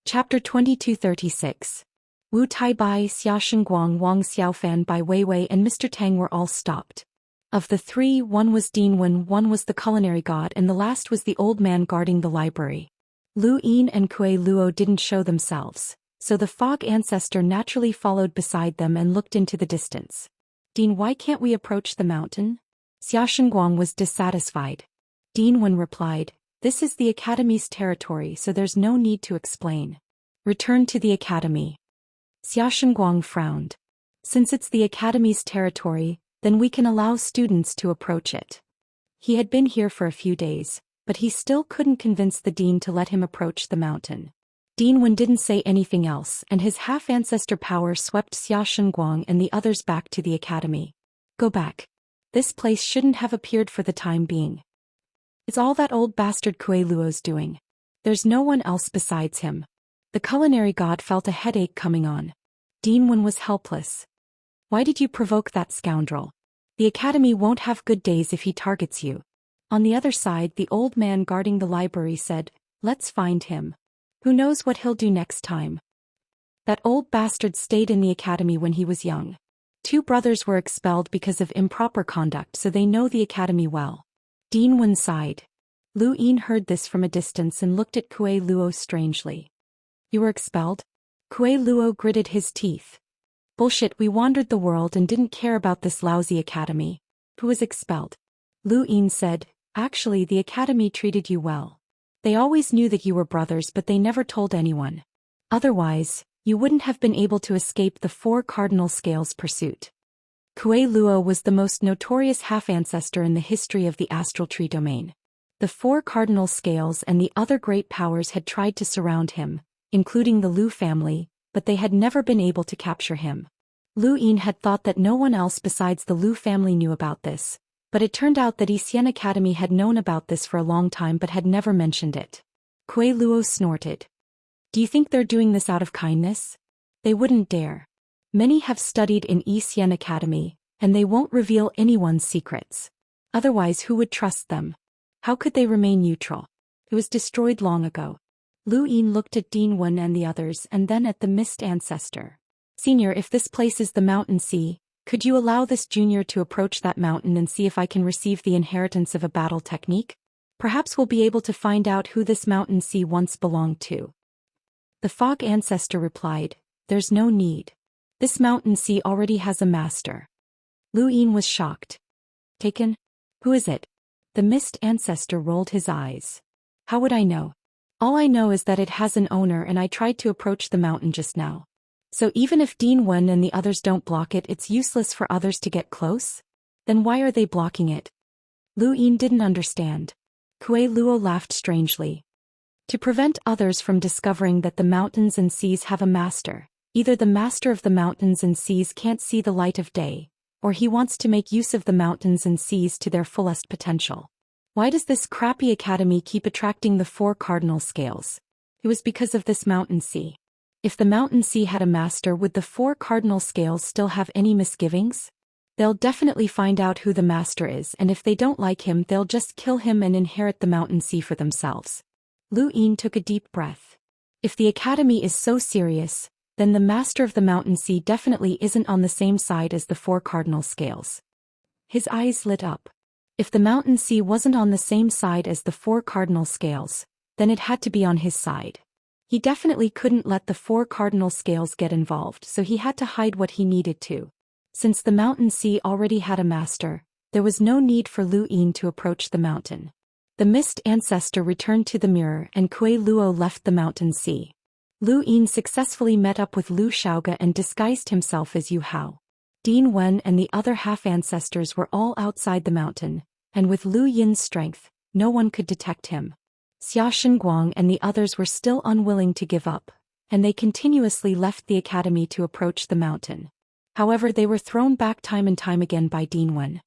Chapter 2236. Wu Taibai, Xiaoshengguang, Wang Xiaofan, Bai Weiwei and Mr. Tang were all stopped. Of the three, one was Dinwen, one was the culinary god and the last was the old man guarding the library. Lu Yin and Kuei Luo didn't show themselves, so the fog ancestor naturally followed beside them and looked into the distance. Din, why can't we approach the mountain? Xiaoshengguang was dissatisfied. Dinwen replied, this is the academy's territory, so there's no need to explain. Return to the academy. Xiaoshengguang frowned. Since it's the academy's territory, then we can allow students to approach it. He had been here for a few days, but he still couldn't convince the dean to let him approach the mountain. Dinwen didn't say anything else, and his half-ancestor power swept Xiaoshengguang and the others back to the academy. Go back. This place shouldn't have appeared for the time being. It's all that old bastard Kuei Luo's doing. There's no one else besides him. The culinary god felt a headache coming on. Dinwen was helpless. Why did you provoke that scoundrel? The academy won't have good days if he targets you. On the other side, the old man guarding the library said, let's find him. Who knows what he'll do next time? That old bastard stayed in the academy when he was young. 2 brothers were expelled because of improper conduct, so they know the academy well. Dinwen sighed. Lu Yin heard this from a distance and looked at Kuei Luo strangely. You were expelled? Kuei Luo gritted his teeth. Bullshit, we wandered the world and didn't care about this lousy academy. Who was expelled? Lu Yin said, actually the academy treated you well. They always knew that you were brothers but they never told anyone. Otherwise, you wouldn't have been able to escape the 4 cardinal scales pursuit. Kuei Luo was the most notorious half-ancestor in the history of the astral tree domain. The 4 cardinal scales and the other great powers had tried to surround him, including the Lu family, but they had never been able to capture him. Lu Yin had thought that no one else besides the Lu family knew about this, but it turned out that Xian Academy had known about this for a long time but had never mentioned it. Kuei Luo snorted. Do you think they're doing this out of kindness? They wouldn't dare. Many have studied in Xian Academy, and they won't reveal anyone's secrets. Otherwise, who would trust them? How could they remain neutral? It was destroyed long ago. Lu Yin looked at Dinwen and the others and then at the mist ancestor. Senior, if this place is the mountain sea, could you allow this junior to approach that mountain and see if I can receive the inheritance of a battle technique? Perhaps we'll be able to find out who this mountain sea once belonged to. The fog ancestor replied, there's no need. This mountain sea already has a master. Lu Yin was shocked. Taken? Who is it? The mist ancestor rolled his eyes. How would I know? All I know is that it has an owner and I tried to approach the mountain just now. So even if Dinwen and the others don't block it, it's useless for others to get close? Then why are they blocking it? Lu Yin didn't understand. Kuei Luo laughed strangely. To prevent others from discovering that the mountains and seas have a master. Either the master of the mountains and seas can't see the light of day, or he wants to make use of the mountains and seas to their fullest potential. Why does this crappy academy keep attracting the 4 cardinal scales? It was because of this mountain sea. If the mountain sea had a master, would the 4 cardinal scales still have any misgivings? They'll definitely find out who the master is, and if they don't like him, they'll just kill him and inherit the mountain sea for themselves. Lu Yin took a deep breath. If the academy is so serious, then the master of the mountain sea definitely isn't on the same side as the 4 cardinal scales. His eyes lit up. If the mountain sea wasn't on the same side as the 4 cardinal scales, then it had to be on his side. He definitely couldn't let the 4 cardinal scales get involved, so he had to hide what he needed to. Since the mountain sea already had a master, there was no need for Lu Yin to approach the mountain. The mist ancestor returned to the mirror and Kuei Luo left the mountain sea. Lu Yin successfully met up with Lu Xiaoga and disguised himself as Yu Hao. Dinwen and the other half-ancestors were all outside the mountain, and with Lu Yin's strength, no one could detect him. Xiaoshengguang and the others were still unwilling to give up, and they continuously left the academy to approach the mountain. However, they were thrown back time and time again by Dinwen.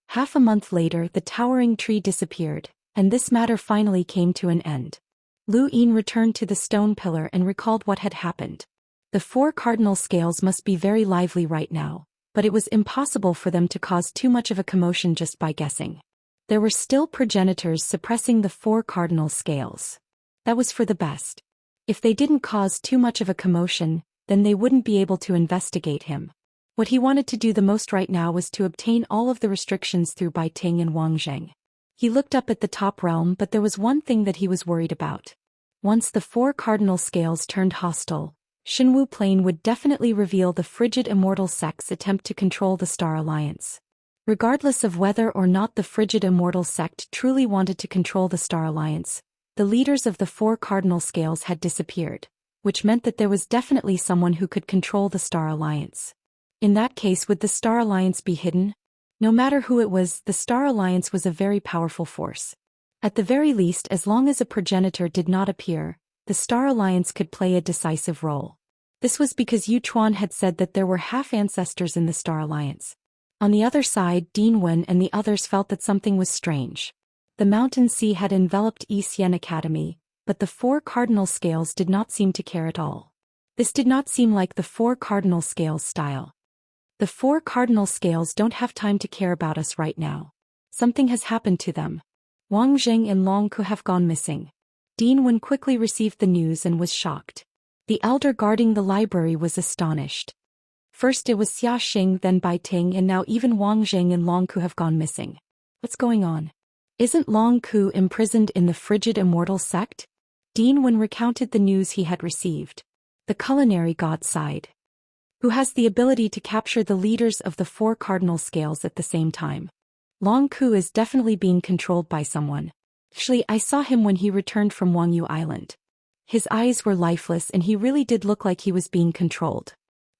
Half a month later, the towering tree disappeared, and this matter finally came to an end. Lu Yin returned to the stone pillar and recalled what had happened. The 4 cardinal scales must be very lively right now, but it was impossible for them to cause too much of a commotion just by guessing. There were still progenitors suppressing the 4 cardinal scales. That was for the best. If they didn't cause too much of a commotion, then they wouldn't be able to investigate him. What he wanted to do the most right now was to obtain all of the restrictions through Bai Ting and Wang Zheng. He looked up at the top realm, but there was one thing that he was worried about. Once the 4 cardinal scales turned hostile, Xinwu Plain would definitely reveal the frigid immortal sect's attempt to control the Star Alliance. Regardless of whether or not the frigid immortal sect truly wanted to control the Star Alliance, the leaders of the 4 cardinal scales had disappeared, which meant that there was definitely someone who could control the Star Alliance. In that case, would the Star Alliance be hidden? No matter who it was, the Star Alliance was a very powerful force. At the very least, as long as a progenitor did not appear, the Star Alliance could play a decisive role. This was because Yu Chuan had said that there were half-ancestors in the Star Alliance. On the other side, Ding Wen and the others felt that something was strange. The mountain sea had enveloped Xian Academy, but the 4 cardinal scales did not seem to care at all. This did not seem like the 4 cardinal scales style. The 4 cardinal scales don't have time to care about us right now. Something has happened to them. Wang Zheng and Long Ku have gone missing. Ding Wen quickly received the news and was shocked. The elder guarding the library was astonished. First it was Xia Xing, then Bai Ting, and now even Wang Zheng and Long Ku have gone missing. What's going on? Isn't Long Ku imprisoned in the frigid immortal sect? Ding Wen recounted the news he had received. The culinary god sighed. Who has the ability to capture the leaders of the 4 cardinal scales at the same time? Long Ku is definitely being controlled by someone. Actually, I saw him when he returned from Wangyu Island. His eyes were lifeless and he really did look like he was being controlled.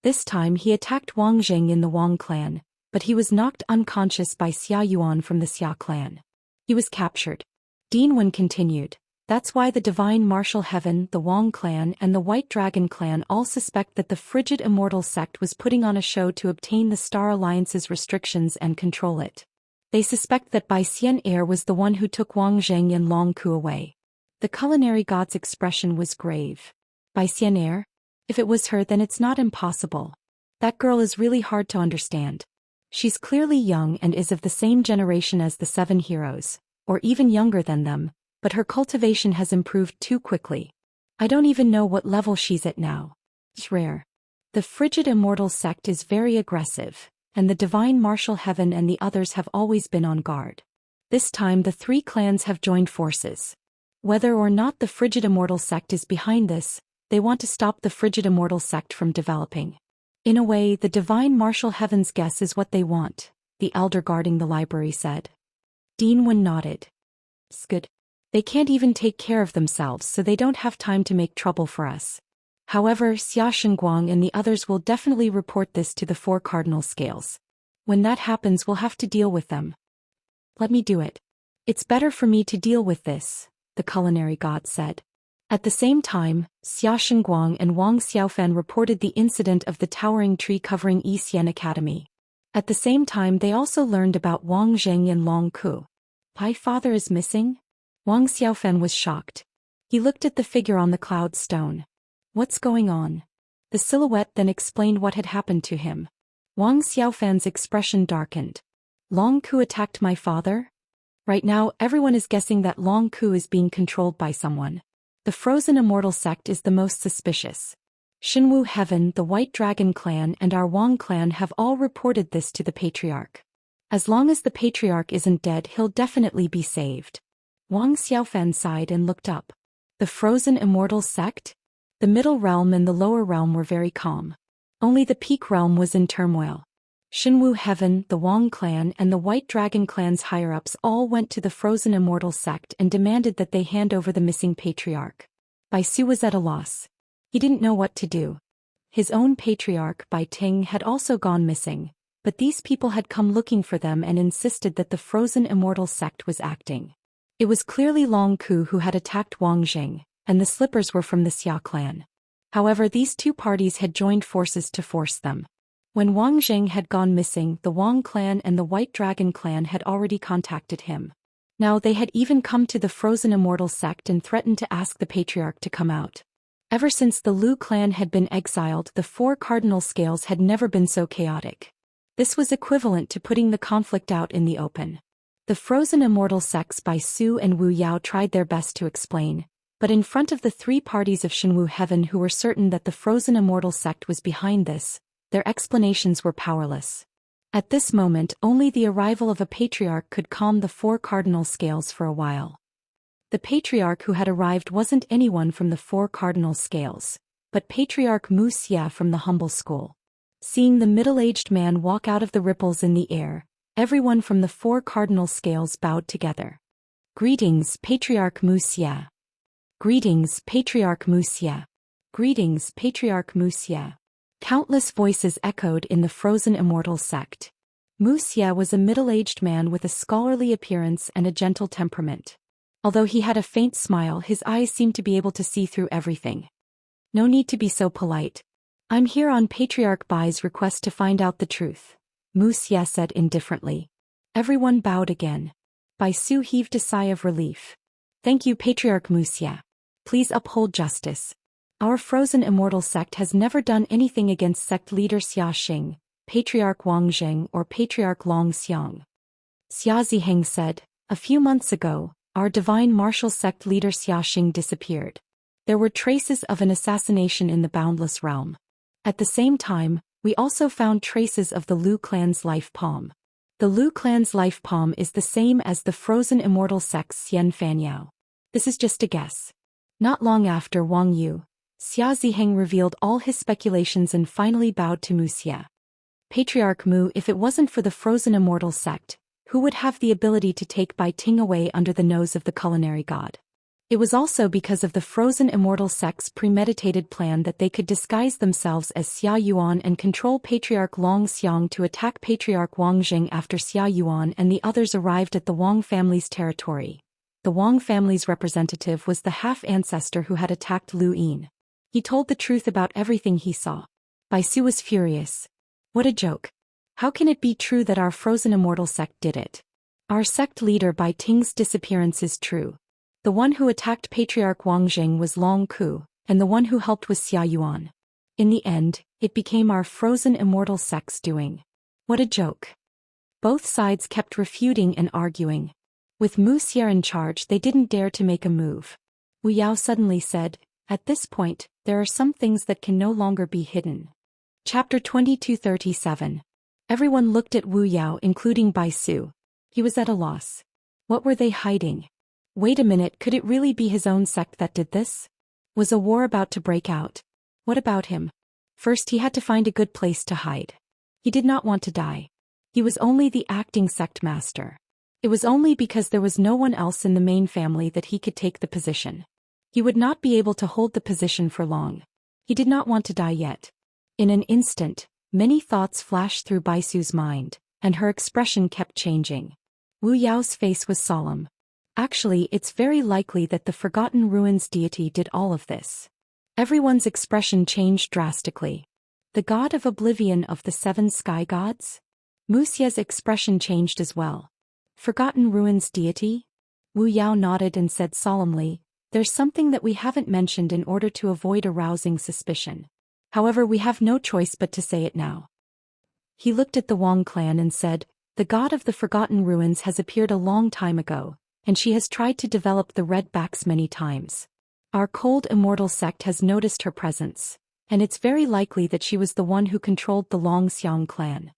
This time he attacked Wang Zheng in the Wang clan, but he was knocked unconscious by Xia Yuan from the Xia clan. He was captured. Ding Wen continued. That's why the Divine Martial Heaven, the Wang clan and the White Dragon clan all suspect that the frigid immortal sect was putting on a show to obtain the Star Alliance's restrictions and control it. They suspect that Bai Xian Heir was the one who took Wang Zheng and Long Ku away. The culinary god's expression was grave. Bai Xian Heir? If it was her, then it's not impossible. That girl is really hard to understand. She's clearly young and is of the same generation as the 7 heroes, or even younger than them, but her cultivation has improved too quickly. I don't even know what level she's at now. It's rare. The frigid immortal sect is very aggressive, and the Divine Martial Heaven and the others have always been on guard. This time the 3 clans have joined forces. Whether or not the frigid immortal sect is behind this, they want to stop the frigid immortal sect from developing. In a way, the Divine Martial Heaven's guess is what they want, the elder guarding the library said. Ding Wen nodded. It's good. They can't even take care of themselves, so they don't have time to make trouble for us. However, Xia Shengguang and the others will definitely report this to the 4 cardinal scales. When that happens, we'll have to deal with them. Let me do it. It's better for me to deal with this, the culinary god said. At the same time, Xia Shengguang and Wang Xiaofan reported the incident of the towering tree covering Xian Academy. At the same time, they also learned about Wang Zheng and Long Ku. My father is missing? Wang Xiaofan was shocked. He looked at the figure on the cloud stone. What's going on? The silhouette then explained what had happened to him. Wang Xiaofan's expression darkened. Long Ku attacked my father? Right now, everyone is guessing that Long Ku is being controlled by someone. The frozen immortal sect is the most suspicious. Xinwu Heaven, the White Dragon clan and our Wang clan have all reported this to the Patriarch. As long as the Patriarch isn't dead, he'll definitely be saved. Wang Xiaofan sighed and looked up. The frozen immortal sect? The middle realm and the lower realm were very calm. Only the peak realm was in turmoil. Xinwu Heaven, the Wang clan and the White Dragon clan's higher-ups all went to the frozen immortal sect and demanded that they hand over the missing patriarch. Bai Su was at a loss. He didn't know what to do. His own patriarch, Bai Ting, had also gone missing, but these people had come looking for them and insisted that the frozen immortal sect was acting. It was clearly Long Ku who had attacked Wang Zheng, and the slippers were from the Xia clan. However, these 2 parties had joined forces to force them. When Wang Zheng had gone missing, the Wang clan and the White Dragon clan had already contacted him. Now they had even come to the frozen immortal sect and threatened to ask the patriarch to come out. Ever since the Lu clan had been exiled, the 4 cardinal scales had never been so chaotic. This was equivalent to putting the conflict out in the open. The frozen immortal sects by Su and Wu Yao tried their best to explain, But in front of the three parties of Shenwu heaven who were certain that the frozen immortal sect was behind this, their explanations were powerless. At this moment only the arrival of a patriarch could calm the four cardinal scales for a while. The patriarch who had arrived wasn't anyone from the four cardinal scales, but Patriarch Wuxia from the humble school. Seeing the middle-aged man walk out of the ripples in the air, everyone from the four cardinal scales bowed together. Greetings, Patriarch Wuxia. Greetings, Patriarch Wuxia. Greetings, Patriarch Wuxia. Countless voices echoed in the frozen immortal sect. Wuxia was a middle-aged man with a scholarly appearance and a gentle temperament. Although he had a faint smile, his eyes seemed to be able to see through everything. No need to be so polite. I'm here on Patriarch Bai's request to find out the truth, Wuxia said indifferently. Everyone bowed again. Bai Su heaved a sigh of relief. Thank you, Patriarch Wuxia. Please uphold justice. Our frozen immortal sect has never done anything against sect leader Xia Xing, Patriarch Wang Zheng or Patriarch Long Xiang. Xia Ziheng said, a few months ago, our divine martial sect leader Xia Xing disappeared. There were traces of an assassination in the boundless realm. At the same time, we also found traces of the Lu clan's life palm. The Lu clan's life palm is the same as the frozen immortal sect's Xian Fanyao. This is just a guess. Not long after Wang Yu, Xia Ziheng revealed all his speculations and finally bowed to Wuxia. Patriarch Mu, if it wasn't for the frozen immortal sect, who would have the ability to take Bai Ting away under the nose of the culinary god? It was also because of the frozen immortal sect's premeditated plan that they could disguise themselves as Xia Yuan and control Patriarch Long Xiang to attack Patriarch Wang Jing after Xia Yuan and the others arrived at the Wang family's territory. The Wang family's representative was the half-ancestor who had attacked Lu Yin. He told the truth about everything he saw. Bai Su was furious. What a joke. How can it be true that our frozen immortal sect did it? Our sect leader Bai Ting's disappearance is true. The one who attacked Patriarch Wang Jing was Long Ku, and the one who helped was Xia Yuan. In the end, it became our frozen immortal sect's doing. What a joke. Both sides kept refuting and arguing. With Wuxia in charge, they didn't dare to make a move. Wu Yao suddenly said, at this point, there are some things that can no longer be hidden. Chapter 2237. Everyone looked at Wu Yao, including Bai Su. He was at a loss. What were they hiding? Wait a minute, could it really be his own sect that did this? Was a war about to break out? What about him? First he had to find a good place to hide. He did not want to die. He was only the acting sect master. It was only because there was no one else in the main family that he could take the position. He would not be able to hold the position for long. He did not want to die yet. In an instant, many thoughts flashed through Bai Su's mind, and her expression kept changing. Wu Yao's face was solemn. Actually, it's very likely that the Forgotten Ruins deity did all of this. Everyone's expression changed drastically. The god of oblivion of the seven sky gods? Wuxia's expression changed as well. Forgotten Ruins deity? Wu Yao nodded and said solemnly, there's something that we haven't mentioned in order to avoid arousing suspicion. However, we have no choice but to say it now. He looked at the Wang clan and said, the god of the Forgotten Ruins has appeared a long time ago, and she has tried to develop the red backs many times. Our cold immortal sect has noticed her presence, and it's very likely that she was the one who controlled the Long Xiang clan.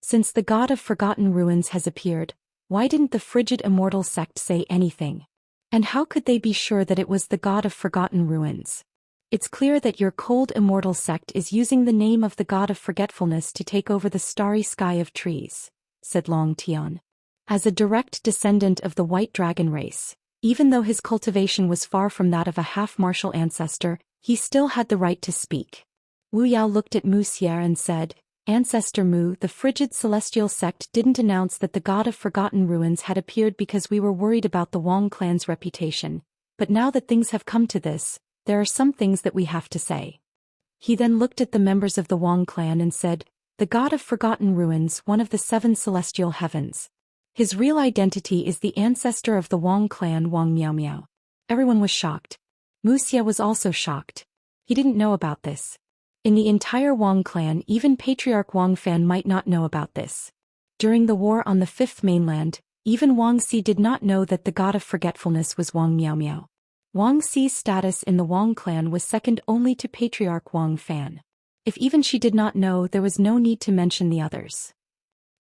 Since the god of Forgotten Ruins has appeared, why didn't the frigid immortal sect say anything? And how could they be sure that it was the god of Forgotten Ruins? It's clear that your cold immortal sect is using the name of the god of forgetfulness to take over the starry sky of trees, said Long Tian. As a direct descendant of the White Dragon race, even though his cultivation was far from that of a half-martial ancestor, he still had the right to speak. Wu Yao looked at Wuxia and said, Ancestor Mu, the frigid celestial sect didn't announce that the god of Forgotten Ruins had appeared because we were worried about the Wang clan's reputation, but now that things have come to this, there are some things that we have to say. He then looked at the members of the Wang clan and said, the god of Forgotten Ruins, one of the seven celestial heavens. His real identity is the ancestor of the Wang clan, Wang Miao Miao. Everyone was shocked. Wuxia was also shocked. He didn't know about this. In the entire Wang clan, even Patriarch Wang Fan might not know about this. During the war on the Fifth Mainland, even Wang Si did not know that the god of forgetfulness was Wang Miao Miao. Wang Xi's status in the Wang clan was second only to Patriarch Wang Fan. If even she did not know, there was no need to mention the others.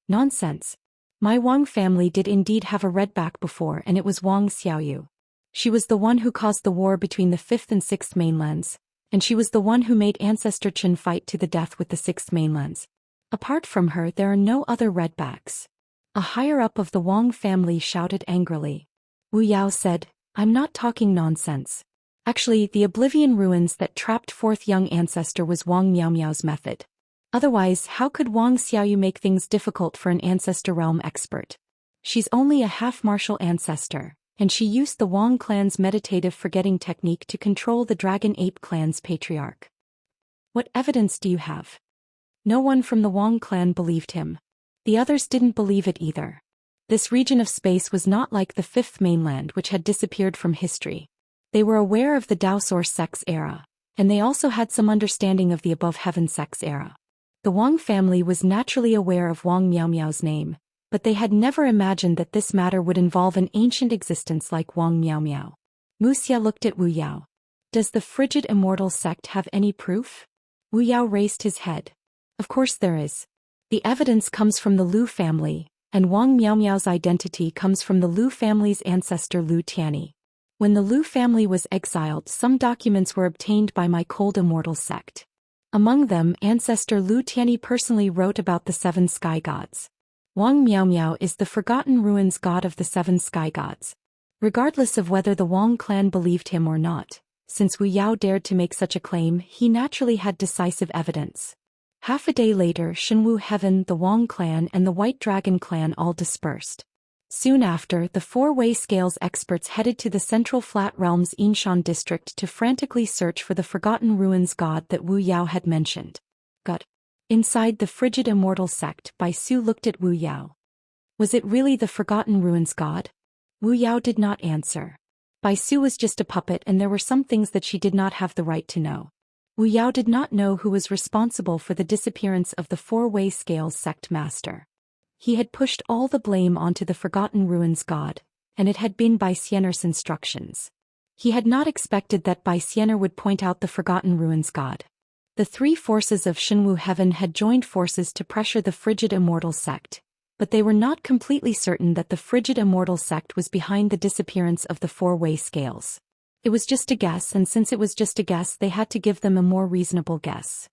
Nonsense. My Wang family did indeed have a redback before, and it was Wang Xiaoyu. She was the one who caused the war between the 5th and 6th mainlands, and she was the one who made Ancestor Chen fight to the death with the 6th mainlands. Apart from her, there are no other redbacks. A higher-up of the Wang family shouted angrily. Wu Yao said, I'm not talking nonsense. Actually, the Oblivion ruins that trapped 4th young ancestor was Wang Miaomiao's method. Otherwise, how could Wang Xiaoyu make things difficult for an ancestor realm expert? She's only a half-martial ancestor, and she used the Wang clan's meditative forgetting technique to control the Dragon Ape clan's patriarch. What evidence do you have? No one from the Wang clan believed him. The others didn't believe it either. This region of space was not like the 5th mainland, which had disappeared from history. They were aware of the Daoist sex era, and they also had some understanding of the above heaven sex era. The Wang family was naturally aware of Wang Miaomiao's name, but they had never imagined that this matter would involve an ancient existence like Wang Miaomiao. Wuxia looked at Wu Yao. Does the frigid immortal sect have any proof? Wu Yao raised his head. Of course there is. The evidence comes from the Lu family, and Wang Miaomiao's identity comes from the Lu family's ancestor Lu Tianyi. When the Lu family was exiled, some documents were obtained by my cold immortal sect. Among them, ancestor Lu Tianyi personally wrote about the 7 sky gods. Wang Miaomiao is the forgotten ruins god of the 7 sky gods. Regardless of whether the Wang clan believed him or not, since Wu Yao dared to make such a claim, he naturally had decisive evidence. Half a day later, Shenwu Heaven, the Wang clan and the White Dragon clan all dispersed. Soon after, the 4-way scales experts headed to the Central Flat Realms Yinshan district to frantically search for the forgotten ruins god that Wu Yao had mentioned. God. Inside the frigid immortal sect, Bai Su looked at Wu Yao. Was it really the forgotten ruins god? Wu Yao did not answer. Bai Su was just a puppet, and there were some things that she did not have the right to know. Wu Yao did not know who was responsible for the disappearance of the 4-way scales sect master. He had pushed all the blame onto the forgotten ruins god, and it had been Bai Xiener's instructions. He had not expected that Bai Xiener would point out the forgotten ruins god. The 3 forces of Shenwu Heaven had joined forces to pressure the frigid immortal sect, but they were not completely certain that the frigid immortal sect was behind the disappearance of the 4-way scales. It was just a guess, and since it was just a guess, they had to give them a more reasonable guess.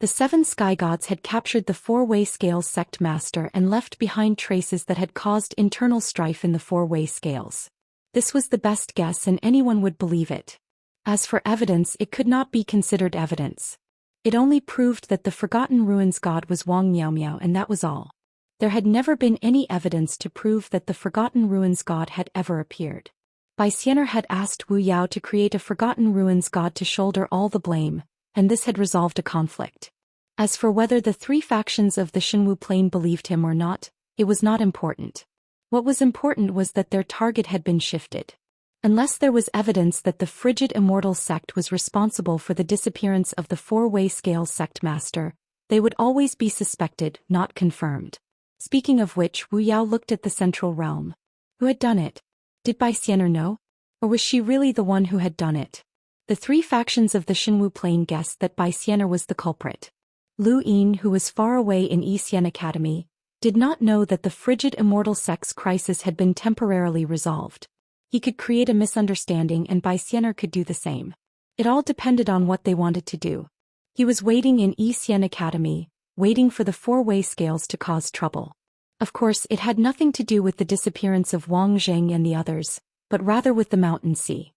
The 7 sky gods had captured the 4-way scales sect master and left behind traces that had caused internal strife in the 4-way scales. This was the best guess, and anyone would believe it. As for evidence, it could not be considered evidence. It only proved that the forgotten ruins god was Wang Miaomiao, and that was all. There had never been any evidence to prove that the forgotten ruins god had ever appeared. Bai Xiener had asked Wu Yao to create a forgotten ruins god to shoulder all the blame, and this had resolved a conflict. As for whether the 3 factions of the Shenwu Plain believed him or not, it was not important. What was important was that their target had been shifted. Unless there was evidence that the frigid immortal sect was responsible for the disappearance of the 4-way scales sect master, they would always be suspected, not confirmed. Speaking of which, Wu Yao looked at the central realm. Who had done it? Did Bai Xiener know? Or was she really the one who had done it? The 3 factions of the Shenwu Plain guessed that Bai Xiener was the culprit. Lu Yin, who was far away in Xian Academy, did not know that the frigid immortal sect's crisis had been temporarily resolved. He could create a misunderstanding, and Bai Xiener could do the same. It all depended on what they wanted to do. He was waiting in Xian Academy, waiting for the 4-way scales to cause trouble. Of course, it had nothing to do with the disappearance of Wang Zheng and the others, but rather with the Mountain Sea.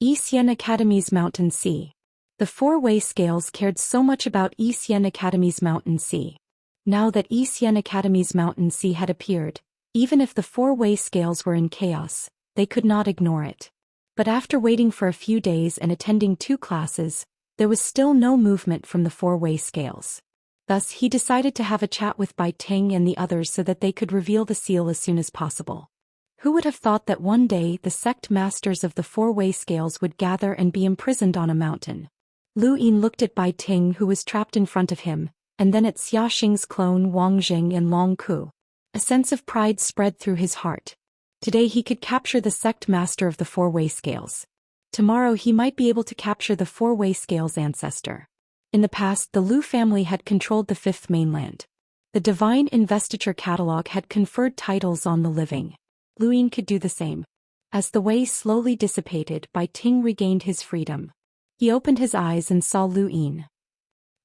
Xian Academy's Mountain Sea. The 4-way scales cared so much about Xian Academy's Mountain Sea. Now that Xian Academy's Mountain Sea had appeared, even if the 4-way scales were in chaos, they could not ignore it. But after waiting for a few days and attending 2 classes, there was still no movement from the 4-way scales. Thus, he decided to have a chat with Bai Ting and the others so that they could reveal the seal as soon as possible. Who would have thought that one day the sect masters of the 4-way scales would gather and be imprisoned on a mountain? Lu Yin looked at Bai Ting, who was trapped in front of him, and then at Xia Xing's clone Wang Jing and Long Ku. A sense of pride spread through his heart. Today he could capture the sect master of the 4-way scales. Tomorrow he might be able to capture the four-way scales ancestor. In the past, the Lu family had controlled the fifth mainland. The divine investiture catalog had conferred titles on the living. Lu Yin could do the same. As the wei slowly dissipated, Bai Ting regained his freedom. He opened his eyes and saw Lu Yin.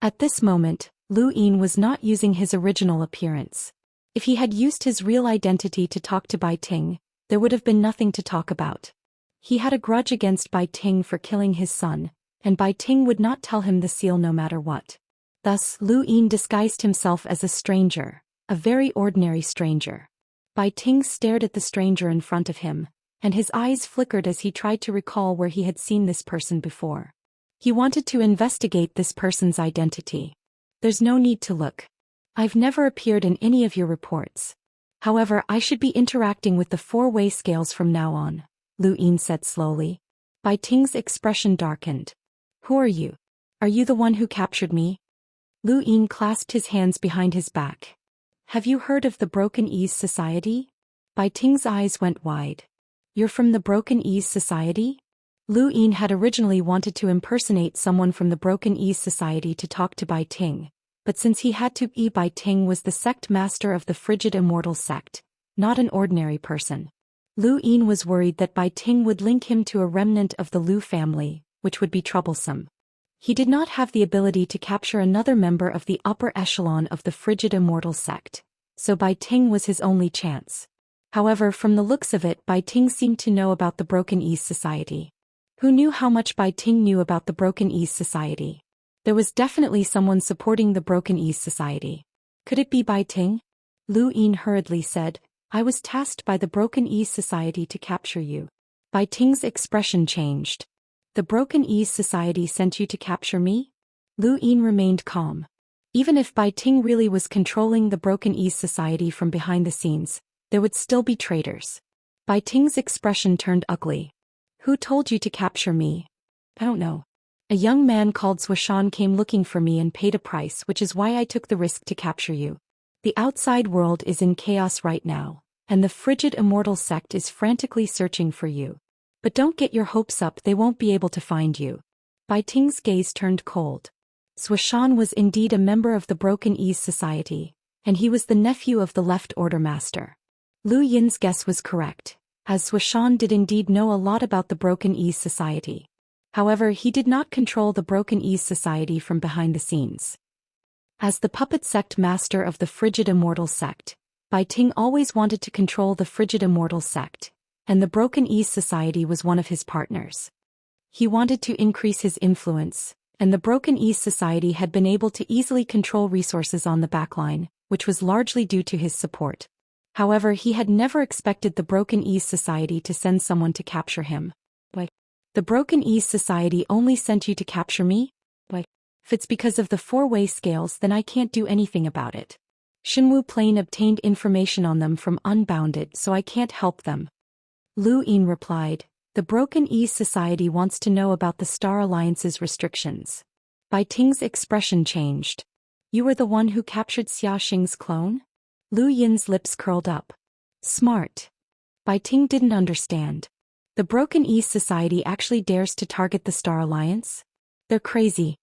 At this moment, Lu Yin was not using his original appearance. If he had used his real identity to talk to Bai Ting, there would have been nothing to talk about. He had a grudge against Bai Ting for killing his son, and Bai Ting would not tell him the seal no matter what. Thus, Lu Yin disguised himself as a stranger, a very ordinary stranger. Bai Ting stared at the stranger in front of him, and his eyes flickered as he tried to recall where he had seen this person before. He wanted to investigate this person's identity. There's no need to look. I've never appeared in any of your reports. However, I should be interacting with the four-way scales from now on, Lu Yin said slowly. Bai Ting's expression darkened. Who are you? Are you the one who captured me? Lu Yin clasped his hands behind his back. Have you heard of the Broken Ease Society? Bai Ting's eyes went wide. You're from the Broken Ease Society? Lu Yin had originally wanted to impersonate someone from the Broken Ease Society to talk to Bai Ting, but since he had to, Bai Ting was the sect master of the frigid Immortal sect, not an ordinary person. Lu Yin was worried that Bai Ting would link him to a remnant of the Lu family, which would be troublesome. He did not have the ability to capture another member of the upper echelon of the frigid Immortal sect, so Bai Ting was his only chance. However, from the looks of it, Bai Ting seemed to know about the Broken Ease Society. Who knew how much Bai Ting knew about the Broken Ease Society? There was definitely someone supporting the Broken Ease Society. Could it be Bai Ting? Lu Yin hurriedly said, I was tasked by the Broken Ease Society to capture you. Bai Ting's expression changed. The Broken Ease Society sent you to capture me? Lu Yin remained calm. Even if Bai Ting really was controlling the Broken Ease Society from behind the scenes, there would still be traitors. Bai Ting's expression turned ugly. Who told you to capture me? I don't know. A young man called Zhou Xian came looking for me and paid a price, which is why I took the risk to capture you. The outside world is in chaos right now, and the frigid Immortal sect is frantically searching for you. But don't get your hopes up, they won't be able to find you. Bai Ting's gaze turned cold. Zhou Xian was indeed a member of the Broken Ease Society, and he was the nephew of the Left Order Master. Lu Yin's guess was correct, as Zhou Xian did indeed know a lot about the Broken Ease Society. However, he did not control the Broken Ease Society from behind the scenes. As the puppet sect master of the frigid Immortal sect, Bai Ting always wanted to control the frigid Immortal sect, and the Broken Ease Society was one of his partners. He wanted to increase his influence, and the Broken Ease Society had been able to easily control resources on the backline, which was largely due to his support. However, he had never expected the Broken Ease Society to send someone to capture him. Why? The Broken Ease Society only sent you to capture me? Why? If it's because of the four-way scales, then I can't do anything about it. Xinwu Plain obtained information on them from Unbounded, so I can't help them. Lu Yin replied, the Broken Ease Society wants to know about the Star Alliance's restrictions. Bai Ting's expression changed. You were the one who captured Xiaxing's clone? Lu Yin's lips curled up. Smart. Bai Ting didn't understand. The Broken Ease Society actually dares to target the Star Alliance? They're crazy.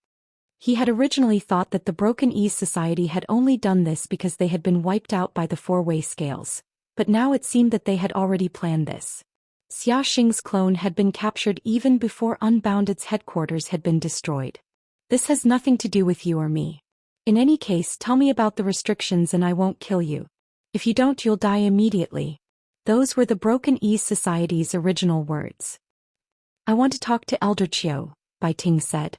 He had originally thought that the Broken Ease Society had only done this because they had been wiped out by the four-way scales, but now it seemed that they had already planned this. Xiaxing's clone had been captured even before Unbounded's headquarters had been destroyed. This has nothing to do with you or me. In any case, tell me about the restrictions and I won't kill you. If you don't, you'll die immediately. Those were the Broken Ease Society's original words. I want to talk to Elder Qiu, Bai Ting said.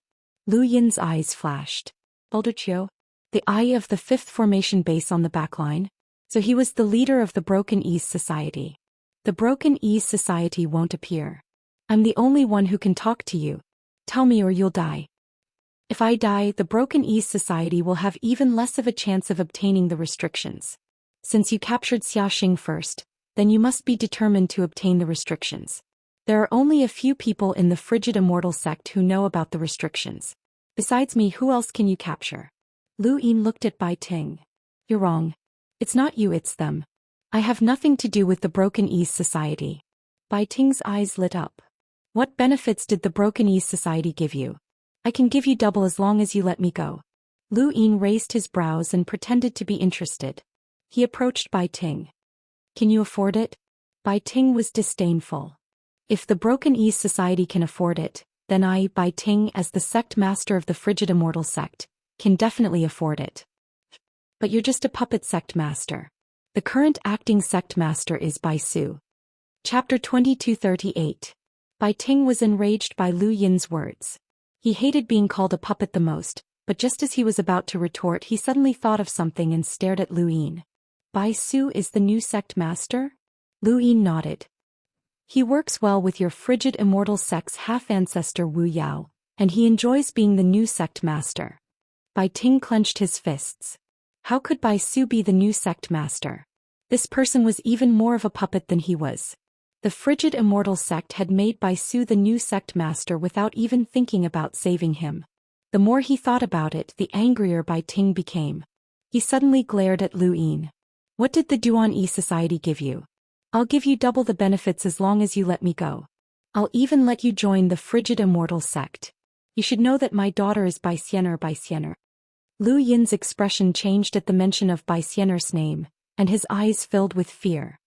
Lu Yin's eyes flashed. Elder Qiu? The eye of the fifth formation base on the backline? So he was the leader of the Broken Ease Society. The Broken Ease Society won't appear. I'm the only one who can talk to you. Tell me or you'll die. If I die, the Broken Ease Society will have even less of a chance of obtaining the restrictions. Since you captured Xiaxing first, then you must be determined to obtain the restrictions. There are only a few people in the frigid Immortal sect who know about the restrictions. Besides me, who else can you capture? Lu Yin looked at Bai Ting. You're wrong. It's not you, it's them. I have nothing to do with the Broken Ease Society. Bai Ting's eyes lit up. What benefits did the Broken Ease Society give you? I can give you double as long as you let me go. Lu Yin raised his brows and pretended to be interested. He approached Bai Ting. Can you afford it? Bai Ting was disdainful. If the Broken Ease Society can afford it, then I, Bai Ting, as the sect master of the frigid immortal sect, can definitely afford it. But you're just a puppet sect master. The current acting sect master is Bai Su. Chapter 2238. Bai Ting was enraged by Lu Yin's words. He hated being called a puppet the most, but just as he was about to retort he suddenly thought of something and stared at Lu Yin. Bai Su is the new sect master? Lu Yin nodded. He works well with your frigid immortal sect's half-ancestor Wu Yao, and he enjoys being the new sect master. Bai Ting clenched his fists. How could Bai Su be the new sect master? This person was even more of a puppet than he was. The frigid immortal sect had made Bai Su the new sect master without even thinking about saving him. The more he thought about it, the angrier Bai Ting became. He suddenly glared at Lu Yin. What did the Duan Yi Society give you? I'll give you double the benefits as long as you let me go. I'll even let you join the frigid immortal sect. You should know that my daughter is Bai Xianer. Lu Yin's expression changed at the mention of Bai Xianer's name, and his eyes filled with fear.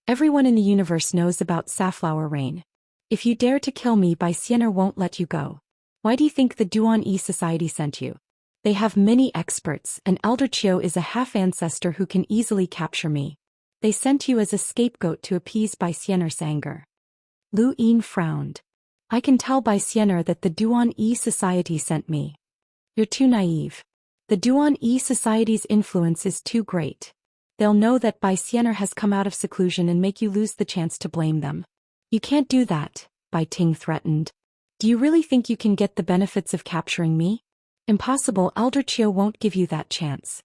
Everyone in the universe knows about Safflower Rain. If you dare to kill me, Bai Xianer won't let you go. Why do you think the Duan Yi Society sent you? They have many experts, and Elder Qiu is a half-ancestor who can easily capture me. They sent you as a scapegoat to appease Bai Xianer's anger. Lu Yin frowned. I can tell Bai Xianer that the Duan Yi Society sent me. You're too naive. The Duan Yi Society's influence is too great. They'll know that Bai Xianer has come out of seclusion and make you lose the chance to blame them. You can't do that, Bai Ting threatened. Do you really think you can get the benefits of capturing me? Impossible, Elder Qiu won't give you that chance.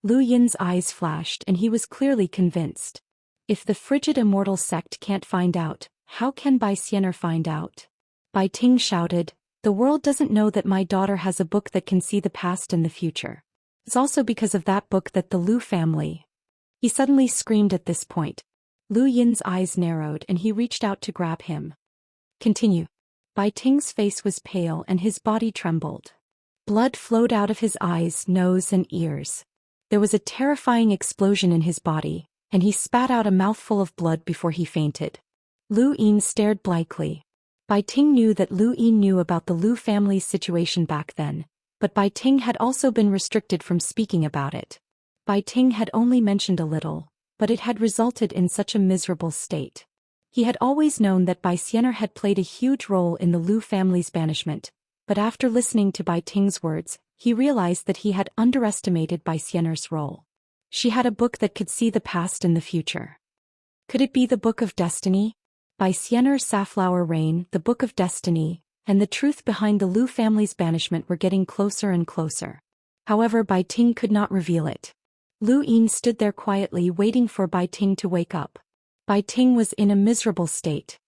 Lu Yin's eyes flashed and he was clearly convinced. If the frigid immortal sect can't find out, how can Bai Xianer find out? Bai Ting shouted, the world doesn't know that my daughter has a book that can see the past and the future. It's also because of that book that the Lu family... He suddenly screamed at this point. Lu Yin's eyes narrowed and he reached out to grab him. Continue. Bai Ting's face was pale and his body trembled. Blood flowed out of his eyes, nose and ears. There was a terrifying explosion in his body, and he spat out a mouthful of blood before he fainted. Lu Yin stared blankly. Bai Ting knew that Lu Yin knew about the Lu family's situation back then, but Bai Ting had also been restricted from speaking about it. Bai Ting had only mentioned a little, but it had resulted in such a miserable state. He had always known that Bai Xianer had played a huge role in the Lu family's banishment, but after listening to Bai Ting's words, he realized that he had underestimated Bai Xianer's role. She had a book that could see the past and the future. Could it be the Book of Destiny? Bai Xianer, Safflower Rain, the Book of Destiny, and the truth behind the Lu family's banishment were getting closer and closer. However, Bai Ting could not reveal it. Lu Yin stood there quietly waiting for Bai Ting to wake up. Bai Ting was in a miserable state.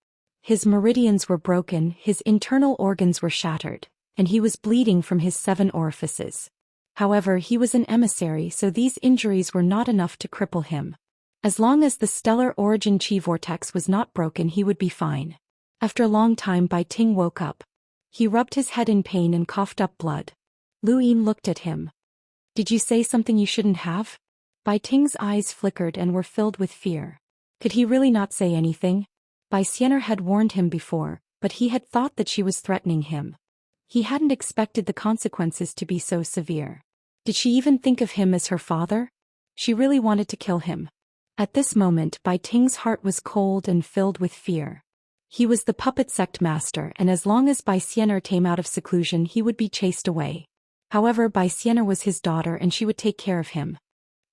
His meridians were broken, his internal organs were shattered, and he was bleeding from his 7 orifices. However, he was an emissary, so these injuries were not enough to cripple him. As long as the stellar origin chi vortex was not broken, he would be fine. After a long time, Bai Ting woke up. He rubbed his head in pain and coughed up blood. Lu Yin looked at him. Did you say something you shouldn't have? Bai Ting's eyes flickered and were filled with fear. Could he really not say anything? Bai Xianer had warned him before, but he had thought that she was threatening him. He hadn't expected the consequences to be so severe. Did she even think of him as her father? She really wanted to kill him. At this moment, Bai Ting's heart was cold and filled with fear. He was the puppet sect master, and as long as Bai Xianer came out of seclusion, he would be chased away. However, Bai Xianer was his daughter and she would take care of him.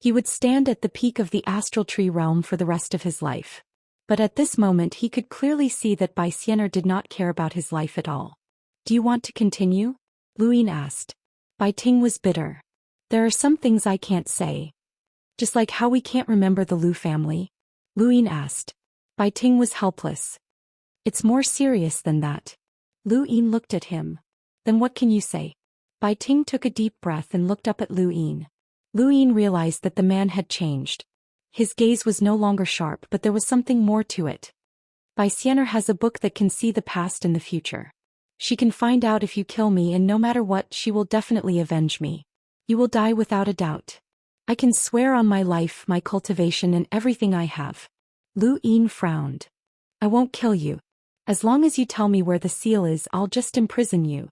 He would stand at the peak of the astral tree realm for the rest of his life. But at this moment he could clearly see that Bai Xianer did not care about his life at all. Do you want to continue? Lu Yin asked. Bai Ting was bitter. There are some things I can't say. Just like how we can't remember the Lu family? Lu Yin asked. Bai Ting was helpless. It's more serious than that. Lu Yin looked at him. Then what can you say? Bai Ting took a deep breath and looked up at Lu Yin. Lu Yin realized that the man had changed. His gaze was no longer sharp, but there was something more to it. Bai Xianer has a book that can see the past and the future. She can find out if you kill me, and no matter what, she will definitely avenge me. You will die without a doubt. I can swear on my life, my cultivation, and everything I have. Lu Yin frowned. I won't kill you. As long as you tell me where the seal is, I'll just imprison you.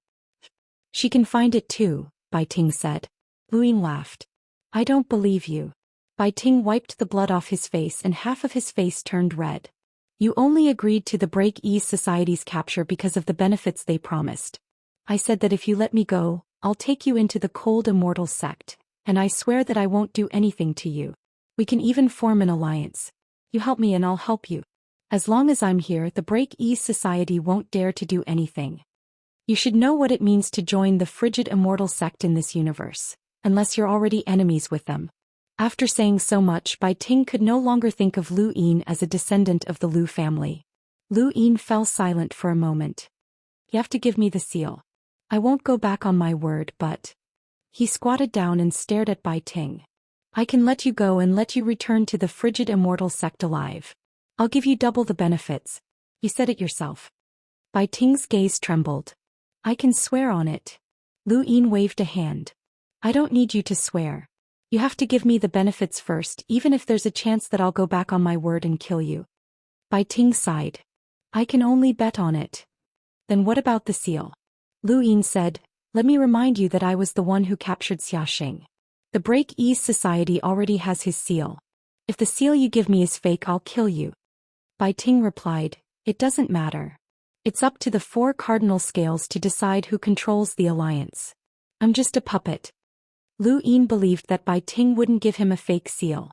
She can find it too, Bai Ting said. Lu Yin laughed. I don't believe you. Bai Ting wiped the blood off his face and half of his face turned red. You only agreed to the Break Ease Society's capture because of the benefits they promised. I said that if you let me go, I'll take you into the cold Immortal sect, and I swear that I won't do anything to you. We can even form an alliance. You help me and I'll help you. As long as I'm here, the Break Ease Society won't dare to do anything. You should know what it means to join the frigid Immortal sect in this universe, unless you're already enemies with them. After saying so much, Bai Ting could no longer think of Lu Yin as a descendant of the Lu family. Lu Yin fell silent for a moment. You have to give me the seal. I won't go back on my word, but... He squatted down and stared at Bai Ting. I can let you go and let you return to the frigid Immortal sect alive. I'll give you double the benefits. You said it yourself. Bai Ting's gaze trembled. I can swear on it. Lu Yin waved a hand. I don't need you to swear. You have to give me the benefits first, even if there's a chance that I'll go back on my word and kill you. Bai Ting sighed. I can only bet on it. Then what about the seal? Lu Yin said, let me remind you that I was the one who captured Xiaxia. The Break Ease Society already has his seal. If the seal you give me is fake, I'll kill you. Bai Ting replied, it doesn't matter. It's up to the 4 cardinal scales to decide who controls the alliance. I'm just a puppet. Lu Yin believed that Bai Ting wouldn't give him a fake seal.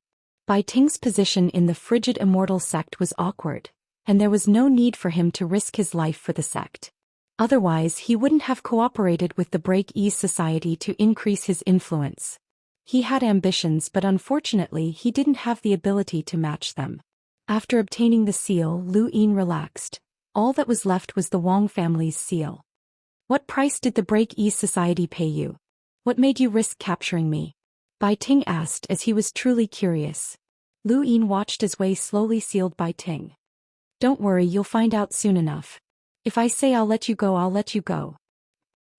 Bai Ting's position in the frigid Immortal sect was awkward, and there was no need for him to risk his life for the sect. Otherwise, he wouldn't have cooperated with the Break Ease Society to increase his influence. He had ambitions, but unfortunately he didn't have the ability to match them. After obtaining the seal, Lu Yin relaxed. All that was left was the Wang family's seal. What price did the Break Ease Society pay you? What made you risk capturing me? Bai Ting asked as he was truly curious. Lu Yin watched as Wei slowly sealed Bai Ting. Don't worry, you'll find out soon enough. If I say I'll let you go, I'll let you go.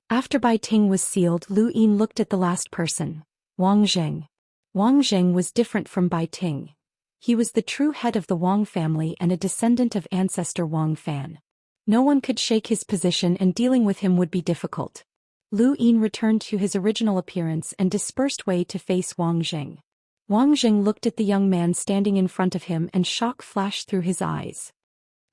After Bai Ting was sealed, Lu Yin looked at the last person, Wang Zheng. Wang Zheng was different from Bai Ting. He was the true head of the Wang family and a descendant of ancestor Wang Fan. No one could shake his position, and dealing with him would be difficult. Lu Yin returned to his original appearance and dispersed Wei to face Wang Zheng. Wang Zheng looked at the young man standing in front of him and shock flashed through his eyes.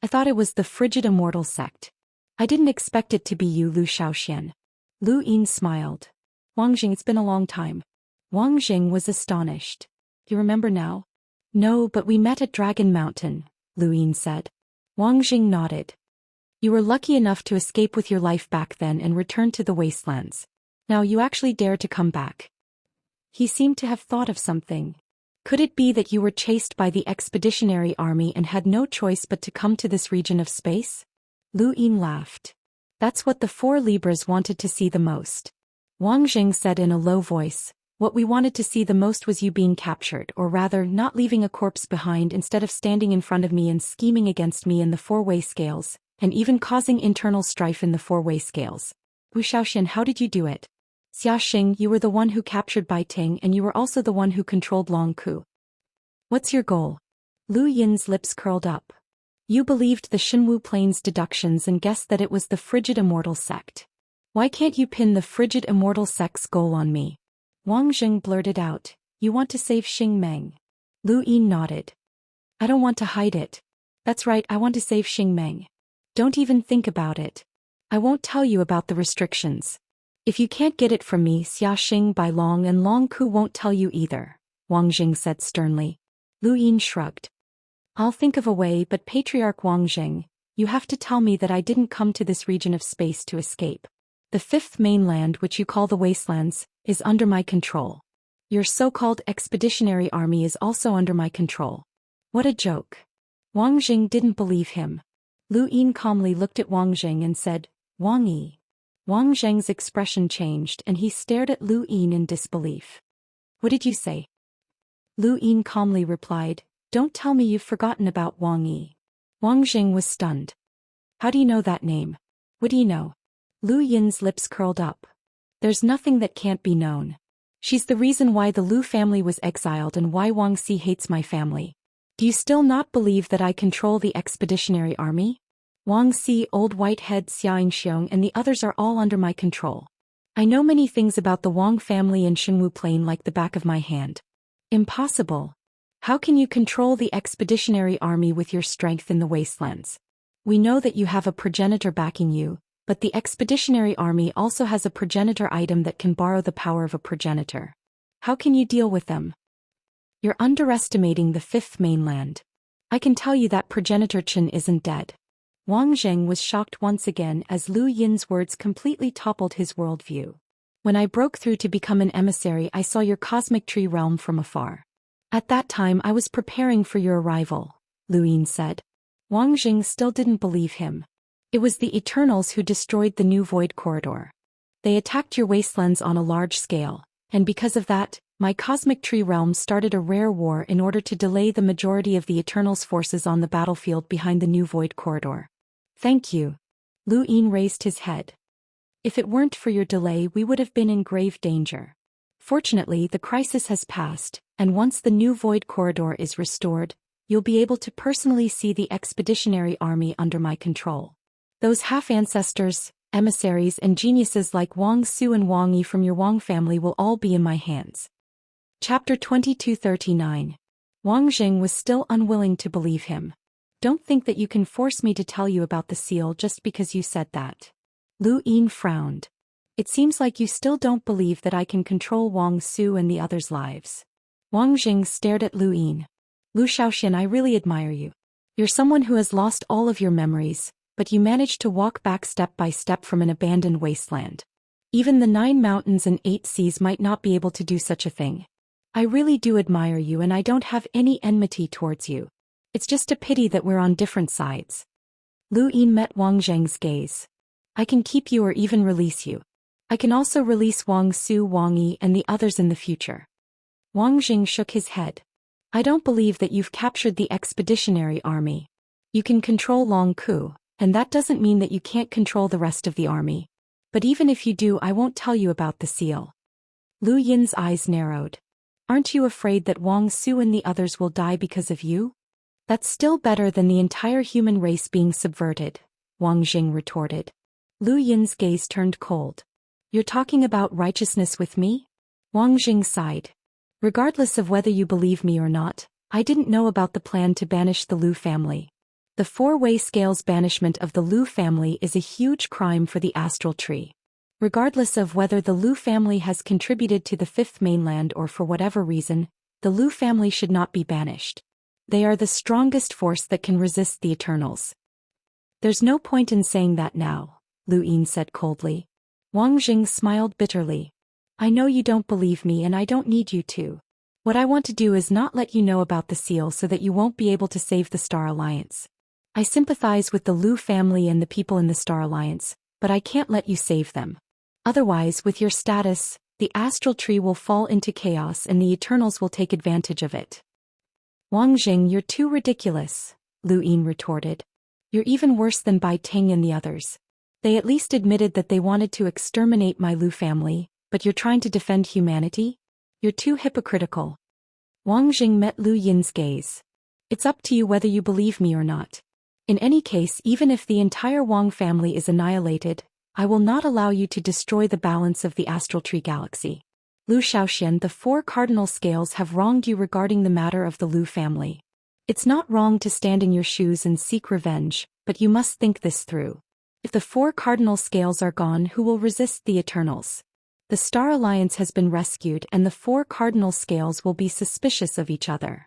I thought it was the frigid Immortal sect. I didn't expect it to be you, Zhou Xian. Lu Yin smiled. Wang Zheng, it's been a long time. Wang Zheng was astonished. You remember now? No, but we met at Dragon Mountain, Lu Yin said. Wang Zheng nodded. You were lucky enough to escape with your life back then and return to the wastelands. Now you actually dare to come back. He seemed to have thought of something. Could it be that you were chased by the expeditionary army and had no choice but to come to this region of space? Lu Yin laughed. That's what the 4 Libras wanted to see the most. Wang Zheng said in a low voice, what we wanted to see the most was you being captured, or rather, not leaving a corpse behind instead of standing in front of me and scheming against me in the 4-way scales, and even causing internal strife in the 4-way scales. Wu Xiaoxian, how did you do it? Xiaxia, you were the one who captured Bai Ting, and you were also the one who controlled Long Ku. What's your goal? Lu Yin's lips curled up. You believed the Xinwu Plains deductions and guessed that it was the frigid Immortal sect. Why can't you pin the frigid Immortal sect's goal on me? Wang Zheng blurted out, you want to save Xing Meng. Lu Yin nodded. I don't want to hide it. That's right, I want to save Xing Meng. Don't even think about it. I won't tell you about the restrictions. If you can't get it from me, Xiaxia, Bai Long and Long Ku won't tell you either, Wang Zheng said sternly. Lu Yin shrugged. I'll think of a way, but Patriarch Wang Zheng, you have to tell me that I didn't come to this region of space to escape. The 5th mainland, which you call the Wastelands, is under my control. Your so-called expeditionary army is also under my control. What a joke. Wang Zheng didn't believe him. Lu Yin calmly looked at Wang Zheng and said, Wang Yi. Wang Zheng's expression changed and he stared at Lu Yin in disbelief. What did you say? Lu Yin calmly replied, don't tell me you've forgotten about Wang Yi. Wang Jing was stunned. How do you know that name? What do you know? Lu Yin's lips curled up. There's nothing that can't be known. She's the reason why the Lu family was exiled and why Wang Si hates my family. Do you still not believe that I control the expeditionary army? Wang Si, Old Whitehead, Xianxia, and the others are all under my control. I know many things about the Wang family and Xinwu Plain like the back of my hand. Impossible. How can you control the expeditionary army with your strength in the wastelands? We know that you have a progenitor backing you, but the expeditionary army also has a progenitor item that can borrow the power of a progenitor. How can you deal with them? You're underestimating the fifth mainland. I can tell you that progenitor Chen isn't dead. Wang Zheng was shocked once again as Lu Yin's words completely toppled his worldview. When I broke through to become an emissary, I saw your cosmic tree realm from afar. At that time I was preparing for your arrival, Lu Yin said. Wang Jing still didn't believe him. It was the Eternals who destroyed the new Void Corridor. They attacked your wastelands on a large scale, and because of that, my cosmic tree realm started a rare war in order to delay the majority of the Eternals' forces on the battlefield behind the new Void Corridor. Thank you. Lu Yin raised his head. If it weren't for your delay, we would have been in grave danger. Fortunately, the crisis has passed, and once the new Void Corridor is restored, you'll be able to personally see the expeditionary army under my control. Those half-ancestors, emissaries and geniuses like Wang Su and Wang Yi from your Wang family will all be in my hands. Chapter 2239. Wang Jing was still unwilling to believe him. Don't think that you can force me to tell you about the seal just because you said that. Lu Yin frowned. It seems like you still don't believe that I can control Wang Su and the others' lives. Wang Jing stared at Lu Yin. Lu Xiaoxian, I really admire you. You're someone who has lost all of your memories, but you managed to walk back step by step from an abandoned wasteland. Even the 9 mountains and 8 seas might not be able to do such a thing. I really do admire you and I don't have any enmity towards you. It's just a pity that we're on different sides. Lu Yin met Wang Zheng's gaze. I can keep you or even release you. I can also release Wang Su, Wang Yi and the others in the future. Wang Jing shook his head. I don't believe that you've captured the expeditionary army. You can control Long Ku, and that doesn't mean that you can't control the rest of the army. But even if you do, I won't tell you about the seal. Lu Yin's eyes narrowed. Aren't you afraid that Wang Su and the others will die because of you? That's still better than the entire human race being subverted, Wang Jing retorted. Lu Yin's gaze turned cold. You're talking about righteousness with me? Wang Jing sighed. Regardless of whether you believe me or not, I didn't know about the plan to banish the Lu family. The 4-way scales banishment of the Lu family is a huge crime for the astral tree. Regardless of whether the Lu family has contributed to the 5th mainland or for whatever reason, the Lu family should not be banished. They are the strongest force that can resist the Eternals. There's no point in saying that now, Lu Yin said coldly. Wang Jing smiled bitterly. I know you don't believe me and I don't need you to. What I want to do is not let you know about the seal so that you won't be able to save the Star Alliance. I sympathize with the Lu family and the people in the Star Alliance, but I can't let you save them. Otherwise, with your status, the astral tree will fall into chaos and the Eternals will take advantage of it. Wang Jing, you're too ridiculous, Lu Yin retorted. You're even worse than Bai Ting and the others. They at least admitted that they wanted to exterminate my Lu family, but you're trying to defend humanity? You're too hypocritical. Wang Jing met Lu Yin's gaze. It's up to you whether you believe me or not. In any case, even if the entire Wang family is annihilated, I will not allow you to destroy the balance of the astral tree galaxy. Lu Xiaoxian, the 4 cardinal scales have wronged you regarding the matter of the Lu family. It's not wrong to stand in your shoes and seek revenge, but you must think this through. If the 4 cardinal scales are gone, who will resist the Eternals? The Star Alliance has been rescued and the 4 cardinal scales will be suspicious of each other.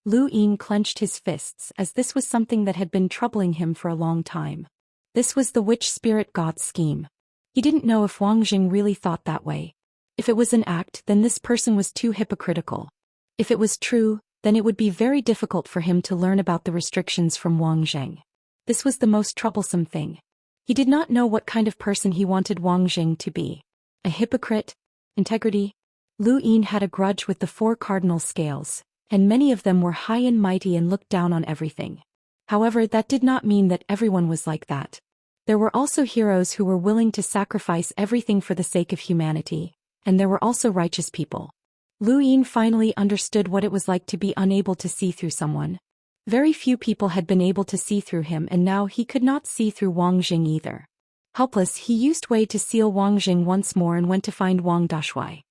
Lu Yin clenched his fists as this was something that had been troubling him for a long time. This was the witch spirit god's scheme. He didn't know if Wang Jing really thought that way. If it was an act, then this person was too hypocritical. If it was true, then it would be very difficult for him to learn about the restrictions from Wang Jing. This was the most troublesome thing. He did not know what kind of person he wanted Wang Jing to be. A hypocrite? Integrity? Lu Yin had a grudge with the 4 cardinal scales, and many of them were high and mighty and looked down on everything. However, that did not mean that everyone was like that. There were also heroes who were willing to sacrifice everything for the sake of humanity, and there were also righteous people. Lu Yin finally understood what it was like to be unable to see through someone. Very few people had been able to see through him, and now he could not see through Wang Jing either. Helpless, he used Wei to seal Wang Jing once more and went to find Wang Dashui.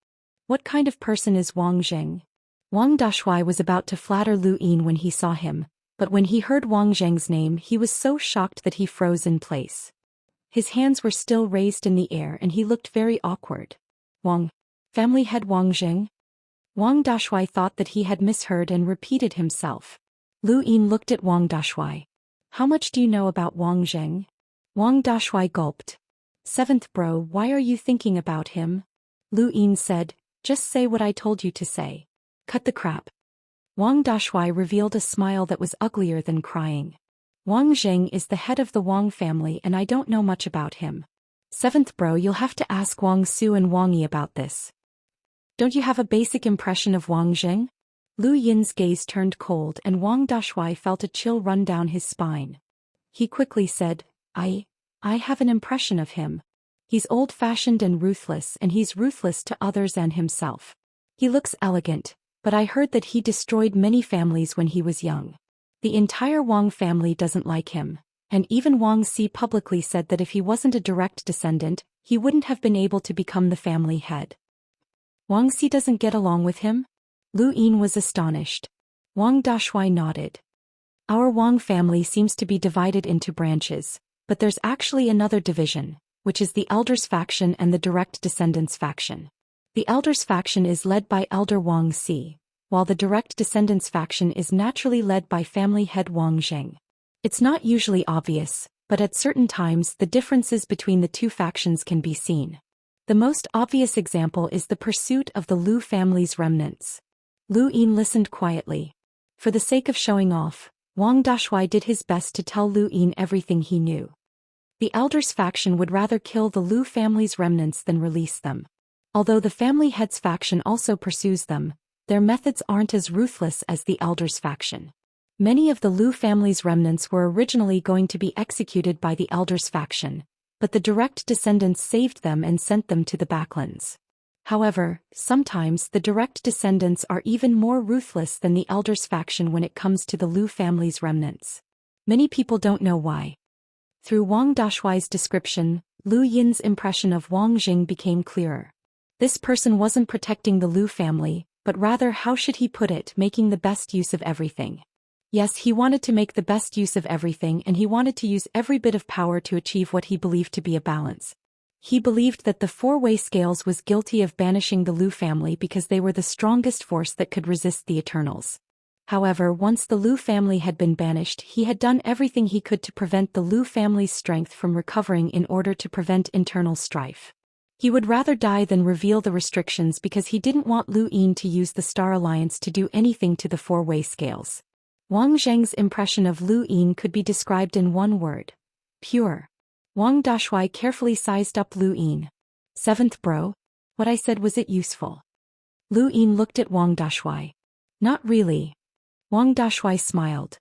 What kind of person is Wang Jing? Wang Dashui was about to flatter Lu Yin when he saw him, but when he heard Wang Zheng's name he was so shocked that he froze in place. His hands were still raised in the air and he looked very awkward. Wang. Family head Wang Zheng? Wang Dashui thought that he had misheard and repeated himself. Lu Yin looked at Wang Dashui. How much do you know about Wang Zheng? Wang Dashui gulped. Seventh bro, why are you thinking about him? Lu Yin said, just say what I told you to say. Cut the crap. Wang Dashui revealed a smile that was uglier than crying. Wang Zheng is the head of the Wang family and I don't know much about him. Seventh bro, you'll have to ask Wang Su and Wang Yi about this. Don't you have a basic impression of Wang Zheng? Lu Yin's gaze turned cold and Wang Dashui felt a chill run down his spine. He quickly said, I have an impression of him. He's old-fashioned and ruthless, and he's ruthless to others and himself. He looks elegant, but I heard that he destroyed many families when he was young. The entire Wang family doesn't like him, and even Wang Si publicly said that if he wasn't a direct descendant, he wouldn't have been able to become the family head. Wang Si doesn't get along with him? Lu Yin was astonished. Wang Dashui nodded. Our Wang family seems to be divided into branches, but there's actually another division, which is the Elders faction and the Direct Descendants faction. The Elders faction is led by Elder Wang Si, while the Direct Descendants faction is naturally led by family head Wang Zheng. It's not usually obvious, but at certain times the differences between the two factions can be seen. The most obvious example is the pursuit of the Lu family's remnants. Lu Yin listened quietly. For the sake of showing off, Wang Dashui did his best to tell Lu Yin everything he knew. The Elders faction would rather kill the Lu family's remnants than release them. Although the family head's faction also pursues them, their methods aren't as ruthless as the Elders faction. Many of the Lu family's remnants were originally going to be executed by the Elders faction, but the direct descendants saved them and sent them to the backlands. However, sometimes the direct descendants are even more ruthless than the Elders faction when it comes to the Lu family's remnants. Many people don't know why. Through Wang Dashui's description, Lu Yin's impression of Wang Jing became clearer. This person wasn't protecting the Lu family, but rather, how should he put it, making the best use of everything. Yes, he wanted to make the best use of everything and he wanted to use every bit of power to achieve what he believed to be a balance. He believed that the four-way scales was guilty of banishing the Lu family because they were the strongest force that could resist the Eternals. However, once the Lu family had been banished, he had done everything he could to prevent the Lu family's strength from recovering in order to prevent internal strife. He would rather die than reveal the restrictions because he didn't want Lu Yin to use the Star Alliance to do anything to the four-way scales. Wang Zheng's impression of Lu Yin could be described in one word: pure. Wang Dashui carefully sized up Lu Yin. Seventh bro? What I said, was it useful? Lu Yin looked at Wang Dashui. Not really. Wang Dashui smiled.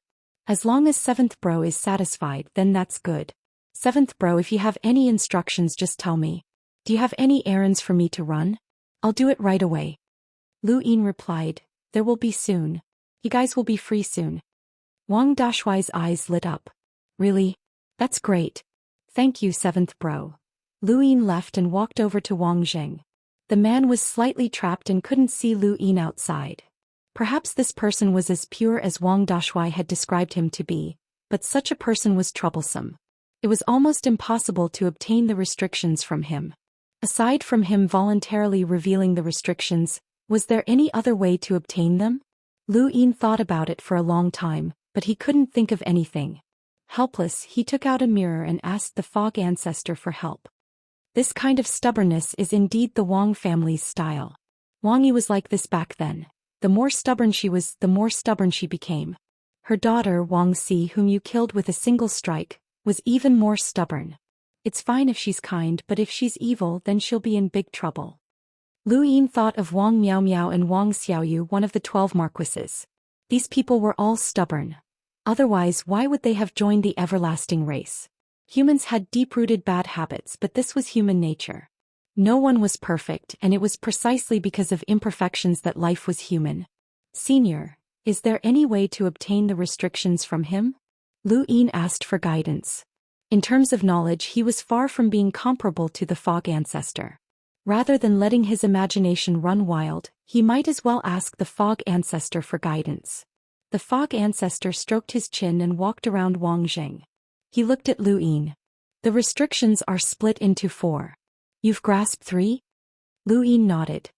As long as seventh bro is satisfied, then that's good. Seventh bro, if you have any instructions, just tell me. Do you have any errands for me to run? I'll do it right away. Lu Yin replied, there will be soon. You guys will be free soon. Wang Dashui's eyes lit up. Really? That's great. Thank you, seventh bro. Lu Yin left and walked over to Wang Zheng. The man was slightly trapped and couldn't see Lu Yin outside. Perhaps this person was as pure as Wang Dashui had described him to be, but such a person was troublesome. It was almost impossible to obtain the restrictions from him. Aside from him voluntarily revealing the restrictions, was there any other way to obtain them? Lu Yin thought about it for a long time, but he couldn't think of anything. Helpless, he took out a mirror and asked the Fog ancestor for help. This kind of stubbornness is indeed the Wang family's style. Wang Yi was like this back then. The more stubborn she was, the more stubborn she became. Her daughter, Wang Si, whom you killed with a single strike, was even more stubborn. It's fine if she's kind, but if she's evil, then she'll be in big trouble. Lu Yin thought of Wang Miao Miao and Wang Xiaoyu, one of the 12 marquises. These people were all stubborn. Otherwise, why would they have joined the everlasting race? Humans had deep-rooted bad habits, but this was human nature. No one was perfect, and it was precisely because of imperfections that life was human. Senior, is there any way to obtain the restrictions from him? Lu Yin asked for guidance. In terms of knowledge, he was far from being comparable to the Fog Ancestor. Rather than letting his imagination run wild, he might as well ask the Fog Ancestor for guidance. The Fog Ancestor stroked his chin and walked around Wang Zheng. He looked at Lu Yin. The restrictions are split into 4. You've grasped 3? Lu Yin nodded.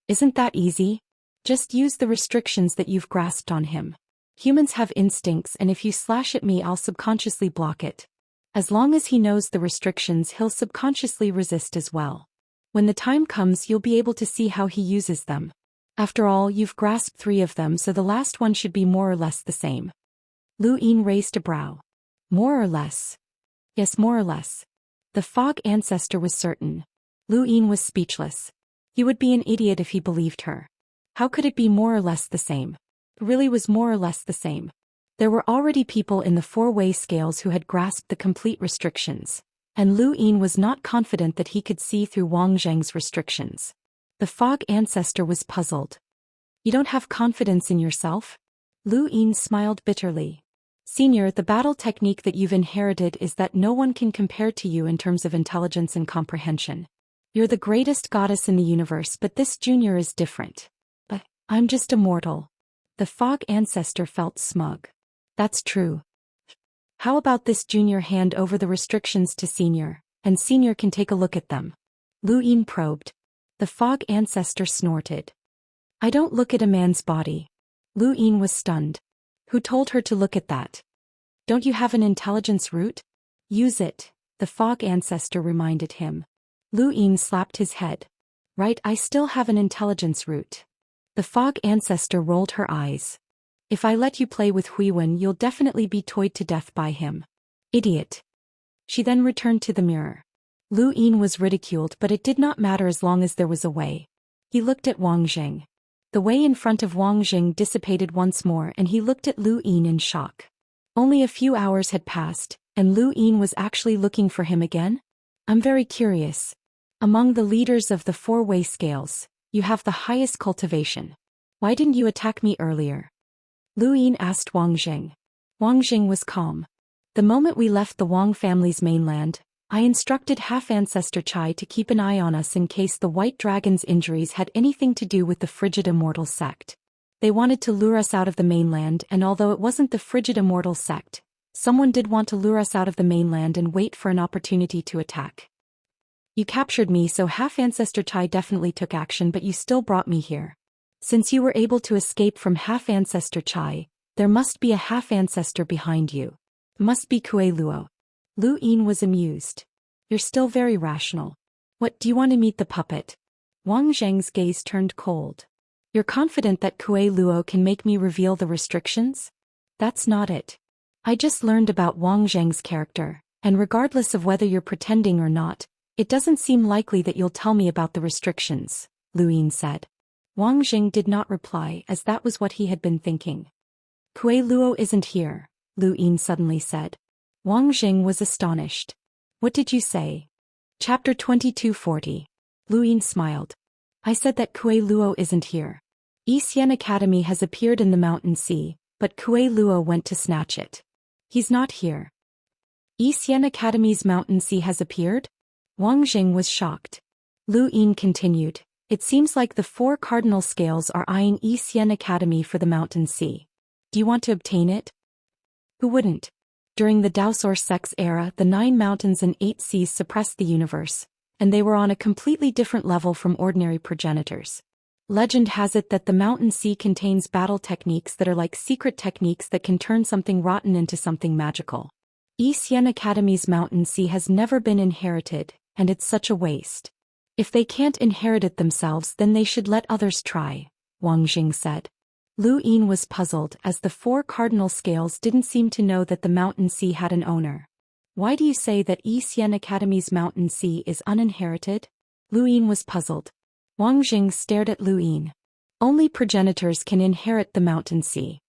Isn't that easy? Just use the restrictions that you've grasped on him. Humans have instincts, and if you slash at me, I'll subconsciously block it. As long as he knows the restrictions, he'll subconsciously resist as well. When the time comes, you'll be able to see how he uses them. After all, you've grasped 3 of them, so the last one should be more or less the same. Lu Yin raised a brow. More or less? Yes, more or less. The Fog Ancestor was certain. Lu Yin was speechless. He would be an idiot if he believed her. How could it be more or less the same? It really was more or less the same. There were already people in the 4-way scales who had grasped the complete restrictions, and Lu Yin was not confident that he could see through Wang Zheng's restrictions. The Fog Ancestor was puzzled. You don't have confidence in yourself? Lu Yin smiled bitterly. Senior, the battle technique that you've inherited is that no one can compare to you in terms of intelligence and comprehension. You're the greatest goddess in the universe, but this junior is different. But I'm just a mortal. The Fog Ancestor felt smug. That's true. How about this junior hand over the restrictions to Senior, and Senior can take a look at them? Lu Yin probed. The Fog Ancestor snorted. I don't look at a man's body. Lu Yin was stunned. Who told her to look at that? Don't you have an intelligence root? Use it, the Fog Ancestor reminded him. Lu Yin slapped his head. Right, I still have an intelligence root. The Fog Ancestor rolled her eyes. If I let you play with Huiwen, you'll definitely be toyed to death by him. Idiot. She then returned to the mirror. Lu Yin was ridiculed, but it did not matter as long as there was a way. He looked at Wang Zheng. The way in front of Wang Zheng dissipated once more, and he looked at Lu Yin in shock. Only a few hours had passed, and Lu Yin was actually looking for him again? I'm very curious. Among the leaders of the 4-way scales, you have the highest cultivation. Why didn't you attack me earlier? Lu Yin asked Wang Zheng. Wang Zheng was calm. The moment we left the Wang family's mainland, I instructed Half-Ancestor Chai to keep an eye on us in case the White Dragon's injuries had anything to do with the Frigid Immortal sect. They wanted to lure us out of the mainland, and although it wasn't the Frigid Immortal sect, someone did want to lure us out of the mainland and wait for an opportunity to attack. You captured me, so Half-Ancestor Chai definitely took action, but you still brought me here. Since you were able to escape from Half-Ancestor Chai, there must be a half-ancestor behind you. Must be Kuei Luo. Lu Yin was amused. You're still very rational. What, do you want to meet the puppet? Wang Zheng's gaze turned cold. You're confident that Kuei Luo can make me reveal the restrictions? That's not it. I just learned about Wang Zheng's character, and regardless of whether you're pretending or not, it doesn't seem likely that you'll tell me about the restrictions, Lu Yin said. Wang Zheng did not reply, as that was what he had been thinking. Kuei Luo isn't here, Lu Yin suddenly said. Wang Zheng was astonished. What did you say? Chapter 2240. Lu Yin smiled. I said that Kuei Luo isn't here. Xian Academy has appeared in the Mountain Sea, but Kuei Luo went to snatch it. He's not here. Xian Academy's Mountain Sea has appeared? Wang Zheng was shocked. Lu Yin continued. It seems like the 4 cardinal scales are eyeing Xian Academy for the Mountain Sea. Do you want to obtain it? Who wouldn't? During the Daoist Sect's era, the 9 mountains and 8 seas suppressed the universe, and they were on a completely different level from ordinary progenitors. Legend has it that the Mountain Sea contains battle techniques that are like secret techniques that can turn something rotten into something magical. Xian Academy's Mountain Sea has never been inherited, and it's such a waste. If they can't inherit it themselves, then they should let others try, Wang Zheng said. Lu Yin was puzzled, as the 4 cardinal scales didn't seem to know that the Mountain Sea had an owner. Why do you say that Xian Academy's Mountain Sea is uninherited? Lu Yin was puzzled. Wang Zheng stared at Lu Yin. Only progenitors can inherit the Mountain Sea.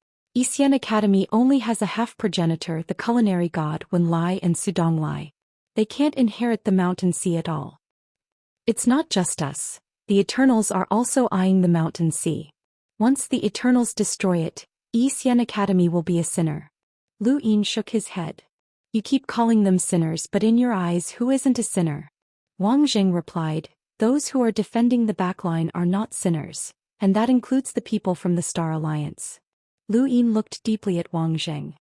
Xian Academy only has a half-progenitor, the culinary god Wen Lai and Sudong Lai. They can't inherit the mountain sea at all. It's not just us. The Eternals are also eyeing the mountain sea. Once the Eternals destroy it, Xian Academy will be a sinner. Lu Yin shook his head. You keep calling them sinners, but in your eyes who isn't a sinner? Wang Zheng replied, those who are defending the backline are not sinners, and that includes the people from the Star Alliance. Lu Yin looked deeply at Wang Zheng.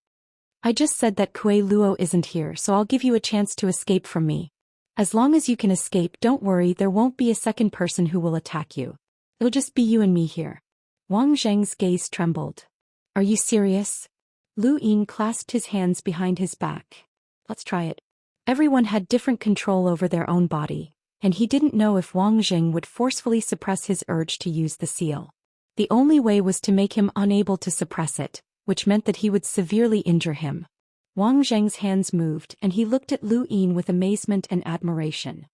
I just said that Kuei Luo isn't here, so I'll give you a chance to escape from me. As long as you can escape, don't worry, there won't be a second person who will attack you. It'll just be you and me here. Wang Zheng's gaze trembled. Are you serious? Lu Yin clasped his hands behind his back. Let's try it. Everyone had different control over their own body, and he didn't know if Wang Zheng would forcefully suppress his urge to use the seal. The only way was to make him unable to suppress it, which meant that he would severely injure him. Wang Zheng's hands moved and he looked at Lu Yin with amazement and admiration.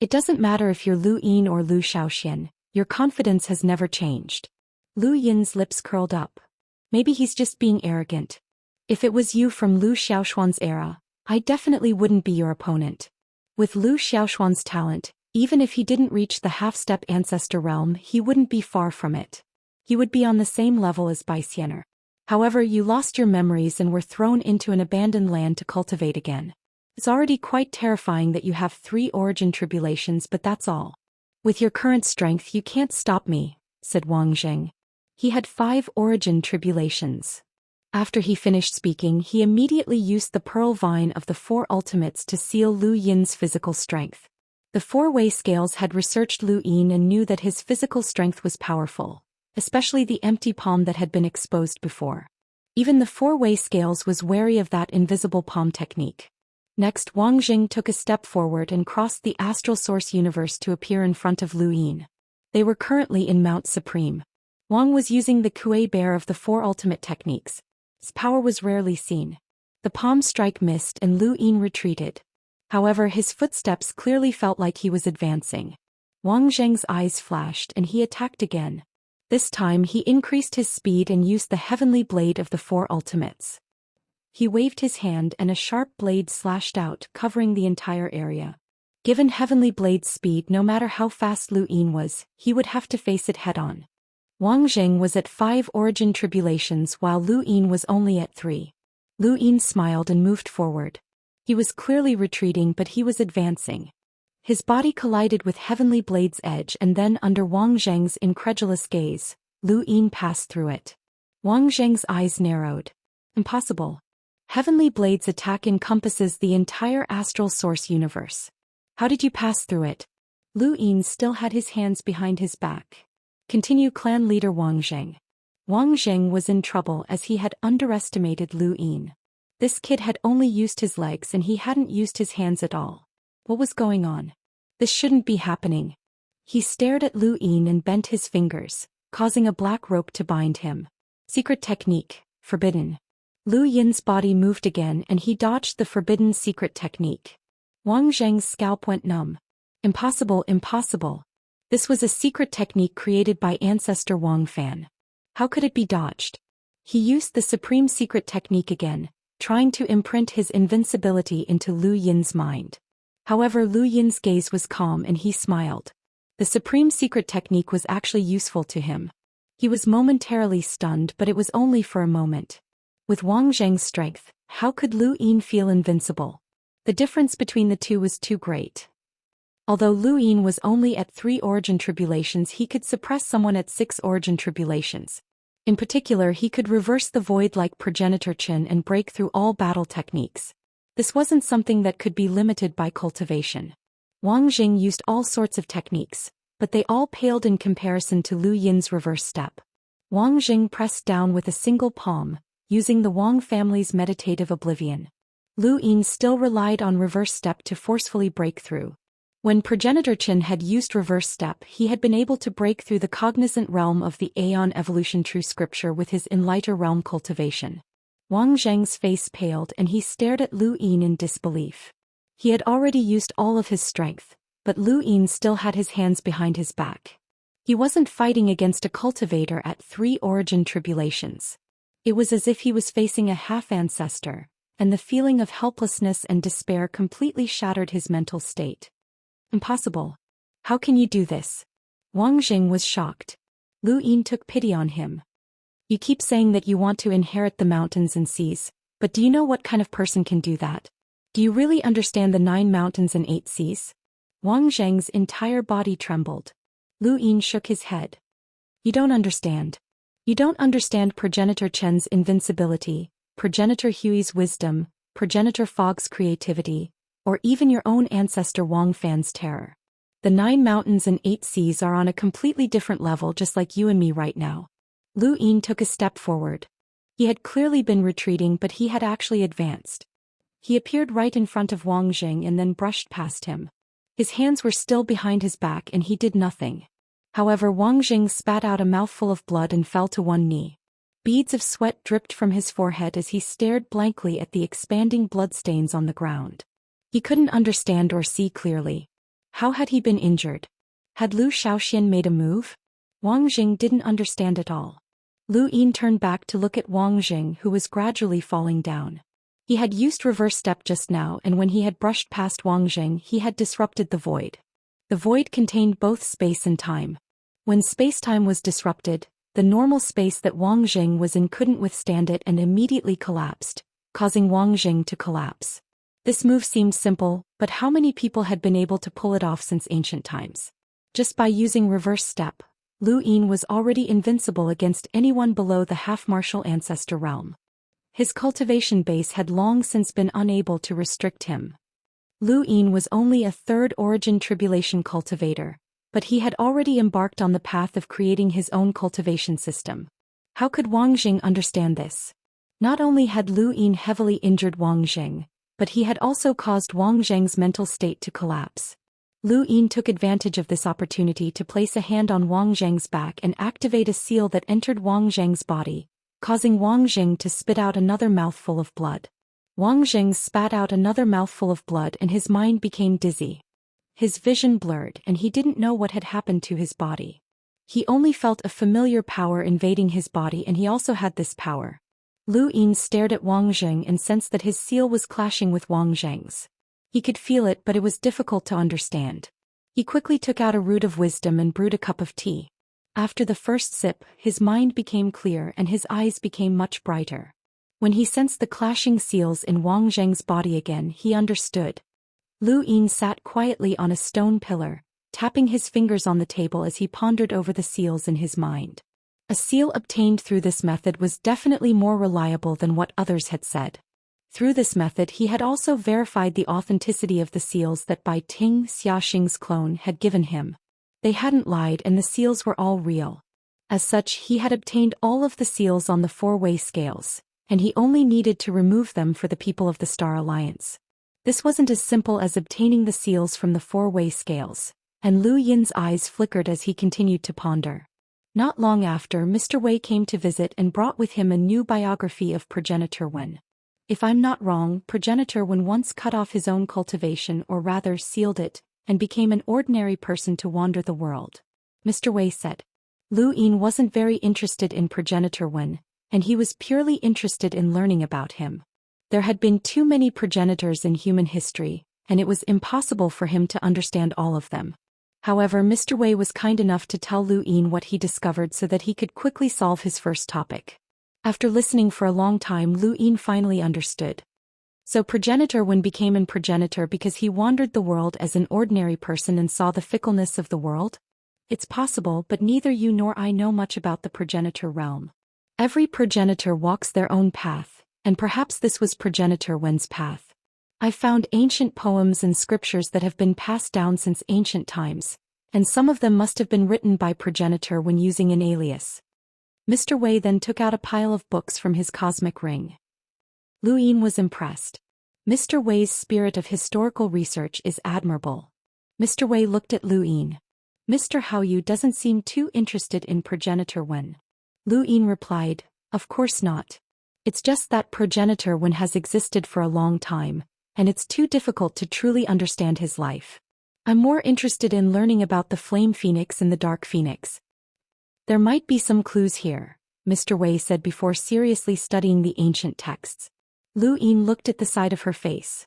It doesn't matter if you're Lu Yin or Lu Xiaoxian, your confidence has never changed. Lu Yin's lips curled up. Maybe he's just being arrogant. If it was you from Lu Xiaoshuan's era, I definitely wouldn't be your opponent. With Lu Xiaoshuan's talent, even if he didn't reach the half-step ancestor realm, he wouldn't be far from it. He would be on the same level as Bai Xianer. However, you lost your memories and were thrown into an abandoned land to cultivate again. It's already quite terrifying that you have 3 origin tribulations, but that's all. With your current strength you can't stop me, said Wang Zheng. He had 5 origin tribulations. After he finished speaking, he immediately used the pearl vine of the 4 ultimates to seal Lu Yin's physical strength. The 4-way scales had researched Lu Yin and knew that his physical strength was powerful, especially the empty palm that had been exposed before. Even the 4-way scales was wary of that invisible palm technique. Next, Wang Zheng took a step forward and crossed the astral source universe to appear in front of Lu Yin. They were currently in Mount Supreme. Wang was using the Kuei Bear of the 4 ultimate techniques. His power was rarely seen. The palm strike missed and Lu Yin retreated. However, his footsteps clearly felt like he was advancing. Wang Zheng's eyes flashed and he attacked again. This time he increased his speed and used the heavenly blade of the 4 ultimates. He waved his hand and a sharp blade slashed out, covering the entire area. Given heavenly blade's speed, no matter how fast Lu Yin was, he would have to face it head-on. Wang Zheng was at 5 origin tribulations while Lu Yin was only at 3. Lu Yin smiled and moved forward. He was clearly retreating, but he was advancing. His body collided with Heavenly Blade's edge and then under Wang Zheng's incredulous gaze, Lu Yin passed through it. Wang Zheng's eyes narrowed. Impossible. Heavenly Blade's attack encompasses the entire astral source universe. How did you pass through it? Lu Yin still had his hands behind his back. Continue clan leader Wang Zheng. Wang Zheng was in trouble as he had underestimated Lu Yin. This kid had only used his legs and he hadn't used his hands at all. What was going on? This shouldn't be happening. He stared at Lu Yin and bent his fingers, causing a black rope to bind him. Secret technique, forbidden. Lu Yin's body moved again and he dodged the forbidden secret technique. Wang Zheng's scalp went numb. Impossible, impossible. This was a secret technique created by Ancestor Wang Fan. How could it be dodged? He used the supreme secret technique again, trying to imprint his invincibility into Lu Yin's mind. However, Lu Yin's gaze was calm and he smiled. The supreme secret technique was actually useful to him. He was momentarily stunned, but it was only for a moment. With Wang Zheng's strength, how could Lu Yin feel invincible? The difference between the two was too great. Although Lu Yin was only at 3 origin tribulations, he could suppress someone at 6 origin tribulations. In particular, he could reverse the void like progenitor Qin and break through all battle techniques. This wasn't something that could be limited by cultivation. Wang Zheng used all sorts of techniques, but they all paled in comparison to Lu Yin's reverse step. Wang Zheng pressed down with a single palm, using the Wang family's meditative oblivion. Lu Yin still relied on reverse step to forcefully break through. When progenitor Qin had used reverse step, he had been able to break through the cognizant realm of the Aeon Evolution True Scripture with his Enlighter realm cultivation. Wang Zheng's face paled and he stared at Lu Yin in disbelief. He had already used all of his strength, but Lu Yin still had his hands behind his back. He wasn't fighting against a cultivator at 3 origin tribulations. It was as if he was facing a half-ancestor, and the feeling of helplessness and despair completely shattered his mental state. Impossible. How can you do this? Wang Jing was shocked. Lu Yin took pity on him. You keep saying that you want to inherit the mountains and seas, but do you know what kind of person can do that? Do you really understand the 9 mountains and 8 seas? Wang Zheng's entire body trembled. Lu Yin shook his head. You don't understand. You don't understand Progenitor Chen's invincibility, Progenitor Hui's wisdom, Progenitor Fog's creativity, or even your own ancestor Wang Fan's terror. The 9 mountains and 8 seas are on a completely different level, just like you and me right now. Lu Yin took a step forward. He had clearly been retreating, but he had actually advanced. He appeared right in front of Wang Jing and then brushed past him. His hands were still behind his back and he did nothing. However, Wang Jing spat out a mouthful of blood and fell to one knee. Beads of sweat dripped from his forehead as he stared blankly at the expanding bloodstains on the ground. He couldn't understand or see clearly. How had he been injured? Had Zhou Xian made a move? Wang Jing didn't understand at all. Lu Yin turned back to look at Wang Jing, who was gradually falling down. He had used reverse step just now, and when he had brushed past Wang Jing, he had disrupted the void. The void contained both space and time. When space-time was disrupted, the normal space that Wang Jing was in couldn't withstand it and immediately collapsed, causing Wang Jing to collapse. This move seemed simple, but how many people had been able to pull it off since ancient times? Just by using reverse step, Lu Yin was already invincible against anyone below the half-martial ancestor realm. His cultivation base had long since been unable to restrict him. Lu Yin was only a 3rd origin tribulation cultivator, but he had already embarked on the path of creating his own cultivation system. How could Wang Jing understand this? Not only had Lu Yin heavily injured Wang Jing, but he had also caused Wang Zheng's mental state to collapse. Lu Yin took advantage of this opportunity to place a hand on Wang Zheng's back and activate a seal that entered Wang Zheng's body, causing Wang Jing to spit out another mouthful of blood. Wang Jing spat out another mouthful of blood and his mind became dizzy. His vision blurred and he didn't know what had happened to his body. He only felt a familiar power invading his body, and he also had this power. Lu Yin stared at Wang Jing and sensed that his seal was clashing with Wang Zheng's. He could feel it, but it was difficult to understand. He quickly took out a root of wisdom and brewed a cup of tea. After the first sip, his mind became clear and his eyes became much brighter. When he sensed the clashing seals in Wang Zheng's body again, he understood. Lu Yin sat quietly on a stone pillar, tapping his fingers on the table as he pondered over the seals in his mind. A seal obtained through this method was definitely more reliable than what others had said. Through this method he had also verified the authenticity of the seals that Bai Ting Xiaxing's clone had given him. They hadn't lied and the seals were all real. As such, he had obtained all of the seals on the 4-way scales, and he only needed to remove them for the people of the Star Alliance. This wasn't as simple as obtaining the seals from the 4-way scales, and Lu Yin's eyes flickered as he continued to ponder. Not long after, Mr. Wei came to visit and brought with him a new biography of Progenitor Wen. If I'm not wrong, Progenitor Wen once cut off his own cultivation, or rather sealed it, and became an ordinary person to wander the world. Mr. Wei said. Lu Yin wasn't very interested in Progenitor Wen, and he was purely interested in learning about him. There had been too many progenitors in human history, and it was impossible for him to understand all of them. However, Mr. Wei was kind enough to tell Lu Yin what he discovered so that he could quickly solve his first topic. After listening for a long time, Lu Yin finally understood. So Progenitor Wen became an progenitor because he wandered the world as an ordinary person and saw the fickleness of the world? It's possible, but neither you nor I know much about the progenitor realm. Every progenitor walks their own path, and perhaps this was Progenitor Wen's path. I've found ancient poems and scriptures that have been passed down since ancient times, and some of them must have been written by Progenitor Wen using an alias. Mr. Wei then took out a pile of books from his cosmic ring. Lu Yin was impressed. Mr. Wei's spirit of historical research is admirable. Mr. Wei looked at Lu Yin. Mr. Haoyu doesn't seem too interested in Progenitor Wen. Lu Yin replied, Of course not. It's just that Progenitor Wen has existed for a long time, and it's too difficult to truly understand his life. I'm more interested in learning about the Flame Phoenix and the Dark Phoenix. There might be some clues here. Mr. Wei said before seriously studying the ancient texts. Lu Yin looked at the side of her face.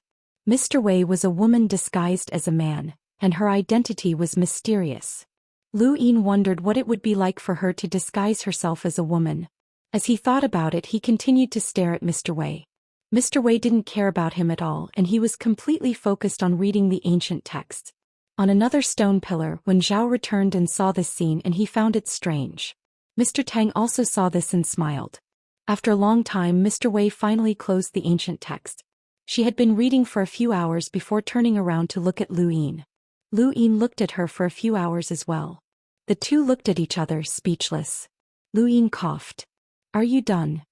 Mr. Wei was a woman disguised as a man, and her identity was mysterious. Lu Yin wondered what it would be like for her to disguise herself as a woman. As he thought about it, he continued to stare at Mr. Wei. Mr. Wei didn't care about him at all, and he was completely focused on reading the ancient texts. On another stone pillar, when Zhao returned and saw this scene, and he found it strange. Mr. Tang also saw this and smiled. After a long time, Mr. Wei finally closed the ancient text. She had been reading for a few hours before turning around to look at Lu Yin. Lu Yin looked at her for a few hours as well. The two looked at each other, speechless. Lu Yin coughed. "Are you done?"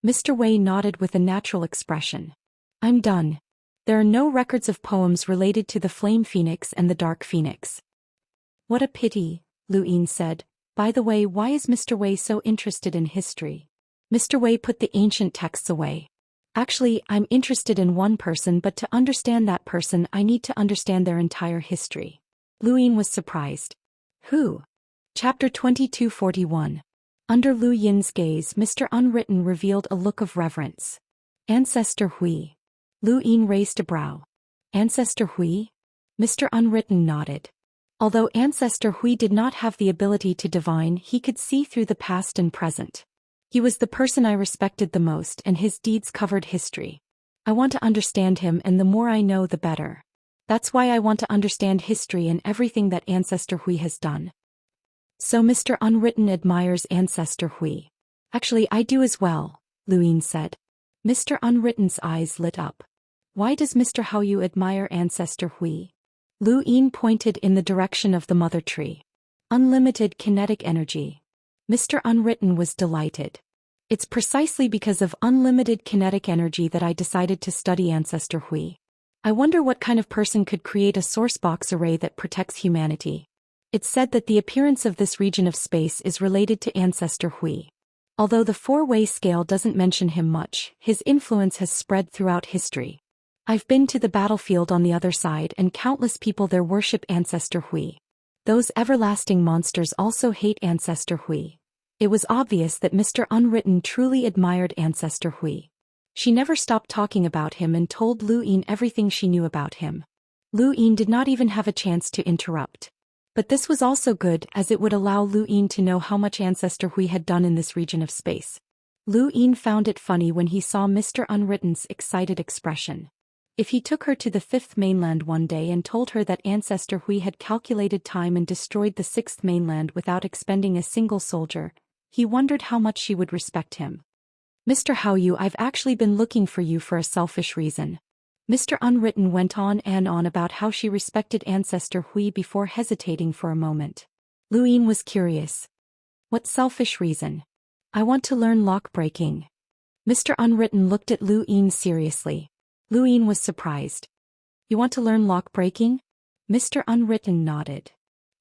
Mr. Wei nodded with a natural expression. "I'm done. There are no records of poems related to the Flame Phoenix and the Dark Phoenix." "What a pity," Lu Yin said. "By the way, why is Mr. Wei so interested in history?" Mr. Wei put the ancient texts away. "Actually, I'm interested in one person, but to understand that person I need to understand their entire history." Lu Yin was surprised. "Who?" Chapter 2241. Under Lu Yin's gaze, Mr. Unwritten revealed a look of reverence. "Ancestor Hui." Lu Yin raised a brow. "Ancestor Hui?" Mr. Unwritten nodded. Although Ancestor Hui did not have the ability to divine, he could see through the past and present. "He was the person I respected the most, and his deeds covered history. I want to understand him, and the more I know, the better. That's why I want to understand history and everything that Ancestor Hui has done." "So Mr. Unwritten admires Ancestor Hui." "Actually, I do as well," Lu Yin said. Mr. Unwritten's eyes lit up. "Why does Mr. Haoyu admire Ancestor Hui?" Lu Yin pointed in the direction of the mother tree. "Unlimited kinetic energy." Mr. Unwritten was delighted. "It's precisely because of unlimited kinetic energy that I decided to study Ancestor Hui. I wonder what kind of person could create a sourcebox array that protects humanity." It's said that the appearance of this region of space is related to Ancestor Hui. Although the four-way scale doesn't mention him much, his influence has spread throughout history. I've been to the battlefield on the other side, and countless people there worship Ancestor Hui. Those everlasting monsters also hate Ancestor Hui. It was obvious that Mr. Unwritten truly admired Ancestor Hui. She never stopped talking about him and told Lu Yin everything she knew about him. Lu Yin did not even have a chance to interrupt. But this was also good, as it would allow Lu Yin to know how much Ancestor Hui had done in this region of space. Lu Yin found it funny when he saw Mr. Unwritten's excited expression. If he took her to the fifth mainland one day and told her that Ancestor Hui had calculated time and destroyed the sixth mainland without expending a single soldier, he wondered how much she would respect him. "Mr. Haoyu, I've actually been looking for you for a selfish reason." Mr. Unwritten went on and on about how she respected Ancestor Hui before hesitating for a moment. Lu Yin was curious. "What selfish reason?" "I want to learn lock-breaking." Mr. Unwritten looked at Lu Yin seriously. Lu Yin was surprised. "You want to learn lock-breaking?" Mr. Unwritten nodded.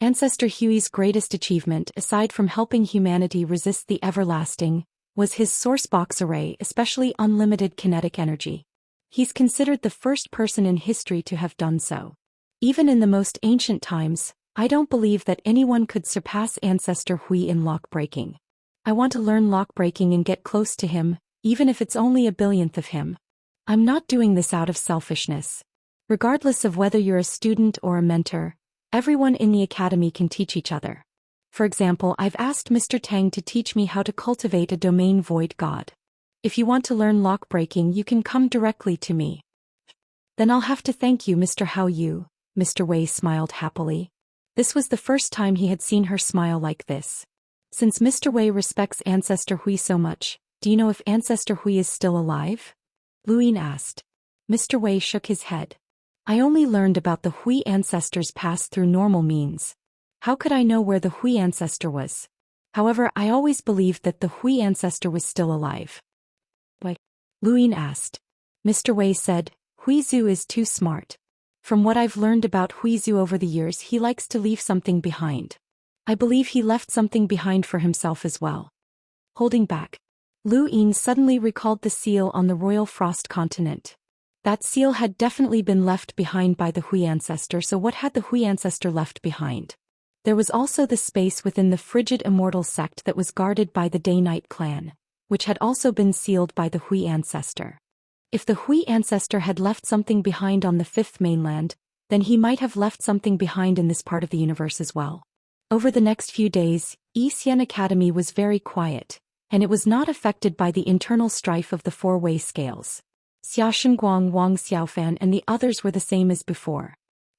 Ancestor Hui's greatest achievement, aside from helping humanity resist the everlasting, was his sourcebox array, especially unlimited kinetic energy. He's considered the first person in history to have done so. Even in the most ancient times, I don't believe that anyone could surpass Ancestor Hui in lock-breaking. I want to learn lock-breaking and get close to him, even if it's only a billionth of him. I'm not doing this out of selfishness. Regardless of whether you're a student or a mentor, everyone in the academy can teach each other. For example, I've asked Mr. Tang to teach me how to cultivate a domain void god. If you want to learn lock-breaking, you can come directly to me. Then I'll have to thank you, Mr. Haoyu. Mr. Wei smiled happily. This was the first time he had seen her smile like this. Since Mr. Wei respects Ancestor Hui so much, do you know if Ancestor Hui is still alive? Lu Yin asked. Mr. Wei shook his head. I only learned about the Hui ancestors passed through normal means. How could I know where the Hui ancestor was? However, I always believed that the Hui ancestor was still alive. Why? Lu Yin asked. Mr. Wei said, Huizhu is too smart. From what I've learned about Huizhu over the years, he likes to leave something behind. I believe he left something behind for himself as well. Holding back. Lu Yin suddenly recalled the seal on the Royal Frost continent. That seal had definitely been left behind by the Hui ancestor, so what had the Hui ancestor left behind? There was also the space within the frigid Immortal sect that was guarded by the Day-Night clan, which had also been sealed by the Hui ancestor. If the Hui ancestor had left something behind on the fifth mainland, then he might have left something behind in this part of the universe as well. Over the next few days, Xian Academy was very quiet, and it was not affected by the internal strife of the four-way scales. Xiaxinguang, Wang Xiaofan and the others were the same as before.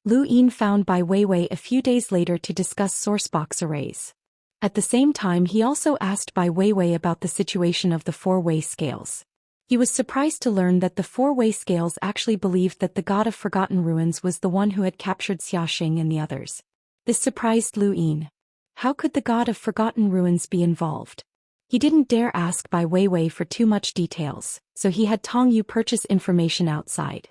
Lu Yin found Bai Weiwei a few days later to discuss sourcebox arrays. At the same time he also asked Bai Weiwei about the situation of the four-way scales. He was surprised to learn that the four-way scales actually believed that the god of Forgotten Ruins was the one who had captured Xiaxing and the others. This surprised Lu Yin. How could the god of Forgotten Ruins be involved? He didn't dare ask Bai Weiwei for too much details, so he had Tong Yu purchase information outside.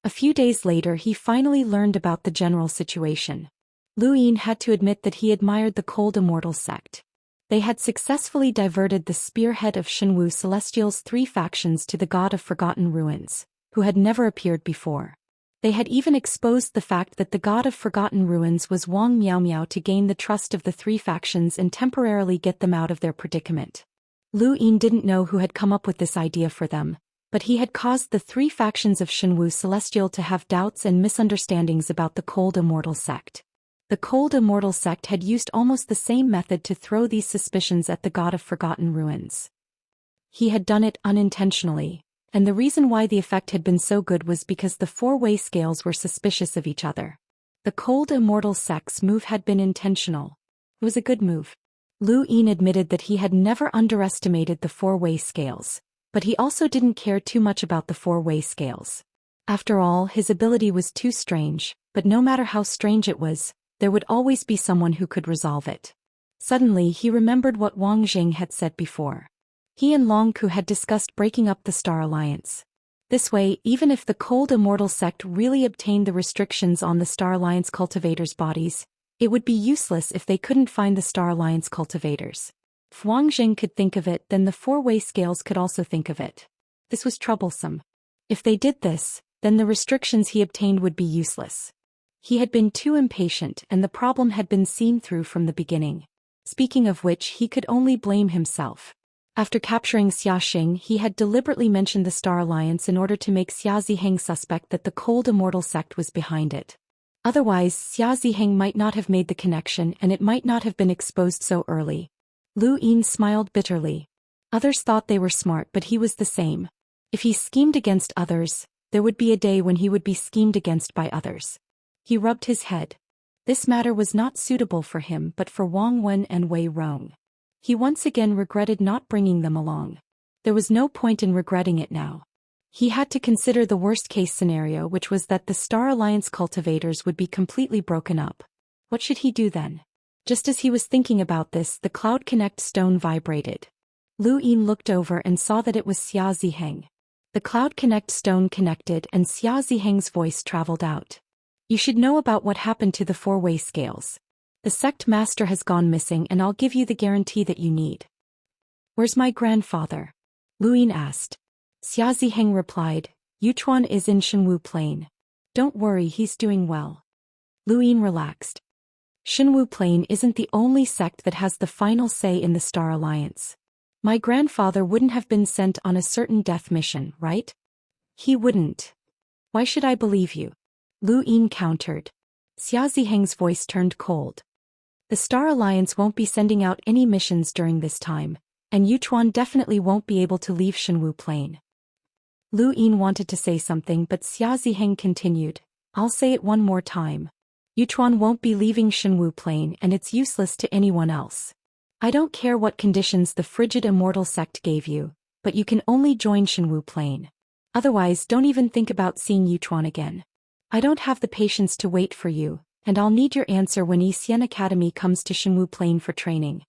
A few days later he finally learned about the general situation. Lu Yin had to admit that he admired the cold Immortal sect. They had successfully diverted the spearhead of Shenwu Celestial's 3 factions to the god of Forgotten Ruins, who had never appeared before. They had even exposed the fact that the god of Forgotten Ruins was Wang Miaomiao to gain the trust of the 3 factions and temporarily get them out of their predicament. Lu Yin didn't know who had come up with this idea for them, but he had caused the 3 factions of Shenwu Celestial to have doubts and misunderstandings about the cold Immortal sect. The cold Immortal sect had used almost the same method to throw these suspicions at the god of Forgotten Ruins. He had done it unintentionally, and the reason why the effect had been so good was because the four-way scales were suspicious of each other. The cold Immortal sect's move had been intentional. It was a good move. Lu Yin admitted that he had never underestimated the four-way scales, but he also didn't care too much about the four-way scales. After all, his ability was too strange, but no matter how strange it was, there would always be someone who could resolve it. Suddenly he remembered what Wang Jing had said before. He and Long Ku had discussed breaking up the Star Alliance. This way, even if the cold Immortal sect really obtained the restrictions on the Star Alliance cultivators' bodies, it would be useless if they couldn't find the Star Alliance cultivators. If Wang Jing could think of it, then the four-way scales could also think of it. This was troublesome. If they did this, then the restrictions he obtained would be useless. He had been too impatient and the problem had been seen through from the beginning. Speaking of which, he could only blame himself. After capturing Xiaxing, he had deliberately mentioned the Star Alliance in order to make Xia Ziheng suspect that the cold Immortal sect was behind it. Otherwise, Xia Ziheng might not have made the connection and it might not have been exposed so early. Lu Yin smiled bitterly. Others thought they were smart, but he was the same. If he schemed against others, there would be a day when he would be schemed against by others. He rubbed his head. This matter was not suitable for him but for Wang Wen and Wei Rong. He once again regretted not bringing them along. There was no point in regretting it now. He had to consider the worst-case scenario, which was that the Star Alliance cultivators would be completely broken up. What should he do then? Just as he was thinking about this, the Cloud Connect stone vibrated. Lu Yin looked over and saw that it was Xia Ziheng. The Cloud Connect stone connected and Xia Ziheng's voice traveled out. You should know about what happened to the four-way scales. The sect master has gone missing and I'll give you the guarantee that you need. Where's my grandfather? Lu Yin asked. Xia Ziheng replied, Yuchuan is in Shenwu Plain. Don't worry, he's doing well. Lu Yin relaxed. Shenwu Plain isn't the only sect that has the final say in the Star Alliance. My grandfather wouldn't have been sent on a certain death mission, right? He wouldn't. Why should I believe you? Lu Yin countered. Xia Ziheng's voice turned cold. The Star Alliance won't be sending out any missions during this time, and Yuchuan definitely won't be able to leave Shenwu Plain. Lu Yin wanted to say something but Xia Ziheng continued, I'll say it one more time. Yuchuan won't be leaving Shenwu Plain and it's useless to anyone else. I don't care what conditions the frigid Immortal sect gave you, but you can only join Shenwu Plain. Otherwise, don't even think about seeing Yuchuan again. I don't have the patience to wait for you, and I'll need your answer when Xian Academy comes to Shenwu Plain for training.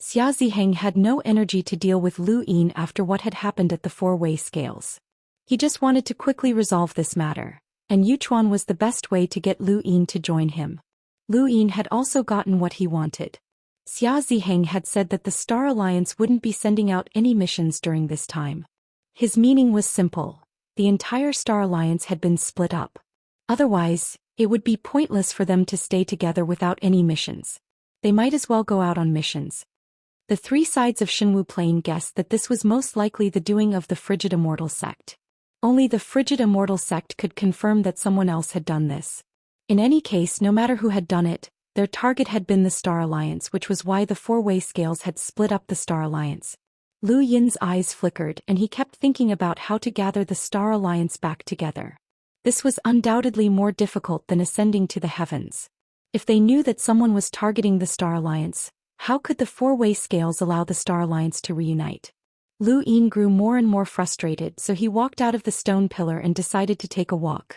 Xia Ziheng had no energy to deal with Lu Yin after what had happened at the four-way scales. He just wanted to quickly resolve this matter, and Yuchuan was the best way to get Lu Yin to join him. Lu Yin had also gotten what he wanted. Xia Ziheng had said that the Star Alliance wouldn't be sending out any missions during this time. His meaning was simple. The entire Star Alliance had been split up. Otherwise, it would be pointless for them to stay together without any missions. They might as well go out on missions. The three sides of Shenwu Plain guessed that this was most likely the doing of the frigid Immortal sect. Only the frigid Immortal sect could confirm that someone else had done this. In any case, no matter who had done it, their target had been the Star Alliance, which was why the four-way scales had split up the Star Alliance. Lu Yin's eyes flickered and he kept thinking about how to gather the Star Alliance back together. This was undoubtedly more difficult than ascending to the heavens. If they knew that someone was targeting the Star Alliance, how could the four-way scales allow the Star Alliance to reunite? Lu Yin grew more and more frustrated, so he walked out of the stone pillar and decided to take a walk.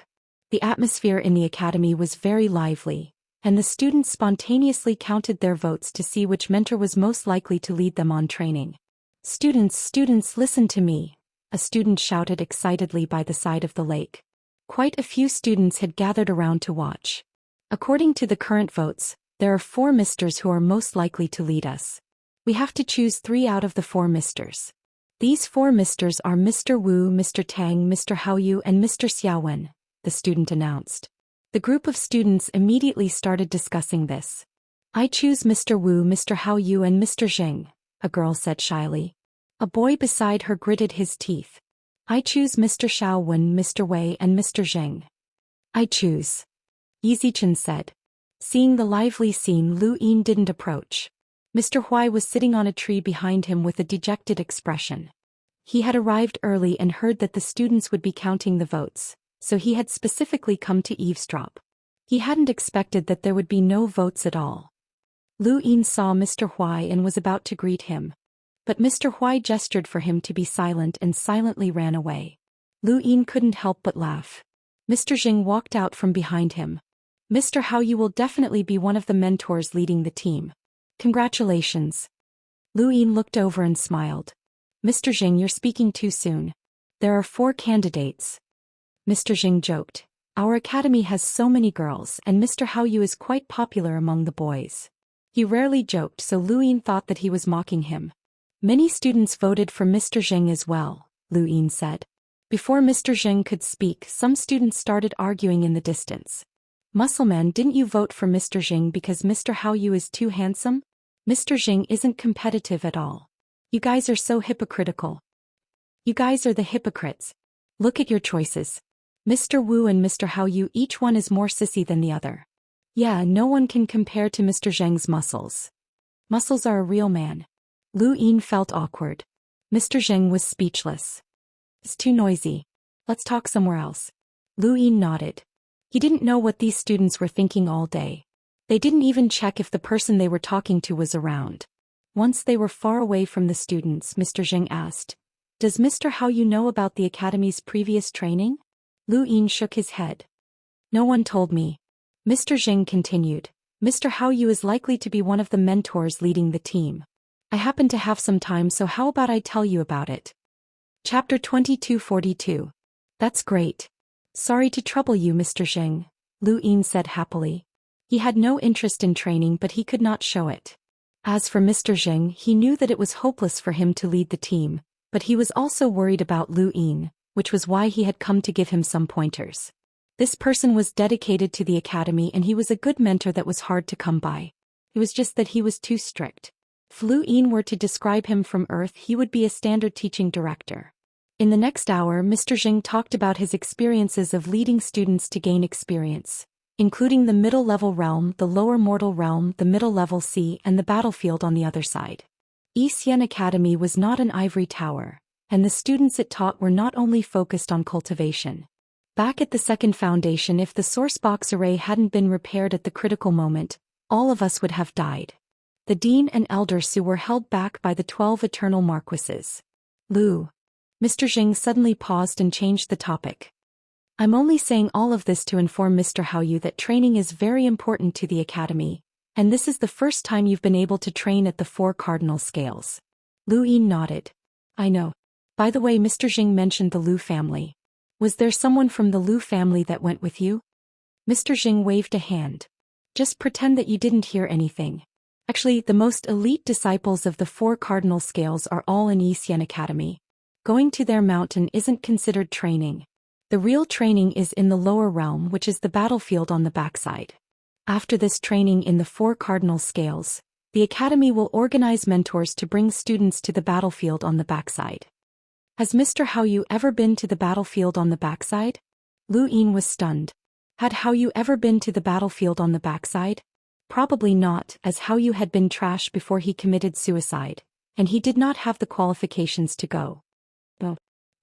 The atmosphere in the academy was very lively, and the students spontaneously counted their votes to see which mentor was most likely to lead them on training. Students, listen to me," a student shouted excitedly by the side of the lake. Quite a few students had gathered around to watch. According to the current votes, there are 4 misters who are most likely to lead us. We have to choose 3 out of the 4 misters. These 4 misters are Mr. Wu, Mr. Tang, Mr. Haoyu, and Mr. Xiaowen, the student announced. The group of students immediately started discussing this. "I choose Mr. Wu, Mr. Haoyu, and Mr. Zheng," a girl said shyly. A boy beside her gritted his teeth. "I choose Mr. Xiaowen, Mr. Wei, and Mr. Zheng." "I choose," Yizichen said. Seeing the lively scene, Lu Yin didn't approach. Mr. Huai was sitting on a tree behind him with a dejected expression. He had arrived early and heard that the students would be counting the votes, so he had specifically come to eavesdrop. He hadn't expected that there would be no votes at all. Lu Yin saw Mr. Huai and was about to greet him. But Mr. Huai gestured for him to be silent and silently ran away. Lu Yin couldn't help but laugh. Mr. Zheng walked out from behind him. "Mr. Hao, you will definitely be one of the mentors leading the team. Congratulations." Lu Yin looked over and smiled. "Mr. Zheng, you're speaking too soon. There are 4 candidates." Mr. Zheng joked. "Our academy has so many girls and Mr. Haoyu is quite popular among the boys." He rarely joked, so Lu Yin thought that he was mocking him. "Many students voted for Mr. Zheng as well," Lu Yin said. Before Mr. Zheng could speak, some students started arguing in the distance. "Muscleman, didn't you vote for Mr. Zheng because Mr. Haoyu is too handsome? Mr. Zheng isn't competitive at all. You guys are so hypocritical. You guys are the hypocrites. Look at your choices. Mr. Wu and Mr. Haoyu, each one is more sissy than the other. Yeah, no one can compare to Mr. Zheng's muscles. Muscles are a real man." Lu Yin felt awkward. Mr. Zheng was speechless. "It's too noisy. Let's talk somewhere else." Lu Yin nodded. He didn't know what these students were thinking all day. They didn't even check if the person they were talking to was around. Once they were far away from the students, Mr. Zheng asked, "Does Mr. Haoyu know about the academy's previous training?" Lu Yin shook his head. "No one told me." Mr. Zheng continued, "Mr. Haoyu is likely to be one of the mentors leading the team. I happen to have some time, so how about I tell you about it?" Chapter 2242. "That's great. Sorry to trouble you, Mr. Zheng," Lu Yin said happily. He had no interest in training, but he could not show it. As for Mr. Zheng, he knew that it was hopeless for him to lead the team, but he was also worried about Lu Yin, which was why he had come to give him some pointers. This person was dedicated to the academy and he was a good mentor that was hard to come by. It was just that he was too strict. If Lu Yin were to describe him from Earth, he would be a standard teaching director. In the next hour, Mr. Zheng talked about his experiences of leading students to gain experience, including the middle-level realm, the lower mortal realm, the middle-level sea, and the battlefield on the other side. Xian Academy was not an ivory tower, and the students it taught were not only focused on cultivation. Back at the second foundation, if the source box array hadn't been repaired at the critical moment, all of us would have died. The Dean and Elder Su were held back by the 12 eternal marquises. Mr. Zheng suddenly paused and changed the topic. "I'm only saying all of this to inform Mr. Haoyu that training is very important to the academy, and this is the first time you've been able to train at the 4 cardinal scales." Lu Yin nodded. "I know. By the way, Mr. Zheng mentioned the Lu family. Was there someone from the Lu family that went with you?" Mr. Zheng waved a hand. "Just pretend that you didn't hear anything. Actually, the most elite disciples of the 4 cardinal scales are all in Xian Academy. Going to their mountain isn't considered training. The real training is in the lower realm, which is the battlefield on the backside. After this training in the 4 cardinal scales, the Academy will organize mentors to bring students to the battlefield on the backside. Has Mr. Haoyu ever been to the battlefield on the backside? Lu Yin was stunned. Had Haoyu ever been to the battlefield on the backside? Probably not, as Haoyu had been trashed before he committed suicide, and he did not have the qualifications to go. Oh.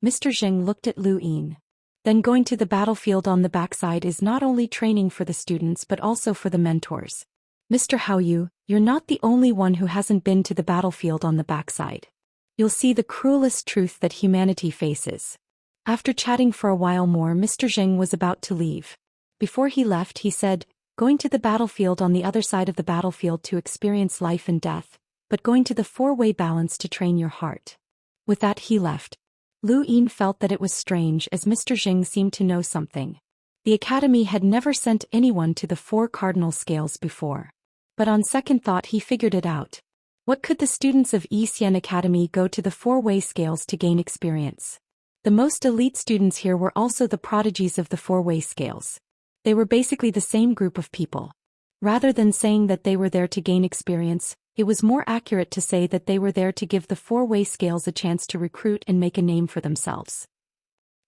Mr. Zheng looked at Lu Yin. Then going to the battlefield on the backside is not only training for the students but also for the mentors. Mr. Haoyu, you're not the only one who hasn't been to the battlefield on the backside. You'll see the cruelest truth that humanity faces. After chatting for a while more, Mr. Zheng was about to leave. Before he left, he said, going to the battlefield on the other side of the battlefield to experience life and death, but going to the 4-way balance to train your heart. With that he left. Lu Yin felt that it was strange as Mr. Zheng seemed to know something. The Academy had never sent anyone to the 4 cardinal scales before. But on second thought he figured it out. What could the students of Zhou Xian Academy go to the 4-way scales to gain experience? The most elite students here were also the prodigies of the 4-way scales. They were basically the same group of people. Rather than saying that they were there to gain experience, it was more accurate to say that they were there to give the 4-way scales a chance to recruit and make a name for themselves.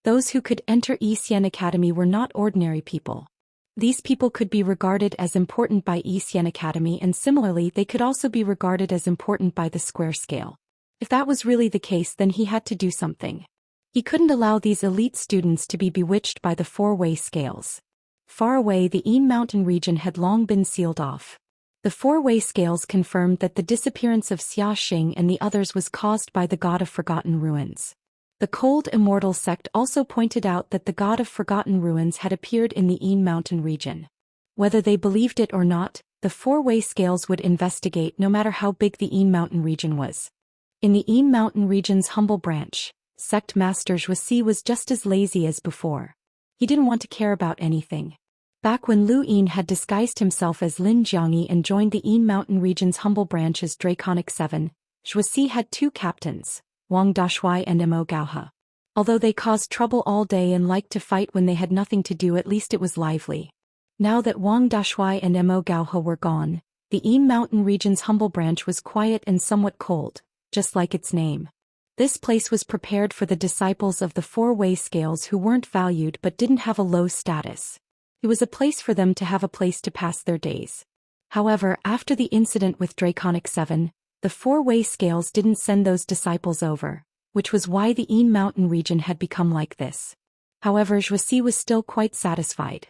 Those who could enter Zhou Xian Academy were not ordinary people. These people could be regarded as important by Zhou Xian Academy, and similarly they could also be regarded as important by the square scale. If that was really the case, then he had to do something. He couldn't allow these elite students to be bewitched by the 4-way scales. Far away, the Yin Mountain region had long been sealed off. The 4-way scales confirmed that the disappearance of Xiaxia and the others was caused by the God of Forgotten Ruins. The cold Immortal sect also pointed out that the God of Forgotten Ruins had appeared in the Yin Mountain region. Whether they believed it or not, the 4-way scales would investigate no matter how big the Yin Mountain region was. In the Yin Mountain region's humble branch, Sect Master Zhou Xian was just as lazy as before. He didn't want to care about anything. Back when Lu Yin had disguised himself as Lin Jiangyi and joined the Yin Mountain region's humble branch as Draconic 7, Zhou Xian had 2 captains, Wang Dashui and Mo Gaohe. Although they caused trouble all day and liked to fight when they had nothing to do, at least it was lively. Now that Wang Dashui and Mo Gaohe were gone, the Yin Mountain region's humble branch was quiet and somewhat cold, just like its name. This place was prepared for the disciples of the 4-way scales who weren't valued but didn't have a low status. It was a place for them to have a place to pass their days. However, after the incident with Draconic 7, the 4-way scales didn't send those disciples over, which was why the Yin Mountain region had become like this. However, Zhou Xian was still quite satisfied.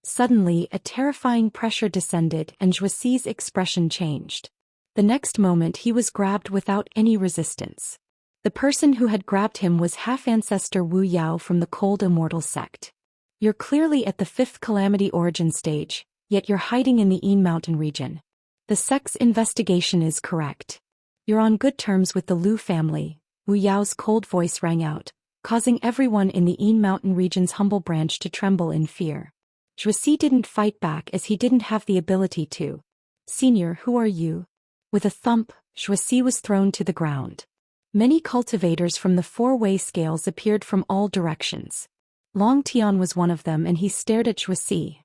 Suddenly, a terrifying pressure descended and Zhou Xian's expression changed. The next moment he was grabbed without any resistance. The person who had grabbed him was half-ancestor Wu Yao from the Cold Immortal sect. You're clearly at the 5th Calamity origin stage, yet you're hiding in the Yin Mountain region. The sect's investigation is correct. You're on good terms with the Lu family, Wu Yao's cold voice rang out, causing everyone in the Yin Mountain region's humble branch to tremble in fear. Zhou Xian didn't fight back as he didn't have the ability to. Senior, who are you? With a thump, Zhou Xian was thrown to the ground. Many cultivators from the 4-way scales appeared from all directions. Long Tian was one of them and he stared at Zhou Xian.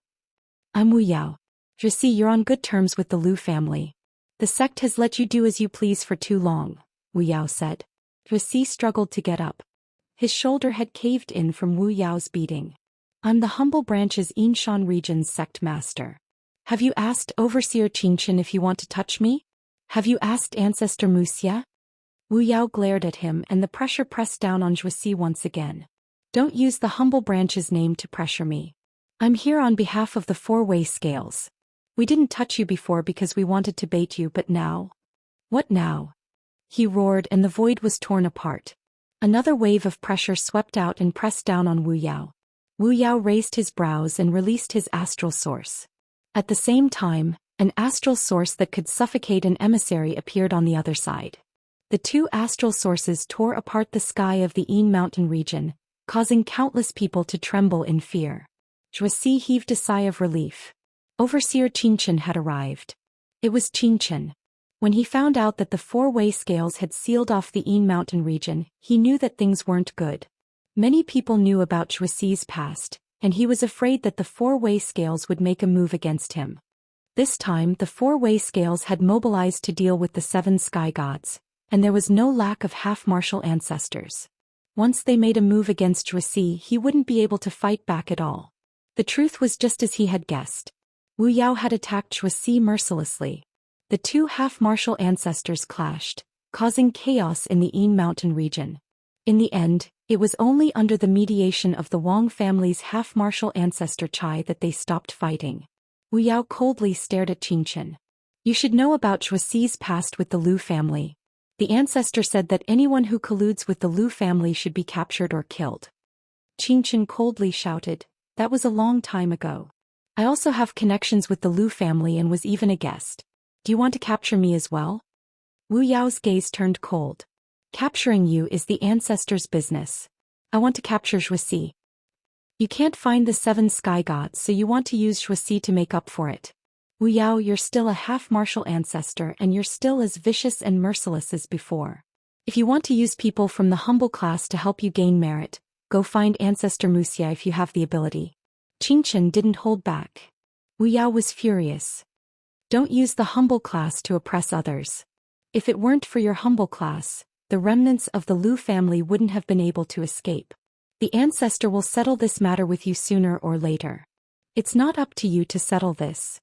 I'm Wu Yao. Zhou Xian, you're on good terms with the Lu family. The sect has let you do as you please for too long, Wu Yao said. Zhou Xian struggled to get up. His shoulder had caved in from Wu Yao's beating. I'm the humble branch's Yinshan region's sect master. Have you asked Overseer Xianxia if you want to touch me? Have you asked Ancestor Wuxia? Wu Yao glared at him and the pressure pressed down on Zhou Xian once again. Don't use the humble branch's name to pressure me. I'm here on behalf of the 4-way scales. We didn't touch you before because we wanted to bait you, but now? What now? He roared and the void was torn apart. Another wave of pressure swept out and pressed down on Wu Yao. Wu Yao raised his brows and released his astral source. At the same time, an astral source that could suffocate an emissary appeared on the other side. The 2 astral sources tore apart the sky of the Yin Mountain region, causing countless people to tremble in fear. Zhou Xian heaved a sigh of relief. Overseer Xianxia had arrived. It was Xianxia. When he found out that the 4-way scales had sealed off the Yin Mountain region, he knew that things weren't good. Many people knew about Zhou Xian's past, and he was afraid that the 4-way scales would make a move against him. This time the four-way scales had mobilized to deal with the 7 sky gods, and there was no lack of half-martial ancestors. Once they made a move against Zhou Xian, he wouldn't be able to fight back at all. The truth was just as he had guessed. Wu Yao had attacked Zhou Xian mercilessly. The two half-martial ancestors clashed, causing chaos in the Yin Mountain region. In the end, it was only under the mediation of the Wang family's half-martial ancestor Chai that they stopped fighting. Wu Yao coldly stared at Xianxia. You should know about Zhou Xi's past with the Lu family. The ancestor said that anyone who colludes with the Lu family should be captured or killed. Xianxia coldly shouted, that was a long time ago. I also have connections with the Lu family and was even a guest. Do you want to capture me as well? Wu Yao's gaze turned cold. Capturing you is the ancestor's business. I want to capture Zhou Xian. You can't find the 7 sky gods, so you want to use Zhou Xian to make up for it. Wu Yao, you're still a half-martial ancestor and you're still as vicious and merciless as before. If you want to use people from the humble class to help you gain merit, go find Ancestor Wuxia if you have the ability. Xianxia didn't hold back. Wu Yao was furious. Don't use the humble class to oppress others. If it weren't for your humble class, the remnants of the Lu family wouldn't have been able to escape. The ancestor will settle this matter with you sooner or later. It's not up to you to settle this.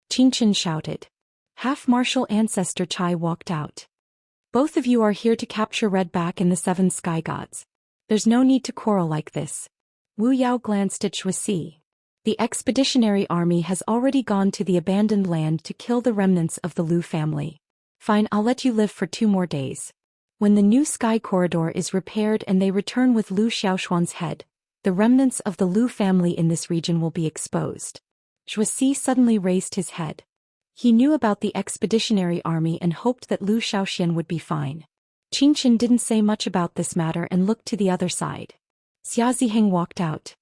Xianxia shouted. Half-martial ancestor Chai walked out. Both of you are here to capture Redback and the 7 sky gods. There's no need to quarrel like this. Wu Yao glanced at Zhou Xian. The expeditionary army has already gone to the abandoned land to kill the remnants of the Lu family. Fine, I'll let you live for 2 more days. When the new sky corridor is repaired and they return with Lu Xiaoshuan's head, the remnants of the Lu family in this region will be exposed. Zhou Xian suddenly raised his head. He knew about the expeditionary army and hoped that Lu Xiaoxian would be fine. Xianxia didn't say much about this matter and looked to the other side. Xia Ziheng walked out.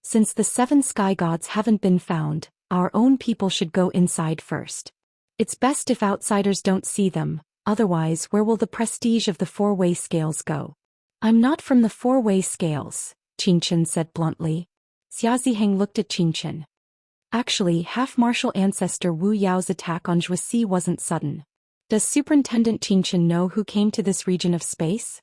Since the 7 sky gods haven't been found, our own people should go inside first. It's best if outsiders don't see them, otherwise where will the prestige of the four-way scales go? I'm not from the four-way scales, Xianxia said bluntly. Xia Ziheng looked at Xianxia. Actually, half-martial ancestor Wu Yao's attack on Zhou Xian wasn't sudden. Does Superintendent Xianxia know who came to this region of space?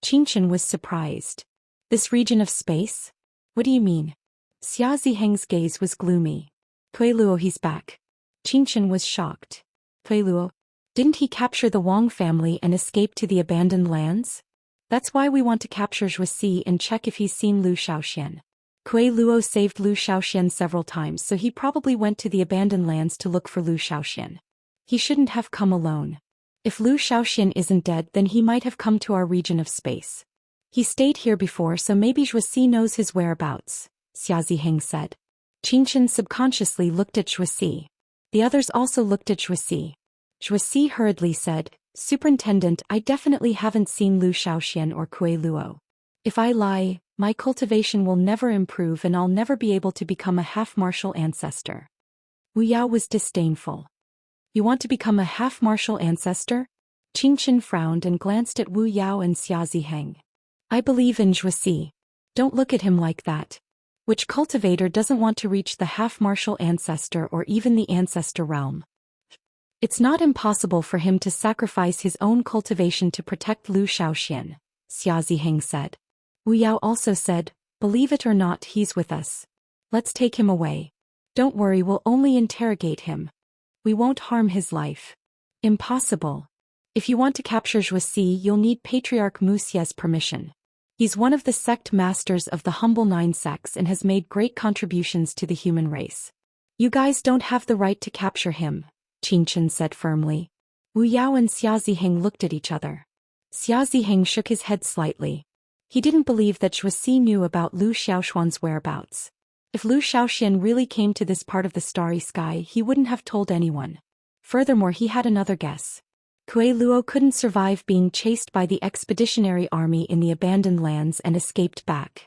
Xianxia was surprised. This region of space? What do you mean? Xia Ziheng's gaze was gloomy. Cui Luo, he's back. Xianxia was shocked. Cui Luo? Didn't he capture the Wang family and escape to the abandoned lands? That's why we want to capture Zhou Xian and check if he's seen Lu Xiaoxian. Cui Luo saved Lu Xiaoxian several times, so he probably went to the abandoned lands to look for Lu Xiaoxian. He shouldn't have come alone. If Lu Xiaoxian isn't dead, then he might have come to our region of space. He stayed here before, so maybe Zhou Xian knows his whereabouts, Xia Ziheng said. Xianxia subconsciously looked at Zhou Xian. The others also looked at Zhou Xian. Zhou Xian hurriedly said, Superintendent, I definitely haven't seen Lu Xiaoxian or Cui Luo. If I lie, my cultivation will never improve and I'll never be able to become a half-martial ancestor. Wu Yao was disdainful. You want to become a half-martial ancestor? Xianxia frowned and glanced at Wu Yao and Xia Ziheng. I believe in Zhou Xian. Don't look at him like that. Which cultivator doesn't want to reach the half-martial ancestor or even the ancestor realm? It's not impossible for him to sacrifice his own cultivation to protect Lu Xiaoxian, Xia Ziheng said. Wu Yao also said, believe it or not, he's with us. Let's take him away. Don't worry, we'll only interrogate him. We won't harm his life. Impossible. If you want to capture Zhou Xian, you'll need Patriarch Wuxia's permission. He's one of the sect masters of the Humble 9 sects and has made great contributions to the human race. You guys don't have the right to capture him, Xianxia said firmly. Wu Yao and Xia Ziheng looked at each other. Xia Ziheng shook his head slightly. He didn't believe that Zhou Xian knew about Lu Xiaoshuan's whereabouts. If Lu Xiaoxian really came to this part of the starry sky, he wouldn't have told anyone. Furthermore, he had another guess. Cui Luo couldn't survive being chased by the expeditionary army in the abandoned lands and escaped back.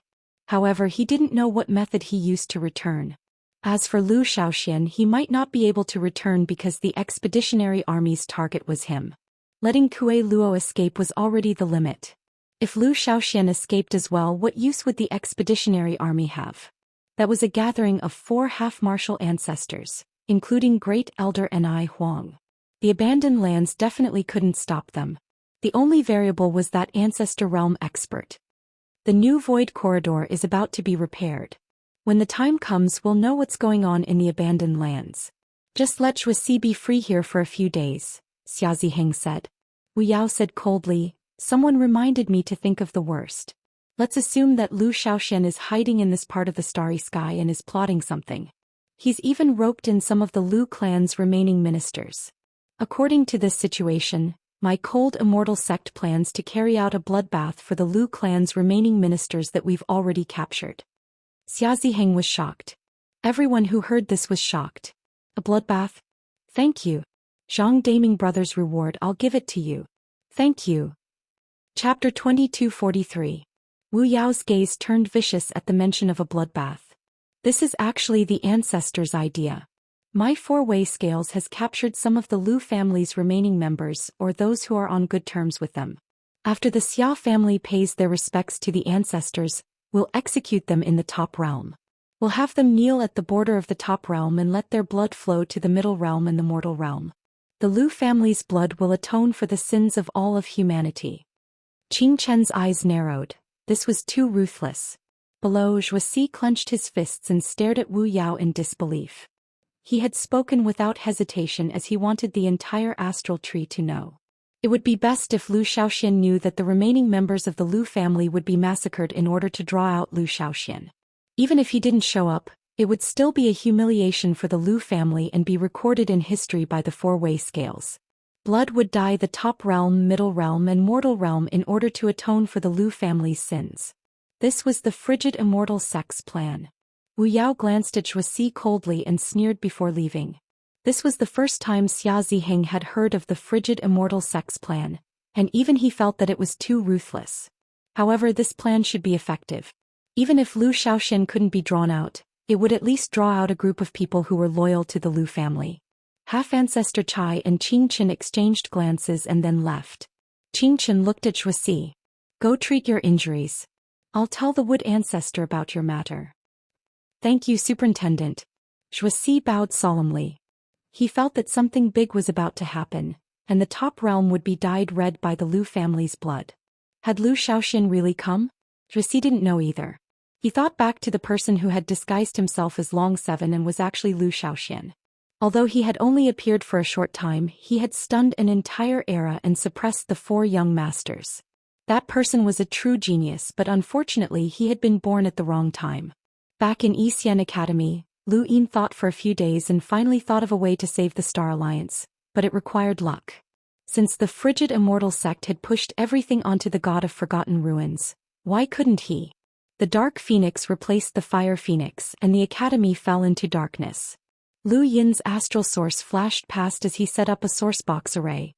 However, he didn't know what method he used to return. As for Lu Xiaoxian, he might not be able to return because the expeditionary army's target was him. Letting Cui Luo escape was already the limit. If Lu Xiaoxian escaped as well, what use would the expeditionary army have? That was a gathering of 4 half-martial ancestors, including Great Elder Ni Huang. The abandoned lands definitely couldn't stop them. The only variable was that ancestor realm expert. The new void corridor is about to be repaired. When the time comes, we'll know what's going on in the abandoned lands. Just let Zhuxi be free here for a few days, Xiaozi said. Wu Yao said coldly, someone reminded me to think of the worst. Let's assume that Lu Xiaoxian is hiding in this part of the starry sky and is plotting something. He's even roped in some of the Lu clan's remaining ministers. According to this situation, my cold immortal sect plans to carry out a bloodbath for the Lu clan's remaining ministers that we've already captured. Xia Ziheng was shocked. Everyone who heard this was shocked. A bloodbath? Thank you. Zhang Daming Brothers reward, I'll give it to you. Thank you. Chapter 2243. Wu Yao's gaze turned vicious at the mention of a bloodbath. This is actually the ancestors' idea. My four-way scales has captured some of the Lu family's remaining members or those who are on good terms with them. After the Xia family pays their respects to the ancestors, we'll execute them in the top realm. We'll have them kneel at the border of the top realm and let their blood flow to the middle realm and the mortal realm. The Lu family's blood will atone for the sins of all of humanity. Qing Chen's eyes narrowed. This was too ruthless. Below, Zhuxi clenched his fists and stared at Wu Yao in disbelief. He had spoken without hesitation as he wanted the entire astral tree to know. It would be best if Lu Xiaoxian knew that the remaining members of the Lu family would be massacred in order to draw out Lu Xiaoxian. Even if he didn't show up, it would still be a humiliation for the Lu family and be recorded in history by the four-way scales. Blood would dye the top realm, middle realm and mortal realm in order to atone for the Lu family's sins. This was the frigid immortal sect's plan. Wu Yao glanced at Zhuxi coldly and sneered before leaving. This was the first time Xia Ziheng had heard of the frigid immortal sect's plan, and even he felt that it was too ruthless. However, this plan should be effective. Even if Lu Xiaoxian couldn't be drawn out, it would at least draw out a group of people who were loyal to the Lu family. Half-Ancestor Chai and Qing Chen exchanged glances and then left. Qing Chen looked at Zhuxi. Go treat your injuries. I'll tell the Wood Ancestor about your matter. Thank you, Superintendent. Zhuxi bowed solemnly. He felt that something big was about to happen, and the top realm would be dyed red by the Lu family's blood. Had Lu Xiaoxian really come? Zhuxi didn't know either. He thought back to the person who had disguised himself as Long Seven and was actually Lu Xiaoxian. Although he had only appeared for a short time, he had stunned an entire era and suppressed the four young masters. That person was a true genius, but unfortunately he had been born at the wrong time. Back in Xian Academy, Lu Yin thought for a few days and finally thought of a way to save the Star Alliance, but it required luck. Since the frigid immortal sect had pushed everything onto the god of forgotten ruins, why couldn't he? The Dark Phoenix replaced the Fire Phoenix and the Academy fell into darkness. Lu Yin's astral source flashed past as he set up a sourcebox array.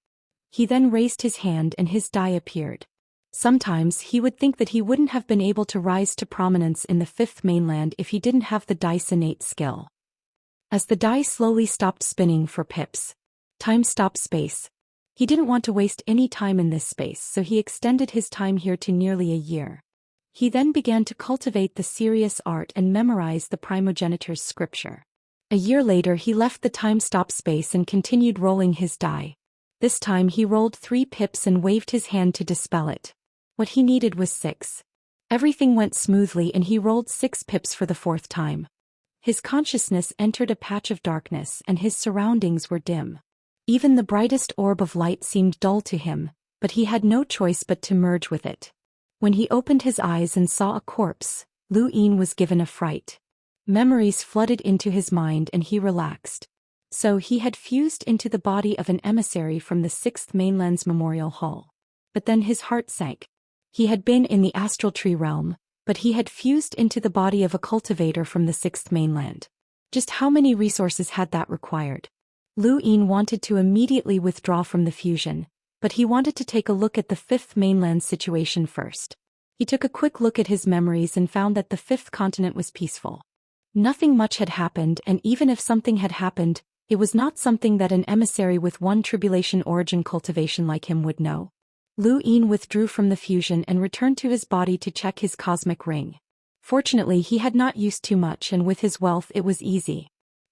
He then raised his hand and his die appeared. Sometimes he would think that he wouldn't have been able to rise to prominence in the Fifth Mainland if he didn't have the dice innate skill. As the die slowly stopped spinning for pips, time stopped space. He didn't want to waste any time in this space, so he extended his time here to nearly a year. He then began to cultivate the serious art and memorize the primogenitor's scripture. A year later he left the time-stop space and continued rolling his die. This time he rolled 3 pips and waved his hand to dispel it. What he needed was 6. Everything went smoothly and he rolled 6 pips for the 4th time. His consciousness entered a patch of darkness and his surroundings were dim. Even the brightest orb of light seemed dull to him, but he had no choice but to merge with it. When he opened his eyes and saw a corpse, Lu Yin was given a fright. Memories flooded into his mind and he relaxed. So he had fused into the body of an emissary from the 6th Mainland's Memorial Hall. But then his heart sank. He had been in the astral tree realm, but he had fused into the body of a cultivator from the 6th Mainland. Just how many resources had that required? Lu Yin wanted to immediately withdraw from the fusion, but he wanted to take a look at the 5th Mainland situation first. He took a quick look at his memories and found that the 5th continent was peaceful. Nothing much had happened, and even if something had happened, it was not something that an emissary with one tribulation origin cultivation like him would know. Lu Yin withdrew from the fusion and returned to his body to check his cosmic ring. Fortunately he had not used too much and with his wealth it was easy.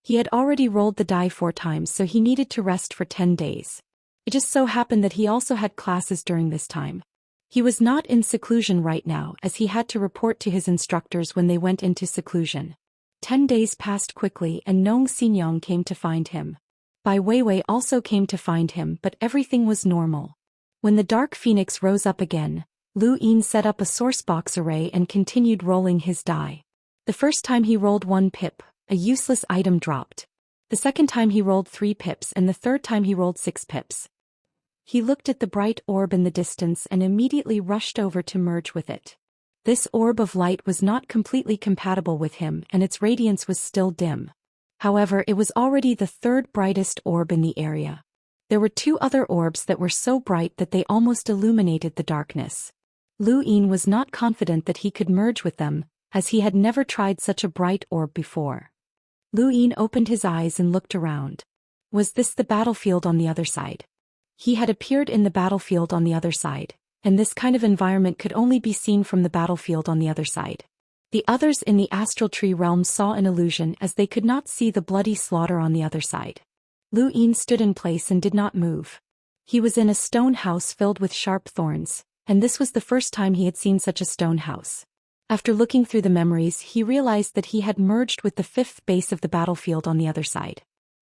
He had already rolled the die 4 times, so he needed to rest for 10 days. It just so happened that he also had classes during this time. He was not in seclusion right now, as he had to report to his instructors when they went into seclusion. 10 days passed quickly and Nong Xingyang came to find him. Bai Weiwei also came to find him, but everything was normal. When the Dark Phoenix rose up again, Lu Yin set up a sourcebox array and continued rolling his die. The first time he rolled 1 pip, a useless item dropped. The second time he rolled 3 pips and the third time he rolled 6 pips. He looked at the bright orb in the distance and immediately rushed over to merge with it. This orb of light was not completely compatible with him and its radiance was still dim. However, it was already the 3rd brightest orb in the area. There were 2 other orbs that were so bright that they almost illuminated the darkness. Lu Yin was not confident that he could merge with them, as he had never tried such a bright orb before. Lu Yin opened his eyes and looked around. Was this the battlefield on the other side? He had appeared in the battlefield on the other side, and this kind of environment could only be seen from the battlefield on the other side. The others in the astral tree realm saw an illusion as they could not see the bloody slaughter on the other side. Lu Yin stood in place and did not move. He was in a stone house filled with sharp thorns, and this was the first time he had seen such a stone house. After looking through the memories, he realized that he had merged with the 5th base of the battlefield on the other side.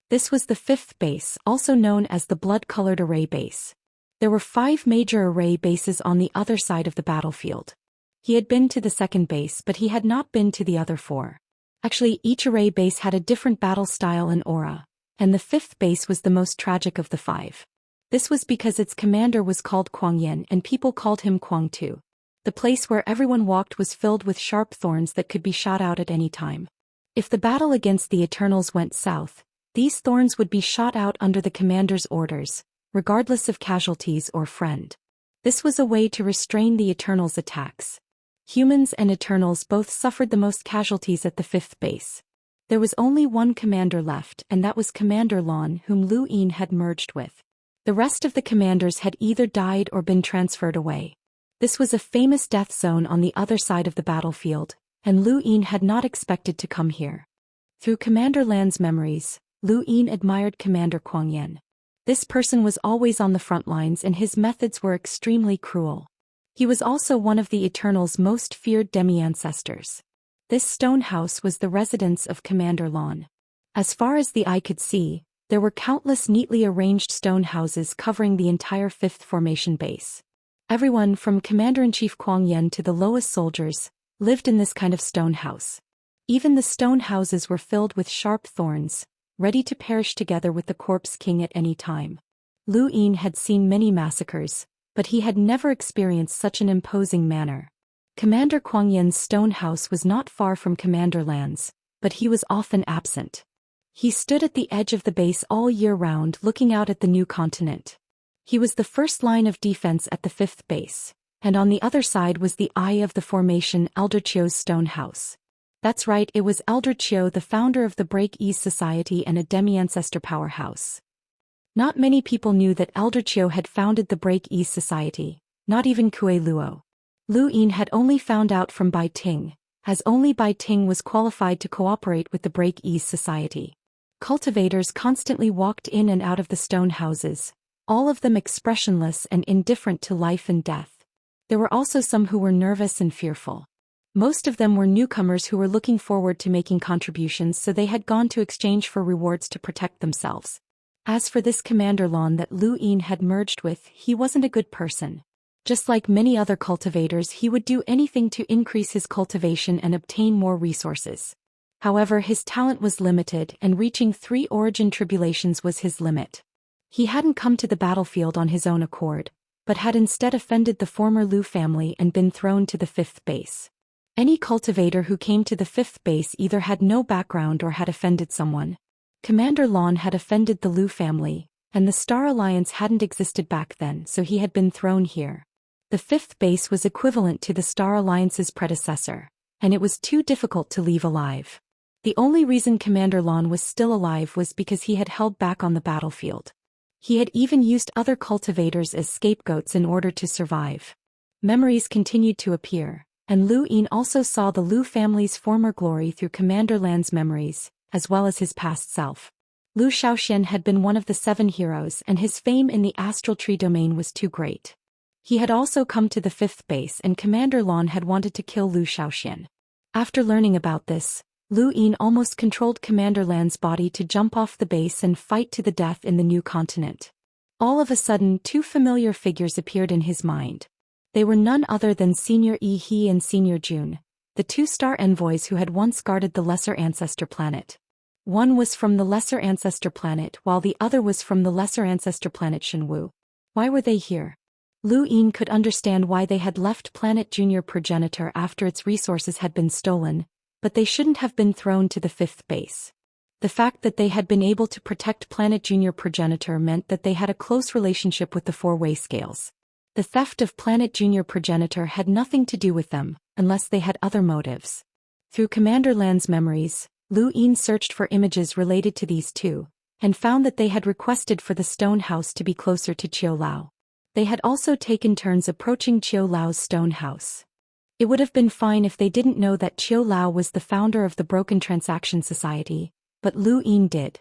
This was the 5th base, also known as the blood-colored array base. There were 5 major array bases on the other side of the battlefield. He had been to the 2nd base, but he had not been to the other 4. Actually, each array base had a different battle style and aura, and the 5th base was the most tragic of the 5. This was because its commander was called Kuang Yin and people called him Kuang Tu. The place where everyone walked was filled with sharp thorns that could be shot out at any time. If the battle against the Eternals went south, these thorns would be shot out under the commander's orders, regardless of casualties or friend. This was a way to restrain the Eternals' attacks. Humans and Eternals both suffered the most casualties at the 5th base. There was only one commander left, and that was Commander Lan, whom Lu Yin had merged with. The rest of the commanders had either died or been transferred away. This was a famous death zone on the other side of the battlefield, and Lu Yin had not expected to come here. Through Commander Lan's memories, Lu Yin admired Commander Kuang Yin. This person was always on the front lines and his methods were extremely cruel. He was also one of the Eternals' most feared demi-ancestors. This stone house was the residence of Commander Lan. As far as the eye could see, there were countless neatly arranged stone houses covering the entire 5th formation base. Everyone from Commander-in-Chief Kuang Yin to the lowest soldiers lived in this kind of stone house. Even the stone houses were filled with sharp thorns, ready to perish together with the corpse king at any time. Lu Yin had seen many massacres, but he had never experienced such an imposing manner. Commander Kuang Yin's stone house was not far from Commander Lan's, but he was often absent. He stood at the edge of the base all year round looking out at the new continent. He was the first line of defense at the 5th base, and on the other side was the eye of the formation Elder Chio's stone house. That's right, it was Elder Chio, the founder of the Break-Ease Society and a demi-ancestor powerhouse. Not many people knew that Elder Chio had founded the Break-Ease Society, not even Kue Luo. Lu Yin had only found out from Bai Ting, as only Bai Ting was qualified to cooperate with the Break-Ease Society. Cultivators constantly walked in and out of the stone houses, all of them expressionless and indifferent to life and death. There were also some who were nervous and fearful. Most of them were newcomers who were looking forward to making contributions, so they had gone to exchange for rewards to protect themselves. As for this Commander Lan that Lu Yin had merged with, he wasn't a good person. Just like many other cultivators, he would do anything to increase his cultivation and obtain more resources. However, his talent was limited and reaching 3 origin tribulations was his limit. He hadn't come to the battlefield on his own accord, but had instead offended the former Lu family and been thrown to the 5th base. Any cultivator who came to the 5th base either had no background or had offended someone. Commander Lan had offended the Lu family, and the Star Alliance hadn't existed back then, so he had been thrown here. The 5th base was equivalent to the Star Alliance's predecessor, and it was too difficult to leave alive. The only reason Commander Lan was still alive was because he had held back on the battlefield. He had even used other cultivators as scapegoats in order to survive. Memories continued to appear, and Lu Yin also saw the Lu family's former glory through Commander Lan's memories, as well as his past self. Zhou Xian had been one of the 7 heroes, and his fame in the astral tree domain was too great. He had also come to the 5th base, and Commander Lan had wanted to kill Zhou Xian. After learning about this, Lu Yin almost controlled Commander Lan's body to jump off the base and fight to the death in the new continent. All of a sudden, 2 familiar figures appeared in his mind. They were none other than Senior Yi He and Senior Jun, the 2 star envoys who had once guarded the Lesser Ancestor planet. One was from the Lesser Ancestor planet while the other was from the Lesser Ancestor planet Shenwu. Why were they here? Lu Yin could understand why they had left Planet Junior Progenitor after its resources had been stolen, but they shouldn't have been thrown to the 5th base. The fact that they had been able to protect Planet Junior Progenitor meant that they had a close relationship with the 4-way scales. The theft of Planet Junior Progenitor had nothing to do with them, unless they had other motives. Through Commander Lan's memories, Lu Yin searched for images related to these 2, and found that they had requested for the stone house to be closer to Qiu Lao. They had also taken turns approaching Qiu Lao's stone house. It would have been fine if they didn't know that Qiu Lao was the founder of the Broken Transaction Society, but Lu Yin did.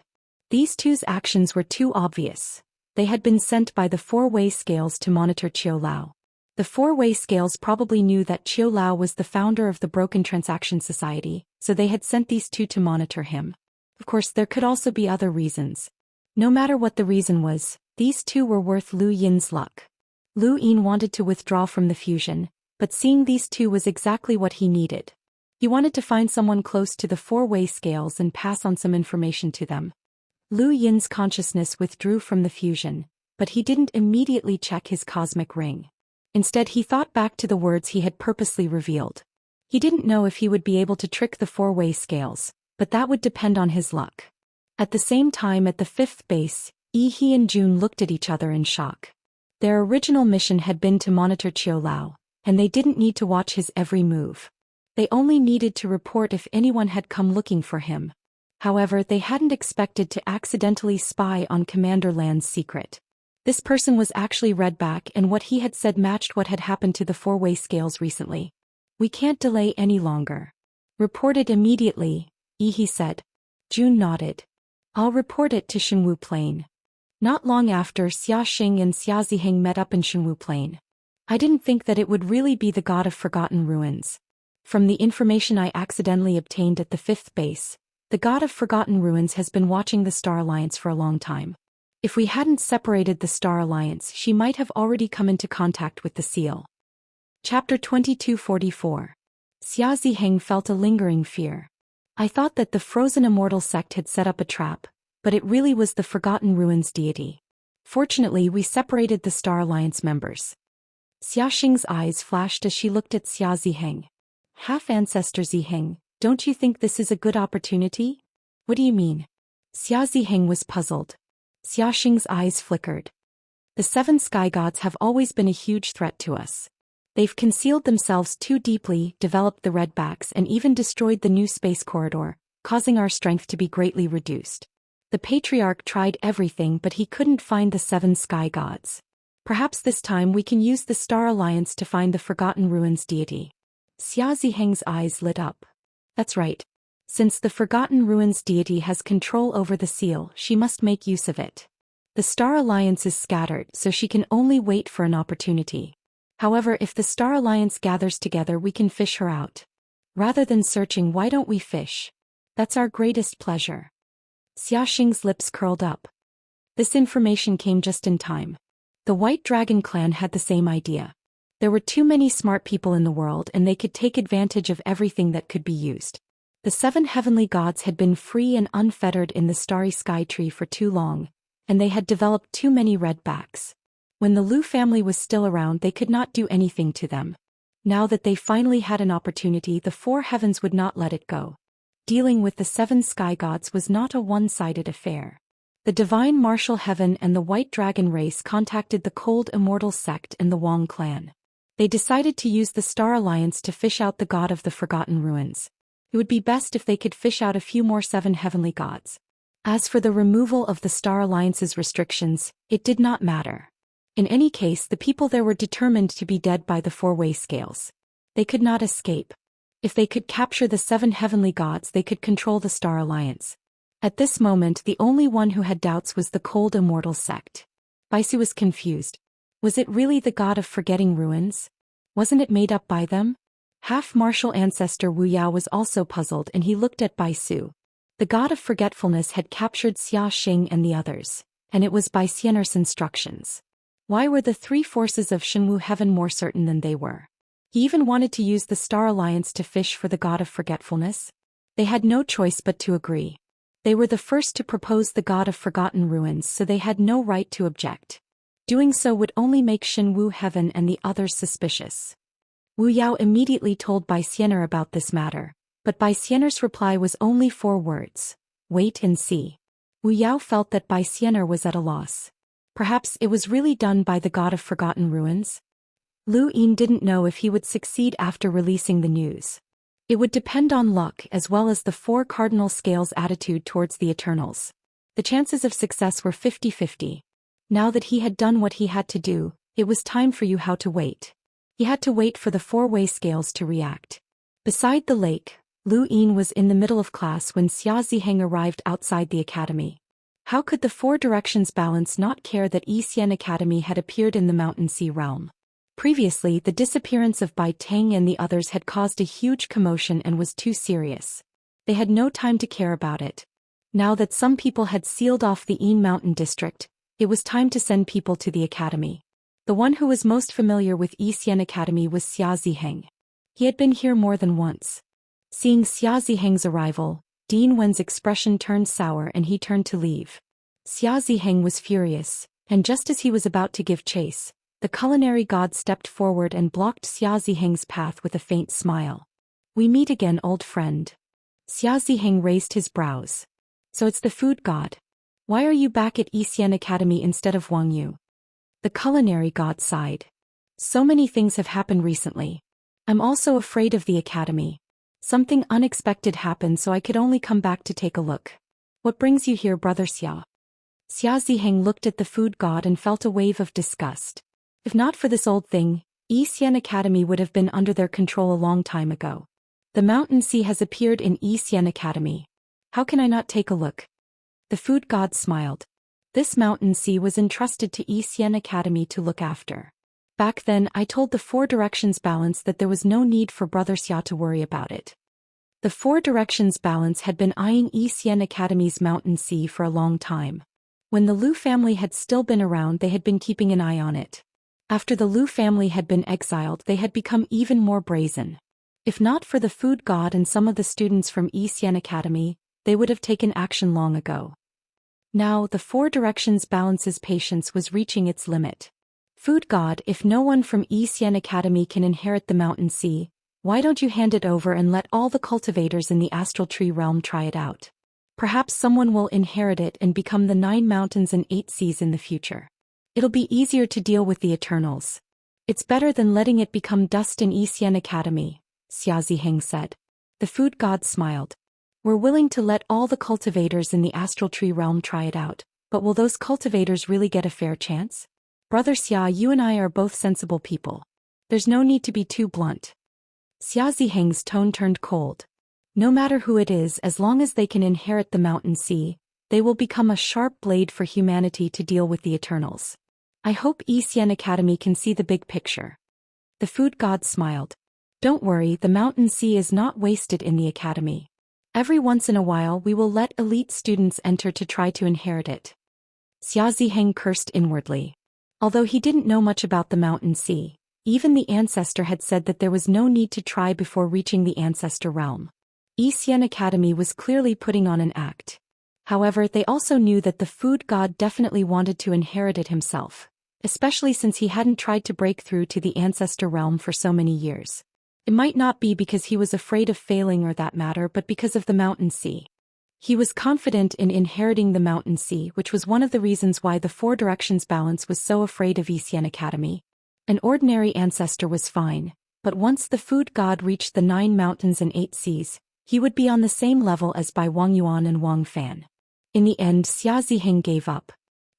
These 2's actions were too obvious. They had been sent by the 4-way scales to monitor Qiu Lao. The 4-way scales probably knew that Qiu Lao was the founder of the Broken Transaction Society, so they had sent these 2 to monitor him. Of course, there could also be other reasons. No matter what the reason was, these 2 were worth Lu Yin's luck. Lu Yin wanted to withdraw from the fusion, but seeing these 2 was exactly what he needed. He wanted to find someone close to the 4-way scales and pass on some information to them. Lu Yin's consciousness withdrew from the fusion, but he didn't immediately check his cosmic ring. Instead, he thought back to the words he had purposely revealed. He didn't know if he would be able to trick the 4-way scales, but that would depend on his luck. At the same time, at the 5th base, Yi He and Jun looked at each other in shock. Their original mission had been to monitor Qiu Lao, and they didn't need to watch his every move. They only needed to report if anyone had come looking for him. However, they hadn't expected to accidentally spy on Commander Lan's secret. This person was actually Redback, and what he had said matched what had happened to the 4-way scales recently. We can't delay any longer. Report it immediately, Yi He said. Jun nodded. I'll report it to Shenwu Plain. Not long after, Xia Xing and Xia Ziheng met up in Shenwu Plain. I didn't think that it would really be the god of Forgotten Ruins. From the information I accidentally obtained at the 5th base, the god of Forgotten Ruins has been watching the Star Alliance for a long time. If we hadn't separated the Star Alliance, she might have already come into contact with the seal. Chapter 2244. Xia Ziheng felt a lingering fear. I thought that the frozen immortal sect had set up a trap, but it really was the Forgotten Ruins deity. Fortunately, we separated the Star Alliance members. Xia Xing's eyes flashed as she looked at Xia Ziheng. Half-ancestor Ziheng, don't you think this is a good opportunity? What do you mean? Xia Ziheng was puzzled. Xia Xing's eyes flickered. The 7 sky gods have always been a huge threat to us. They've concealed themselves too deeply, developed the redbacks, and even destroyed the new space corridor, causing our strength to be greatly reduced. The Patriarch tried everything, but he couldn't find the 7 sky gods. Perhaps this time we can use the Star Alliance to find the Forgotten Ruins deity. Xia Ziheng's eyes lit up. That's right. Since the Forgotten Ruins deity has control over the seal, she must make use of it. The Star Alliance is scattered, so she can only wait for an opportunity. However, if the Star Alliance gathers together, we can fish her out. Rather than searching, why don't we fish? That's our greatest pleasure. Xia Xing's lips curled up. This information came just in time. The White Dragon clan had the same idea. There were too many smart people in the world, and they could take advantage of everything that could be used. The 7 heavenly gods had been free and unfettered in the starry sky tree for too long, and they had developed too many redbacks. When the Lu family was still around, they could not do anything to them. Now that they finally had an opportunity, the 4 heavens would not let it go. Dealing with the 7 sky gods was not a one-sided affair. The Divine Martial Heaven and the White Dragon race contacted the Cold Immortal sect and the Wang clan. They decided to use the Star Alliance to fish out the god of the Forgotten Ruins. It would be best if they could fish out a few more 7 heavenly gods. As for the removal of the Star Alliance's restrictions, it did not matter. In any case, the people there were determined to be dead by the 4-way scales. They could not escape. If they could capture the 7 heavenly gods, they could control the Star Alliance. At this moment the only one who had doubts was the cold Immortal sect. Baisu was confused. Was it really the god of forgetting ruins? Wasn't it made up by them? Half-martial ancestor Wu Yao was also puzzled, and he looked at Baisu. The god of forgetfulness had captured Xia Xing and the others, and it was by Xianxia's instructions. Why were the three forces of Shenwu heaven more certain than they were? He even wanted to use the Star Alliance to fish for the god of forgetfulness. They had no choice but to agree. They were the first to propose the god of forgotten ruins, so they had no right to object. Doing so would only make Shenwu heaven and the others suspicious. Wu Yao immediately told Bai Xian'er about this matter, but Bai Xian'er's reply was only 4 words: wait and see. Wu Yao felt that Bai Xian'er was at a loss. Perhaps it was really done by the god of forgotten ruins? Lu Yin didn't know if he would succeed after releasing the news. It would depend on luck as well as the 4 cardinal scales' attitude towards the Eternals. The chances of success were 50-50. Now that he had done what he had to do, it was time for Yu Hao to wait. He had to wait for the 4-way scales to react. Beside the lake, Lu Yin was in the middle of class when Xia Ziheng arrived outside the academy. How could the 4 directions balance not care that Xian Academy had appeared in the Mountain Sea realm? Previously, the disappearance of Bai Tang and the others had caused a huge commotion and was too serious. They had no time to care about it. Now that some people had sealed off the Yin Mountain district, it was time to send people to the academy. The one who was most familiar with Xian Academy was Xia Ziheng. He had been here more than once. Seeing Xia Ziheng's arrival, Dean Wen's expression turned sour and he turned to leave. Xia Ziheng was furious, and just as he was about to give chase, the culinary god stepped forward and blocked Xia Ziheng's path with a faint smile. "We meet again, old friend." Xia Ziheng raised his brows. "So it's the food god. Why are you back at Xian Academy instead of Wang Yu?" The culinary god sighed. "So many things have happened recently. I'm also afraid of the academy. Something unexpected happened, so I could only come back to take a look." "What brings you here, brother Xia?" Xia Ziheng looked at the food god and felt a wave of disgust. If not for this old thing, Xian Academy would have been under their control a long time ago. The Mountain Sea has appeared in Xian Academy. How can I not take a look? The food god smiled. This Mountain Sea was entrusted to Xian Academy to look after. Back then I told the 4 directions balance that there was no need for brother Xia to worry about it. The 4 directions balance had been eyeing Xian Academy's Mountain Sea for a long time. When the Lu family had still been around, they had been keeping an eye on it. After the Lu family had been exiled, they had become even more brazen. If not for the food god and some of the students from Xian Academy, they would have taken action long ago. Now the 4 directions balance's patience was reaching its limit. "Food god, if no one from Xian Academy can inherit the Mountain Sea, why don't you hand it over and let all the cultivators in the Astral Tree realm try it out? Perhaps someone will inherit it and become the 9 mountains and 8 seas in the future. It'll be easier to deal with the Eternals. It's better than letting it become dust in Xian Academy," Xia Ziheng said. The food god smiled. "We're willing to let all the cultivators in the Astral Tree realm try it out, but will those cultivators really get a fair chance? Brother Xia, you and I are both sensible people. There's no need to be too blunt." Xia Ziheng's tone turned cold. "No matter who it is, as long as they can inherit the Mountain Sea, they will become a sharp blade for humanity to deal with the Eternals. I hope Xian Academy can see the big picture." The food god smiled. "Don't worry, the Mountain Sea is not wasted in the academy. Every once in a while we will let elite students enter to try to inherit it." Xia Ziheng cursed inwardly. Although he didn't know much about the Mountain Sea, even the ancestor had said that there was no need to try before reaching the ancestor realm. Xian Academy was clearly putting on an act. However, they also knew that the food god definitely wanted to inherit it himself, especially since he hadn't tried to break through to the ancestor realm for so many years. It might not be because he was afraid of failing or that matter, but because of the Mountain Sea. He was confident in inheriting the Mountain Sea, which was one of the reasons why the 4 directions balance was so afraid of Xian Academy. An ordinary ancestor was fine, but once the food god reached the 9 mountains and 8 seas, he would be on the same level as by Wang Yuan and Wang Fan. In the end, Xia Ziheng gave up.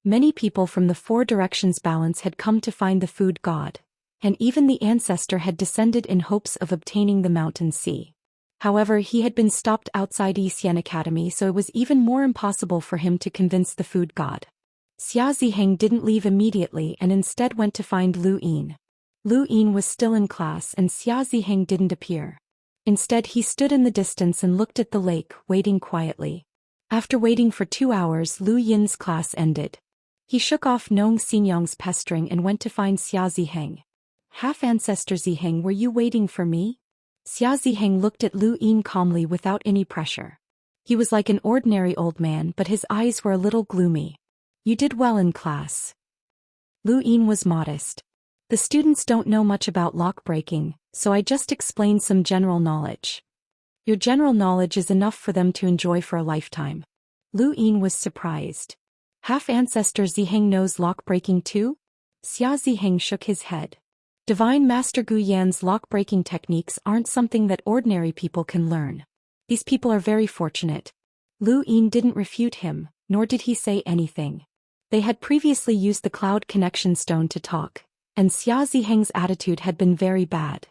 Many people from the 4 directions balance had come to find the food god, and even the ancestor had descended in hopes of obtaining the Mountain Sea. However, he had been stopped outside Xian Academy, so it was even more impossible for him to convince the food god. Xia Ziheng didn't leave immediately and instead went to find Lu Yin. Lu Yin was still in class and Xia Ziheng didn't appear. Instead, he stood in the distance and looked at the lake, waiting quietly. After waiting for 2 hours, Lu Yin's class ended. He shook off Nong Xinyang's pestering and went to find Xia Ziheng. Half-ancestor Ziheng, were you waiting for me? Xia Ziheng looked at Lu Yin calmly without any pressure. He was like an ordinary old man, but his eyes were a little gloomy. You did well in class. Lu Yin was modest. The students don't know much about lock breaking, so I just explained some general knowledge. Your general knowledge is enough for them to enjoy for a lifetime. Lu Yin was surprised. Half-ancestor Ziheng knows lock breaking too? Xia Ziheng shook his head. Divine Master Gu Yan's lock-breaking techniques aren't something that ordinary people can learn. These people are very fortunate. Lu Yin didn't refute him, nor did he say anything. They had previously used the cloud connection stone to talk, and Xia Ziheng's attitude had been very bad.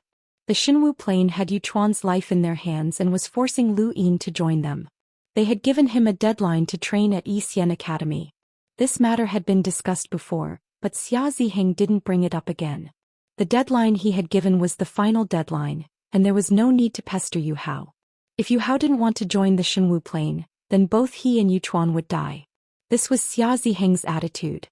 The Xinwu Plain had Yuchuan's life in their hands and was forcing Lu Yin to join them. They had given him a deadline to train at Xian Academy. This matter had been discussed before, but Xia Ziheng didn't bring it up again. The deadline he had given was the final deadline, and there was no need to pester Yu Hao. If Yu Hao didn't want to join the Xinwu Plain, then both he and Yuchuan would die. This was Xia Ziheng's attitude.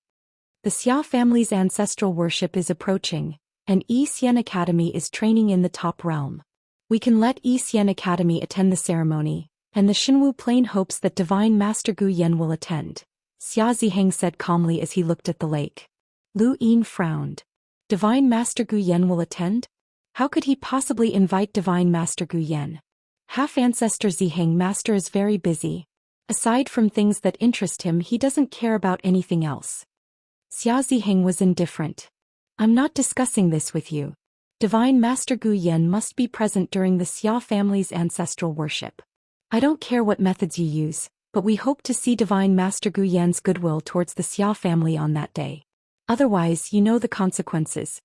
The Xia family's ancestral worship is approaching, and Xian Academy is training in the top realm. We can let Xian Academy attend the ceremony, and the Xinwu Plain hopes that Divine Master Gu Yan will attend, Xia Ziheng said calmly as he looked at the lake. Lu Yin frowned. Divine Master Gu Yan will attend? How could he possibly invite Divine Master Gu Yan? Half-ancestor Ziheng Master is very busy. Aside from things that interest him, he doesn't care about anything else. Xia Ziheng was indifferent. I'm not discussing this with you. Divine Master Gu Yan must be present during the Xia family's ancestral worship. I don't care what methods you use, but we hope to see Divine Master Gu Yan's goodwill towards the Xia family on that day. Otherwise, you know the consequences.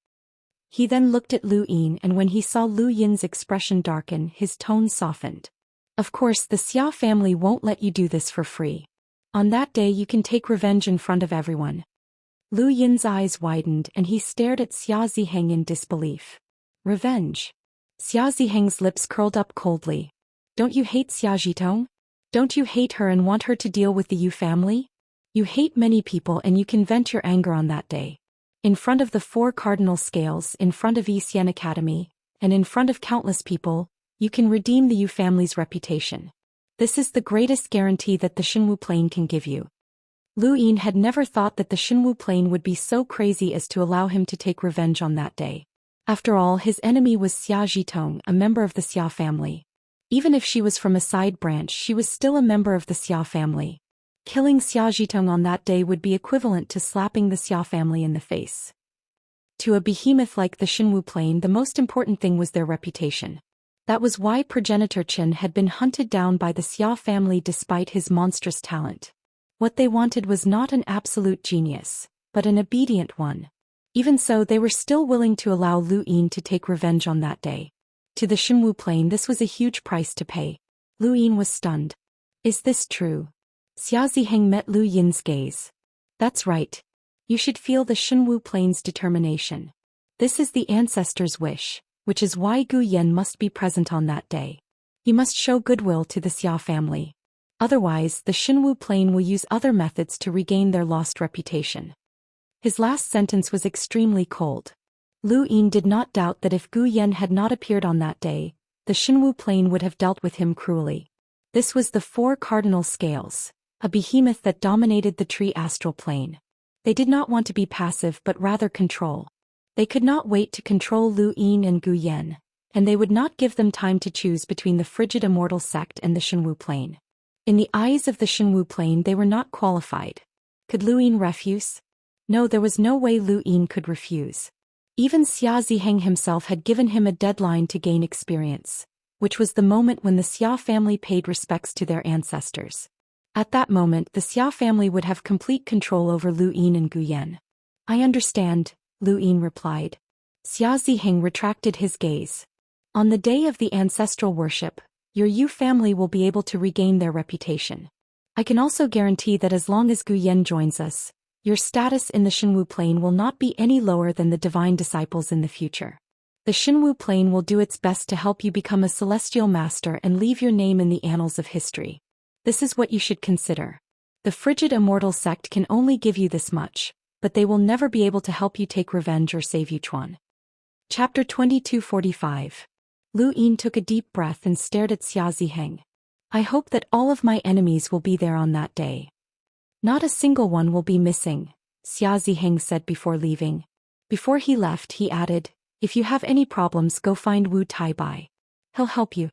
He then looked at Lu Yin, and when he saw Lu Yin's expression darken, his tone softened. Of course, the Xia family won't let you do this for free. On that day you can take revenge in front of everyone. Lu Yin's eyes widened and he stared at Xia Ziheng in disbelief. Revenge? Xia Ziheng's lips curled up coldly. Don't you hate Xia Zhitong? Don't you hate her and want her to deal with the Yu family? You hate many people and you can vent your anger on that day. In front of the 4 cardinal scales, in front of Xian Academy, and in front of countless people, you can redeem the Yu family's reputation. This is the greatest guarantee that the Xinwu Plain can give you. Lu Yin had never thought that the Xinwu Plain would be so crazy as to allow him to take revenge on that day. After all, his enemy was Xia Zhitong, a member of the Xia family. Even if she was from a side branch, she was still a member of the Xia family. Killing Xia Zhitong on that day would be equivalent to slapping the Xia family in the face. To a behemoth like the Xinwu Plain, the most important thing was their reputation. That was why progenitor Qin had been hunted down by the Xia family despite his monstrous talent. What they wanted was not an absolute genius, but an obedient one. Even so, they were still willing to allow Lu Yin to take revenge on that day. To the Xinwu Plain, this was a huge price to pay. Lu Yin was stunned. Is this true? Xia Ziheng met Lu Yin's gaze. That's right. You should feel the Xinwu Plain's determination. This is the ancestor's wish, which is why Gu Yan must be present on that day. He must show goodwill to the Xia family. Otherwise, the Xinwu Plain will use other methods to regain their lost reputation. His last sentence was extremely cold. Lu Yin did not doubt that if Gu Yan had not appeared on that day, the Xinwu Plain would have dealt with him cruelly. This was the 4 cardinal scales, a behemoth that dominated the tree astral plane. They did not want to be passive but rather control. They could not wait to control Lu Yin and Gu Yan, and they would not give them time to choose between the frigid Immortal sect and the Xinwu Plain. In the eyes of the Xinwu Plain, they were not qualified. Could Lu Yin refuse? No, there was no way Lu Yin could refuse. Even Xia Ziheng himself had given him a deadline to gain experience, which was the moment when the Xia family paid respects to their ancestors. At that moment, the Xia family would have complete control over Lu Yin and Gu Yan. I understand, Lu Yin replied. Xia Ziheng retracted his gaze. On the day of the ancestral worship, your Yu family will be able to regain their reputation. I can also guarantee that as long as Gu Yan joins us, your status in the Shenwu plane will not be any lower than the divine disciples in the future. The Shenwu plane will do its best to help you become a celestial master and leave your name in the annals of history. This is what you should consider. The frigid immortal sect can only give you this much, but they will never be able to help you take revenge or save Yuchuan. Chapter 2245. Lu Yin took a deep breath and stared at Xia Ziheng. I hope that all of my enemies will be there on that day. Not a single one will be missing, Xia Ziheng said before leaving. Before he left, he added, if you have any problems, go find Wu Taibai. He'll help you.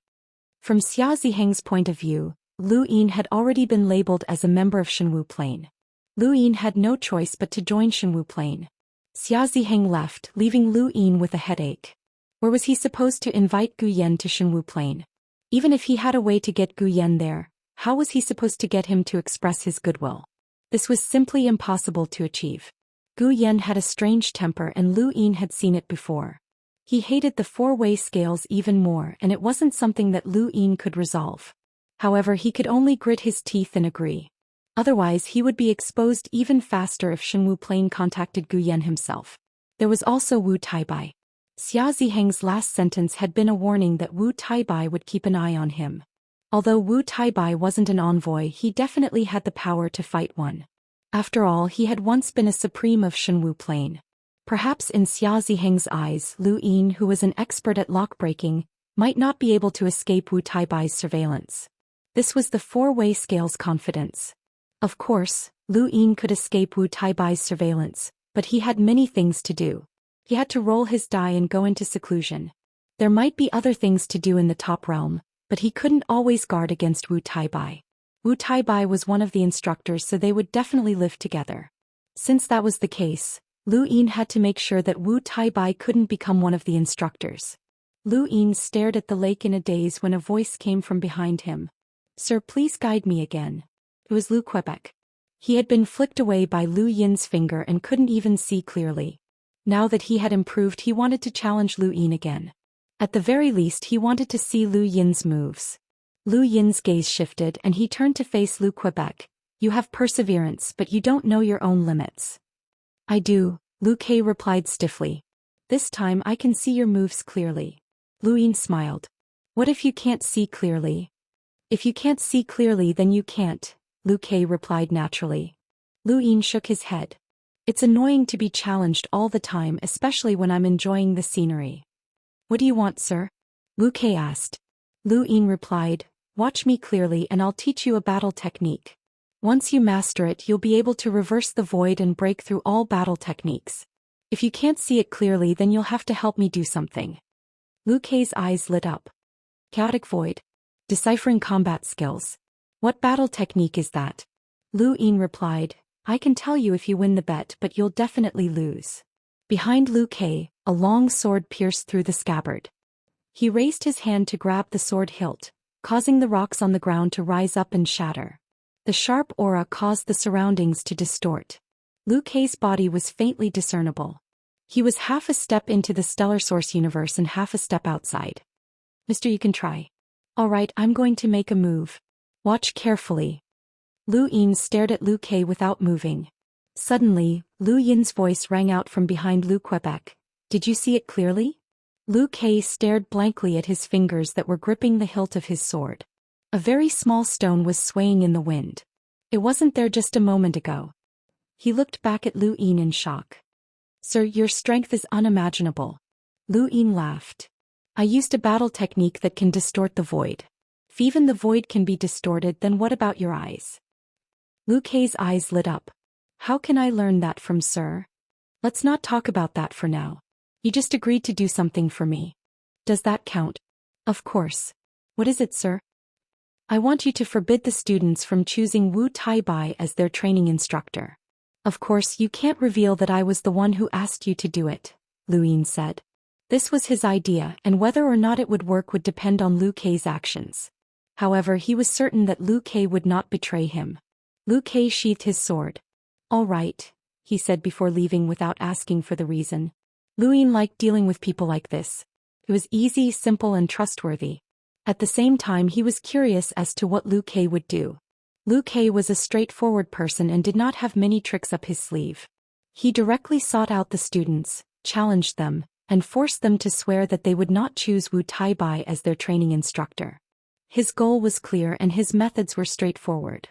From Xia Ziheng's point of view, Lu Yin had already been labeled as a member of Shenwu Plane. Lu Yin had no choice but to join Shenwu Plane. Xia Ziheng left, leaving Lu Yin with a headache. Where was he supposed to invite Gu Yan to Shenwu Plane? Even if he had a way to get Gu Yan there, how was he supposed to get him to express his goodwill? This was simply impossible to achieve. Gu Yan had a strange temper and Lu Yin had seen it before. He hated the four-way scales even more, and it wasn't something that Lu Yin could resolve. However, he could only grit his teeth and agree. Otherwise, he would be exposed even faster if Shenwu Plane contacted Gu Yan himself. There was also Wu Taibai. Xia Ziheng's last sentence had been a warning that Wu Taibai would keep an eye on him. Although Wu Taibai wasn't an envoy, he definitely had the power to fight one. After all, he had once been a supreme of Shenwu Plane. Perhaps in Xia Ziheng's eyes, Lu Yin, who was an expert at lock-breaking, might not be able to escape Wu Taibai's surveillance. This was the four-way scale's confidence. Of course, Lu Yin could escape Wu Taibai's surveillance, but he had many things to do. He had to roll his die and go into seclusion. There might be other things to do in the top realm, but he couldn't always guard against Wu Taibai. Wu Taibai was one of the instructors, so they would definitely live together. Since that was the case, Lu Yin had to make sure that Wu Taibai couldn't become one of the instructors. Lu Yin stared at the lake in a daze when a voice came from behind him. Sir, please guide me again. It was Lu Quebec. He had been flicked away by Lu Yin's finger and couldn't even see clearly. Now that he had improved, he wanted to challenge Lu Yin again. At the very least, he wanted to see Lu Yin's moves. Lu Yin's gaze shifted and he turned to face Lu Quebec. You have perseverance, but you don't know your own limits. I do, Lu Ke replied stiffly. This time I can see your moves clearly. Lu Yin smiled. What if you can't see clearly? If you can't see clearly, then you can't, Lu Ke replied naturally. Lu Yin shook his head. It's annoying to be challenged all the time, especially when I'm enjoying the scenery. What do you want, sir? Lu Ke asked. Lu Yin replied, watch me clearly and I'll teach you a battle technique. Once you master it, you'll be able to reverse the void and break through all battle techniques. If you can't see it clearly, then you'll have to help me do something. Lu Ke's eyes lit up. Chaotic void. Deciphering combat skills. What battle technique is that? Lu Yin replied, I can tell you if you win the bet, but you'll definitely lose. Behind Lu Ke, a long sword pierced through the scabbard. He raised his hand to grab the sword hilt, causing the rocks on the ground to rise up and shatter. The sharp aura caused the surroundings to distort. Lu Ke's body was faintly discernible. He was half a step into the stellar source universe and half a step outside. Mister, you can try. All right, I'm going to make a move. Watch carefully. Lu Yin stared at Lu Ke without moving. Suddenly, Lu Yin's voice rang out from behind Lu Quebec. Did you see it clearly? Lu Ke stared blankly at his fingers that were gripping the hilt of his sword. A very small stone was swaying in the wind. It wasn't there just a moment ago. He looked back at Lu Yin in shock. Sir, your strength is unimaginable. Lu Yin laughed. I used a battle technique that can distort the void. If even the void can be distorted, then what about your eyes? Lu Ke's eyes lit up. How can I learn that from sir? Let's not talk about that for now. You just agreed to do something for me. Does that count? Of course. What is it, sir? I want you to forbid the students from choosing Wu Taibai as their training instructor. Of course, you can't reveal that I was the one who asked you to do it, Lu Yin said. This was his idea, and whether or not it would work would depend on Lu Ke's actions. However, he was certain that Lu Ke would not betray him. Lu Ke sheathed his sword. All right, he said before leaving without asking for the reason. Lu Yin liked dealing with people like this. It was easy, simple, and trustworthy. At the same time he was curious as to what Lu Ke would do. Lu Ke was a straightforward person and did not have many tricks up his sleeve. He directly sought out the students, challenged them, and forced them to swear that they would not choose Wu Taibai as their training instructor. His goal was clear and his methods were straightforward.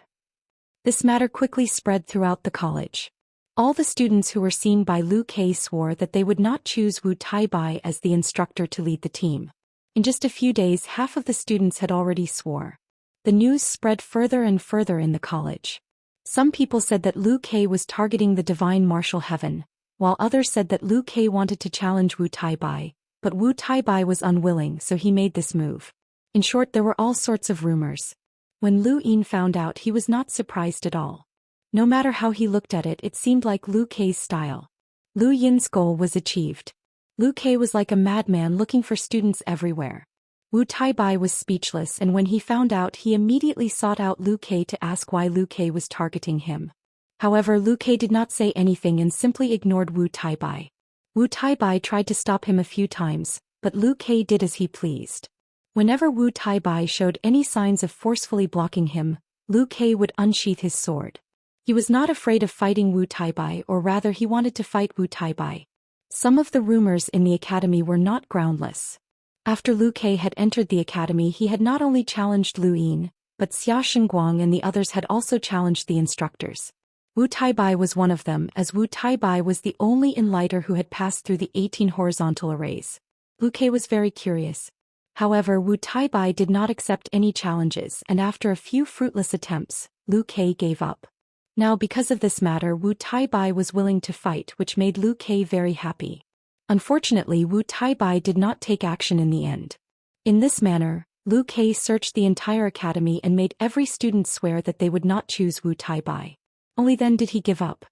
This matter quickly spread throughout the college. All the students who were seen by Lu Ke swore that they would not choose Wu Taibai as the instructor to lead the team. In just a few days half of the students had already swore. The news spread further and further in the college. Some people said that Lu Ke was targeting the divine martial heaven, while others said that Lu Ke wanted to challenge Wu Taibai, but Wu Taibai was unwilling so he made this move. In short, there were all sorts of rumors. When Lu Yin found out, he was not surprised at all. No matter how he looked at it, it seemed like Lu Ke's style. Lu Yin's goal was achieved. Lu Ke was like a madman looking for students everywhere. Wu Taibai was speechless, and when he found out, he immediately sought out Lu Ke to ask why Lu Ke was targeting him. However, Lu Ke did not say anything and simply ignored Wu Taibai. Wu Taibai tried to stop him a few times, but Lu Ke did as he pleased. Whenever Wu Taibai showed any signs of forcefully blocking him, Lu Ke would unsheath his sword. He was not afraid of fighting Wu Taibai, or rather he wanted to fight Wu Taibai. Some of the rumors in the academy were not groundless. After Lu Ke had entered the academy, he had not only challenged Lu Yin, but Xia Shengguang and the others had also challenged the instructors. Wu Taibai was one of them, as Wu Taibai was the only enlighter who had passed through the 18 horizontal arrays. Lu Ke was very curious. However, Wu Taibai did not accept any challenges, and after a few fruitless attempts, Lu Ke gave up. Now because of this matter, Wu Taibai was willing to fight, which made Lu Ke very happy. Unfortunately, Wu Taibai did not take action in the end. In this manner, Lu Ke searched the entire academy and made every student swear that they would not choose Wu Taibai. Only then did he give up.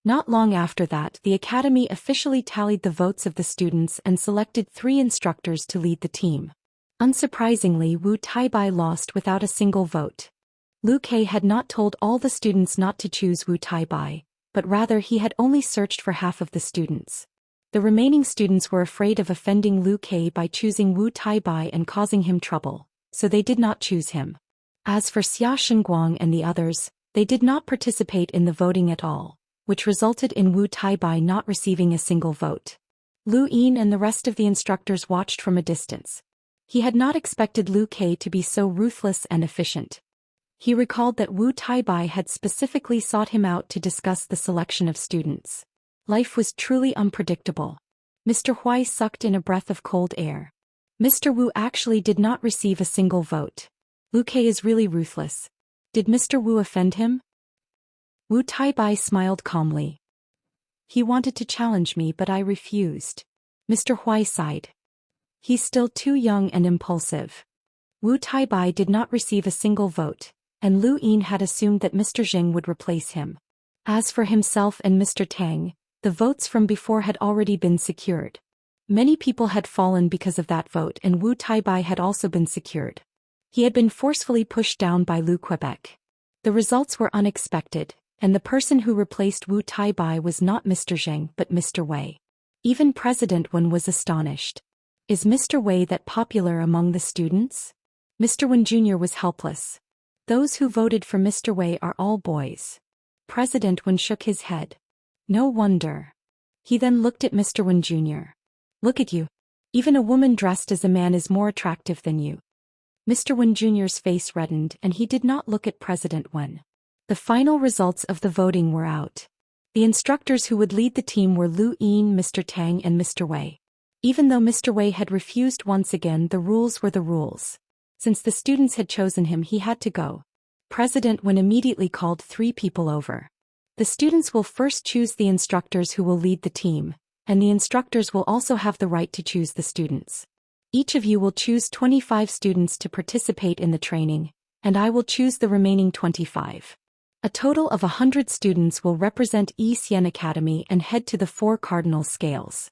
Not long after that, the academy officially tallied the votes of the students and selected 3 instructors to lead the team. Unsurprisingly, Wu Taibai lost without a single vote. Lu Ke had not told all the students not to choose Wu Taibai, but rather he had only searched for half of the students. The remaining students were afraid of offending Lu Ke by choosing Wu Taibai and causing him trouble, so they did not choose him. As for Xia Shengguang and the others, they did not participate in the voting at all, which resulted in Wu Taibai not receiving a single vote. Lu Yin and the rest of the instructors watched from a distance. He had not expected Lu Ke to be so ruthless and efficient. He recalled that Wu Taibai had specifically sought him out to discuss the selection of students. Life was truly unpredictable. Mr. Huai sucked in a breath of cold air. Mr. Wu actually did not receive a single vote. Lu Ke is really ruthless. Did Mr. Wu offend him? Wu Taibai smiled calmly. He wanted to challenge me, but I refused. Mr. Huai sighed. He's still too young and impulsive. Wu Taibai did not receive a single vote, and Lu Yin had assumed that Mr. Jing would replace him. As for himself and Mr. Tang, the votes from before had already been secured. Many people had fallen because of that vote, and Wu Taibai had also been secured. He had been forcefully pushed down by Lu Quebec. The results were unexpected, and the person who replaced Wu Taibai was not Mr. Zheng but Mr. Wei. Even President Wen was astonished. Is Mr. Wei that popular among the students? Mr. Wen Jr. was helpless. Those who voted for Mr. Wei are all boys. President Wen shook his head. No wonder. He then looked at Mr. Wen Jr. Look at you. Even a woman dressed as a man is more attractive than you. Mr. Wen Jr.'s face reddened and he did not look at President Wen. The final results of the voting were out. The instructors who would lead the team were Lu Yin, Mr. Tang and Mr. Wei. Even though Mr. Wei had refused once again, the rules were the rules. Since the students had chosen him, he had to go. President Wen immediately called 3 people over. The students will first choose the instructors who will lead the team, and the instructors will also have the right to choose the students. Each of you will choose 25 students to participate in the training, and I will choose the remaining 25. A total of 100 students will represent Xian Academy and head to the 4 cardinal scales.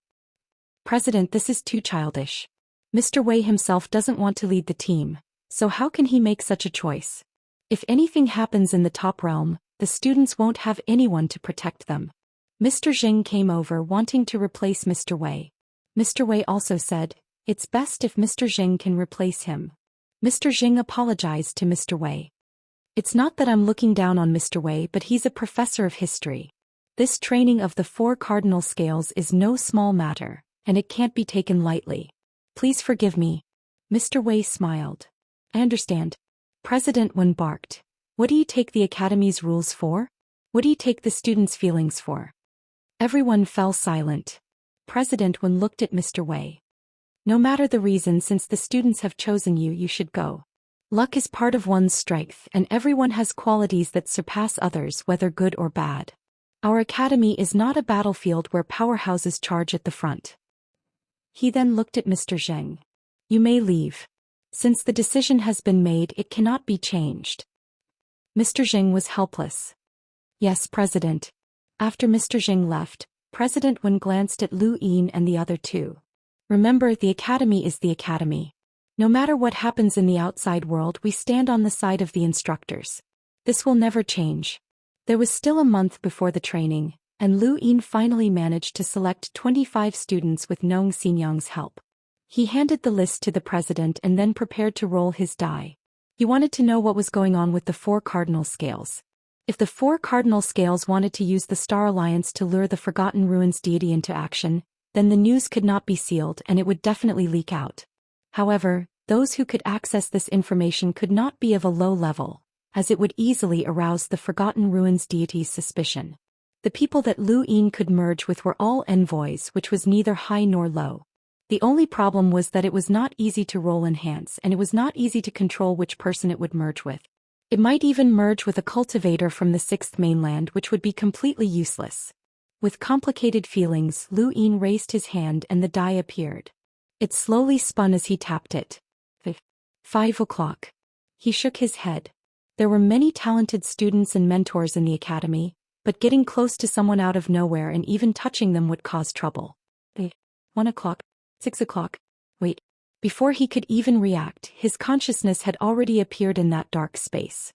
President, this is too childish. Mr. Wei himself doesn't want to lead the team, so how can he make such a choice? If anything happens in the top realm, the students won't have anyone to protect them. Mr. Jing came over wanting to replace Mr. Wei. Mr. Wei also said, it's best if Mr. Jing can replace him. Mr. Jing apologized to Mr. Wei. It's not that I'm looking down on Mr. Wei, but he's a professor of history. This training of the 4 cardinal scales is no small matter, and it can't be taken lightly. Please forgive me. Mr. Wei smiled. I understand. President Wen barked. What do you take the Academy's rules for? What do you take the students' feelings for? Everyone fell silent. President Wen looked at Mr. Wei. No matter the reason, since the students have chosen you, you should go. Luck is part of one's strength, and everyone has qualities that surpass others, whether good or bad. Our academy is not a battlefield where powerhouses charge at the front. He then looked at Mr. Zheng. You may leave. Since the decision has been made, it cannot be changed. Mr. Zheng was helpless. Yes, President. After Mr. Zheng left, President Wen glanced at Lu Yin and the other 2. Remember, the academy is the academy. No matter what happens in the outside world, we stand on the side of the instructors. This will never change. There was still a month before the training, and Lu Yin finally managed to select 25 students with Nong Xinyang's help. He handed the list to the president and then prepared to roll his die. He wanted to know what was going on with the 4 cardinal scales. If the 4 cardinal scales wanted to use the Star Alliance to lure the Forgotten Ruins deity into action, then the news could not be sealed and it would definitely leak out. However, those who could access this information could not be of a low level, as it would easily arouse the Forgotten Ruins deity's suspicion. The people that Lu Yin could merge with were all envoys, which was neither high nor low. The only problem was that it was not easy to roll enhance, and it was not easy to control which person it would merge with. It might even merge with a cultivator from the 6th mainland, which would be completely useless. With complicated feelings, Lu Yin raised his hand and the die appeared. It slowly spun as he tapped it. 5 o'clock. He shook his head. There were many talented students and mentors in the academy, but getting close to someone out of nowhere and even touching them would cause trouble. 1 o'clock. 6 o'clock. Wait. Before he could even react, his consciousness had already appeared in that dark space.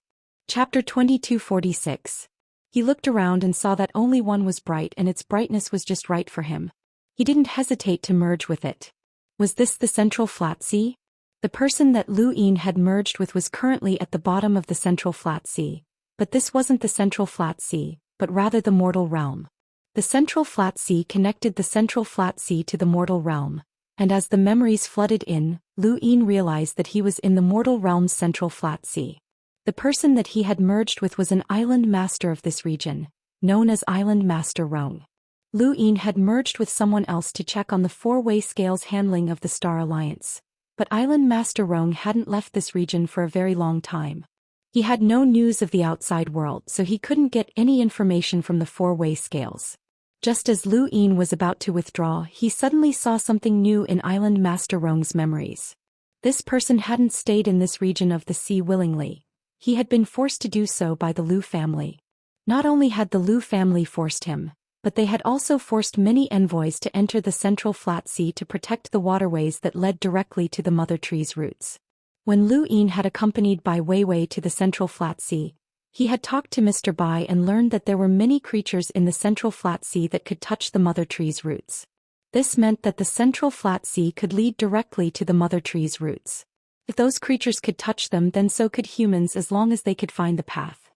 Chapter 2246. He looked around and saw that only one was bright, and its brightness was just right for him. He didn't hesitate to merge with it. Was this the Central Flat Sea? The person that Lu Yin had merged with was currently at the bottom of the Central Flat Sea, but this wasn't the Central Flat Sea, but rather the Mortal Realm. The Central Flat Sea connected the Central Flat Sea to the Mortal Realm, and as the memories flooded in, Lu Yin realized that he was in the Mortal Realm's Central Flat Sea. The person that he had merged with was an island master of this region, known as Island Master Rong. Lu Yin had merged with someone else to check on the 4-way scales handling of the Star Alliance, but Island Master Rong hadn't left this region for a very long time. He had no news of the outside world, so he couldn't get any information from the 4-way scales. Just as Lu Yin was about to withdraw, he suddenly saw something new in Island Master Rong's memories. This person hadn't stayed in this region of the sea willingly. He had been forced to do so by the Lu family. Not only had the Lu family forced him, but they had also forced many envoys to enter the Central Flat Sea to protect the waterways that led directly to the mother tree's roots. When Lu Yin had accompanied Bai Weiwei to the Central Flat Sea, he had talked to Mr. Bai and learned that there were many creatures in the Central Flat Sea that could touch the mother tree's roots. This meant that the Central Flat Sea could lead directly to the mother tree's roots. If those creatures could touch them, then so could humans, as long as they could find the path.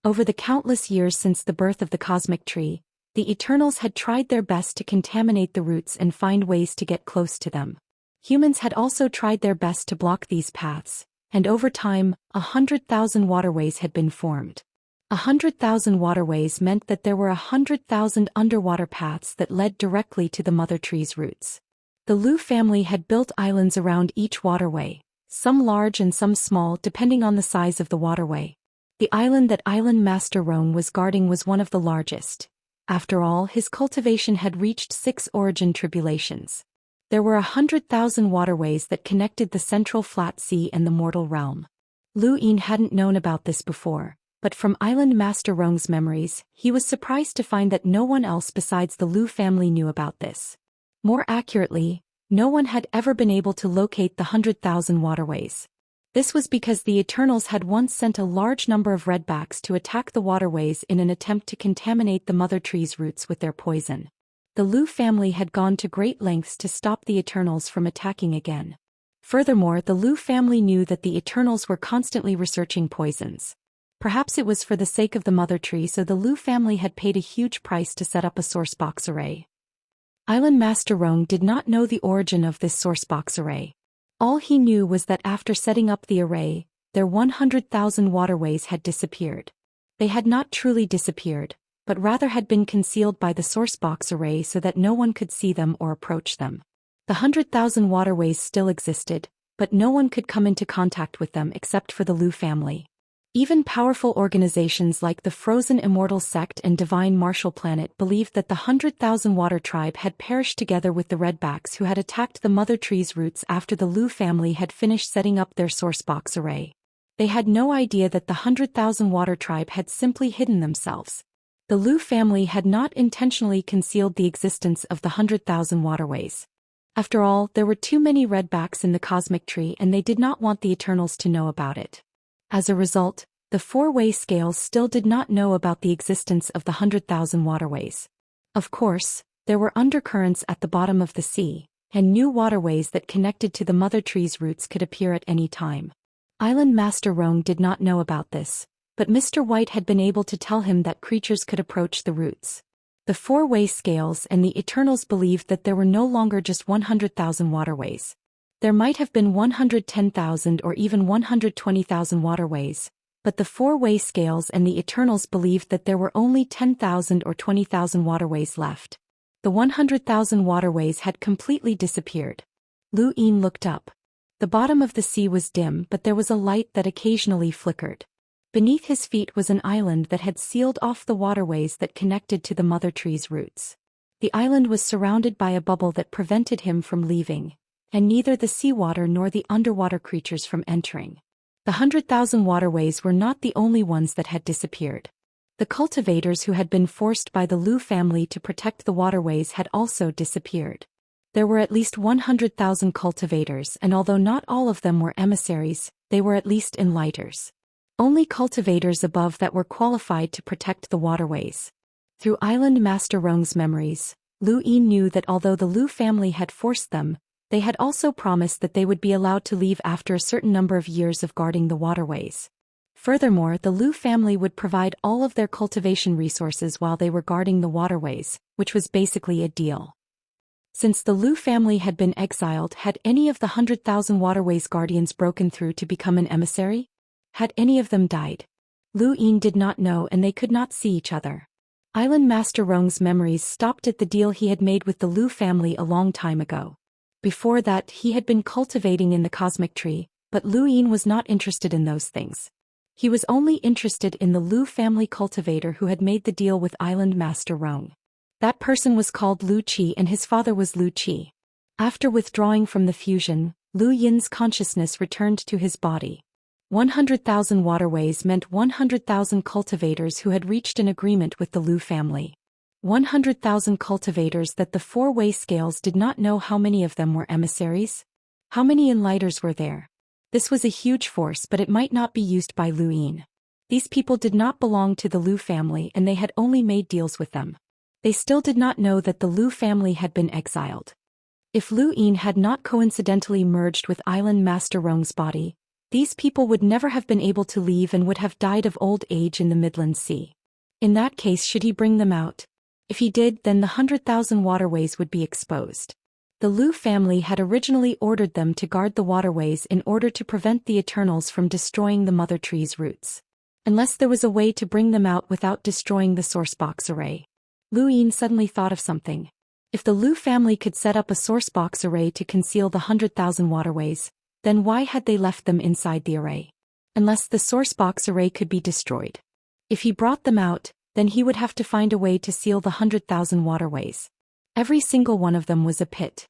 Over the countless years since the birth of the cosmic tree, the Eternals had tried their best to contaminate the roots and find ways to get close to them. Humans had also tried their best to block these paths, and over time, 100,000 waterways had been formed. 100,000 waterways meant that there were 100,000 underwater paths that led directly to the mother tree's roots. The Lu family had built islands around each waterway, some large and some small depending on the size of the waterway. The island that Island Master Rong was guarding was one of the largest. After all, his cultivation had reached 6 origin tribulations. There were 100,000 waterways that connected the Central Flat Sea and the Mortal Realm. Lu Yin hadn't known about this before, but from Island Master Rong's memories, he was surprised to find that no one else besides the Lu family knew about this. More accurately, no one had ever been able to locate the 100,000 waterways. This was because the Eternals had once sent a large number of redbacks to attack the waterways in an attempt to contaminate the mother tree's roots with their poison. The Lu family had gone to great lengths to stop the Eternals from attacking again. Furthermore, the Lu family knew that the Eternals were constantly researching poisons. Perhaps it was for the sake of the mother tree, so the Lu family had paid a huge price to set up a sourcebox array. Island Master Rong did not know the origin of this sourcebox array. All he knew was that after setting up the array, their 100,000 waterways had disappeared. They had not truly disappeared, but rather had been concealed by the sourcebox array so that no one could see them or approach them. The 100,000 waterways still existed, but no one could come into contact with them except for the Lu family. Even powerful organizations like the Frozen Immortal Sect and Divine Martial Planet believed that the 100,000 Water Tribe had perished together with the Redbacks who had attacked the Mother Tree's roots after the Lu family had finished setting up their sourcebox array. They had no idea that the 100,000 Water Tribe had simply hidden themselves. The Lu family had not intentionally concealed the existence of the 100,000 waterways. After all, there were too many Redbacks in the Cosmic Tree and they did not want the Eternals to know about it. As a result, the four-way scales still did not know about the existence of the 100,000 waterways. Of course, there were undercurrents at the bottom of the sea, and new waterways that connected to the Mother Tree's roots could appear at any time. Island Master Rong did not know about this, but Mr. White had been able to tell him that creatures could approach the roots. The four-way scales and the Eternals believed that there were no longer just 100,000 waterways. There might have been 110,000 or even 120,000 waterways, but the four-way scales and the Eternals believed that there were only 10,000 or 20,000 waterways left. The 100,000 waterways had completely disappeared. Lu Yin looked up. The bottom of the sea was dim, but there was a light that occasionally flickered. Beneath his feet was an island that had sealed off the waterways that connected to the Mother Tree's roots. The island was surrounded by a bubble that prevented him from leaving, and neither the seawater nor the underwater creatures from entering. The 100,000 waterways were not the only ones that had disappeared. The cultivators who had been forced by the Lu family to protect the waterways had also disappeared. There were at least 100,000 cultivators, and although not all of them were emissaries, they were at least enlighters. Only cultivators above that were qualified to protect the waterways. Through Island Master Rong's memories, Lu Yin knew that although the Lu family had forced them, they had also promised that they would be allowed to leave after a certain number of years of guarding the waterways. Furthermore, the Lu family would provide all of their cultivation resources while they were guarding the waterways, which was basically a deal. Since the Lu family had been exiled, had any of the 100,000 waterways guardians broken through to become an emissary? Had any of them died? Lu Yin did not know, and they could not see each other. Island Master Rong's memories stopped at the deal he had made with the Lu family a long time ago. Before that, he had been cultivating in the Cosmic Tree, but Lu Yin was not interested in those things. He was only interested in the Lu family cultivator who had made the deal with Island Master Rong. That person was called Lu Qi and his father was Lu Qi. After withdrawing from the fusion, Lu Yin's consciousness returned to his body. 100,000 waterways meant 100,000 cultivators who had reached an agreement with the Lu family. 100,000 cultivators that the four-way scales did not know how many of them were emissaries. How many enlighters were there? This was a huge force, but it might not be used by Lu Yin. These people did not belong to the Lu family and they had only made deals with them. They still did not know that the Lu family had been exiled. If Lu Yin had not coincidentally merged with Island Master Rong's body, these people would never have been able to leave and would have died of old age in the Midland Sea. In that case, should he bring them out? If he did, then the 100,000 waterways would be exposed. The Lu family had originally ordered them to guard the waterways in order to prevent the Eternals from destroying the Mother Tree's roots. Unless there was a way to bring them out without destroying the sourcebox array. Lu Yin suddenly thought of something. If the Lu family could set up a sourcebox array to conceal the 100,000 waterways, then why had they left them inside the array? Unless the sourcebox array could be destroyed. If he brought them out, then he would have to find a way to seal the 100,000 waterways. Every single one of them was a pit.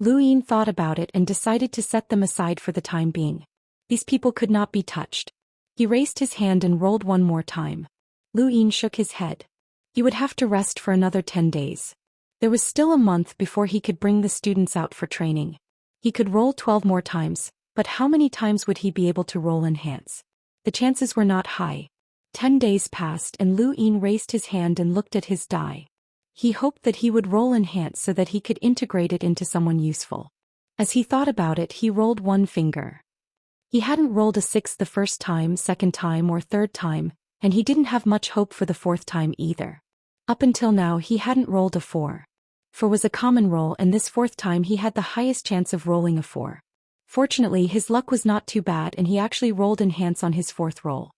Lu Yin thought about it and decided to set them aside for the time being. These people could not be touched. He raised his hand and rolled one more time. Lu Yin shook his head. He would have to rest for another 10 days. There was still a month before he could bring the students out for training. He could roll 12 more times, but how many times would he be able to roll Enhance? The chances were not high. 10 days passed and Lu Yin raised his hand and looked at his die. He hoped that he would roll Enhance so that he could integrate it into someone useful. As he thought about it, he rolled one finger. He hadn't rolled a 6 the first time, second time, or third time, and he didn't have much hope for the fourth time either. Up until now he hadn't rolled a 4. 4 was a common roll, and this fourth time he had the highest chance of rolling a 4. Fortunately, his luck was not too bad and he actually rolled enhance on his fourth roll.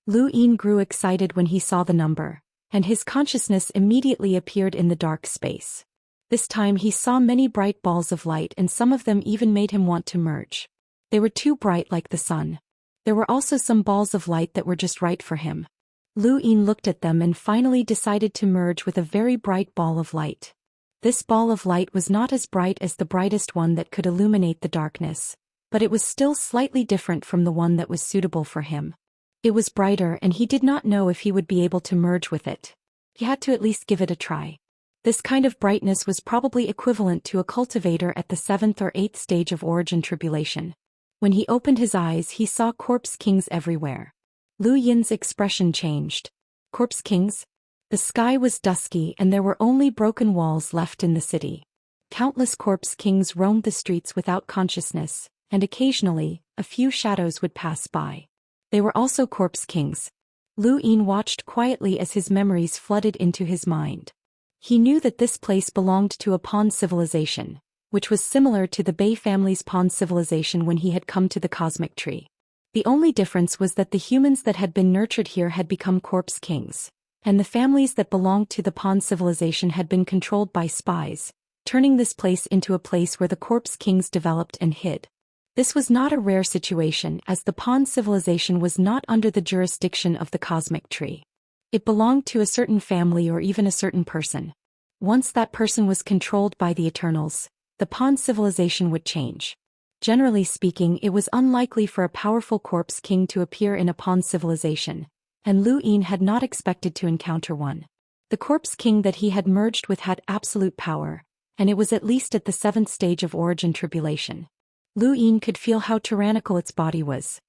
Lu Yin grew excited when he saw the number, and his consciousness immediately appeared in the dark space. This time he saw many bright balls of light, and some of them even made him want to merge. They were too bright like the sun. There were also some balls of light that were just right for him. Lu Yin looked at them and finally decided to merge with a very bright ball of light. This ball of light was not as bright as the brightest one that could illuminate the darkness, but it was still slightly different from the one that was suitable for him. It was brighter and he did not know if he would be able to merge with it. He had to at least give it a try. This kind of brightness was probably equivalent to a cultivator at the 7th or 8th stage of origin tribulation. When he opened his eyes, he saw corpse kings everywhere. Lu Yin's expression changed. Corpse kings? The sky was dusky and there were only broken walls left in the city. Countless corpse kings roamed the streets without consciousness, and occasionally, a few shadows would pass by. They were also corpse kings. Lu Yin watched quietly as his memories flooded into his mind. He knew that this place belonged to a pawn civilization, which was similar to the Bei family's pawn civilization when he had come to the cosmic tree. The only difference was that the humans that had been nurtured here had become corpse kings, and the families that belonged to the pawn civilization had been controlled by spies, turning this place into a place where the corpse kings developed and hid. This was not a rare situation, as the pawn civilization was not under the jurisdiction of the cosmic tree. It belonged to a certain family or even a certain person. Once that person was controlled by the Eternals, the pawn civilization would change. Generally speaking, it was unlikely for a powerful corpse king to appear in a pawn civilization, and Lu Yin had not expected to encounter one. The corpse king that he had merged with had absolute power, and it was at least at the 7th stage of origin tribulation. Lu Yin could feel how tyrannical its body was.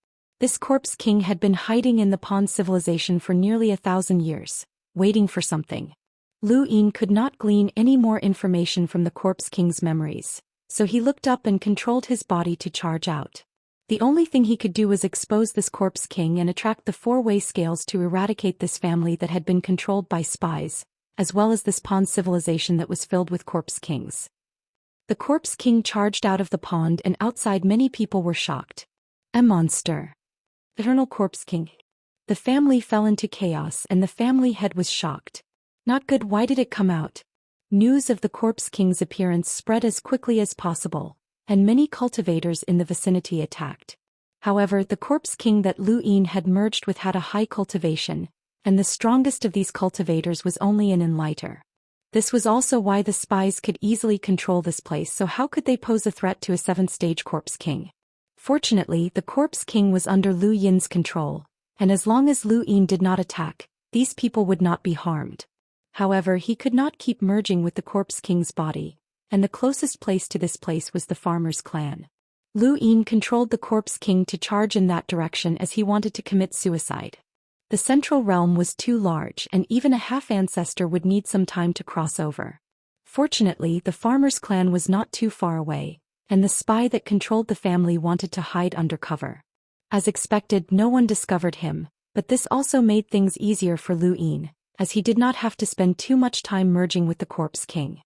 This corpse king had been hiding in the pawn civilization for nearly 1,000 years, waiting for something. Lu Yin could not glean any more information from the corpse king's memories, so he looked up and controlled his body to charge out. The only thing he could do was expose this corpse king and attract the 4-way scales to eradicate this family that had been controlled by spies, as well as this pawn civilization that was filled with corpse kings. The corpse king charged out of the pond, and outside many people were shocked. A monster. Eternal corpse king. The family fell into chaos and the family head was shocked. Not good. Why did it come out? News of the corpse king's appearance spread as quickly as possible, and many cultivators in the vicinity attacked. However, the corpse king that Lu Yin had merged with had a high cultivation, and the strongest of these cultivators was only an enlighter. This was also why the spies could easily control this place, so how could they pose a threat to a 7th stage corpse king? Fortunately, the corpse king was under Lu Yin's control, and as long as Lu Yin did not attack, these people would not be harmed. However, he could not keep merging with the corpse king's body, and the closest place to this place was the farmer's clan. Lu Yin controlled the corpse king to charge in that direction as he wanted to commit suicide. The central realm was too large and even a half-ancestor would need some time to cross over. Fortunately, the farmer's clan was not too far away, and the spy that controlled the family wanted to hide under cover. As expected, no one discovered him, but this also made things easier for Lu Yin, as he did not have to spend too much time merging with the corpse king.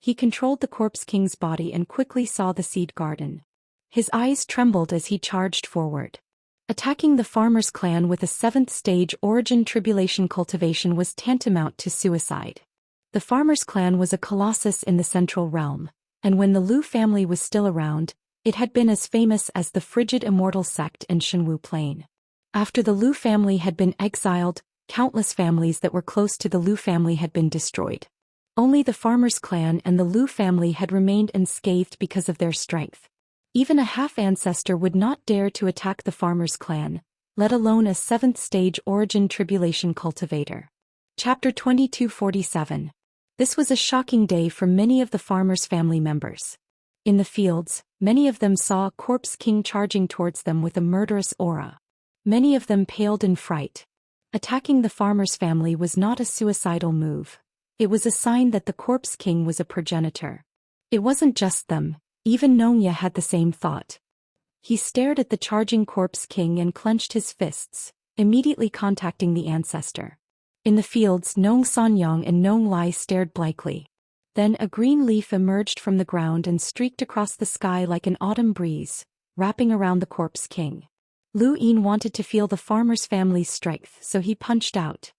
He controlled the corpse king's body and quickly saw the seed garden. His eyes trembled as he charged forward. Attacking the farmer's clan with a 7th stage origin tribulation cultivation was tantamount to suicide. The farmer's clan was a colossus in the central realm, and when the Lu family was still around, it had been as famous as the frigid Immortal sect in Shenwu Plain. After the Lu family had been exiled, countless families that were close to the Lu family had been destroyed. Only the farmer's clan and the Lu family had remained unscathed because of their strength. Even a half-ancestor would not dare to attack the farmer's clan, let alone a 7th stage origin tribulation cultivator. Chapter 2247. This was a shocking day for many of the farmer's family members. In the fields, many of them saw a corpse king charging towards them with a murderous aura. Many of them paled in fright. Attacking the farmer's family was not a suicidal move. It was a sign that the corpse king was a progenitor. It wasn't just them. Even Nongya had the same thought. He stared at the charging corpse king and clenched his fists, immediately contacting the ancestor. In the fields, Nong Sanyang and Nong Lai stared blankly. Then a green leaf emerged from the ground and streaked across the sky like an autumn breeze, wrapping around the corpse king. Lu Yin wanted to feel the farmer's family's strength, so he punched out.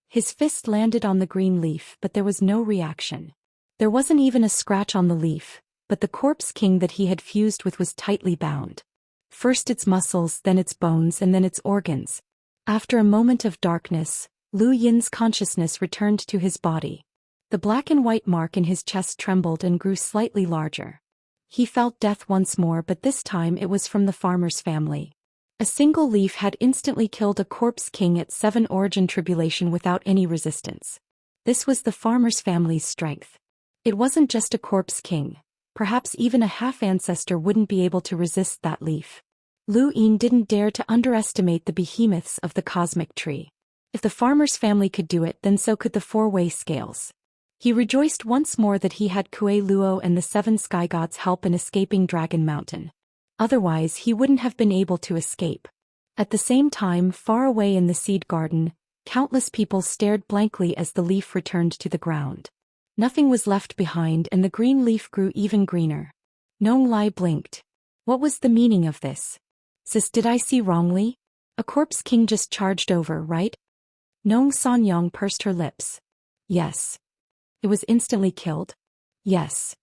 His fist landed on the green leaf, but there was no reaction. There wasn't even a scratch on the leaf, but the corpse king that he had fused with was tightly bound. First its muscles, then its bones, and then its organs. After a moment of darkness, Lu Yin's consciousness returned to his body. The black and white mark in his chest trembled and grew slightly larger. He felt death once more, but this time it was from the farmer's family. A single leaf had instantly killed a corpse king at 7 origin tribulation without any resistance. This was the farmer's family's strength. It wasn't just a corpse king. Perhaps even a half-ancestor wouldn't be able to resist that leaf. Lu Yin didn't dare to underestimate the behemoths of the cosmic tree. If the farmer's family could do it, then so could the 4-way scales. He rejoiced once more that he had Kue Luo and the 7 sky gods' help in escaping Dragon Mountain. Otherwise he wouldn't have been able to escape. At the same time, far away in the seed garden, countless people stared blankly as the leaf returned to the ground. Nothing was left behind and the green leaf grew even greener. Nong Lai blinked. What was the meaning of this? Sis, did I see wrongly? A corpse king just charged over, right? Nong Sanyang pursed her lips. Yes. It was instantly killed? Yes.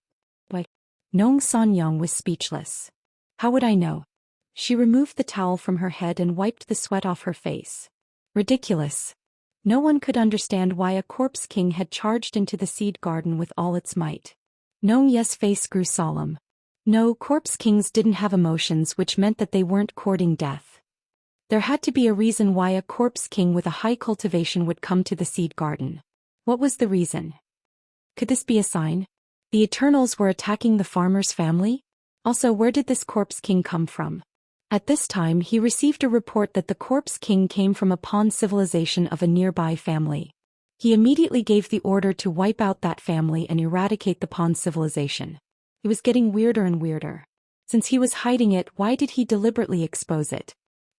But Nong Sanyang was speechless. How would I know? She removed the towel from her head and wiped the sweat off her face. Ridiculous. No one could understand why a corpse king had charged into the seed garden with all its might. Nong Ye's face grew solemn. No, corpse kings didn't have emotions, which meant that they weren't courting death. There had to be a reason why a corpse king with a high cultivation would come to the seed garden. What was the reason? Could this be a sign? The Eternals were attacking the farmer's family? Also, where did this corpse king come from? At this time he received a report that the corpse king came from a pawn civilization of a nearby family. He immediately gave the order to wipe out that family and eradicate the pawn civilization. It was getting weirder and weirder. Since he was hiding it, why did he deliberately expose it?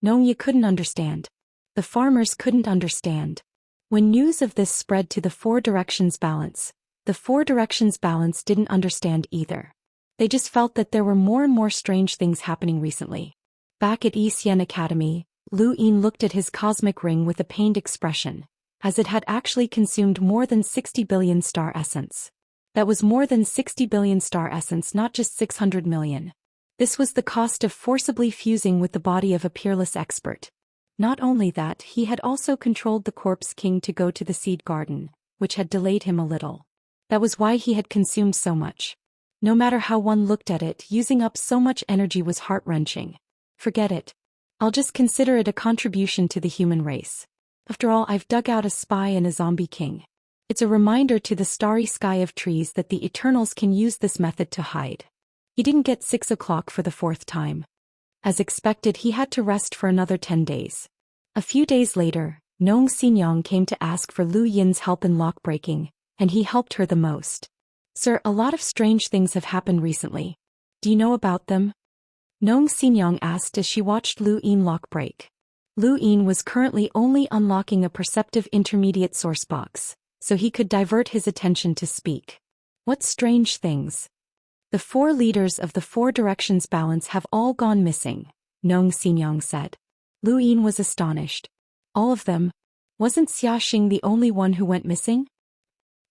Nongya couldn't understand. The farmers couldn't understand. When news of this spread to the 4 Directions Balance, the 4 Directions Balance didn't understand either. They just felt that there were more and more strange things happening recently. Back at Xian Academy, Lu Yin looked at his cosmic ring with a pained expression, as it had actually consumed more than 60 billion star essence. That was more than 60 billion star essence, not just 600 million. This was the cost of forcibly fusing with the body of a peerless expert. Not only that, he had also controlled the corpse king to go to the seed garden, which had delayed him a little. That was why he had consumed so much. No matter how one looked at it, using up so much energy was heart-wrenching. Forget it. I'll just consider it a contribution to the human race. After all, I've dug out a spy and a zombie king. It's a reminder to the starry sky of trees that the Eternals can use this method to hide. He didn't get 6 o'clock for the 4th time. As expected, he had to rest for another 10 days. A few days later, Nong Xinyang came to ask for Lu Yin's help in lock-breaking, and he helped her the most. Sir, a lot of strange things have happened recently. Do you know about them? Nong Xinyang asked as she watched Lu Yin lock break. Lu Yin was currently only unlocking a perceptive intermediate source box, so he could divert his attention to speak. What strange things? The 4 leaders of the 4 Directions Balance have all gone missing, Nong Xinyang said. Lu Yin was astonished. All of them? Wasn't Xiaxing the only one who went missing?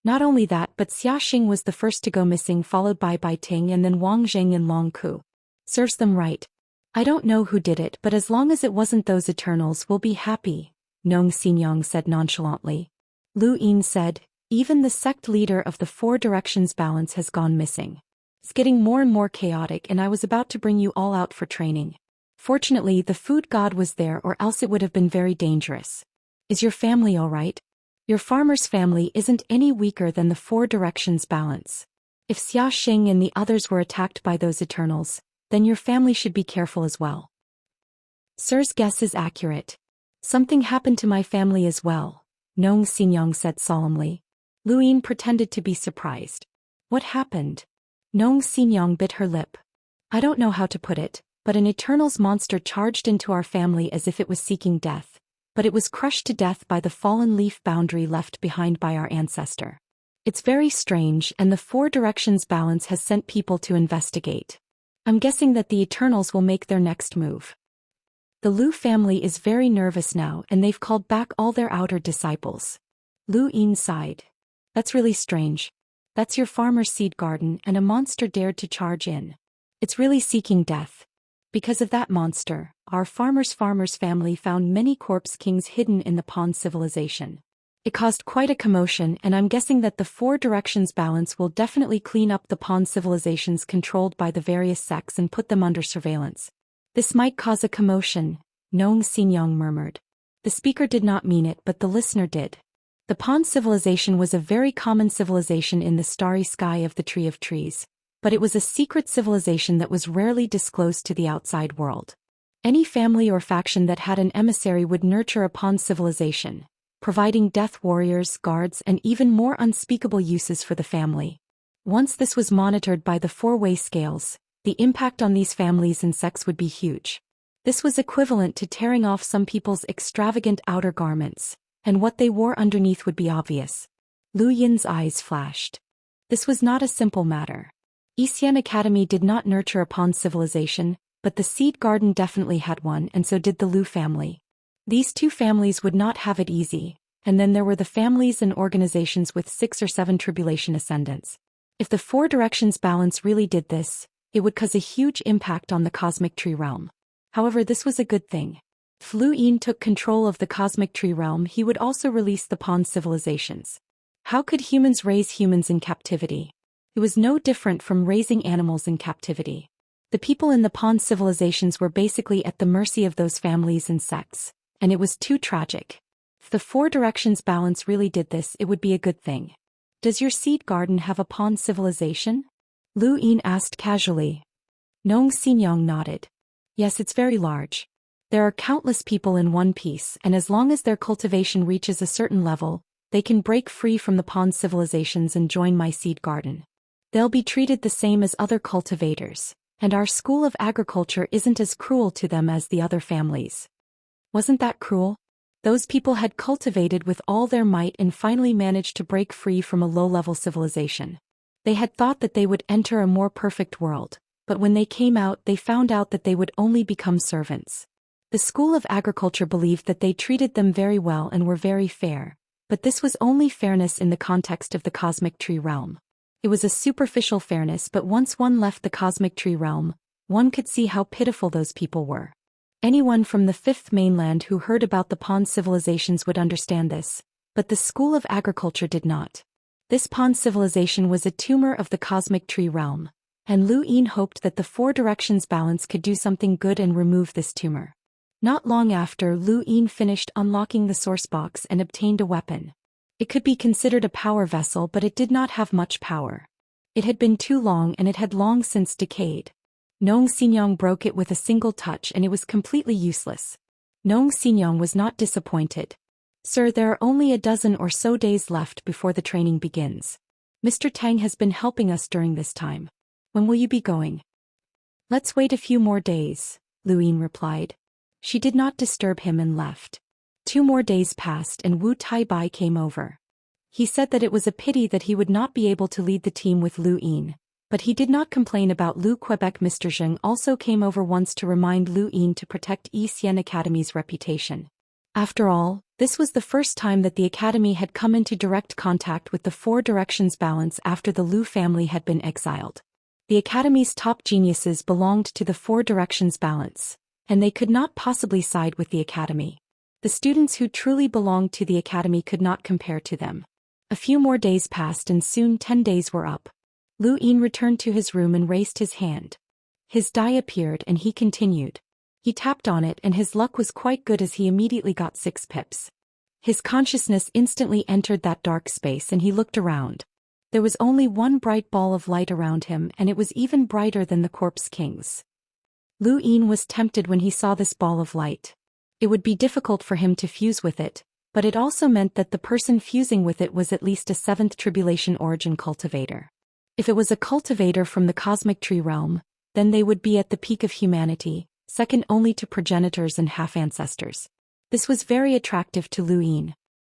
Not only that, but Xiaxing was the first to go missing, followed by Bai Ting and then Wang Zheng and Long Ku. Serves them right. I don't know who did it, but as long as it wasn't those Eternals, we'll be happy, Nong Xinyang said nonchalantly. Lu Yin said, even the sect leader of the 4 Directions Balance has gone missing. It's getting more and more chaotic, and I was about to bring you all out for training. Fortunately, the food god was there, or else it would have been very dangerous. Is your family all right? Your farmer's family isn't any weaker than the 4 Directions Balance. If Xiaxing and the others were attacked by those Eternals, then your family should be careful as well. Sir's guess is accurate. Something happened to my family as well, Nong Xinyang said solemnly. Lu Yin pretended to be surprised. What happened? Nong Xinyang bit her lip. I don't know how to put it, but an Eternals monster charged into our family as if it was seeking death, but it was crushed to death by the fallen leaf boundary left behind by our ancestor. It's very strange, and the Four Directions balance has sent people to investigate. I'm guessing that the Eternals will make their next move. The Lu family is very nervous now, and they've called back all their outer disciples. Lu Yin sighed. That's really strange. That's your farmer's seed garden, and a monster dared to charge in. It's really seeking death. Because of that monster, our farmer's family found many corpse kings hidden in the Pond civilization. It caused quite a commotion, and I'm guessing that the Four Directions balance will definitely clean up the Pond civilizations controlled by the various sects and put them under surveillance. This might cause a commotion, Nong Xinyang murmured. The speaker did not mean it, but the listener did. The Pond civilization was a very common civilization in the starry sky of the Tree of Trees, but it was a secret civilization that was rarely disclosed to the outside world. Any family or faction that had an emissary would nurture a Pond civilization, providing death warriors, guards, and even more unspeakable uses for the family. Once this was monitored by the four-way scales, the impact on these families and sects would be huge. This was equivalent to tearing off some people's extravagant outer garments, and what they wore underneath would be obvious. Lu Yin's eyes flashed. This was not a simple matter. Xian Academy did not nurture a Pond civilization, but the seed garden definitely had one, and so did the Lu family. These two families would not have it easy, and then there were the families and organizations with 6 or 7 tribulation ascendants. If the Four Directions balance really did this, it would cause a huge impact on the cosmic tree realm. However, this was a good thing. If Lu Yin took control of the cosmic tree realm, he would also release the Pond civilizations. How could humans raise humans in captivity? It was no different from raising animals in captivity. The people in the Pond civilizations were basically at the mercy of those families and sects, and it was too tragic. If the Four Directions balance really did this, it would be a good thing. Does your seed garden have a Pond civilization? Lu Yin asked casually. Nong Xinyang nodded. Yes, it's very large. There are countless people in one piece, and as long as their cultivation reaches a certain level, they can break free from the Pond civilizations and join my seed garden. They'll be treated the same as other cultivators, and our school of agriculture isn't as cruel to them as the other families. Wasn't that cruel? Those people had cultivated with all their might and finally managed to break free from a low-level civilization. They had thought that they would enter a more perfect world, but when they came out they found out that they would only become servants. The School of Agriculture believed that they treated them very well and were very fair, but this was only fairness in the context of the cosmic tree realm. It was a superficial fairness, but once one left the cosmic tree realm, one could see how pitiful those people were. Anyone from the Fifth Mainland who heard about the Pond civilizations would understand this, but the School of Agriculture did not. This Pond civilization was a tumor of the cosmic tree realm, and Lu Yin hoped that the Four Directions balance could do something good and remove this tumor. Not long after, Lu Yin finished unlocking the source box and obtained a weapon. It could be considered a power vessel, but it did not have much power. It had been too long and it had long since decayed. Nong Xinyang broke it with a single touch and it was completely useless. Nong Xinyang was not disappointed. Sir, there are only a dozen or so days left before the training begins. Mr. Tang has been helping us during this time. When will you be going? Let's wait a few more days, Lu Yin replied. She did not disturb him and left. 2 more days passed and Wu Taibai came over. He said that it was a pity that he would not be able to lead the team with Lu Yin, but he did not complain about Lu Quebec. Mr. Zheng also came over once to remind Lu Yin to protect Xian Academy's reputation. After all, this was the first time that the Academy had come into direct contact with the Four Directions balance after the Lu family had been exiled. The Academy's top geniuses belonged to the Four Directions balance, and they could not possibly side with the Academy. The students who truly belonged to the Academy could not compare to them. A few more days passed and soon 10 days were up. Lu Yin returned to his room and raised his hand. His die appeared and he continued. He tapped on it and his luck was quite good as he immediately got 6 pips. His consciousness instantly entered that dark space and he looked around. There was only one bright ball of light around him and it was even brighter than the Corpse King's. Lu Yin was tempted when he saw this ball of light. It would be difficult for him to fuse with it, but it also meant that the person fusing with it was at least a 7th tribulation origin cultivator. If it was a cultivator from the cosmic tree realm, then they would be at the peak of humanity, second only to progenitors and half-ancestors. This was very attractive to Lu Yin.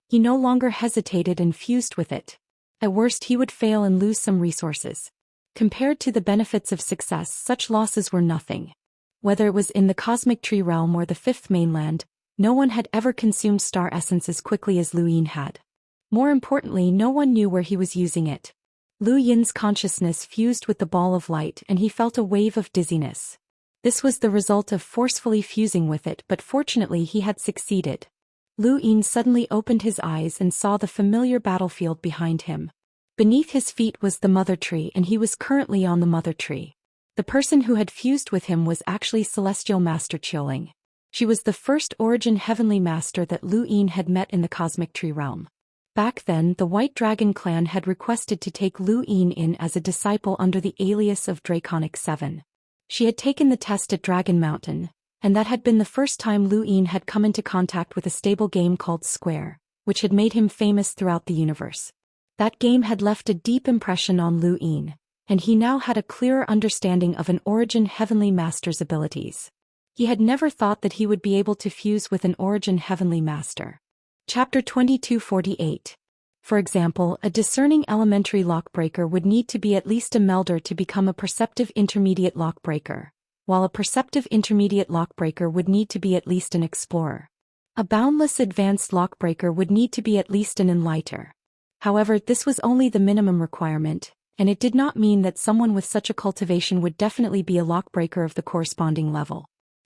He no longer hesitated and fused with it. At worst he would fail and lose some resources. Compared to the benefits of success, such losses were nothing. Whether it was in the cosmic tree realm or the fifth mainland, no one had ever consumed star essence as quickly as Lu Yin had. More importantly, no one knew where he was using it. Lu Yin's consciousness fused with the ball of light and he felt a wave of dizziness. This was the result of forcefully fusing with it, but fortunately he had succeeded. Lu Yin suddenly opened his eyes and saw the familiar battlefield behind him. Beneath his feet was the mother tree and he was currently on the mother tree. The person who had fused with him was actually Celestial Master Qiuling. She was the first origin heavenly master that Lu Yin had met in the cosmic tree realm. Back then, the White Dragon clan had requested to take Lu Yin in as a disciple under the alias of Draconic 7. She had taken the test at Dragon Mountain, and that had been the first time Lu Yin had come into contact with a stable game called Square, which had made him famous throughout the universe. That game had left a deep impression on Lu Yin, and he now had a clearer understanding of an origin heavenly master's abilities. He had never thought that he would be able to fuse with an origin heavenly master. Chapter 2248. For example, a discerning elementary lockbreaker would need to be at least a melder to become a perceptive intermediate lockbreaker, while a perceptive intermediate lockbreaker would need to be at least an explorer. A boundless advanced lockbreaker would need to be at least an enlighter. However, this was only the minimum requirement, and it did not mean that someone with such a cultivation would definitely be a lockbreaker of the corresponding level.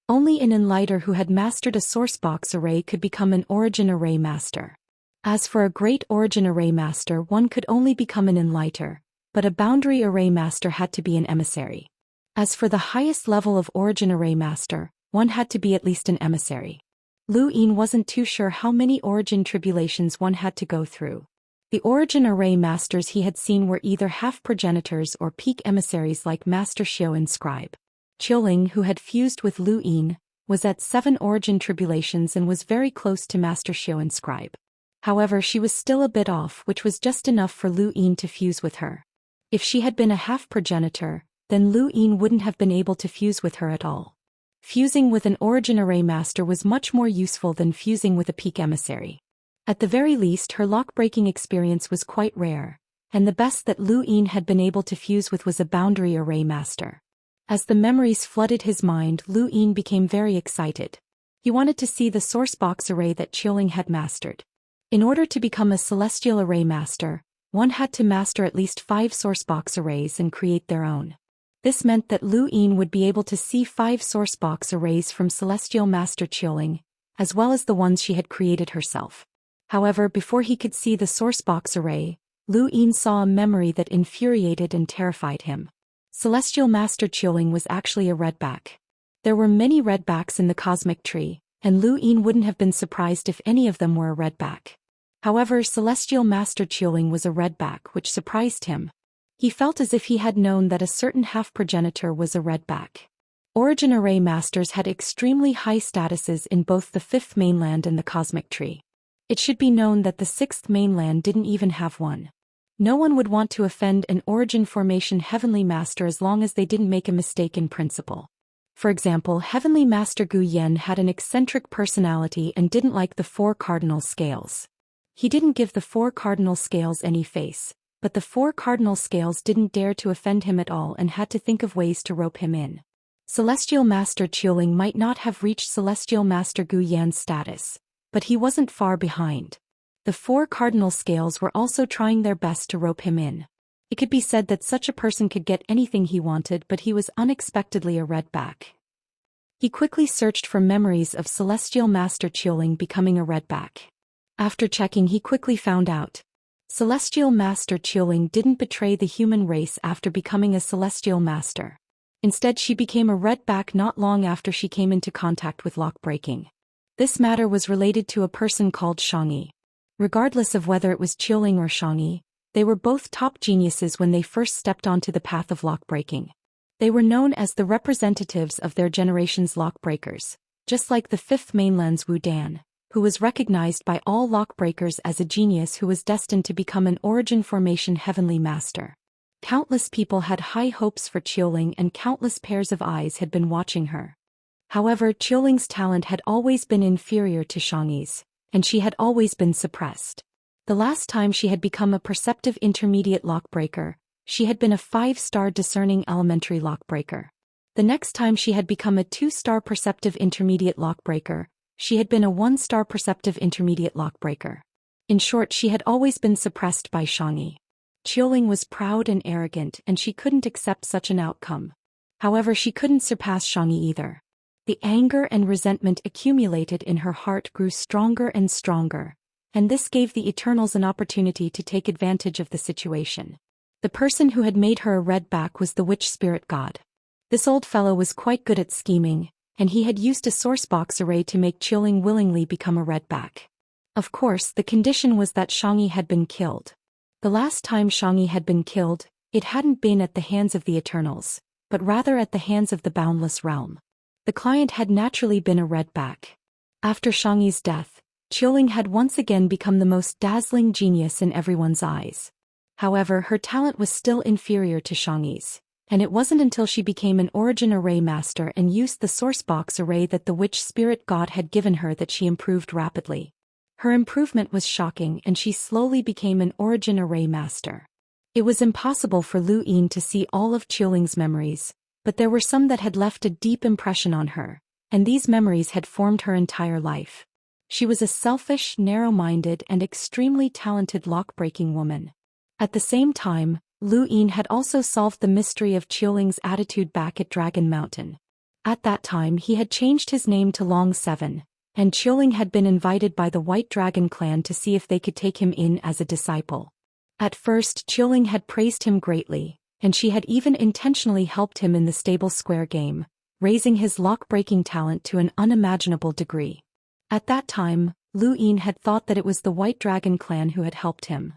Only an enlighter who had mastered a sourcebox array could become an origin array master. As for a great origin array master, one could only become an enlighter, but a boundary array master had to be an emissary. As for the highest level of origin array master, one had to be at least an emissary. Lu Yin wasn't too sure how many origin tribulations one had to go through. The origin array masters he had seen were either half-progenitors or peak emissaries like Master Xiao and Scribe. Qiuling, who had fused with Lu Yin, was at 7 origin tribulations and was very close to Master Xiao and Scribe. However, she was still a bit off, which was just enough for Lu Yin to fuse with her. If she had been a half-progenitor, then Lu Yin wouldn't have been able to fuse with her at all. Fusing with an origin array master was much more useful than fusing with a peak emissary. At the very least, her lock-breaking experience was quite rare, and the best that Lu Yin had been able to fuse with was a boundary array master. As the memories flooded his mind, Lu Yin became very excited. He wanted to see the sourcebox array that Qiuling had mastered. In order to become a celestial array master, one had to master at least 5 sourcebox arrays and create their own. This meant that Lu Yin would be able to see 5 sourcebox arrays from celestial master Qiuling, as well as the ones she had created herself. However, before he could see the sourcebox array, Lu Yin saw a memory that infuriated and terrified him. Celestial Master Qiuling was actually a redback. There were many redbacks in the cosmic tree, and Lu Yin wouldn't have been surprised if any of them were a redback. However, Celestial Master Qiuling was a redback, which surprised him. He felt as if he had known that a certain half-progenitor was a redback. Origin array masters had extremely high statuses in both the 5th mainland and the cosmic tree. It should be known that the 6th mainland didn't even have one. No one would want to offend an origin formation heavenly master as long as they didn't make a mistake in principle. For example, Heavenly Master Gu Yan had an eccentric personality and didn't like the 4 cardinal scales. He didn't give the 4 cardinal scales any face, but the 4 cardinal scales didn't dare to offend him at all and had to think of ways to rope him in. Celestial Master Qiuling might not have reached Celestial Master Gu Yan's status, but he wasn't far behind. The 4 cardinal scales were also trying their best to rope him in. It could be said that such a person could get anything he wanted, but he was unexpectedly a redback. He quickly searched for memories of Celestial Master Qiuling becoming a redback. After checking, he quickly found out. Celestial Master Qiuling didn't betray the human race after becoming a Celestial Master. Instead, she became a redback not long after she came into contact with lock-breaking. This matter was related to a person called Xianxia. Regardless of whether it was Qiuling or Xianxia, they were both top geniuses when they first stepped onto the path of lock-breaking. They were known as the representatives of their generation's lock-breakers, just like the 5th mainland's Wu Dan, who was recognized by all lock-breakers as a genius who was destined to become an origin formation heavenly master. Countless people had high hopes for Qiuling and countless pairs of eyes had been watching her. However, Qiuling's talent had always been inferior to Xiangyi's, and she had always been suppressed. The last time she had become a perceptive intermediate lockbreaker, she had been a 5-star discerning elementary lockbreaker. The next time she had become a 2-star perceptive intermediate lockbreaker, she had been a 1-star perceptive intermediate lockbreaker. In short, she had always been suppressed by Xiangyi. Qiuling was proud and arrogant and she couldn't accept such an outcome. However, she couldn't surpass Xiangyi either. The anger and resentment accumulated in her heart grew stronger and stronger, and this gave the Eternals an opportunity to take advantage of the situation. The person who had made her a redback was the witch spirit god. This old fellow was quite good at scheming, and he had used a sourcebox array to make Qiuling willingly become a redback. Of course, the condition was that Xiangyi had been killed. The last time Xiangyi had been killed, it hadn't been at the hands of the Eternals, but rather at the hands of the boundless realm. The client had naturally been a redback. After Xiangyi's death, Qiuling had once again become the most dazzling genius in everyone's eyes. However, her talent was still inferior to Xiangyi's, and it wasn't until she became an origin array master and used the sourcebox array that the witch spirit god had given her that she improved rapidly. Her improvement was shocking and she slowly became an origin array master. It was impossible for Lu Yin to see all of Qiuling's memories, but there were some that had left a deep impression on her, and these memories had formed her entire life. She was a selfish, narrow-minded, and extremely talented lock-breaking woman. At the same time, Lu Yin had also solved the mystery of Qiuling's attitude back at Dragon Mountain. At that time he had changed his name to Long 7, and Qiuling had been invited by the White Dragon clan to see if they could take him in as a disciple. At first Qiuling had praised him greatly, and she had even intentionally helped him in the stable square game, raising his lock-breaking talent to an unimaginable degree. At that time, Lu Yin had thought that it was the White Dragon clan who had helped him.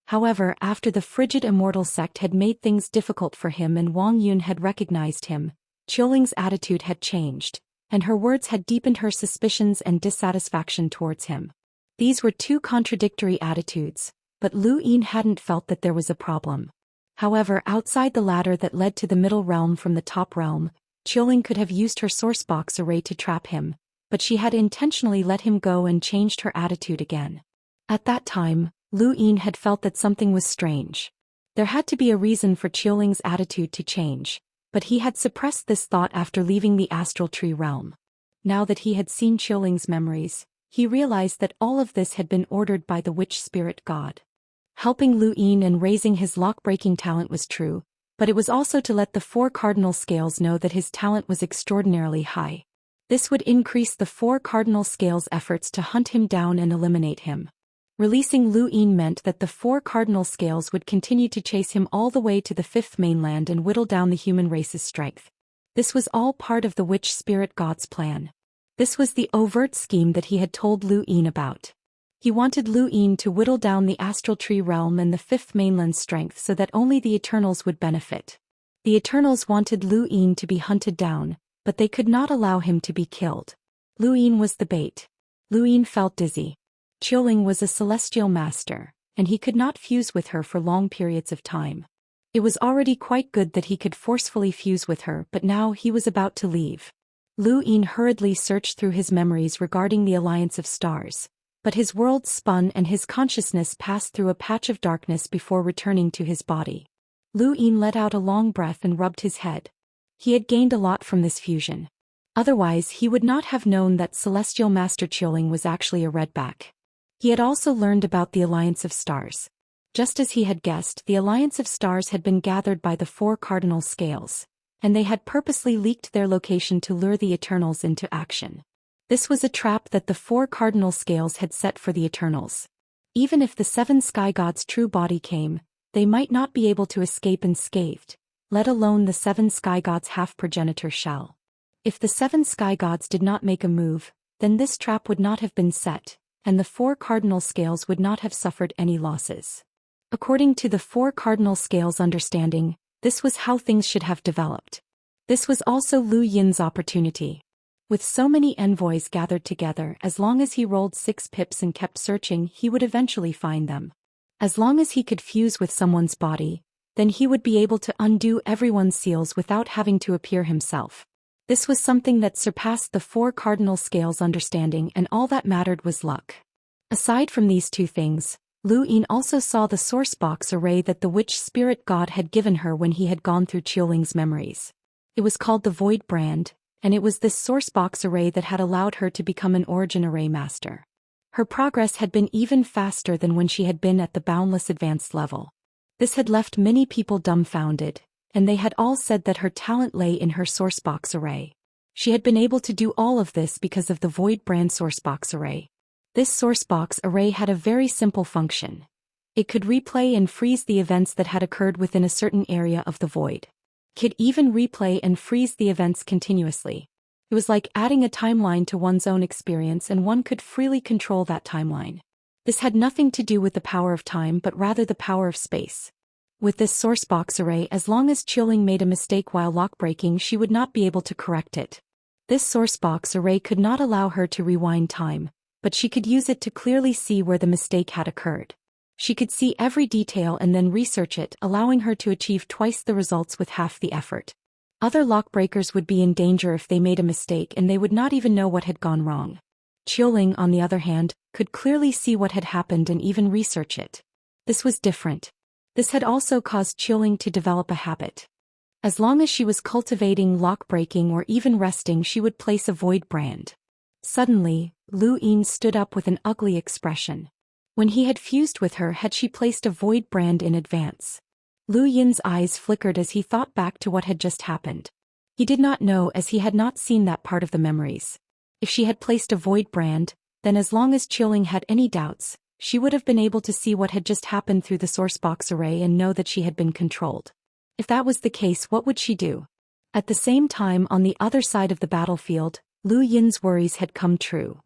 However, after the frigid Immortal sect had made things difficult for him and Wang Yun had recognized him, Qiuling's attitude had changed, and her words had deepened her suspicions and dissatisfaction towards him. These were two contradictory attitudes, but Lu Yin hadn't felt that there was a problem. However, outside the ladder that led to the middle realm from the top realm, Qiuling could have used her sourcebox array to trap him, but she had intentionally let him go and changed her attitude again. At that time, Lu Yin had felt that something was strange. There had to be a reason for Qiuling's attitude to change, but he had suppressed this thought after leaving the astral tree realm. Now that he had seen Qiuling's memories, he realized that all of this had been ordered by the witch spirit god. Helping Lu Yin and raising his lock-breaking talent was true, but it was also to let the 4 cardinal scales know that his talent was extraordinarily high. This would increase the 4 cardinal scales' efforts to hunt him down and eliminate him. Releasing Lu Yin meant that the 4 cardinal scales would continue to chase him all the way to the 5th mainland and whittle down the human race's strength. This was all part of the witch spirit god's plan. This was the overt scheme that he had told Lu Yin about. He wanted Lu Yin to whittle down the astral tree realm and the 5th mainland's strength so that only the Eternals would benefit. The Eternals wanted Lu Yin to be hunted down, but they could not allow him to be killed. Lu Yin was the bait. Lu Yin felt dizzy. Qiuling was a celestial master, and he could not fuse with her for long periods of time. It was already quite good that he could forcefully fuse with her, but now he was about to leave. Lu Yin hurriedly searched through his memories regarding the alliance of stars, but his world spun and his consciousness passed through a patch of darkness before returning to his body. Lu Yin let out a long breath and rubbed his head. He had gained a lot from this fusion. Otherwise, he would not have known that Celestial Master Qiuling was actually a redback. He had also learned about the Alliance of Stars. Just as he had guessed, the Alliance of Stars had been gathered by the 4 cardinal scales, and they had purposely leaked their location to lure the Eternals into action. This was a trap that the 4 cardinal scales had set for the Eternals. Even if the 7 sky gods' true body came, they might not be able to escape unscathed, let alone the 7 sky gods' half-progenitor shell. If the 7 sky gods did not make a move, then this trap would not have been set, and the 4 cardinal scales would not have suffered any losses. According to the 4 cardinal scales' understanding, this was how things should have developed. This was also Lu Yin's opportunity. With so many envoys gathered together, as long as he rolled 6 pips and kept searching, he would eventually find them. As long as he could fuse with someone's body, Then he would be able to undo everyone's seals without having to appear himself. This was something that surpassed the 4 cardinal scales understanding, and all that mattered was luck. Aside from these 2 things, Lu Yin also saw the source box array that the witch spirit god had given her when he had gone through Qiuling's memories. It was called the Void Brand, and it was this source box array that had allowed her to become an origin array master. Her progress had been even faster than when she had been at the boundless advanced level. This had left many people dumbfounded, and they had all said that her talent lay in her sourcebox array. She had been able to do all of this because of the Void Brand sourcebox array. This sourcebox array had a very simple function. It could replay and freeze the events that had occurred within a certain area of the void. It could even replay and freeze the events continuously. It was like adding a timeline to one's own experience, and one could freely control that timeline. This had nothing to do with the power of time but rather the power of space. With this sourcebox array, as long as Qiuling made a mistake while lockbreaking, she would not be able to correct it. This sourcebox array could not allow her to rewind time, but she could use it to clearly see where the mistake had occurred. She could see every detail and then research it, allowing her to achieve twice the results with half the effort. Other lockbreakers would be in danger if they made a mistake, and they would not even know what had gone wrong. Qiuling, on the other hand, could clearly see what had happened and even research it. This was different. This had also caused Qiuling to develop a habit. As long as she was cultivating, lockbreaking, or even resting, she would place a Void Brand. Suddenly, Lu Yin stood up with an ugly expression. When he had fused with her, had she placed a Void Brand in advance? Lu Yin's eyes flickered as he thought back to what had just happened. He did not know, as he had not seen that part of the memories. If she had placed a Void Brand, then as long as Qiuling had any doubts, she would have been able to see what had just happened through the sourcebox array and know that she had been controlled. If that was the case, what would she do? At the same time, on the other side of the battlefield, Lu Yin's worries had come true.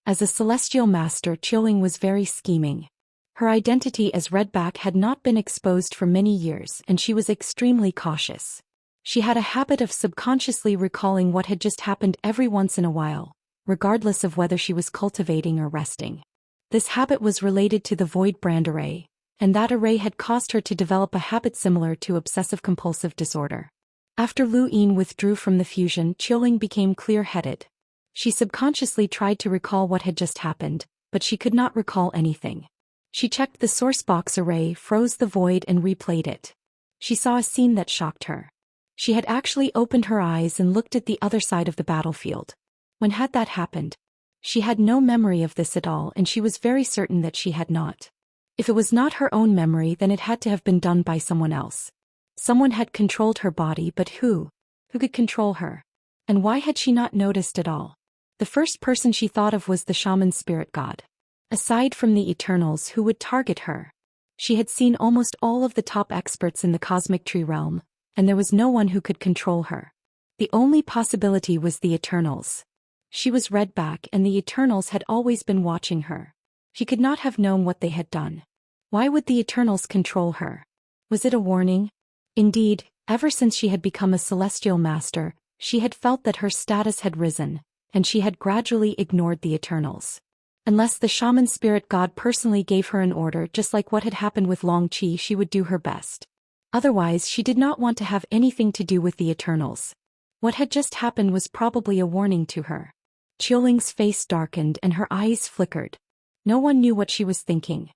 As a celestial master, Qiuling was very scheming. Her identity as Redback had not been exposed for many years, and she was extremely cautious. She had a habit of subconsciously recalling what had just happened every once in a while, regardless of whether she was cultivating or resting. This habit was related to the Void Brand array, and that array had caused her to develop a habit similar to obsessive-compulsive disorder. After Lu Yin withdrew from the fusion, Qiuling became clear-headed. She subconsciously tried to recall what had just happened, but she could not recall anything. She checked the sourcebox array, froze the void, and replayed it. She saw a scene that shocked her. She had actually opened her eyes and looked at the other side of the battlefield. When had that happened? She had no memory of this at all, and she was very certain that she had not. If it was not her own memory, then it had to have been done by someone else. Someone had controlled her body, but who? Who could control her? And why had she not noticed at all? The first person she thought of was the shaman spirit god. Aside from the Eternals, who would target her? She had seen almost all of the top experts in the cosmic tree realm, and there was no one who could control her. The only possibility was the Eternals. She was Redback, and the Eternals had always been watching her. She could not have known what they had done. Why would the Eternals control her? Was it a warning? Indeed, ever since she had become a celestial master, she had felt that her status had risen, and she had gradually ignored the Eternals. Unless the shaman spirit god personally gave her an order, just like what had happened with Long Qi, she would do her best. Otherwise, she did not want to have anything to do with the Eternals. What had just happened was probably a warning to her. Qiuling's face darkened and her eyes flickered. No one knew what she was thinking.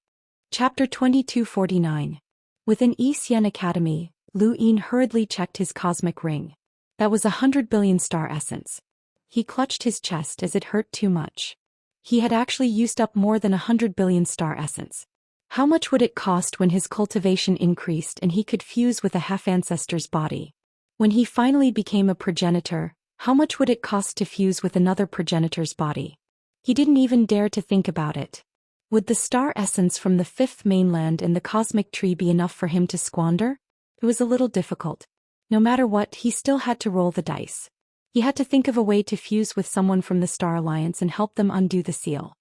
Chapter 2249. Within Xian Academy, Lu Yin hurriedly checked his cosmic ring. That was 100 billion star essence. He clutched his chest as it hurt too much. He had actually used up more than 100 billion star essence. How much would it cost when his cultivation increased and he could fuse with a half-ancestor's body? When he finally became a progenitor, how much would it cost to fuse with another progenitor's body? He didn't even dare to think about it. Would the star essence from the fifth mainland and the cosmic tree be enough for him to squander? It was a little difficult. No matter what, he still had to roll the dice. He had to think of a way to fuse with someone from the Star Alliance and help them undo the seal.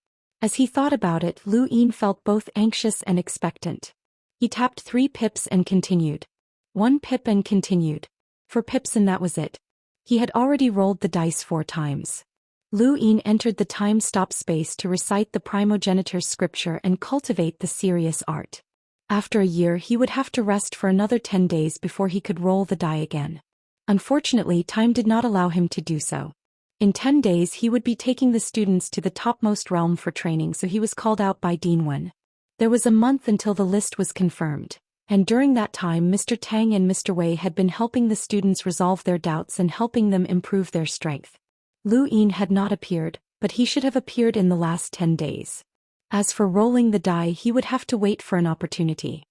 As he thought about it, Lu Yin felt both anxious and expectant. He tapped 3 pips and continued. 1 pip and continued. 4 pips, and that was it. He had already rolled the dice 4 times. Lu Yin entered the time-stop space to recite the primogenitor's scripture and cultivate the serious art. After a year he would have to rest for another 10 days before he could roll the die again. Unfortunately, time did not allow him to do so. In 10 days he would be taking the students to the topmost realm for training, so he was called out by Dean Wen. There was a month until the list was confirmed, and during that time Mr. Tang and Mr. Wei had been helping the students resolve their doubts and helping them improve their strength. Lu Yin had not appeared, but he should have appeared in the last 10 days. As for rolling the die, he would have to wait for an opportunity.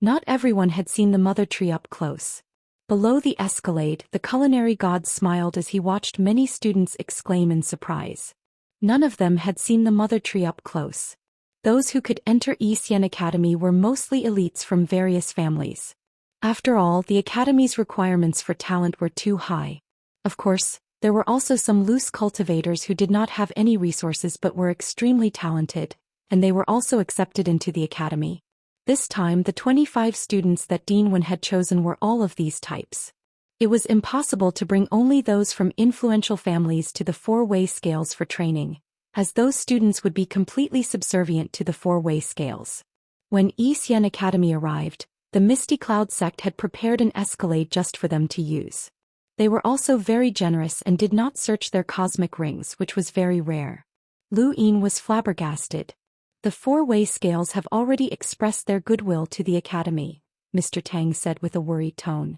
Not everyone had seen the mother tree up close. Below the escalade, the culinary god smiled as he watched many students exclaim in surprise. None of them had seen the mother tree up close. Those who could enter Xian Academy were mostly elites from various families. After all, the academy's requirements for talent were too high. Of course, there were also some loose cultivators who did not have any resources but were extremely talented, and they were also accepted into the academy. This time the 25 students that Dean Wen had chosen were all of these types. It was impossible to bring only those from influential families to the four-way scales for training, as those students would be completely subservient to the four-way scales. When Xian Academy arrived, the Misty Cloud sect had prepared an escalade just for them to use. They were also very generous and did not search their cosmic rings, which was very rare. Lu Yin was flabbergasted. The four-way scales have already expressed their goodwill to the academy, Mr. Tang said with a worried tone.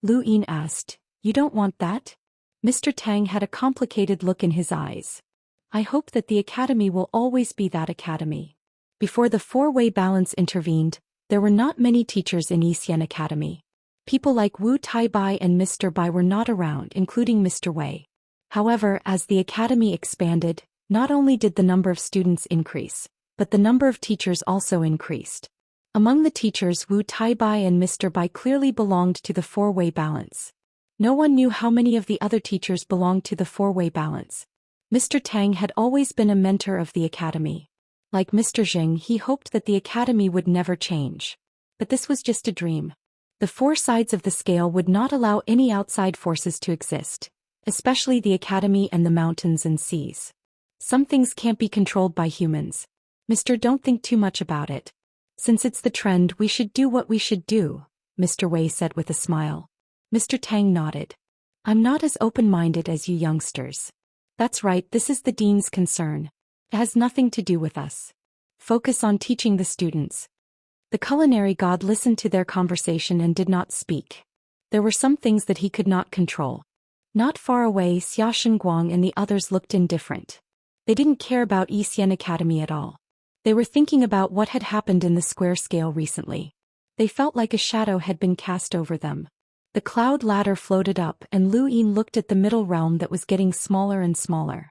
Lu Yin asked, "You don't want that?" Mr. Tang had a complicated look in his eyes. "I hope that the academy will always be that academy." Before the four-way balance intervened, there were not many teachers in Xian Academy. People like Wu Taibai and Mr. Bai were not around, including Mr. Wei. However, as the academy expanded, not only did the number of students increase, but the number of teachers also increased. Among the teachers, Wu Taibai and Mr. Bai clearly belonged to the four-way balance. No one knew how many of the other teachers belonged to the four-way balance. Mr. Tang had always been a mentor of the academy. Like Mr. Jing, he hoped that the academy would never change. But this was just a dream. The four sides of the scale would not allow any outside forces to exist, especially the academy and the mountains and seas. Some things can't be controlled by humans. Mr. Don't think too much about it. Since it's the trend, we should do what we should do, Mr. Wei said with a smile. Mr. Tang nodded. I'm not as open-minded as you youngsters. That's right, this is the dean's concern. It has nothing to do with us. Focus on teaching the students. The culinary god listened to their conversation and did not speak. There were some things that he could not control. Not far away, Xiaxin Guang and the others looked indifferent. They didn't care about Xian Academy at all. They were thinking about what had happened in the square scale recently. They felt like a shadow had been cast over them. The cloud ladder floated up and Lu Yin looked at the middle realm that was getting smaller and smaller.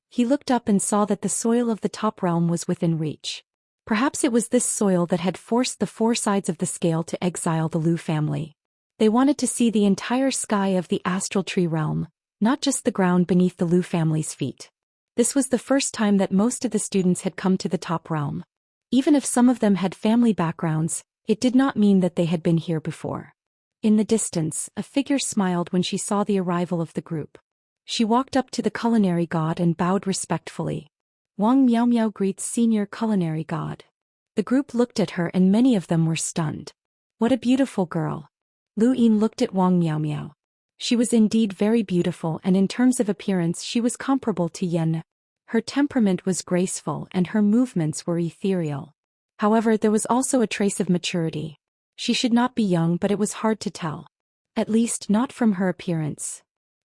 He looked up and saw that the soil of the top realm was within reach. Perhaps it was this soil that had forced the four sides of the scale to exile the Lu family. They wanted to see the entire sky of the astral tree realm, not just the ground beneath the Lu family's feet. This was the first time that most of the students had come to the top realm. Even if some of them had family backgrounds, it did not mean that they had been here before. In the distance, a figure smiled when she saw the arrival of the group. She walked up to the culinary god and bowed respectfully. Wang Miao Miao greets senior culinary god. The group looked at her and many of them were stunned. What a beautiful girl. Lu Yin looked at Wang Miao Miao. She was indeed very beautiful, and in terms of appearance she was comparable to Yen. Her temperament was graceful and her movements were ethereal. However, there was also a trace of maturity. She should not be young, but it was hard to tell. At least not from her appearance.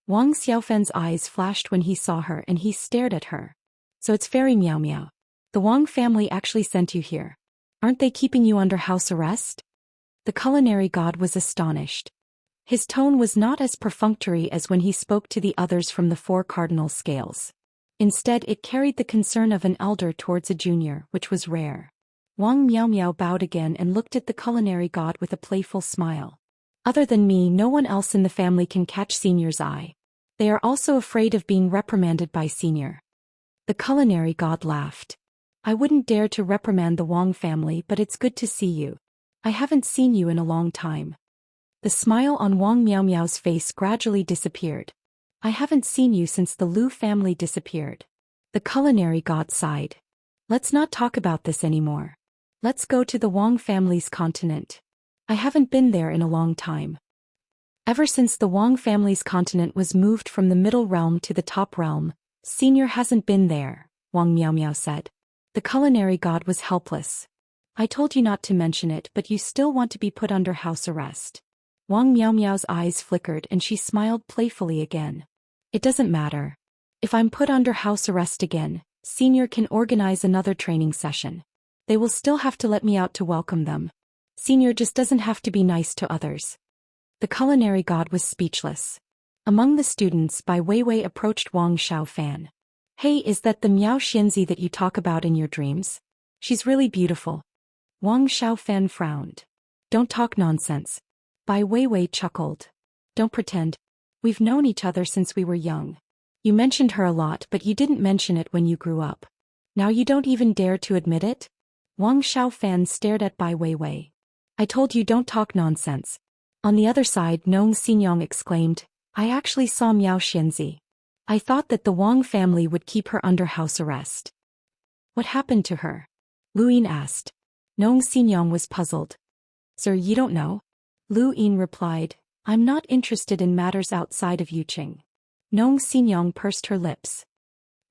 Wang Xiaofen's eyes flashed when he saw her and he stared at her. So it's Fairy Miao Miao. The Wang family actually sent you here. Aren't they keeping you under house arrest? The culinary god was astonished. His tone was not as perfunctory as when he spoke to the others from the four cardinal scales. Instead, it carried the concern of an elder towards a junior, which was rare. Wang Miao Miao bowed again and looked at the culinary god with a playful smile. Other than me, no one else in the family can catch senior's eye. They are also afraid of being reprimanded by senior. The culinary god laughed. I wouldn't dare to reprimand the Wang family, but it's good to see you. I haven't seen you in a long time. The smile on Wang Miao Miao's face gradually disappeared. I haven't seen you since the Lu family disappeared. The culinary god sighed. Let's not talk about this anymore. Let's go to the Wang family's continent. I haven't been there in a long time. Ever since the Wang family's continent was moved from the middle realm to the top realm, Senior hasn't been there, Wang Miao Miao said. The culinary god was helpless. I told you not to mention it, but you still want to be put under house arrest. Wang Miao Miao's eyes flickered and she smiled playfully again. It doesn't matter. If I'm put under house arrest again, Senior can organize another training session. They will still have to let me out to welcome them. Senior just doesn't have to be nice to others. The culinary god was speechless. Among the students, Bai Weiwei approached Wang Xiaofan. Hey, is that the Miao Xianxia that you talk about in your dreams? She's really beautiful. Wang Xiaofan frowned. Don't talk nonsense. Bai Weiwei chuckled. Don't pretend. We've known each other since we were young. You mentioned her a lot, but you didn't mention it when you grew up. Now you don't even dare to admit it? Wang Xiaofan stared at Bai Weiwei. I told you don't talk nonsense. On the other side, Nong Xinyong exclaimed, I actually saw Miao Xianxia. I thought that the Wang family would keep her under house arrest. What happened to her? Lu Yin asked. Nong Xinyong was puzzled. Sir, you don't know? Lu Yin replied, I'm not interested in matters outside of Yuqing. Nong Xinyong pursed her lips.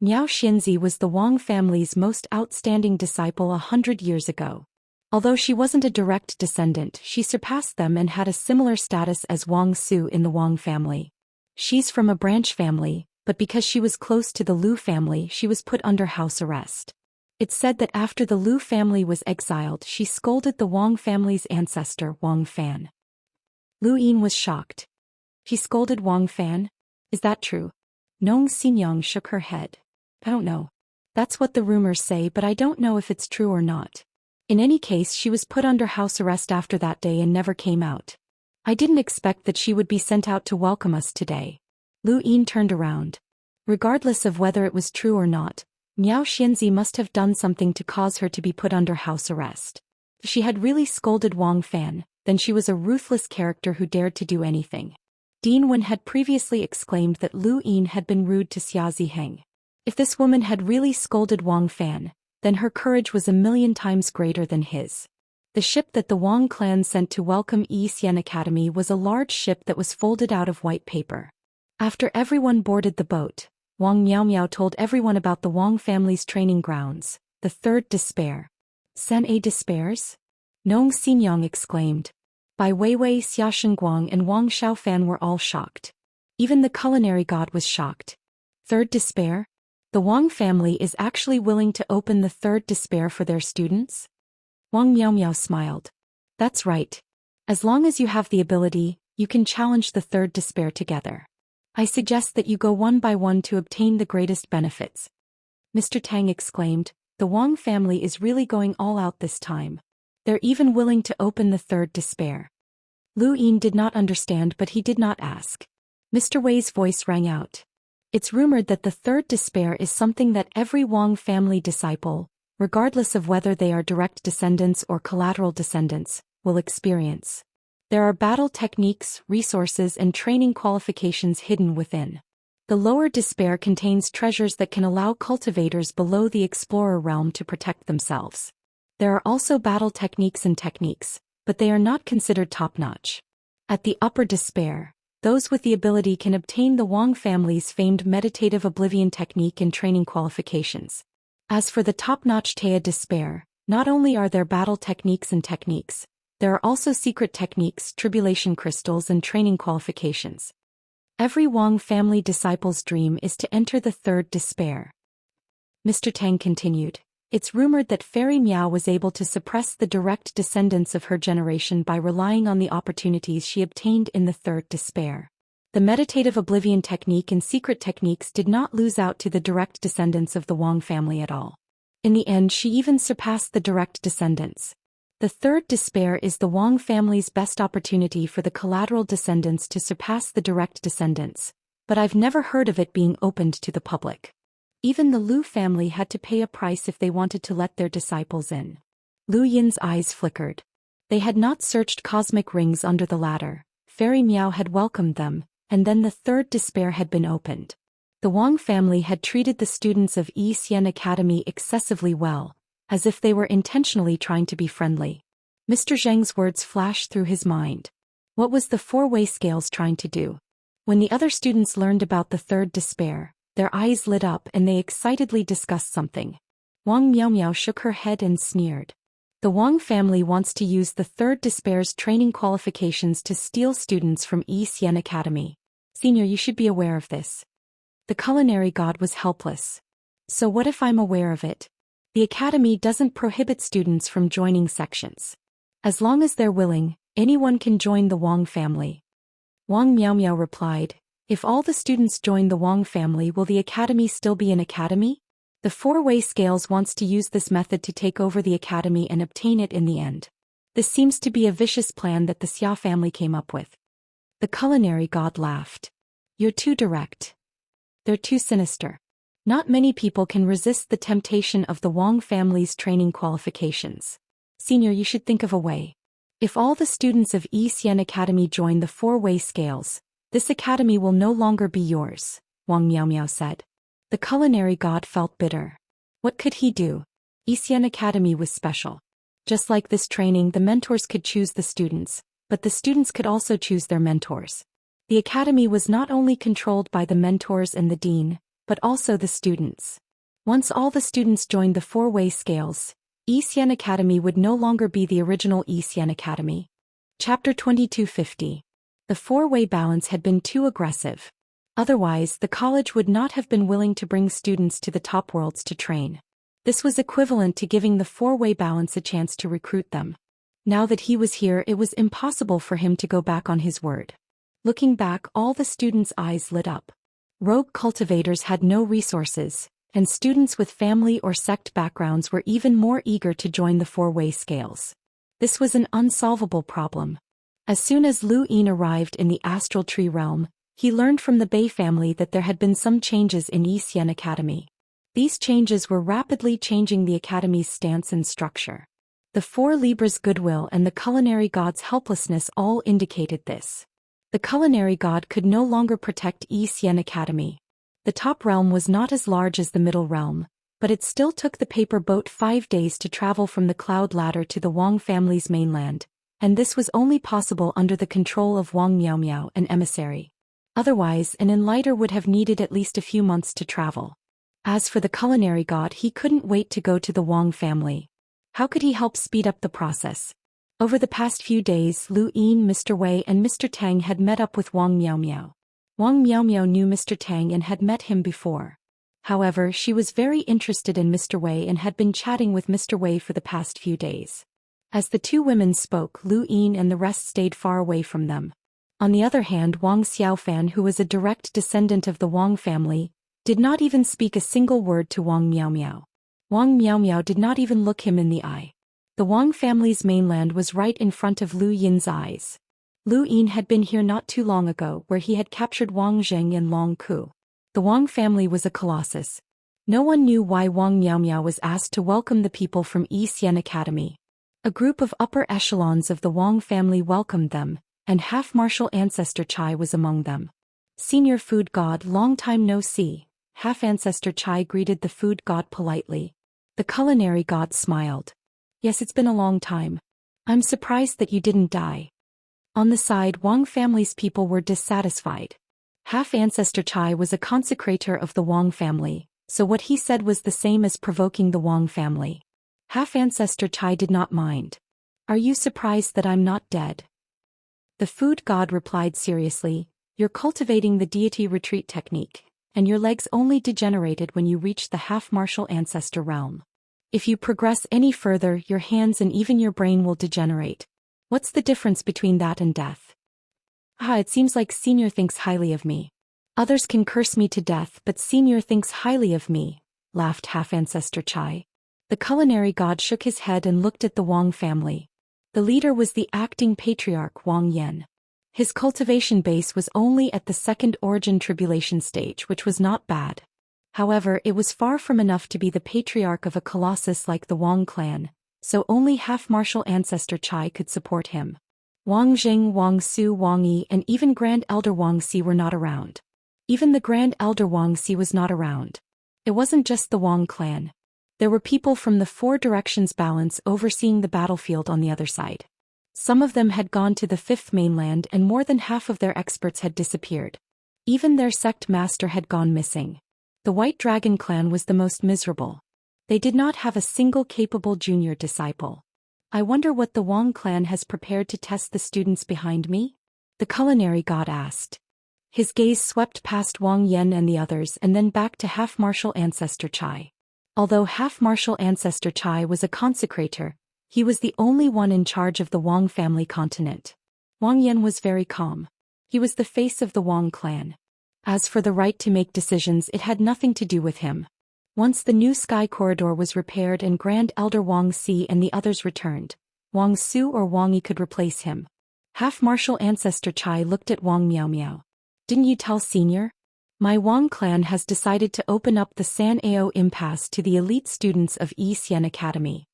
Miao Xianxia was the Wang family's most outstanding disciple 100 years ago. Although she wasn't a direct descendant, she surpassed them and had a similar status as Wang Su in the Wang family. She's from a branch family, but because she was close to the Lu family, she was put under house arrest. It's said that after the Lu family was exiled, she scolded the Wang family's ancestor, Wang Fan. Lu Yin was shocked. She scolded Wang Fan? Is that true? Nong Xinyang shook her head. I don't know. That's what the rumors say, but I don't know if it's true or not. In any case, she was put under house arrest after that day and never came out. I didn't expect that she would be sent out to welcome us today. Lu Yin turned around. Regardless of whether it was true or not, Miao Xianxia must have done something to cause her to be put under house arrest. If she had really scolded Wang Fan, then she was a ruthless character who dared to do anything. Dean Wen had previously exclaimed that Lu Yin had been rude to Xia Ziheng. If this woman had really scolded Wang Fan, then her courage was 1,000,000 times greater than his. The ship that the Wang clan sent to welcome Xian Academy was a large ship that was folded out of white paper. After everyone boarded the boat, Wang Miao Miao told everyone about the Wang family's training grounds, the third despair. Sen A despairs? Nong Xinyang exclaimed. Bai Weiwei, Xia Shengguang and Wang Xiaofan were all shocked. Even the culinary god was shocked. Third despair? The Wang family is actually willing to open the third despair for their students? Wang Miao Miao smiled. That's right. As long as you have the ability, you can challenge the third despair together. I suggest that you go one by one to obtain the greatest benefits. Mr. Tang exclaimed, the Wang family is really going all out this time. They're even willing to open the third despair. Lu Yin did not understand, but he did not ask. Mr. Wei's voice rang out. It's rumored that the third despair is something that every Wang family disciple, regardless of whether they are direct descendants or collateral descendants, will experience. There are battle techniques, resources and training qualifications hidden within. The lower despair contains treasures that can allow cultivators below the explorer realm to protect themselves. There are also battle techniques and techniques, but they are not considered top-notch. At the upper despair, those with the ability can obtain the Wang family's famed meditative oblivion technique and training qualifications. As for the top-notch Taya despair, not only are there battle techniques and techniques, there are also secret techniques, tribulation crystals and training qualifications. Every Wang family disciple's dream is to enter the third despair. Mr. Tang continued. It's rumored that Fairy Miao was able to suppress the direct descendants of her generation by relying on the opportunities she obtained in the third despair. The meditative oblivion technique and secret techniques did not lose out to the direct descendants of the Wang family at all. In the end, she even surpassed the direct descendants. The third despair is the Wang family's best opportunity for the collateral descendants to surpass the direct descendants, but I've never heard of it being opened to the public. Even the Lu family had to pay a price if they wanted to let their disciples in. Lu Yin's eyes flickered. They had not searched cosmic rings under the ladder. Fairy Miao had welcomed them, and then the third despair had been opened. The Wang family had treated the students of Xian Academy excessively well, as if they were intentionally trying to be friendly. Mr. Zheng's words flashed through his mind. What was the four-way scales trying to do? When the other students learned about the third despair, their eyes lit up and they excitedly discussed something. Wang Miaomiao shook her head and sneered. The Wang family wants to use the third despair's training qualifications to steal students from Xian Academy. Senior, you should be aware of this. The culinary god was helpless. So what if I'm aware of it? The academy doesn't prohibit students from joining sections. As long as they're willing, anyone can join the Wang family. Wang Miaomiao replied, if all the students join the Wang family, will the academy still be an academy? The four-way scales wants to use this method to take over the academy and obtain it in the end. This seems to be a vicious plan that the Xia family came up with. The culinary god laughed. You're too direct. They're too sinister. Not many people can resist the temptation of the Wang family's training qualifications. Senior, you should think of a way. If all the students of Xian Academy join the four-way scales, this academy will no longer be yours, Wang Miaomiao said. The culinary god felt bitter. What could he do? Xian Academy was special. Just like this training, the mentors could choose the students, but the students could also choose their mentors. The academy was not only controlled by the mentors and the dean, but also the students. Once all the students joined the four-way scales, Xian Academy would no longer be the original Xian Academy. Chapter 2250. The four-way balance had been too aggressive. Otherwise, the college would not have been willing to bring students to the top worlds to train. This was equivalent to giving the four-way balance a chance to recruit them. Now that he was here, it was impossible for him to go back on his word. Looking back, all the students' eyes lit up. Rogue cultivators had no resources, and students with family or sect backgrounds were even more eager to join the four-way scales. This was an unsolvable problem. As soon as Lu Yin arrived in the astral tree realm, he learned from the Bei family that there had been some changes in Xian Academy. These changes were rapidly changing the academy's stance and structure. The four Libra's goodwill and the culinary god's helplessness all indicated this. The culinary god could no longer protect Xian Academy. The top realm was not as large as the middle realm, but it still took the paper boat 5 days to travel from the cloud ladder to the Wang family's mainland, and this was only possible under the control of Wang Miaomiao, an emissary. Otherwise, an enlighter would have needed at least a few months to travel. As for the culinary god, he couldn't wait to go to the Wang family. How could he help speed up the process? Over the past few days, Lu Yin, Mr. Wei and Mr. Tang had met up with Wang Miaomiao. Wang Miaomiao knew Mr. Tang and had met him before. However, she was very interested in Mr. Wei and had been chatting with Mr. Wei for the past few days. As the two women spoke, Lu Yin and the rest stayed far away from them. On the other hand, Wang Xiaofan, who was a direct descendant of the Wang family, did not even speak a single word to Wang Miaomiao. Wang Miaomiao did not even look him in the eye. The Wang family's mainland was right in front of Lu Yin's eyes. Lu Yin had been here not too long ago, where he had captured Wang Zheng and Long Ku. The Wang family was a colossus. No one knew why Wang Miaomiao was asked to welcome the people from Xian Academy. A group of upper echelons of the Wang family welcomed them, and half-martial ancestor Chai was among them. Senior food god, long time no see, half-ancestor Chai greeted the food god politely. The culinary god smiled. Yes, it's been a long time. I'm surprised that you didn't die. On the side, Wang family's people were dissatisfied. Half-ancestor Chai was a consecrator of the Wang family, so what he said was the same as provoking the Wang family. Half-ancestor Chai did not mind. Are you surprised that I'm not dead? The food god replied seriously, you're cultivating the deity retreat technique, and your legs only degenerated when you reached the half-martial ancestor realm. If you progress any further, your hands and even your brain will degenerate. What's the difference between that and death? It seems like Senior thinks highly of me. Others can curse me to death, but Senior thinks highly of me, laughed half-ancestor Chai. The culinary god shook his head and looked at the Wang family. The leader was the acting patriarch Wang Yan. His cultivation base was only at the second origin tribulation stage, which was not bad. However, it was far from enough to be the patriarch of a colossus like the Wang clan, so only half-martial ancestor Chai could support him. Wang Jing, Wang Su, Wang Yi and even Grand Elder Wang Si were not around. Even the Grand Elder Wang Si was not around. It wasn't just the Wang clan. There were people from the four directions balance overseeing the battlefield on the other side. Some of them had gone to the fifth mainland and more than half of their experts had disappeared. Even their sect master had gone missing. The White Dragon clan was the most miserable. They did not have a single capable junior disciple. I wonder what the Wang clan has prepared to test the students behind me? The culinary god asked. His gaze swept past Wang Yan and the others and then back to half-martial ancestor Chai. Although half-martial ancestor Chai was a consecrator, he was the only one in charge of the Wang family continent. Wang Yan was very calm. He was the face of the Wang clan. As for the right to make decisions, it had nothing to do with him. Once the new sky corridor was repaired and Grand Elder Wang Si and the others returned, Wang Su or Wang Yi could replace him. Half-martial ancestor Chai looked at Wang Miao Miao. Didn't you tell Senior? My Wang clan has decided to open up the San Ao Impasse to the elite students of Yi Xian Academy.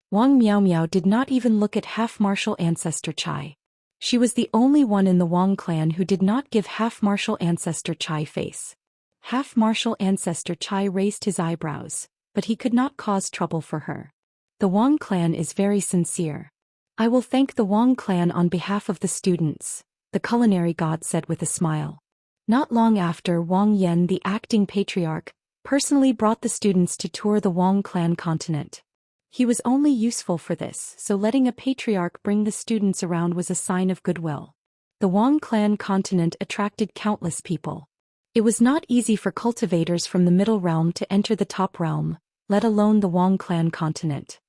Wang Miao Miao did not even look at half-martial ancestor Chai. She was the only one in the Wang clan who did not give half-martial ancestor Chai face. Half-martial ancestor Chai raised his eyebrows, but he could not cause trouble for her. The Wang clan is very sincere. I will thank the Wang clan on behalf of the students, the culinary god said with a smile. Not long after, Wang Yan, the acting patriarch, personally brought the students to tour the Wang clan continent. He was only useful for this, so letting a patriarch bring the students around was a sign of goodwill. The Wang clan continent attracted countless people. It was not easy for cultivators from the middle realm to enter the top realm, let alone the Wang clan continent.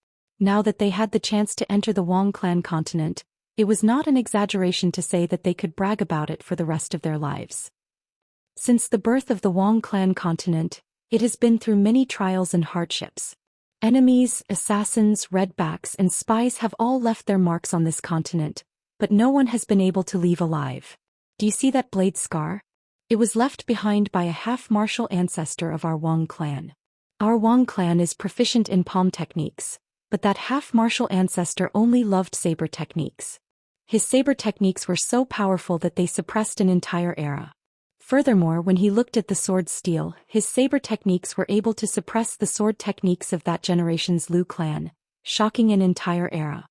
Now that they had the chance to enter the Wang clan continent, it was not an exaggeration to say that they could brag about it for the rest of their lives. Since the birth of the Wang clan continent, it has been through many trials and hardships. Enemies, assassins, redbacks, and spies have all left their marks on this continent, but no one has been able to leave alive. Do you see that blade scar? It was left behind by a half-martial ancestor of our Wang clan. Our Wang clan is proficient in palm techniques, but that half-martial ancestor only loved saber techniques. His saber techniques were so powerful that they suppressed an entire era. Furthermore, when he looked at the sword steel, his saber techniques were able to suppress the sword techniques of that generation's Lu clan, shocking an entire era.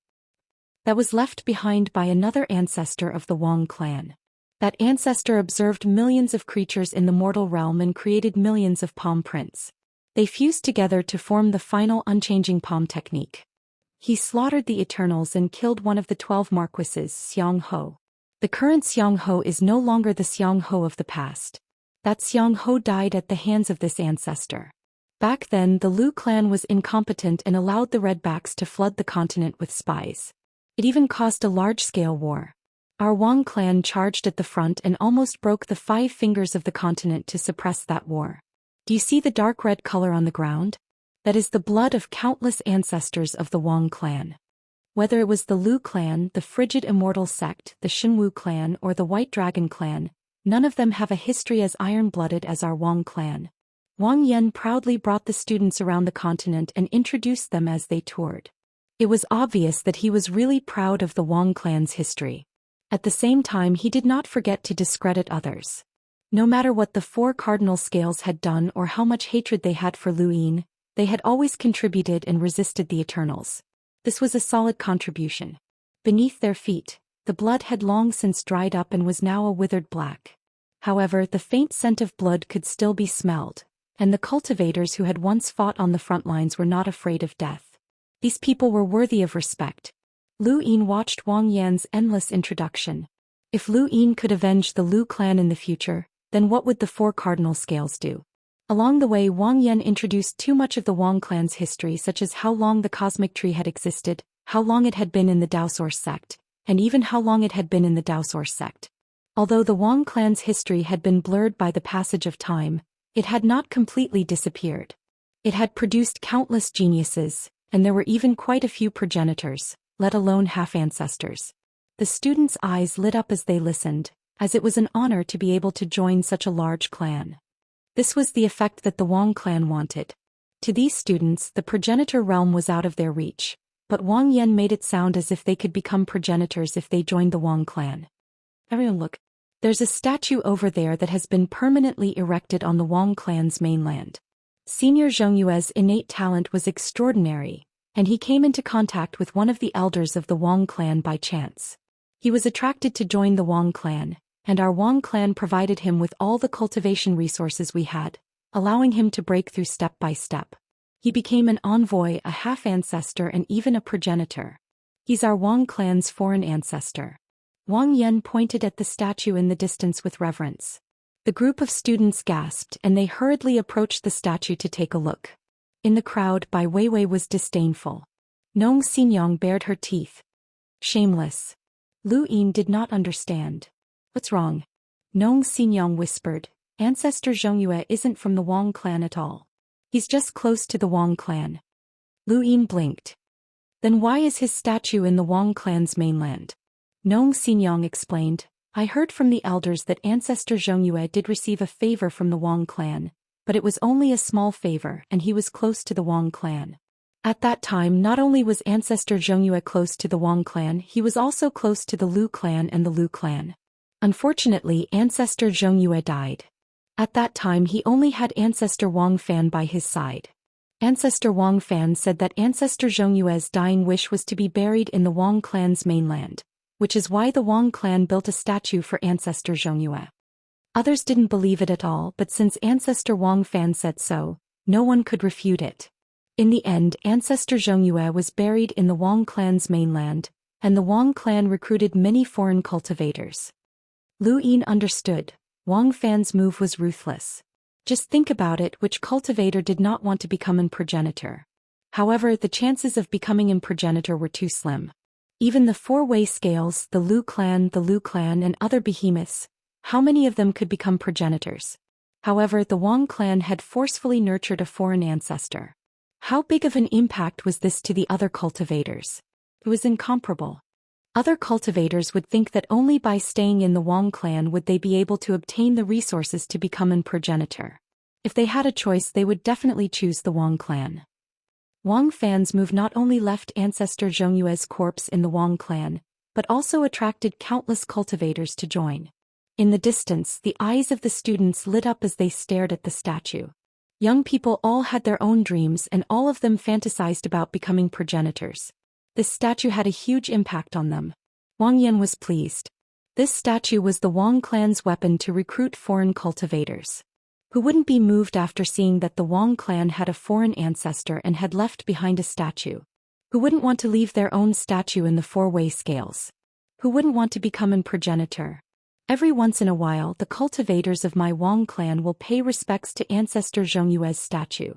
That was left behind by another ancestor of the Wang clan. That ancestor observed millions of creatures in the mortal realm and created millions of palm prints. They fused together to form the final unchanging palm technique. He slaughtered the Eternals and killed one of the 12 marquises, Xiang Ho. The current Xiang Ho is no longer the Xiang Ho of the past. That Xiang Ho died at the hands of this ancestor. Back then, the Lu clan was incompetent and allowed the Redbacks to flood the continent with spies. It even caused a large-scale war. Our Wang clan charged at the front and almost broke the 5 fingers of the continent to suppress that war. Do you see the dark red color on the ground? That is the blood of countless ancestors of the Wang clan. Whether it was the Lu clan, the frigid Immortal sect, the Xinwu clan, or the White Dragon clan, none of them have a history as iron-blooded as our Wang clan. Wang Yan proudly brought the students around the continent and introduced them as they toured. It was obvious that he was really proud of the Wang clan's history. At the same time, he did not forget to discredit others. No matter what the 4 cardinal scales had done or how much hatred they had for Lu Yin, they had always contributed and resisted the Eternals. This was a solid contribution. Beneath their feet, the blood had long since dried up and was now a withered black. However, the faint scent of blood could still be smelled, and the cultivators who had once fought on the front lines were not afraid of death. These people were worthy of respect. Lu Yin watched Wang Yan's endless introduction. If Lu Yin could avenge the Lu clan in the future, then what would the 4 cardinal scales do? Along the way, Wang Yan introduced too much of the Wang clan's history, such as how long the cosmic tree had existed, how long it had been in the Daoist sect, and even how long it had been in the Daoist sect. Although the Wang clan's history had been blurred by the passage of time, it had not completely disappeared. It had produced countless geniuses, and there were even quite a few progenitors, let alone half-ancestors. The students' eyes lit up as they listened, as it was an honor to be able to join such a large clan. This was the effect that the Wang clan wanted. To these students, the progenitor realm was out of their reach, but Wang Yan made it sound as if they could become progenitors if they joined the Wang clan. Everyone look. There's a statue over there that has been permanently erected on the Wang clan's mainland. Senior Zhongyue's innate talent was extraordinary, and he came into contact with one of the elders of the Wang clan by chance. He was attracted to join the Wang clan, and our Wang clan provided him with all the cultivation resources we had, allowing him to break through step by step. He became an envoy, a half-ancestor, and even a progenitor. He's our Wang clan's foreign ancestor. Wang Yan pointed at the statue in the distance with reverence. The group of students gasped and they hurriedly approached the statue to take a look. In the crowd, Bai Weiwei was disdainful. Nong Xinyang bared her teeth. Shameless. Lu Yin did not understand. What's wrong? Nong Xinyang whispered. Ancestor Zhongyue isn't from the Wang clan at all. He's just close to the Wang clan. Lu Yin blinked. Then why is his statue in the Wang clan's mainland? Nong Xinyang explained. I heard from the elders that Ancestor Zhongyue did receive a favor from the Wang clan, but it was only a small favor and he was close to the Wang clan. At that time not only was Ancestor Zhongyue close to the Wang clan, he was also close to the Lu clan and the Lu clan. Unfortunately, Ancestor Zhongyue died. At that time he only had Ancestor Wang Fan by his side. Ancestor Wang Fan said that Ancestor Zhongyue's dying wish was to be buried in the Wang clan's mainland, which is why the Wang clan built a statue for Ancestor Zhongyue. Others didn't believe it at all, but since Ancestor Wang Fan said so, no one could refute it. In the end, Ancestor Zhongyue was buried in the Wang clan's mainland, and the Wang clan recruited many foreign cultivators. Lu Yin understood. Wang Fan's move was ruthless. Just think about it, which cultivator did not want to become an progenitor? However, the chances of becoming an progenitor were too slim. Even the four-way scales, the Lu clan, and other behemoths, how many of them could become progenitors? However, the Wang clan had forcefully nurtured a foreign ancestor. How big of an impact was this to the other cultivators? It was incomparable. Other cultivators would think that only by staying in the Wang clan would they be able to obtain the resources to become an progenitor. If they had a choice, they would definitely choose the Wang clan. Wang Fan's move not only left Ancestor Zhongyue's corpse in the Wang clan, but also attracted countless cultivators to join. In the distance, the eyes of the students lit up as they stared at the statue. Young people all had their own dreams and all of them fantasized about becoming progenitors. This statue had a huge impact on them. Wang Yan was pleased. This statue was the Wang clan's weapon to recruit foreign cultivators. Who wouldn't be moved after seeing that the Wang clan had a foreign ancestor and had left behind a statue? Who wouldn't want to leave their own statue in the four-way scales? Who wouldn't want to become an progenitor? Every once in a while, the cultivators of my Wang clan will pay respects to Ancestor Zhongyue's statue.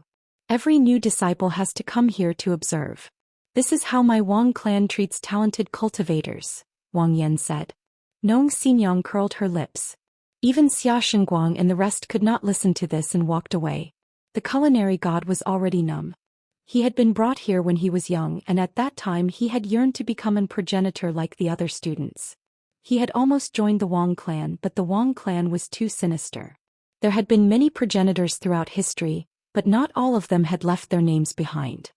Every new disciple has to come here to observe. This is how my Wang clan treats talented cultivators, Wang Yan said. Nong Xinyang curled her lips. Even Xia Shengguang and the rest could not listen to this and walked away. The culinary god was already numb. He had been brought here when he was young and at that time he had yearned to become an progenitor like the other students. He had almost joined the Wang clan, but the Wang clan was too sinister. There had been many progenitors throughout history, but not all of them had left their names behind.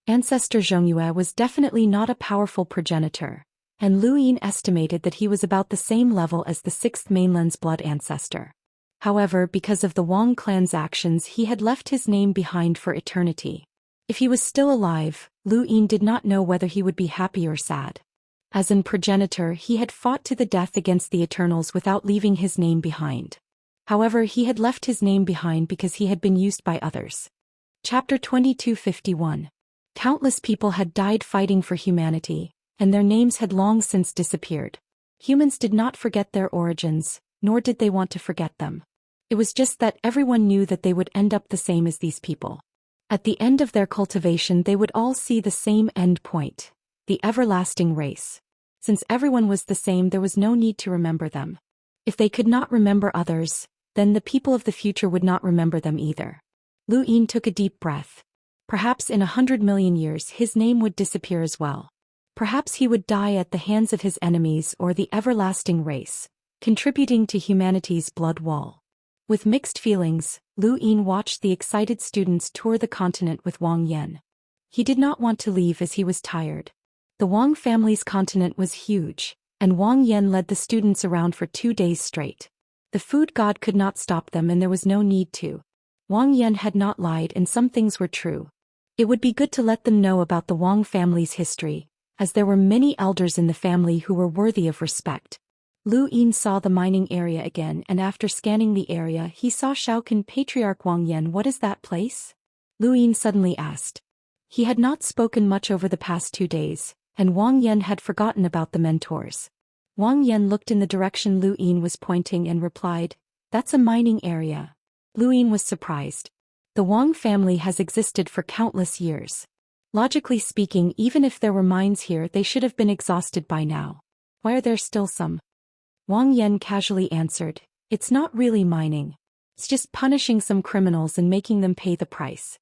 Ancestor Zhongyue was definitely not a powerful progenitor, and Lu Yin estimated that he was about the same level as the 6th mainland's blood ancestor. However, because of the Wang clan's actions, he had left his name behind for eternity. If he was still alive, Lu Yin did not know whether he would be happy or sad. As an progenitor, he had fought to the death against the Eternals without leaving his name behind. However, he had left his name behind because he had been used by others. Chapter 2251. Countless people had died fighting for humanity, and their names had long since disappeared. Humans did not forget their origins, nor did they want to forget them. It was just that everyone knew that they would end up the same as these people. At the end of their cultivation they would all see the same end point, the everlasting race. Since everyone was the same, there was no need to remember them. If they could not remember others, then the people of the future would not remember them either. Lu Yin took a deep breath. Perhaps in 100 million years his name would disappear as well. Perhaps he would die at the hands of his enemies or the everlasting race, contributing to humanity's blood wall. With mixed feelings, Lu Yin watched the excited students tour the continent with Wang Yan. He did not want to leave as he was tired. The Wang family's continent was huge, and Wang Yan led the students around for 2 days straight. The food god could not stop them and there was no need to. Wang Yan had not lied and some things were true. It would be good to let them know about the Wang family's history, as there were many elders in the family who were worthy of respect. Lu Yin saw the mining area again, and after scanning the area he saw Shaoqin Patriarch Wang Yan. What is that place? Lu Yin suddenly asked. He had not spoken much over the past 2 days, and Wang Yan had forgotten about the mentors. Wang Yan looked in the direction Lu Yin was pointing and replied, "That's a mining area." Lu Yin was surprised. The Wang family has existed for countless years. Logically speaking, even if there were mines here, they should have been exhausted by now. Why are there still some? Wang Yan casually answered, "It's not really mining. It's just punishing some criminals and making them pay the price."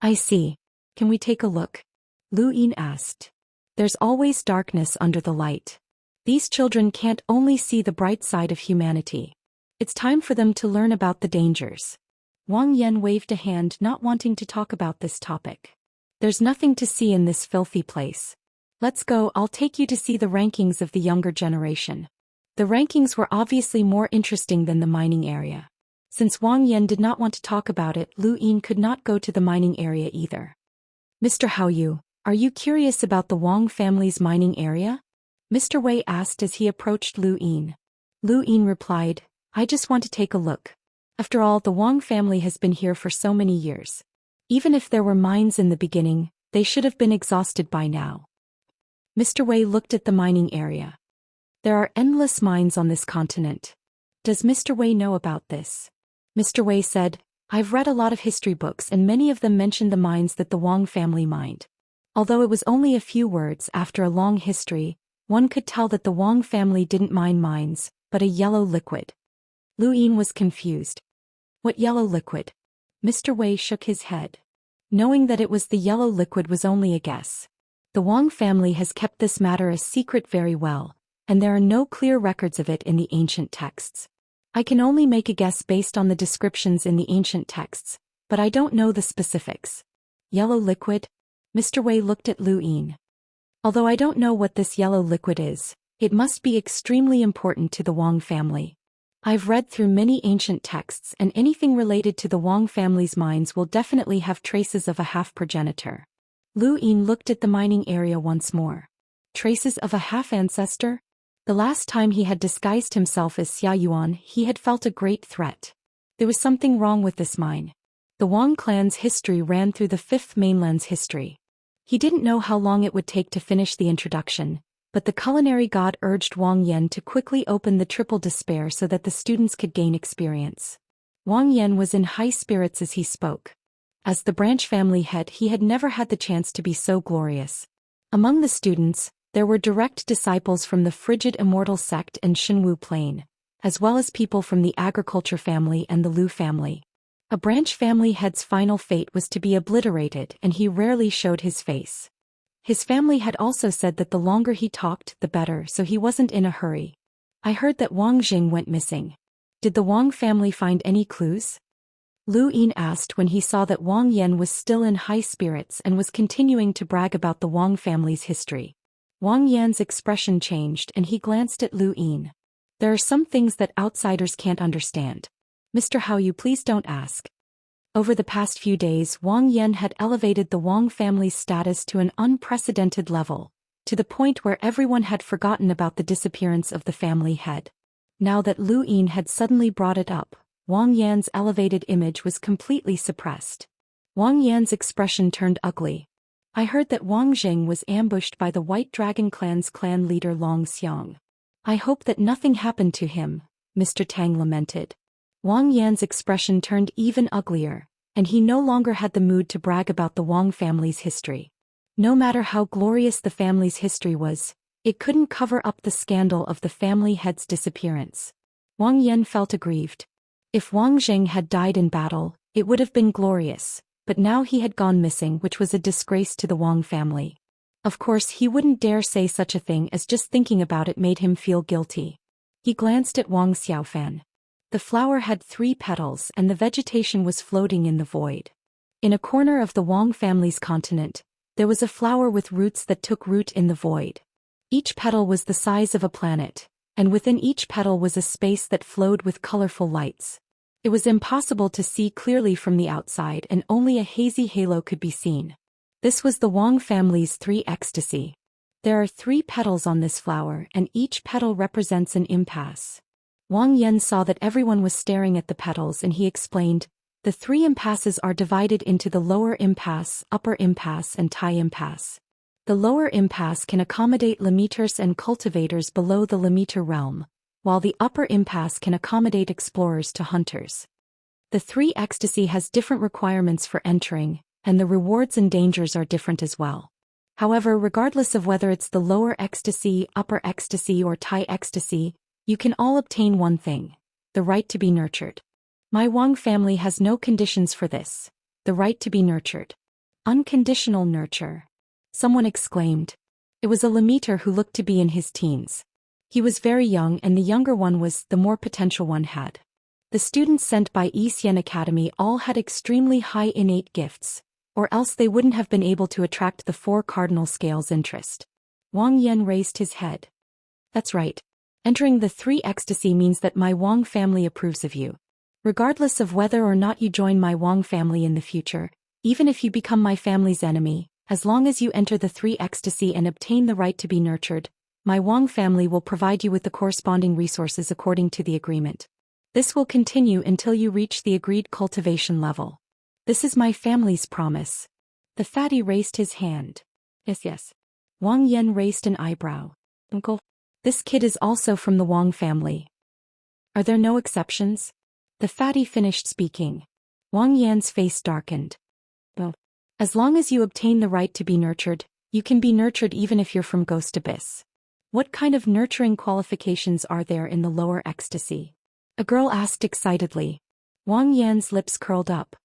"I see. Can we take a look?" Lu Yin asked. There's always darkness under the light. These children can't only see the bright side of humanity. It's time for them to learn about the dangers. Wang Yan waved a hand, not wanting to talk about this topic. There's nothing to see in this filthy place. Let's go, I'll take you to see the rankings of the younger generation. The rankings were obviously more interesting than the mining area. Since Wang Yan did not want to talk about it, Lu Yin could not go to the mining area either. "Mr. Haoyu, are you curious about the Wang family's mining area?" Mr. Wei asked as he approached Lu Yin. Lu Yin replied, "I just want to take a look. After all, the Wang family has been here for so many years. Even if there were mines in the beginning, they should have been exhausted by now." Mr. Wei looked at the mining area. There are endless mines on this continent. Does Mr. Wei know about this? Mr. Wei said, "I've read a lot of history books and many of them mention the mines that the Wang family mined. Although it was only a few words, after a long history, one could tell that the Wang family didn't mine mines, but a yellow liquid." Lu Yin was confused. "What yellow liquid?" Mr. Wei shook his head. Knowing that it was the yellow liquid was only a guess. The Wang family has kept this matter a secret very well, and there are no clear records of it in the ancient texts. I can only make a guess based on the descriptions in the ancient texts, but I don't know the specifics. Yellow liquid? Mr. Wei looked at Lu Yin. Although I don't know what this yellow liquid is, it must be extremely important to the Wang family. I've read through many ancient texts, and anything related to the Wang family's mines will definitely have traces of a half-progenitor. Lu Yin looked at the mining area once more. Traces of a half-ancestor? The last time he had disguised himself as Xia Yuan, he had felt a great threat. There was something wrong with this mine. The Wang clan's history ran through the Fifth Mainland's history. He didn't know how long it would take to finish the introduction, but the culinary god urged Wang Yan to quickly open the Triple Despair so that the students could gain experience. Wang Yan was in high spirits as he spoke. As the branch family head, he had never had the chance to be so glorious. Among the students, there were direct disciples from the frigid Immortal sect and Xinwu Plain, as well as people from the agriculture family and the Lu family. A branch family head's final fate was to be obliterated, and he rarely showed his face. His family had also said that the longer he talked, the better, so he wasn't in a hurry. I heard that Wang Jing went missing. Did the Wang family find any clues? Lu Yin asked when he saw that Wang Yan was still in high spirits and was continuing to brag about the Wang family's history. Wang Yan's expression changed and he glanced at Lu Yin. There are some things that outsiders can't understand. Mr. Haoyu, please don't ask. Over the past few days, Wang Yan had elevated the Wang family's status to an unprecedented level, to the point where everyone had forgotten about the disappearance of the family head. Now that Lu Yin had suddenly brought it up, Wang Yan's elevated image was completely suppressed. Wang Yan's expression turned ugly. I heard that Wang Jing was ambushed by the White Dragon Clan's clan leader Long Xiang. I hope that nothing happened to him, Mr. Tang lamented. Wang Yan's expression turned even uglier, and he no longer had the mood to brag about the Wang family's history. No matter how glorious the family's history was, it couldn't cover up the scandal of the family head's disappearance. Wang Yan felt aggrieved. If Wang Jing had died in battle, it would have been glorious, but now he had gone missing, which was a disgrace to the Wang family. Of course, he wouldn't dare say such a thing, as just thinking about it made him feel guilty. He glanced at Wang Xiaofan. The flower had 3 petals and the vegetation was floating in the void. In a corner of the Wang family's continent, there was a flower with roots that took root in the void. Each petal was the size of a planet, and within each petal was a space that flowed with colorful lights. It was impossible to see clearly from the outside and only a hazy halo could be seen. This was the Wang family's 3 ecstasy. There are 3 petals on this flower and each petal represents an impasse. Wang Yan saw that everyone was staring at the petals and he explained, the 3 impasses are divided into the lower impasse, upper impasse and Tai impasse. The lower impasse can accommodate limiters and cultivators below the limiter realm, while the upper impasse can accommodate explorers to hunters. The 3 ecstasy has different requirements for entering, and the rewards and dangers are different as well. However, regardless of whether it's the lower ecstasy, upper ecstasy or Tai ecstasy, you can all obtain one thing: the right to be nurtured. My Wang family has no conditions for this: the right to be nurtured. Unconditional nurture. Someone exclaimed. It was a limiter who looked to be in his teens. He was very young and the younger one was the more potential one had. The students sent by Zhou Xian Academy all had extremely high innate gifts, or else they wouldn't have been able to attract the 4 cardinal scales interest. Wang Yan raised his head. That's right. Entering the 3 ecstasy means that my Wang family approves of you. Regardless of whether or not you join my Wang family in the future, even if you become my family's enemy, as long as you enter the 3 ecstasy and obtain the right to be nurtured, my Wang family will provide you with the corresponding resources according to the agreement. This will continue until you reach the agreed cultivation level. This is my family's promise. The fatty raised his hand. Yes. Wang Yan raised an eyebrow. Uncle, this kid is also from the Wang family. Are there no exceptions? The fatty finished speaking. Wang Yan's face darkened. Well, as long as you obtain the right to be nurtured, you can be nurtured even if you're from Ghost Abyss. What kind of nurturing qualifications are there in the lower ecstasy? A girl asked excitedly. Wang Yan's lips curled up.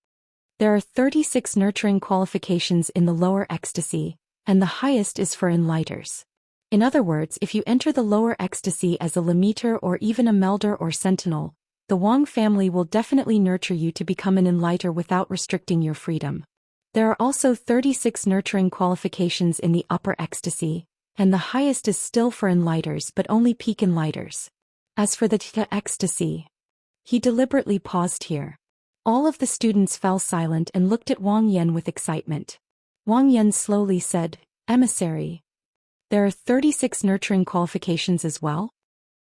There are 36 nurturing qualifications in the lower ecstasy, and the highest is for enlighters. In other words, if you enter the lower ecstasy as a limiter or even a melder or sentinel, the Wang family will definitely nurture you to become an enlighter without restricting your freedom. There are also 36 nurturing qualifications in the upper ecstasy, and the highest is still for enlighters but only peak enlighters. As for the ecstasy, he deliberately paused here. All of the students fell silent and looked at Wang Yan with excitement. Wang Yan slowly said, Emissary. There are 36 nurturing qualifications as well?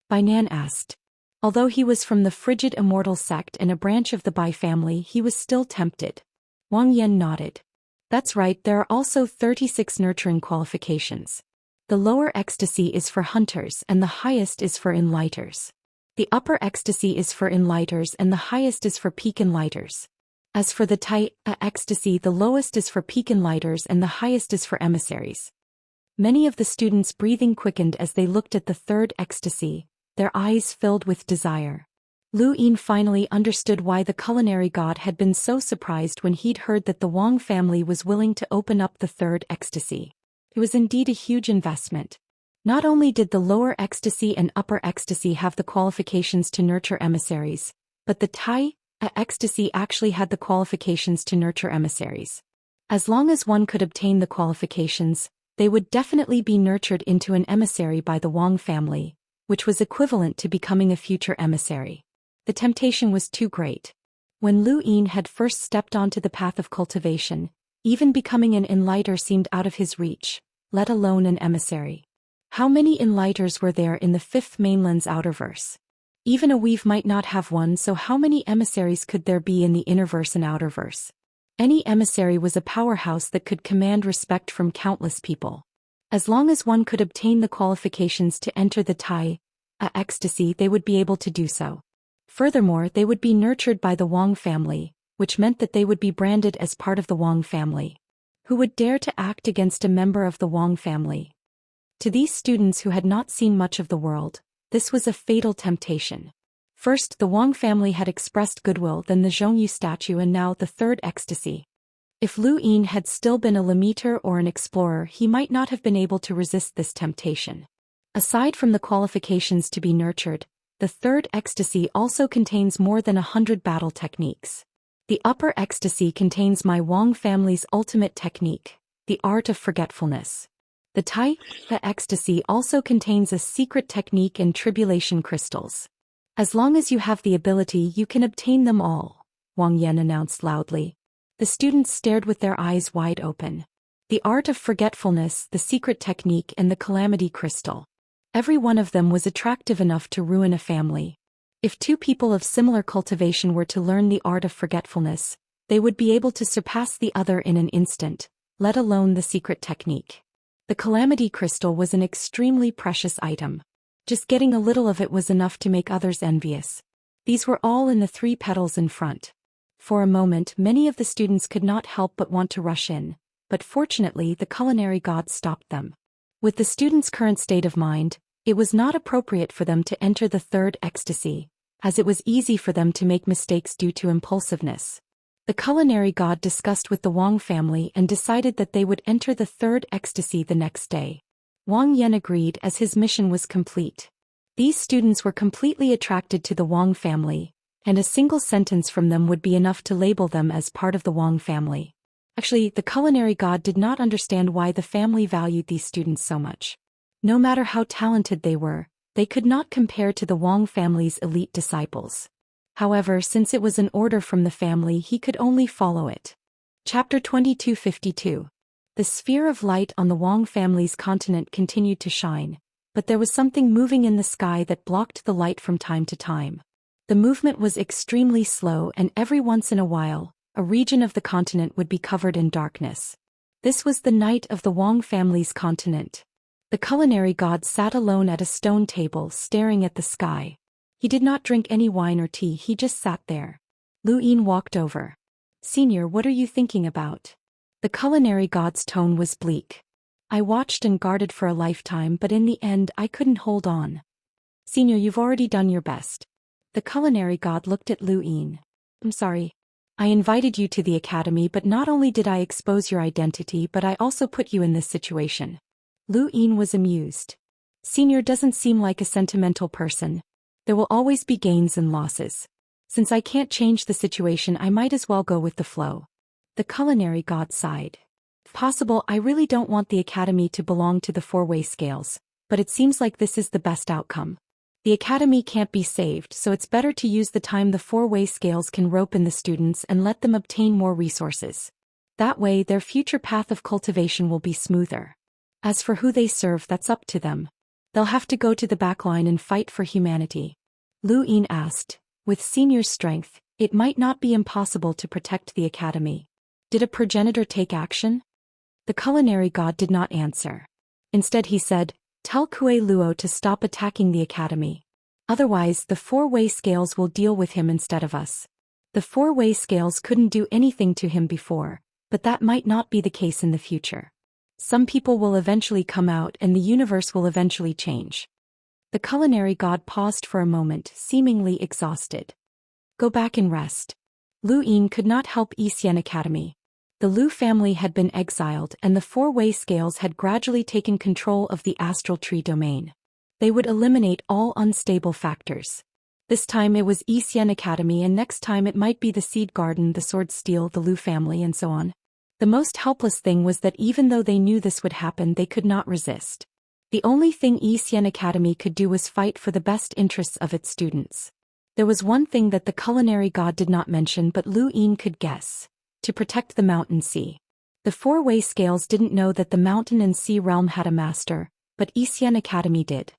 Bai Nan asked. Although he was from the frigid Immortal sect and a branch of the Bai family, he was still tempted. Wang Yan nodded. That's right, there are also 36 nurturing qualifications. The lower ecstasy is for hunters and the highest is for enlighters. The upper ecstasy is for enlighters and the highest is for peak enlighters. As for the Tai ecstasy, the lowest is for peak enlighters and the highest is for emissaries. Many of the students' breathing quickened as they looked at the 3rd ecstasy, their eyes filled with desire. Lu Yin finally understood why the culinary god had been so surprised when he'd heard that the Wang family was willing to open up the 3rd ecstasy. It was indeed a huge investment. Not only did the lower ecstasy and upper ecstasy have the qualifications to nurture emissaries, but the Tai ecstasy actually had the qualifications to nurture emissaries. As long as one could obtain the qualifications, they would definitely be nurtured into an emissary by the Wang family, which was equivalent to becoming a future emissary. The temptation was too great. When Lu Yin had first stepped onto the path of cultivation, even becoming an enlighter seemed out of his reach, let alone an emissary. How many enlighters were there in the 5th mainland's outerverse? Even a weave might not have one, so how many emissaries could there be in the innerverse and outerverse? Any emissary was a powerhouse that could command respect from countless people. As long as one could obtain the qualifications to enter the Tai ecstasy, they would be able to do so. Furthermore, they would be nurtured by the Wang family, which meant that they would be branded as part of the Wang family. Who would dare to act against a member of the Wang family? To these students who had not seen much of the world, this was a fatal temptation. First, the Wang family had expressed goodwill, then the Zhongyu statue, and now the 3rd ecstasy. If Lu Yin had still been a limiter or an explorer, he might not have been able to resist this temptation. Aside from the qualifications to be nurtured, the 3rd ecstasy also contains more than 100 battle techniques. The upper ecstasy contains my Wang family's ultimate technique, the art of forgetfulness. The Tai ecstasy also contains a secret technique and tribulation crystals. As long as you have the ability, you can obtain them all, Wang Yan announced loudly. The students stared with their eyes wide open. The art of forgetfulness, the secret technique, and the calamity crystal. Every one of them was attractive enough to ruin a family. If two people of similar cultivation were to learn the art of forgetfulness, they would be able to surpass the other in an instant, let alone the secret technique. The calamity crystal was an extremely precious item. Just getting a little of it was enough to make others envious. These were all in the 3 petals in front. For a moment, many of the students could not help but want to rush in, but fortunately the culinary god stopped them. With the students' current state of mind, it was not appropriate for them to enter the 3rd ecstasy, as it was easy for them to make mistakes due to impulsiveness. The culinary god discussed with the Wang family and decided that they would enter the 3rd ecstasy the next day. Wang Yan agreed as his mission was complete. These students were completely attracted to the Wang family, and a single sentence from them would be enough to label them as part of the Wang family. Actually, the culinary god did not understand why the family valued these students so much. No matter how talented they were, they could not compare to the Wang family's elite disciples. However, since it was an order from the family, he could only follow it. Chapter 2252. The sphere of light on the Wang family's continent continued to shine, but there was something moving in the sky that blocked the light from time to time. The movement was extremely slow, and every once in a while, a region of the continent would be covered in darkness. This was the night of the Wang family's continent. The culinary god sat alone at a stone table staring at the sky. He did not drink any wine or tea, he just sat there. Lu Yin walked over. "Senior, what are you thinking about?" The culinary god's tone was bleak. "I watched and guarded for a lifetime, but in the end I couldn't hold on." "Senior, you've already done your best." The culinary god looked at Lu Yin. "I'm sorry. I invited you to the academy, but not only did I expose your identity, but I also put you in this situation." Lu Yin was amused. "Senior doesn't seem like a sentimental person. There will always be gains and losses. Since I can't change the situation, I might as well go with the flow." The culinary god sighed. "If possible, I really don't want the academy to belong to the 4-way scales, but it seems like this is the best outcome. The academy can't be saved, so it's better to use the time the 4-way scales can rope in the students and let them obtain more resources. That way their future path of cultivation will be smoother. As for who they serve, that's up to them. They'll have to go to the backline and fight for humanity." Lu Yin asked, "With Senior's strength, it might not be impossible to protect the academy. Did a progenitor take action?" The culinary god did not answer. Instead he said, "Tell Kue Luo to stop attacking the academy. Otherwise the 4-way scales will deal with him instead of us." The 4-way scales couldn't do anything to him before, but that might not be the case in the future. Some people will eventually come out and the universe will eventually change. The culinary god paused for a moment, seemingly exhausted. "Go back and rest." Lu Yin could not help Xian Academy. The Lu family had been exiled and the 4-way scales had gradually taken control of the astral tree domain. They would eliminate all unstable factors. This time it was Xian Academy, and next time it might be the Seed Garden, the Sword Steel, the Lu family, and so on. The most helpless thing was that even though they knew this would happen, they could not resist. The only thing Xian Academy could do was fight for the best interests of its students. There was one thing that the culinary god did not mention, but Lu Yin could guess: to protect the mountain sea. The 4-way scales didn't know that the mountain and sea realm had a master, but Xian Academy did.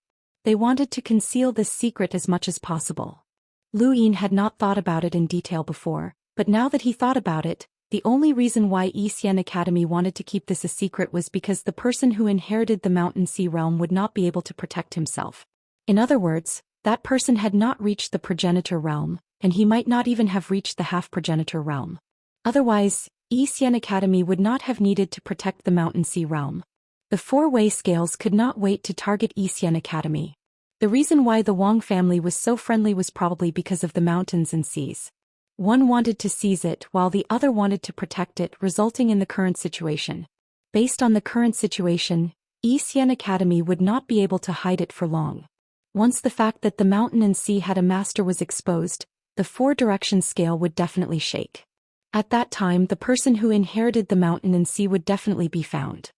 They wanted to conceal this secret as much as possible. Lu Yin had not thought about it in detail before, but now that he thought about it, the only reason why Xian Academy wanted to keep this a secret was because the person who inherited the mountain sea realm would not be able to protect himself. In other words, that person had not reached the progenitor realm, and he might not even have reached the half-progenitor realm. Otherwise, Xian Academy would not have needed to protect the mountain sea realm. The 4-way scales could not wait to target Xian Academy. The reason why the Wang family was so friendly was probably because of the mountains and seas. One wanted to seize it while the other wanted to protect it, resulting in the current situation. Based on the current situation, Xian Academy would not be able to hide it for long. Once the fact that the mountain and sea had a master was exposed, the 4-direction scale would definitely shake. At that time, the person who inherited the mountain and sea would definitely be found.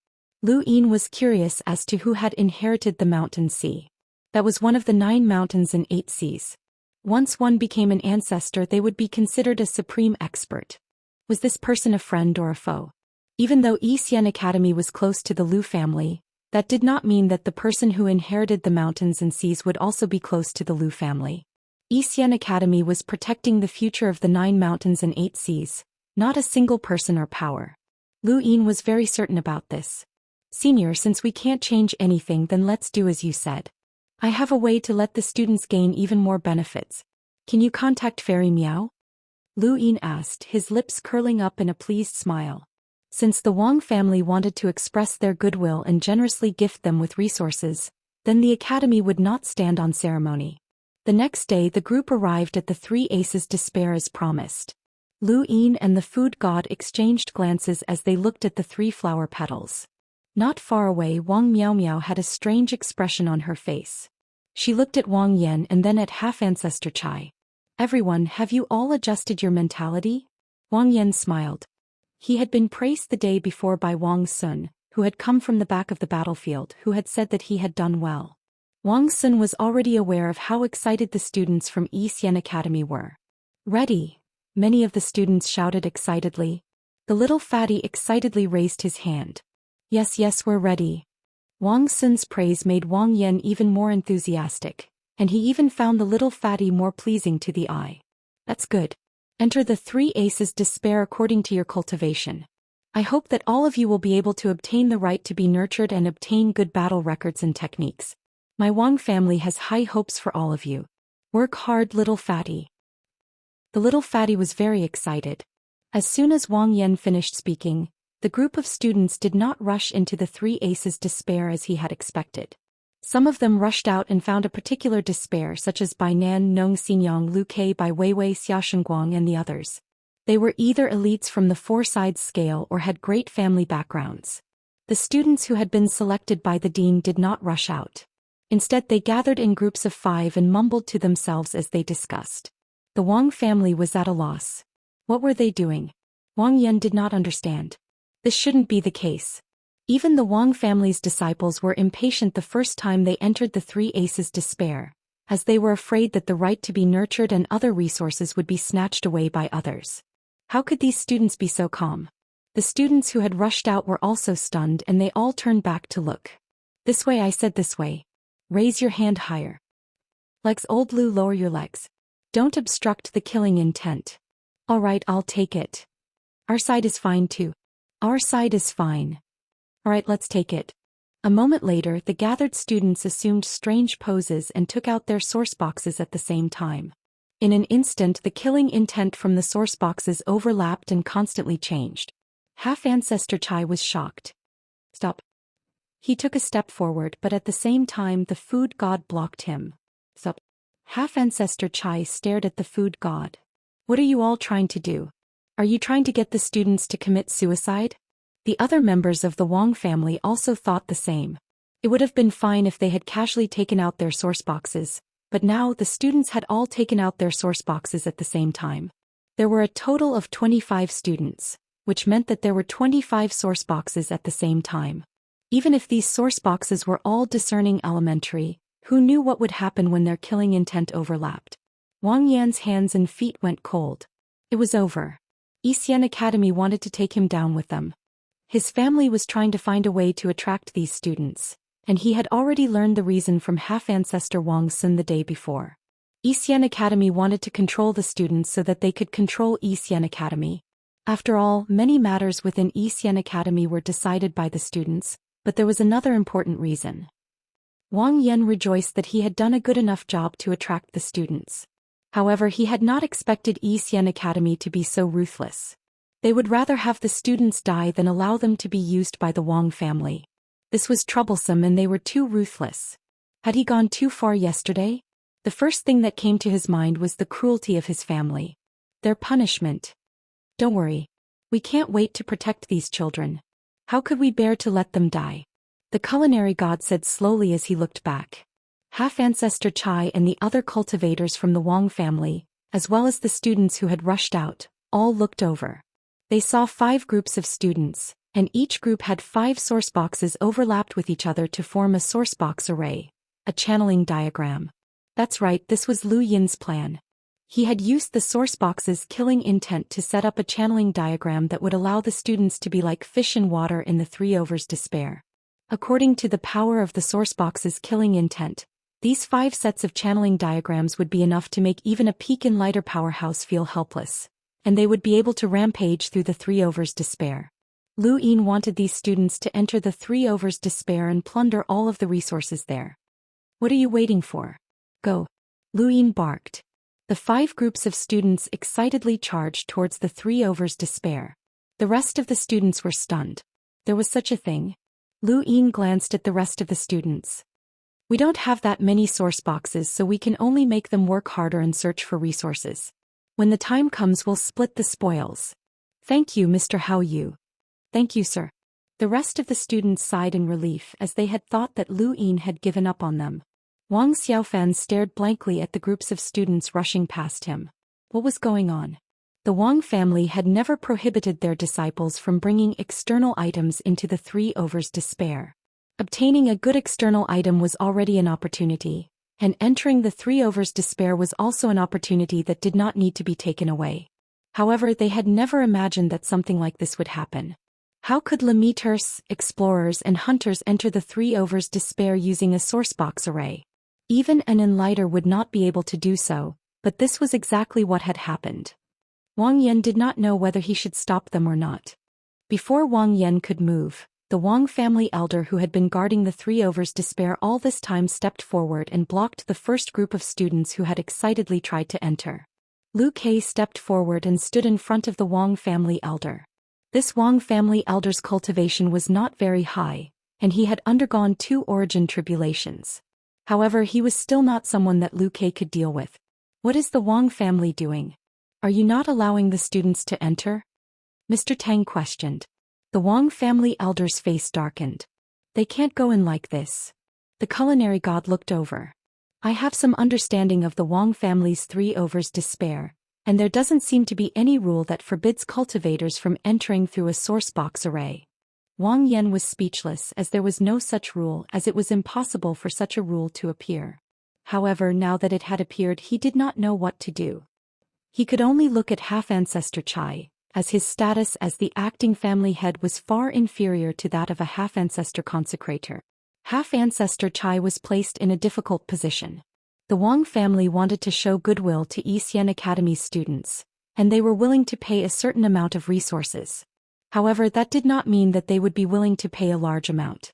Lu Yin was curious as to who had inherited the mountain sea. That was one of the 9 mountains and 8 seas. Once one became an ancestor, they would be considered a supreme expert. Was this person a friend or a foe? Even though Xian Academy was close to the Lu family, that did not mean that the person who inherited the mountains and seas would also be close to the Lu family. Xian Academy was protecting the future of the 9 mountains and 8 seas, not a single person or power. Lu Yin was very certain about this. Senior, since we can't change anything, then let's do as you said. I have a way to let the students gain even more benefits. Can you contact Fairy Miao? Lu Yin asked, his lips curling up in a pleased smile. Since the Wang family wanted to express their goodwill and generously gift them with resources, then the academy would not stand on ceremony. The next day the group arrived at the 3 Aces Despair as promised. Lu Yin and the food god exchanged glances as they looked at the 3 flower petals. Not far away, Wang Miaomiao had a strange expression on her face. She looked at Wang Yan and then at half-ancestor Chai. Everyone, have you all adjusted your mentality? Wang Yan smiled. He had been praised the day before by Wang Sun, who had come from the back of the battlefield, who had said that he had done well. Wang Sun was already aware of how excited the students from Xian Academy were. Ready? Many of the students shouted excitedly. The little fatty excitedly raised his hand. Yes, we're ready. Wang Sun's praise made Wang Yan even more enthusiastic, and he even found the little fatty more pleasing to the eye. That's good. Enter the 3 Aces Despair according to your cultivation. I hope that all of you will be able to obtain the right to be nurtured and obtain good battle records and techniques. My Wang family has high hopes for all of you. Work hard, little fatty. The little fatty was very excited. As soon as Wang Yan finished speaking, the group of students did not rush into the 3 Aces Despair as he had expected. Some of them rushed out and found a particular despair, such as Bai Nan, Nong Xinyang, Lu Kei, Bai Weiwei, Xiaoshengguang, and the others. They were either elites from the 4-side scale or had great family backgrounds. The students who had been selected by the dean did not rush out. Instead, they gathered in groups of 5 and mumbled to themselves as they discussed. The Wang family was at a loss. What were they doing? Wang Yan did not understand. This shouldn't be the case. Even the Wang family's disciples were impatient the first time they entered the 3 Aces Despair, as they were afraid that the right to be nurtured and other resources would be snatched away by others. How could these students be so calm? The students who had rushed out were also stunned, and they all turned back to look. This way, I said, this way. Raise your hand higher. Legs, old Lu, lower your legs. Don't obstruct the killing intent. All right, I'll take it. Our side is fine too. Our side is fine. All right, let's take it. A moment later, the gathered students assumed strange poses and took out their source boxes at the same time. In an instant, the killing intent from the source boxes overlapped and constantly changed. Half-ancestor Chai was shocked. Stop. He took a step forward, but at the same time the food god blocked him. Stop. Half-ancestor Chai stared at the food god. What are you all trying to do? Are you trying to get the students to commit suicide? The other members of the Wang family also thought the same. It would have been fine if they had casually taken out their source boxes, but now the students had all taken out their source boxes at the same time. There were a total of 25 students, which meant that there were 25 source boxes at the same time. Even if these source boxes were all discerning elementary, who knew what would happen when their killing intent overlapped? Wang Yan's hands and feet went cold. It was over. Xian Academy wanted to take him down with them. His family was trying to find a way to attract these students, and he had already learned the reason from half-ancestor Wang Sun the day before. Xian Academy wanted to control the students so that they could control Xian Academy. After all, many matters within Xian Academy were decided by the students, but there was another important reason. Wang Yan rejoiced that he had done a good enough job to attract the students. However, he had not expected Xian Academy to be so ruthless. They would rather have the students die than allow them to be used by the Wang family. This was troublesome, and they were too ruthless. Had he gone too far yesterday? The first thing that came to his mind was the cruelty of his family. Their punishment. Don't worry. We can't wait to protect these children. How could we bear to let them die? The culinary god said slowly as he looked back. Half-ancestor Chai and the other cultivators from the Wang family, as well as the students who had rushed out, all looked over. They saw 5 groups of students, and each group had 5 source boxes overlapped with each other to form a source box array, a channeling diagram. That's right, this was Lu Yin's plan. He had used the sourcebox's killing intent to set up a channeling diagram that would allow the students to be like fish in water in the Three Overs despair. According to the power of the sourcebox's killing intent, these 5 sets of channeling diagrams would be enough to make even a peak-in lighter powerhouse feel helpless, and they would be able to rampage through the Three Overs despair. Lu Yin wanted these students to enter the Three Overs despair and plunder all of the resources there. What are you waiting for? Go. Lu Yin barked. The 5 groups of students excitedly charged towards the Three Overs despair. The rest of the students were stunned. There was such a thing? Lu Yin glanced at the rest of the students. We don't have that many source boxes, so we can only make them work harder and search for resources. When the time comes, we'll split the spoils. Thank you, Mr. Hao Yu. Thank you, sir. The rest of the students sighed in relief as they had thought that Lu Yin had given up on them. Wang Xiaofan stared blankly at the groups of students rushing past him. What was going on? The Wang family had never prohibited their disciples from bringing external items into the Three Overs despair. Obtaining a good external item was already an opportunity, and entering the Three Overs despair was also an opportunity that did not need to be taken away. However, they had never imagined that something like this would happen. How could limiters, explorers and hunters enter the Three Overs despair using a sourcebox array? Even an enlighter would not be able to do so, but this was exactly what had happened. Wang Yan did not know whether he should stop them or not. Before Wang Yan could move, the Wang family elder who had been guarding the Three Overs despair all this time stepped forward and blocked the first group of students who had excitedly tried to enter. Lu Kei stepped forward and stood in front of the Wang family elder. This Wang family elder's cultivation was not very high, and he had undergone 2 origin tribulations. However, he was still not someone that Lu Kei could deal with. What is the Wang family doing? Are you not allowing the students to enter? Mr. Tang questioned. The Wang family elder's face darkened. They can't go in like this. The culinary god looked over. I have some understanding of the Wang family's Three Overs despair, and there doesn't seem to be any rule that forbids cultivators from entering through a sourcebox array. Wang Yan was speechless as there was no such rule, as it was impossible for such a rule to appear. However, now that it had appeared, he did not know what to do. He could only look at half-ancestor Chai, as his status as the acting family head was far inferior to that of a half-ancestor consecrator. Half-ancestor Chai was placed in a difficult position. The Wang family wanted to show goodwill to Xian Academy's students, and they were willing to pay a certain amount of resources. However, that did not mean that they would be willing to pay a large amount.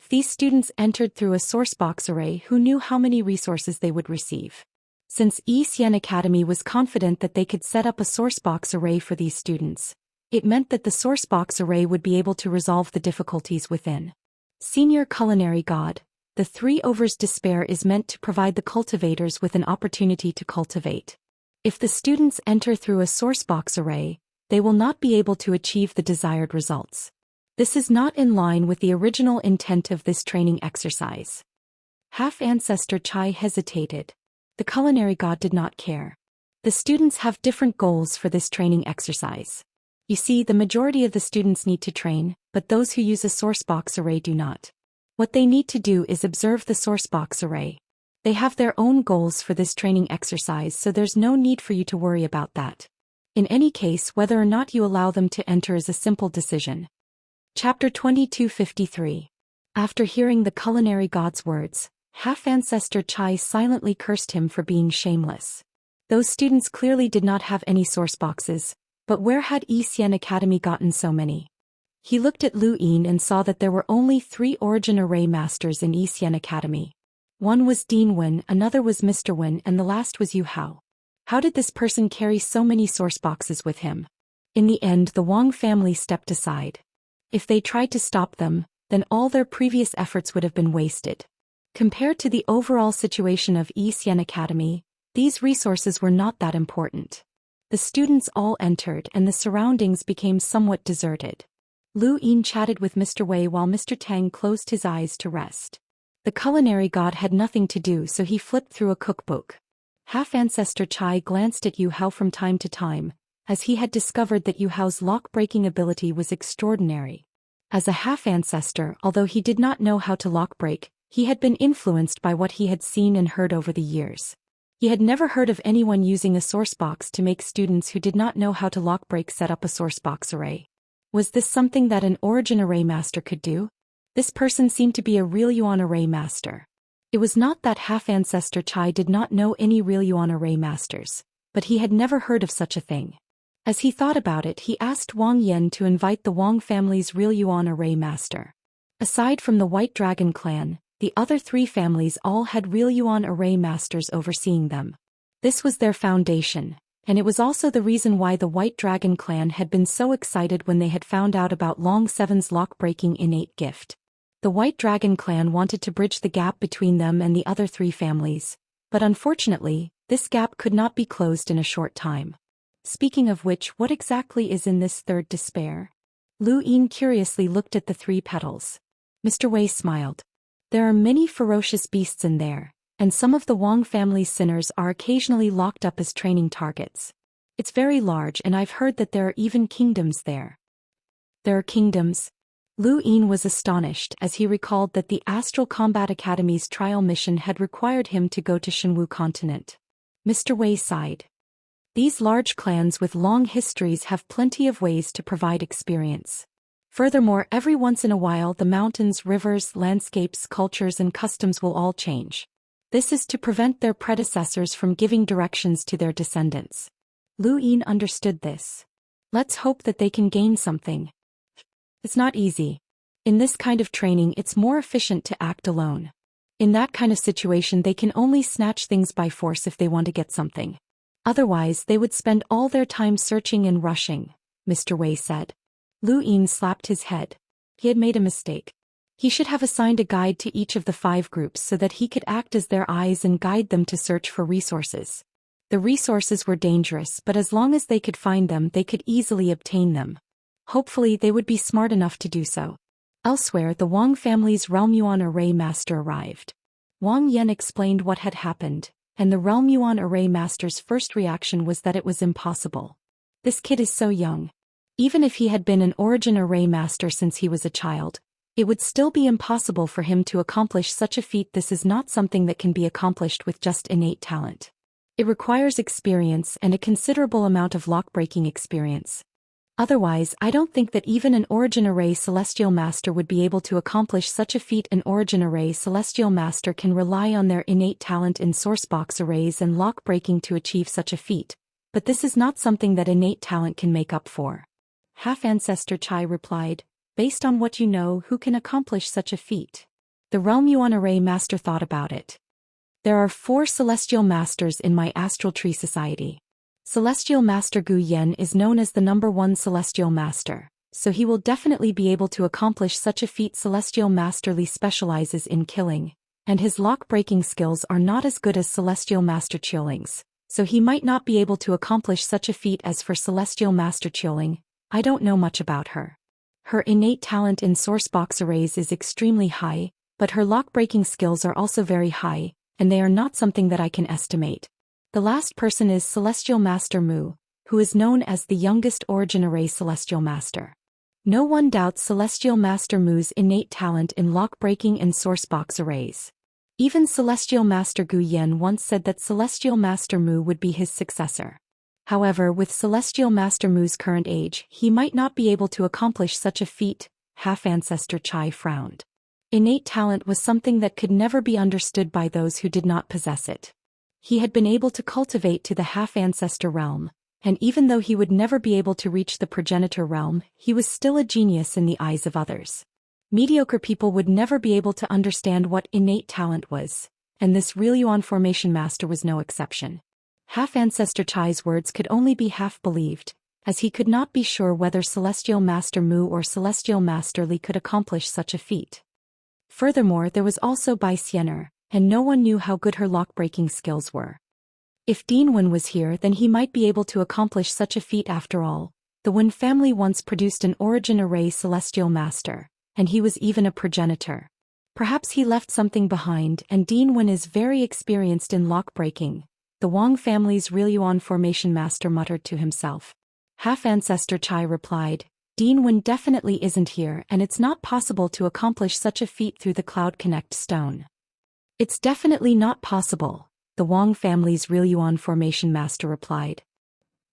These students entered through a sourcebox array. Who knew how many resources they would receive? Since Xian Academy was confident that they could set up a sourcebox array for these students, it meant that the sourcebox array would be able to resolve the difficulties within. Senior Culinary God, the Three Overs despair is meant to provide the cultivators with an opportunity to cultivate. If the students enter through a sourcebox array, they will not be able to achieve the desired results. This is not in line with the original intent of this training exercise. Half-ancestor Chai hesitated. The culinary god did not care. The students have different goals for this training exercise. You see, the majority of the students need to train, but those who use a sourcebox array do not. What they need to do is observe the sourcebox array. They have their own goals for this training exercise, so there's no need for you to worry about that. In any case, whether or not you allow them to enter is a simple decision. Chapter 2253. After hearing the culinary god's words, half-ancestor Chai silently cursed him for being shameless. Those students clearly did not have any sourceboxes, but where had Xian Academy gotten so many? He looked at Lu Yin and saw that there were only 3 origin array masters in Xian Academy. One was Dean Wen, another was Mr. Wen, and the last was Yu Hao. How did this person carry so many sourceboxes with him? In the end, the Wang family stepped aside. If they tried to stop them, then all their previous efforts would have been wasted. Compared to the overall situation of Xian Academy, these resources were not that important. The students all entered and the surroundings became somewhat deserted. Lu Yin chatted with Mr. Wei while Mr. Tang closed his eyes to rest. The culinary god had nothing to do, so he flipped through a cookbook. Half-ancestor Chai glanced at Yu Hao from time to time, as he had discovered that Yu Hao's lock-breaking ability was extraordinary. As a half-ancestor, although he did not know how to lock-break, He had been influenced by what he had seen and heard over the years. He had never heard of anyone using a sourcebox to make students who did not know how to lockbreak set up a sourcebox array. Was this something that an origin array master could do? This person seemed to be a real Yuan array master. It was not that half-ancestor Chai did not know any real Yuan array masters, but he had never heard of such a thing. As he thought about it, he asked Wang Yan to invite the Wang family's real Yuan array master. Aside from the White Dragon clan, the other three families all had real Yuan array masters overseeing them. This was their foundation, and it was also the reason why the White Dragon clan had been so excited when they had found out about Long Seven's lock-breaking innate gift. The White Dragon clan wanted to bridge the gap between them and the other three families, but unfortunately, this gap could not be closed in a short time. Speaking of which, what exactly is in this third despair? Lu Yin curiously looked at the three petals. Mr. Wei smiled. There are many ferocious beasts in there, and some of the Wang family's sinners are occasionally locked up as training targets. It's very large, and I've heard that there are even kingdoms there. There are kingdoms? Lu Yin was astonished as he recalled that the Astral Combat Academy's trial mission had required him to go to Shenwu continent. Mr. Wei sighed. These large clans with long histories have plenty of ways to provide experience. Furthermore, every once in a while the mountains, rivers, landscapes, cultures and customs will all change. This is to prevent their predecessors from giving directions to their descendants. Lu Yin understood this. Let's hope that they can gain something. It's not easy. In this kind of training, it's more efficient to act alone. In that kind of situation, they can only snatch things by force if they want to get something. Otherwise, they would spend all their time searching and rushing, Mr. Wei said. Lu Yin slapped his head. He had made a mistake. He should have assigned a guide to each of the 5 groups so that he could act as their eyes and guide them to search for resources. The resources were dangerous, but as long as they could find them, they could easily obtain them. Hopefully they would be smart enough to do so. Elsewhere, the Wang family's Realm Yuan array master arrived. Wang Yan explained what had happened, and the Realm Yuan array master's first reaction was that it was impossible. This kid is so young. Even if he had been an origin array master since he was a child, it would still be impossible for him to accomplish such a feat. This is not something that can be accomplished with just innate talent. It requires experience and a considerable amount of lock-breaking experience. Otherwise, I don't think that even an Origin Array Celestial Master would be able to accomplish such a feat. An Origin Array Celestial Master can rely on their innate talent in sourcebox arrays and lock-breaking to achieve such a feat, but this is not something that innate talent can make up for. Half-Ancestor Chai replied, based on what you know, who can accomplish such a feat? The Realm Yuan Array Master thought about it. There are 4 Celestial Masters in my Astral Tree Society. Celestial Master Gu Yan is known as the #1 Celestial Master, so he will definitely be able to accomplish such a feat. Celestial Master Li specializes in killing, and his lock-breaking skills are not as good as Celestial Master Qiuling's, so he might not be able to accomplish such a feat. As for Celestial Master Qiuling, I don't know much about her. Her innate talent in sourcebox arrays is extremely high, but her lock-breaking skills are also very high, and they are not something that I can estimate. The last person is Celestial Master Mu, who is known as the youngest Origin Array Celestial Master. No one doubts Celestial Master Mu's innate talent in lock-breaking and sourcebox arrays. Even Celestial Master Gu Yan once said that Celestial Master Mu would be his successor. However, with Celestial Master Mu's current age, he might not be able to accomplish such a feat. Half-Ancestor Chai frowned. Innate talent was something that could never be understood by those who did not possess it. He had been able to cultivate to the half-ancestor realm, and even though he would never be able to reach the progenitor realm, he was still a genius in the eyes of others. Mediocre people would never be able to understand what innate talent was, and this real Yuan formation master was no exception. Half-Ancestor Chai's words could only be half-believed, as he could not be sure whether Celestial Master Mu or Celestial Master Li could accomplish such a feat. Furthermore, there was also Bai Xiener, and no one knew how good her lock-breaking skills were. If Dean Wen was here, then he might be able to accomplish such a feat after all. The Wen family once produced an Origin Array Celestial Master, and he was even a progenitor. Perhaps he left something behind, and Dean Wen is very experienced in lock-breaking. The Wang family's real Yuan formation master muttered to himself. Half-Ancestor Chai replied, Wen definitely isn't here, and it's not possible to accomplish such a feat through the Cloud Connect stone. It's definitely not possible, the Wang family's real Yuan formation master replied.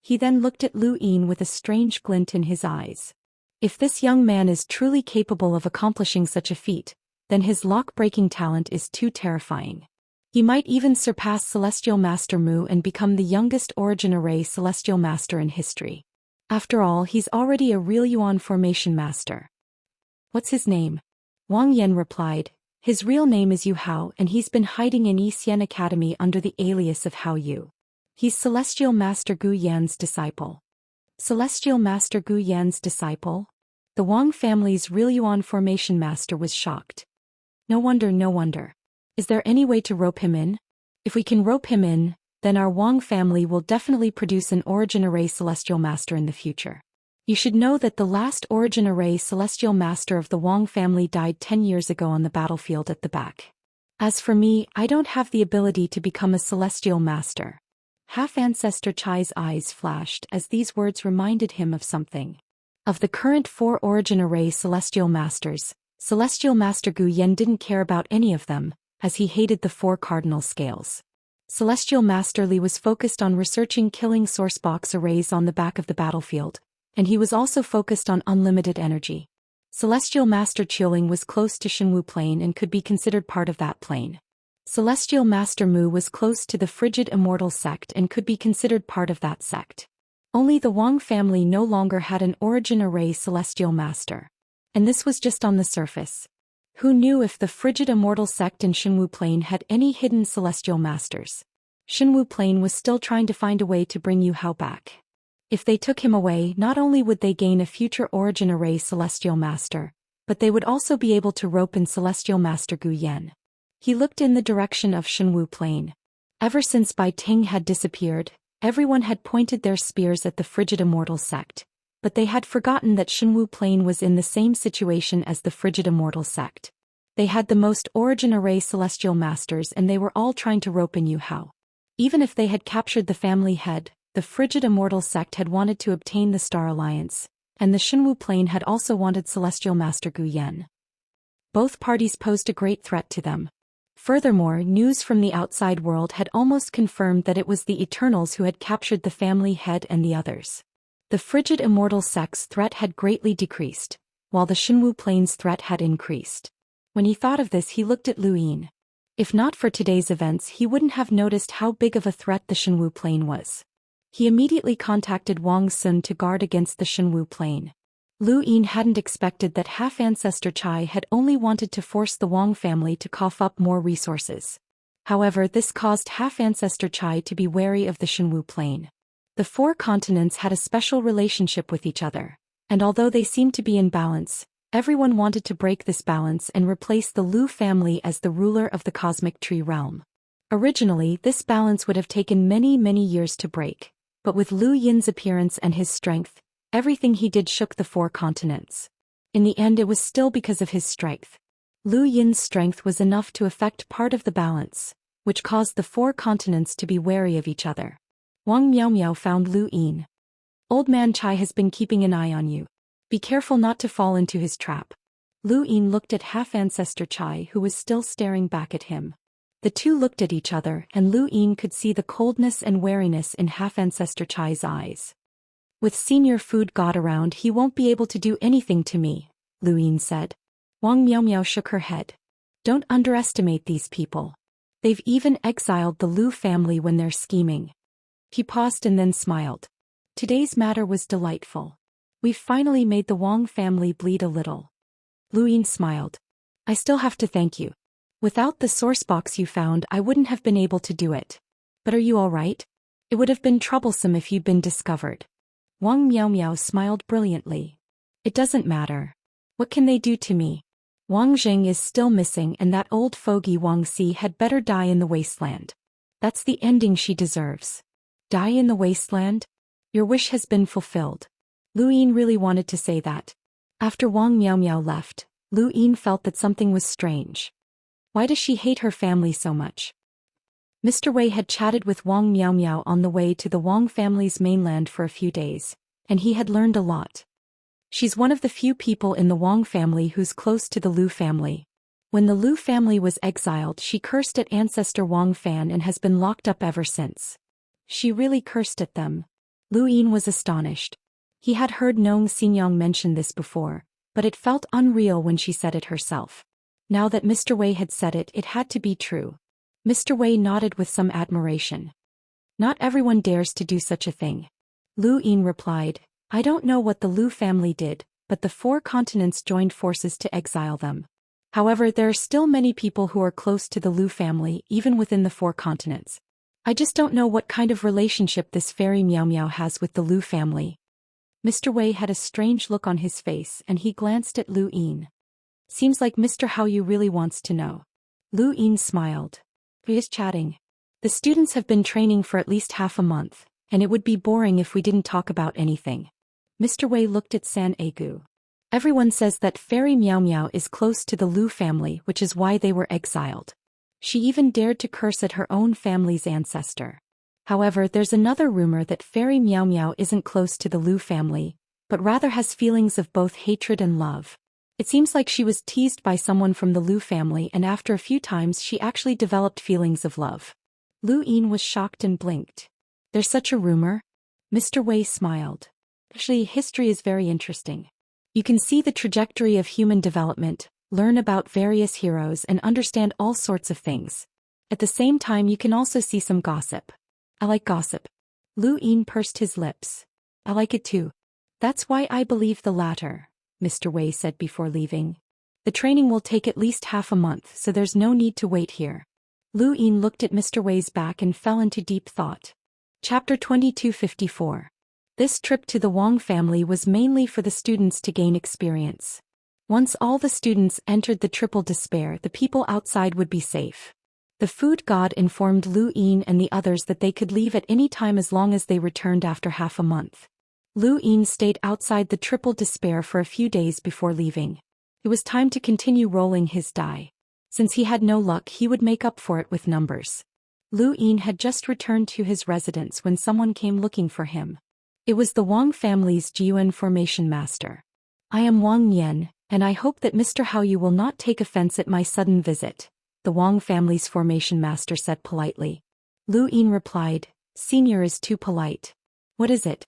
He then looked at Lu Yin with a strange glint in his eyes. If this young man is truly capable of accomplishing such a feat, then his lock-breaking talent is too terrifying. He might even surpass Celestial Master Mu and become the youngest Origin Array Celestial Master in history. After all, he's already a real Yuan formation master. What's his name? Wang Yan replied. His real name is Yu Hao, and he's been hiding in Xian Academy under the alias of Hao Yu. He's Celestial Master Gu Yan's disciple. Celestial Master Gu Yan's disciple? The Wang family's real Yuan formation master was shocked. No wonder. Is there any way to rope him in? If we can rope him in, then our Wang family will definitely produce an Origin Array Celestial Master in the future. You should know that the last Origin Array Celestial Master of the Wang family died 10 years ago on the battlefield at the back. As for me, I don't have the ability to become a Celestial Master. Half-Ancestor Chai's eyes flashed as these words reminded him of something. Of the current 4 Origin Array Celestial Masters, Celestial Master Gu Yan didn't care about any of them, as he hated the 4 cardinal scales. Celestial Master Li was focused on researching killing sourcebox arrays on the back of the battlefield, and he was also focused on unlimited energy. Celestial Master Qiuling was close to Shenwu Plane and could be considered part of that plane. Celestial Master Mu was close to the frigid Immortal sect and could be considered part of that sect. Only the Wang family no longer had an Origin Array Celestial Master. And this was just on the surface. Who knew if the frigid Immortal sect in Shenwu Plane had any hidden Celestial Masters? Shenwu Plane was still trying to find a way to bring Yu Hao back. If they took him away, not only would they gain a future Origin Array Celestial Master, but they would also be able to rope in Celestial Master Gu Yan. He looked in the direction of Shenwu Plane. Ever since Bai Ting had disappeared, everyone had pointed their spears at the frigid Immortal sect, but they had forgotten that Shenwu Plane was in the same situation as the frigid Immortal sect. They had the most Origin Array Celestial Masters and they were all trying to rope in Yu Hao. Even if they had captured the family head, the frigid Immortal sect had wanted to obtain the Star Alliance, and the Shenwu Plane had also wanted Celestial Master Gu Yan. Both parties posed a great threat to them. Furthermore, news from the outside world had almost confirmed that it was the Eternals who had captured the family head and the others. The frigid Immortal sect's threat had greatly decreased, while the Shenwu Plane's threat had increased. When he thought of this, he looked at Lu Yin. If not for today's events, he wouldn't have noticed how big of a threat the Shenwu Plane was. He immediately contacted Wang Sun to guard against the Shenwu Plane. Lu Yin hadn't expected that Half-Ancestor Chai had only wanted to force the Wang family to cough up more resources. However, this caused Half-Ancestor Chai to be wary of the Shenwu Plane. The 4 continents had a special relationship with each other, and although they seemed to be in balance, everyone wanted to break this balance and replace the Lu family as the ruler of the Cosmic Tree realm. Originally, this balance would have taken many years to break, but with Lu Yin's appearance and his strength, everything he did shook the 4 continents. In the end, it was still because of his strength. Lu Yin's strength was enough to affect part of the balance, which caused the 4 continents to be wary of each other. Wang Miaomiao found Lu Yin. Old Man Chai has been keeping an eye on you. Be careful not to fall into his trap. Lu Yin looked at Half-Ancestor Chai, who was still staring back at him. The two looked at each other, and Lu Yin could see the coldness and wariness in Half-Ancestor Chai's eyes. With Senior Food God around, he won't be able to do anything to me, Lu Yin said. Wang Miaomiao shook her head. Don't underestimate these people. They've even exiled the Lu family when they're scheming. He paused and then smiled. Today's matter was delightful. We've finally made the Wang family bleed a little. Lu Yin smiled. I still have to thank you. Without the source box you found, I wouldn't have been able to do it. But are you all right? It would have been troublesome if you'd been discovered. Wang Miaomiao smiled brilliantly. It doesn't matter. What can they do to me? Wang Jing is still missing, and that old fogey Wang Si had better die in the wasteland. That's the ending she deserves. Die in the wasteland? Your wish has been fulfilled. Lu Yin really wanted to say that. After Wang Miaomiao left, Lu Yin felt that something was strange. Why does she hate her family so much? Mr. Wei had chatted with Wang Miaomiao on the way to the Wang family's mainland for a few days, and he had learned a lot. She's one of the few people in the Wang family who's close to the Lu family. When the Lu family was exiled, she cursed at ancestor Wang Fan and has been locked up ever since. She really cursed at them. Lu Yin was astonished. He had heard Nong Xinyang mention this before, but it felt unreal when she said it herself. Now that Mr. Wei had said it, it had to be true. Mr. Wei nodded with some admiration. Not everyone dares to do such a thing. Lu Yin replied, I don't know what the Lu family did, but the 4 continents joined forces to exile them. However, there are still many people who are close to the Lu family, even within the 4 continents. I just don't know what kind of relationship this fairy Miao Miao has with the Lu family. Mr. Wei had a strange look on his face and he glanced at Lu Yin. Seems like Mr. Haoyu really wants to know. Lu Yin smiled. He is chatting. The students have been training for at least half a month, and it would be boring if we didn't talk about anything. Mr. Wei looked at San Egu. Everyone says that fairy Miao Miao is close to the Lu family, which is why they were exiled. She even dared to curse at her own family's ancestor. However, there's another rumor that fairy Miao Miao isn't close to the Lu family, but rather has feelings of both hatred and love. It seems like she was teased by someone from the Lu family and after a few times she actually developed feelings of love. Lu Yin was shocked and blinked. There's such a rumor? Mr. Wei smiled. Actually, history is very interesting. You can see the trajectory of human development, learn about various heroes and understand all sorts of things. At the same time you can also see some gossip. I like gossip. Lu Yin pursed his lips. I like it too. That's why I believe the latter, Mr. Wei said before leaving. The training will take at least half a month, so there's no need to wait here. Lu Yin looked at Mr. Wei's back and fell into deep thought. Chapter 2254. This trip to the Wang family was mainly for the students to gain experience. Once all the students entered the Triple Despair, the people outside would be safe. The food god informed Lu Yin and the others that they could leave at any time as long as they returned after half a month. Lu Yin stayed outside the Triple Despair for a few days before leaving. It was time to continue rolling his die. Since he had no luck, he would make up for it with numbers. Lu Yin had just returned to his residence when someone came looking for him. It was the Wang family's Jiyuan formation master. I am Wang Yan, and I hope that Mr. Haoyu will not take offense at my sudden visit, the Wang family's formation master said politely. Lu Yin replied, Senior is too polite. What is it?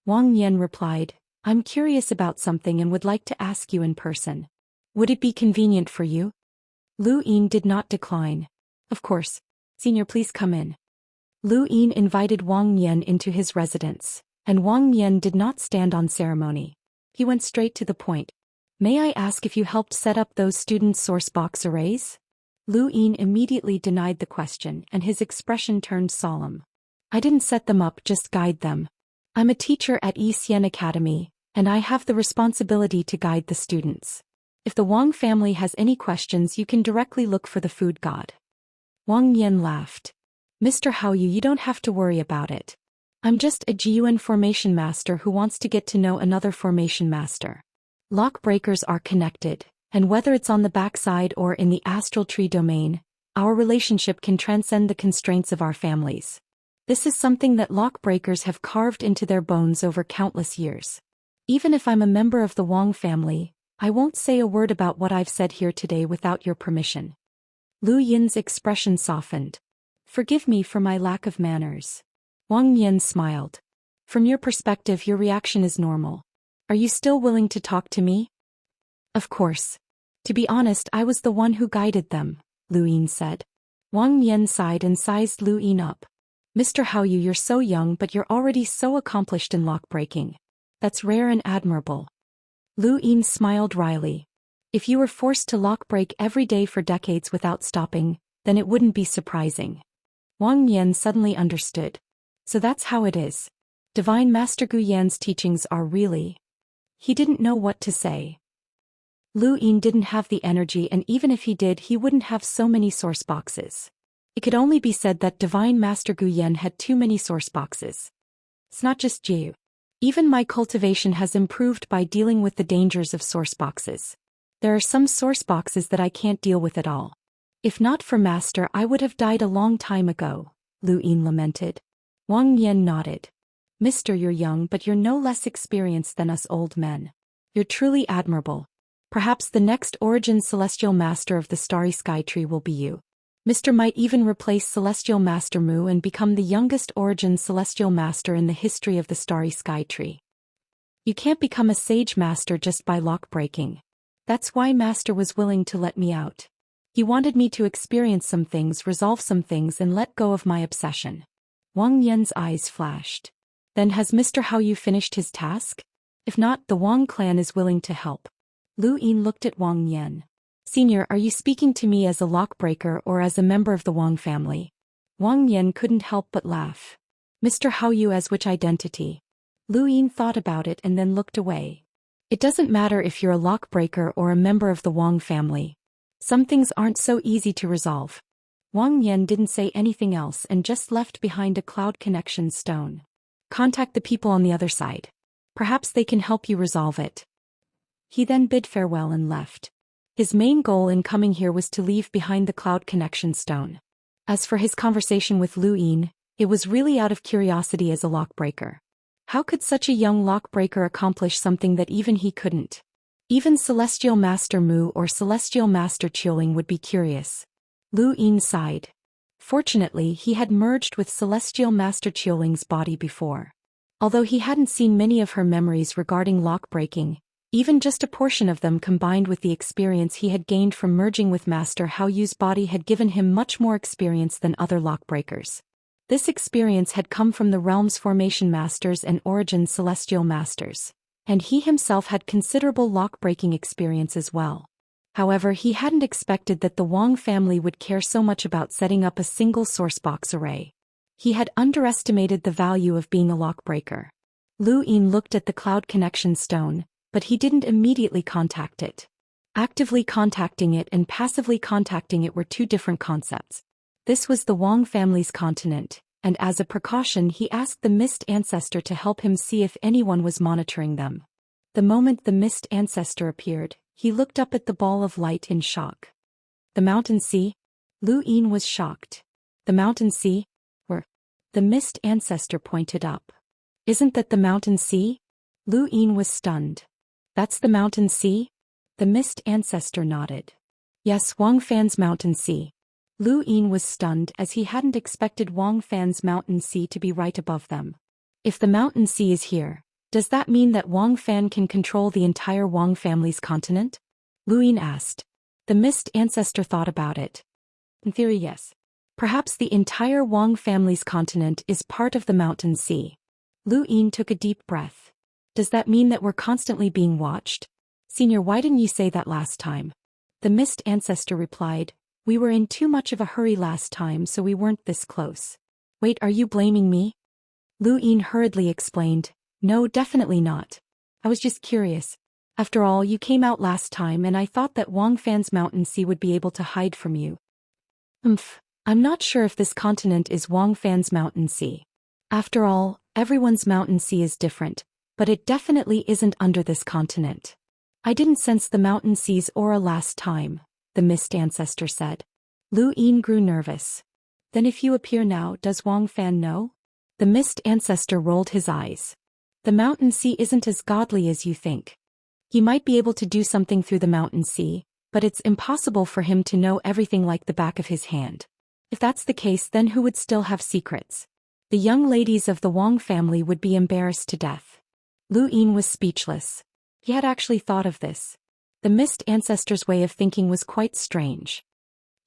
Wang Yan replied, I'm curious about something and would like to ask you in person. Would it be convenient for you? Lu Yin did not decline. Of course. Senior, please come in. Lu Yin invited Wang Yan into his residence, and Wang Yan did not stand on ceremony. He went straight to the point. May I ask if you helped set up those student sourcebox arrays? Lu Yin immediately denied the question and his expression turned solemn. I didn't set them up, just guide them. I'm a teacher at Xian Academy, and I have the responsibility to guide the students. If the Wang family has any questions, you can directly look for the food god. Wang Yan laughed. Mr. Haoyu, you don't have to worry about it. I'm just a Jiyuan formation master who wants to get to know another formation master. Lock breakers are connected, and whether it's on the backside or in the astral tree domain, our relationship can transcend the constraints of our families. This is something that lock breakers have carved into their bones over countless years. Even if I'm a member of the Wang family, I won't say a word about what I've said here today without your permission. Lu Yin's expression softened. Forgive me for my lack of manners. Wang Yan smiled. From your perspective, your reaction is normal. Are you still willing to talk to me? Of course. To be honest, I was the one who guided them, Lu Yin said. Wang Yan sighed and sized Lu Yin up. Mr. Haoyu, you're so young but you're already so accomplished in lock breaking. That's rare and admirable. Lu Yin smiled wryly. If you were forced to lock break every day for decades without stopping, then it wouldn't be surprising. Wang Yan suddenly understood. So that's how it is. Divine Master Gu Yan's teachings are really... He didn't know what to say. Lu Yin didn't have the energy, and even if he did, he wouldn't have so many source boxes. It could only be said that Divine Master Gu Yan had too many source boxes. It's not just Jiu. Even my cultivation has improved by dealing with the dangers of source boxes. There are some source boxes that I can't deal with at all. If not for Master, I would have died a long time ago, Lu Yin lamented. Wang Yan nodded. Mister, you're young but you're no less experienced than us old men. You're truly admirable. Perhaps the next origin celestial master of the starry sky tree will be you. Mr. might even replace Celestial Master Mu and become the youngest origin celestial master in the history of the starry sky tree. You can't become a sage master just by lock breaking. That's why Master was willing to let me out. He wanted me to experience some things, resolve some things, and let go of my obsession. Wang Yan's eyes flashed. Then has Mr. Hao Yu finished his task? If not, the Wang clan is willing to help. Lu Yin looked at Wang Yan. Senior, are you speaking to me as a lockbreaker or as a member of the Wang family? Wang Yan couldn't help but laugh. Mr. Hao Yu as which identity? Lu Yin thought about it and then looked away. It doesn't matter if you're a lockbreaker or a member of the Wang family. Some things aren't so easy to resolve. Wang Yan didn't say anything else and just left behind a cloud connection stone. Contact the people on the other side. Perhaps they can help you resolve it. He then bid farewell and left. His main goal in coming here was to leave behind the cloud connection stone. As for his conversation with Lu Yin, it was really out of curiosity as a lockbreaker. How could such a young lockbreaker accomplish something that even he couldn't? Even Celestial Master Mu or Celestial Master Qiuling would be curious. Lu Yin sighed. Fortunately, he had merged with Celestial Master Qiuling's body before. Although he hadn't seen many of her memories regarding lockbreaking, even just a portion of them combined with the experience he had gained from merging with Master Hao Yu's body had given him much more experience than other lockbreakers. This experience had come from the realm's formation masters and origin celestial masters, and he himself had considerable lock-breaking experience as well. However, he hadn't expected that the Wang family would care so much about setting up a single sourcebox array. He had underestimated the value of being a lockbreaker. Lu Yin looked at the cloud connection stone, but he didn't immediately contact it. Actively contacting it and passively contacting it were two different concepts. This was the Wang family's continent, and as a precaution he asked the Mist Ancestor to help him see if anyone was monitoring them. The moment the Mist Ancestor appeared, he looked up at the ball of light in shock. The mountain sea? Lu Yin was shocked. The mountain sea? Where? The Mist Ancestor pointed up. Isn't that the mountain sea? Lu Yin was stunned. That's the mountain sea? The Mist Ancestor nodded. Yes, Wang Fan's mountain sea. Lu Yin was stunned as he hadn't expected Wang Fan's mountain sea to be right above them. If the mountain sea is here, does that mean that Wang Fan can control the entire Wang family's continent? Lu Yin asked. The Mist Ancestor thought about it. In theory, yes. Perhaps the entire Wang family's continent is part of the mountain sea. Lu Yin took a deep breath. Does that mean that we're constantly being watched? Senior, why didn't you say that last time? The Mist Ancestor replied, we were in too much of a hurry last time so we weren't this close. Wait, are you blaming me? Lu Yin hurriedly explained, no, definitely not. I was just curious. After all, you came out last time and I thought that Wang Fan's mountain sea would be able to hide from you. I'm not sure if this continent is Wang Fan's mountain sea. After all, everyone's mountain sea is different, but it definitely isn't under this continent. I didn't sense the mountain sea's aura last time, the Mist Ancestor said. Lu Yin grew nervous. Then if you appear now, does Wang Fan know? The Mist Ancestor rolled his eyes. The mountain sea isn't as godly as you think. He might be able to do something through the mountain sea, but it's impossible for him to know everything like the back of his hand. If that's the case, then who would still have secrets? The young ladies of the Wang family would be embarrassed to death. Lu Yin was speechless. He had actually thought of this. The Mist Ancestor's way of thinking was quite strange.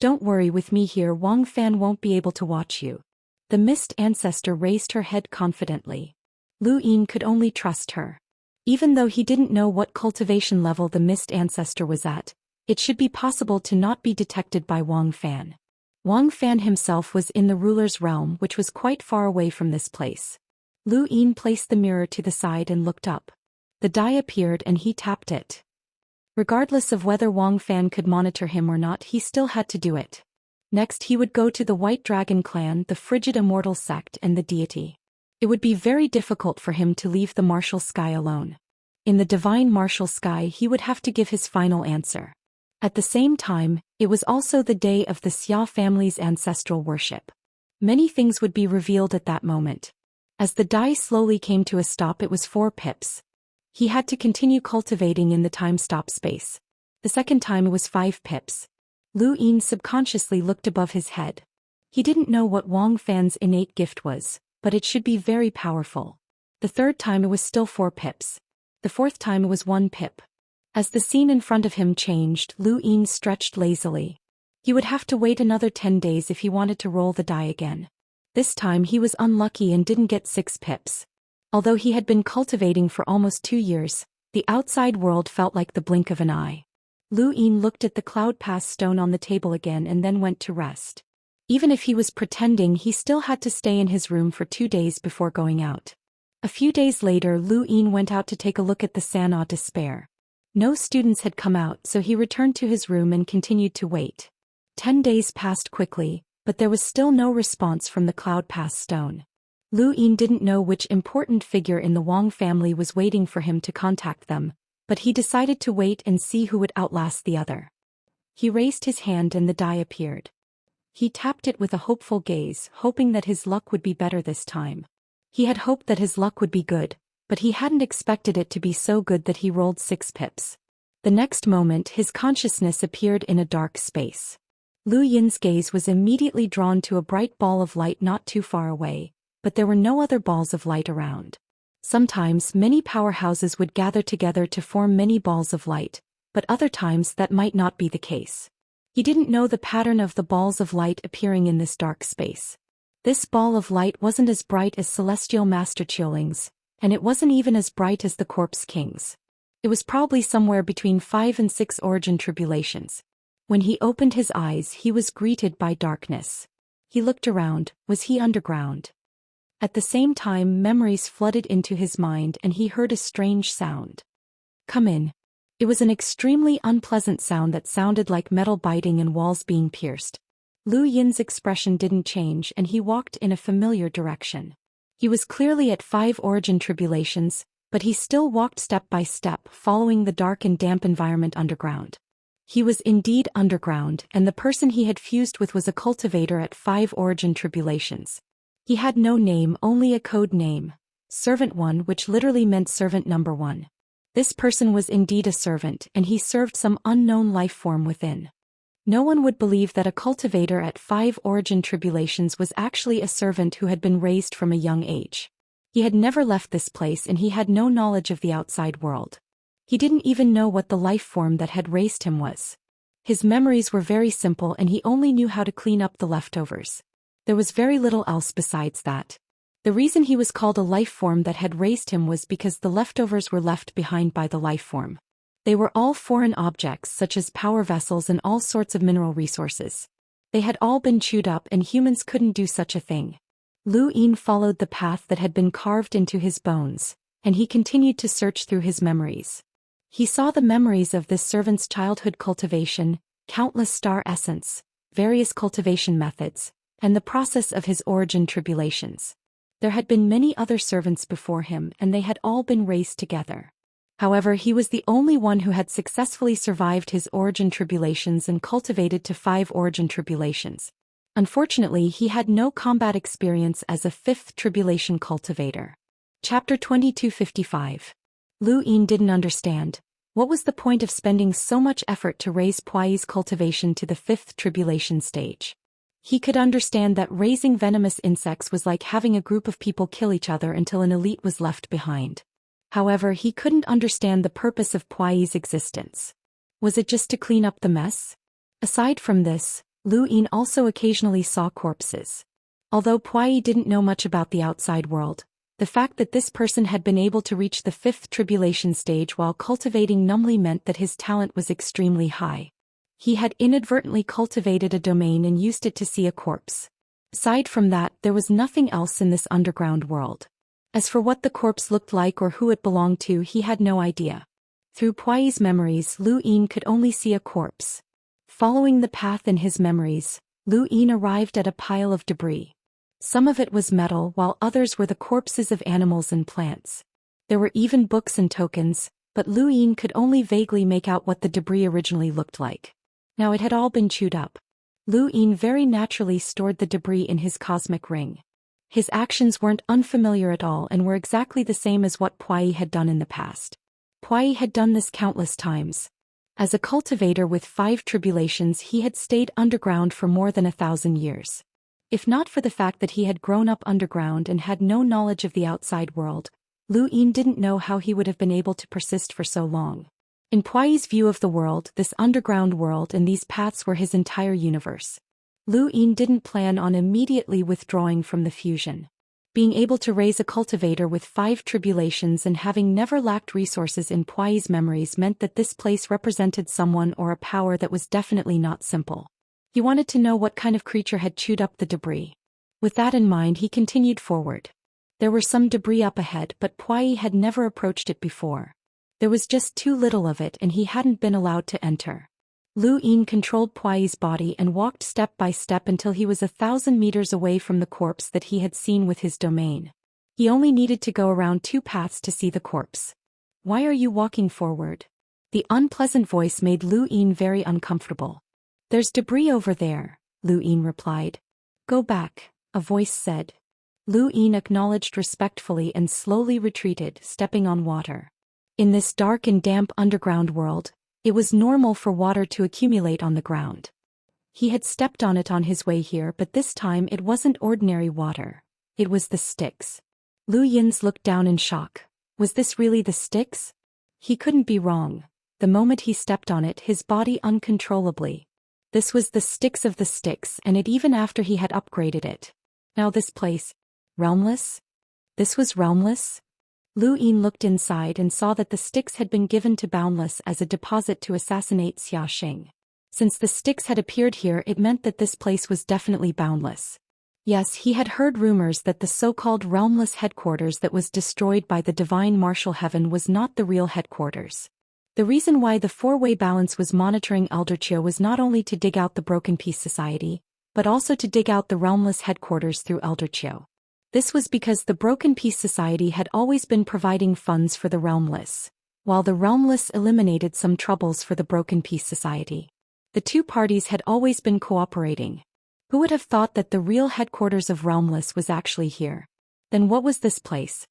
Don't worry, with me here Wang Fan won't be able to watch you. The Mist Ancestor raised her head confidently. Lu Yin could only trust her. Even though he didn't know what cultivation level the Mist Ancestor was at, it should be possible to not be detected by Wang Fan. Wang Fan himself was in the ruler's realm, which was quite far away from this place. Lu Yin placed the mirror to the side and looked up. The die appeared and he tapped it. Regardless of whether Wang Fan could monitor him or not, he still had to do it. Next he would go to the White Dragon clan, the frigid Immortal sect and the deity. It would be very difficult for him to leave the martial sky alone. In the divine martial sky he would have to give his final answer. At the same time, it was also the day of the Xia family's ancestral worship. Many things would be revealed at that moment. As the die slowly came to a stop, it was 4 pips. He had to continue cultivating in the time-stop space. The second time it was 5 pips. Lu Yin subconsciously looked above his head. He didn't know what Wang Fan's innate gift was, but it should be very powerful. The third time it was still 4 pips. The fourth time it was 1 pip. As the scene in front of him changed, Lu Yin stretched lazily. He would have to wait another 10 days if he wanted to roll the die again. This time he was unlucky and didn't get 6 pips. Although he had been cultivating for almost 2 years, the outside world felt like the blink of an eye. Lu Yin looked at the cloud pass stone on the table again and then went to rest. Even if he was pretending, he still had to stay in his room for 2 days before going out. A few days later, Lu Yin went out to take a look at the San'a Despair. No students had come out, so he returned to his room and continued to wait. 10 days passed quickly, but there was still no response from the cloud pass stone. Lu Yin didn't know which important figure in the Wang family was waiting for him to contact them, but he decided to wait and see who would outlast the other. He raised his hand and the die appeared. He tapped it with a hopeful gaze, hoping that his luck would be better this time. He had hoped that his luck would be good, but he hadn't expected it to be so good that he rolled 6 pips. The next moment his consciousness appeared in a dark space. Lu Yin's gaze was immediately drawn to a bright ball of light not too far away, but there were no other balls of light around. Sometimes many powerhouses would gather together to form many balls of light, but other times that might not be the case. He didn't know the pattern of the balls of light appearing in this dark space. This ball of light wasn't as bright as Celestial Master Qiuling's, and it wasn't even as bright as the Corpse King's. It was probably somewhere between 5 and 6 origin tribulations. When he opened his eyes, he was greeted by darkness. He looked around. Was he underground? At the same time, memories flooded into his mind and he heard a strange sound. Come in. It was an extremely unpleasant sound that sounded like metal biting and walls being pierced. Lu Yin's expression didn't change and he walked in a familiar direction. He was clearly at 5 origin tribulations, but he still walked step by step, following the dark and damp environment underground. He was indeed underground, and the person he had fused with was a cultivator at 5 origin tribulations. He had no name, only a code name, Servant 1, which literally meant servant number 1. This person was indeed a servant, and he served some unknown life form within. No one would believe that a cultivator at 5 origin tribulations was actually a servant who had been raised from a young age. He had never left this place and he had no knowledge of the outside world. He didn't even know what the life form that had raised him was. His memories were very simple and he only knew how to clean up the leftovers. There was very little else besides that. The reason he was called a life form that had raised him was because the leftovers were left behind by the life form. They were all foreign objects such as power vessels and all sorts of mineral resources. They had all been chewed up and humans couldn't do such a thing. Lu Yin followed the path that had been carved into his bones, and he continued to search through his memories. He saw the memories of this servant's childhood cultivation, countless star essence, various cultivation methods, and the process of his origin tribulations. There had been many other servants before him and they had all been raised together. However, he was the only one who had successfully survived his origin tribulations and cultivated to 5 origin tribulations. Unfortunately, he had no combat experience as a 5th tribulation cultivator. Chapter 2255. Lu Yin didn't understand. What was the point of spending so much effort to raise Puai's cultivation to the 5th tribulation stage? He could understand that raising venomous insects was like having a group of people kill each other until an elite was left behind. However, he couldn't understand the purpose of Puai's existence. Was it just to clean up the mess? Aside from this, Lu Yin also occasionally saw corpses. Although Puai didn't know much about the outside world, the fact that this person had been able to reach the 5th tribulation stage while cultivating numbly meant that his talent was extremely high. He had inadvertently cultivated a domain and used it to see a corpse. Aside from that, there was nothing else in this underground world. As for what the corpse looked like or who it belonged to, he had no idea. Through Puai's memories, Lu Yin could only see a corpse. Following the path in his memories, Lu Yin arrived at a pile of debris. Some of it was metal while others were the corpses of animals and plants. There were even books and tokens, but Lu Yin could only vaguely make out what the debris originally looked like. Now it had all been chewed up. Lu Yin very naturally stored the debris in his cosmic ring. His actions weren't unfamiliar at all and were exactly the same as what Puai had done in the past. Puyi had done this countless times. As a cultivator with 5 tribulations, he had stayed underground for more than 1,000 years. If not for the fact that he had grown up underground and had no knowledge of the outside world, Lu Yin didn't know how he would have been able to persist for so long. In Puyi's view of the world, this underground world and these paths were his entire universe. Lu Yin didn't plan on immediately withdrawing from the fusion. Being able to raise a cultivator with 5 tribulations and having never lacked resources in Puyi's memories meant that this place represented someone or a power that was definitely not simple. He wanted to know what kind of creature had chewed up the debris. With that in mind, he continued forward. There were some debris up ahead, but Puyi had never approached it before. There was just too little of it and he hadn't been allowed to enter. Lu Yin controlled Puyi's body and walked step by step until he was 1,000 meters away from the corpse that he had seen with his domain. He only needed to go around 2 paths to see the corpse. "Why are you walking forward?" The unpleasant voice made Lu Yin very uncomfortable. "There's debris over there," Lu Yin replied. "Go back," a voice said. Lu Yin acknowledged respectfully and slowly retreated, stepping on water. In this dark and damp underground world, it was normal for water to accumulate on the ground. He had stepped on it on his way here, but this time it wasn't ordinary water. It was the Styx. Lu Yin's looked down in shock. Was this really the Styx? He couldn't be wrong. The moment he stepped on it, his body uncontrollably. This was the Styx of the Styx, and it even after he had upgraded it. Now this place. Realmless? This was realmless? Lu Yin looked inside and saw that the Styx had been given to Boundless as a deposit to assassinate Xianxia. Since the Styx had appeared here, it meant that this place was definitely boundless. Yes, he had heard rumors that the so-called realmless headquarters that was destroyed by the divine martial heaven was not the real headquarters. The reason why the four-way balance was monitoring Wuxia was not only to dig out the Broken Peace Society, but also to dig out the realmless headquarters through Wuxia. This was because the Broken Peace Society had always been providing funds for the realmless, while the realmless eliminated some troubles for the Broken Peace Society. The two parties had always been cooperating. Who would have thought that the real headquarters of realmless was actually here? Then what was this place?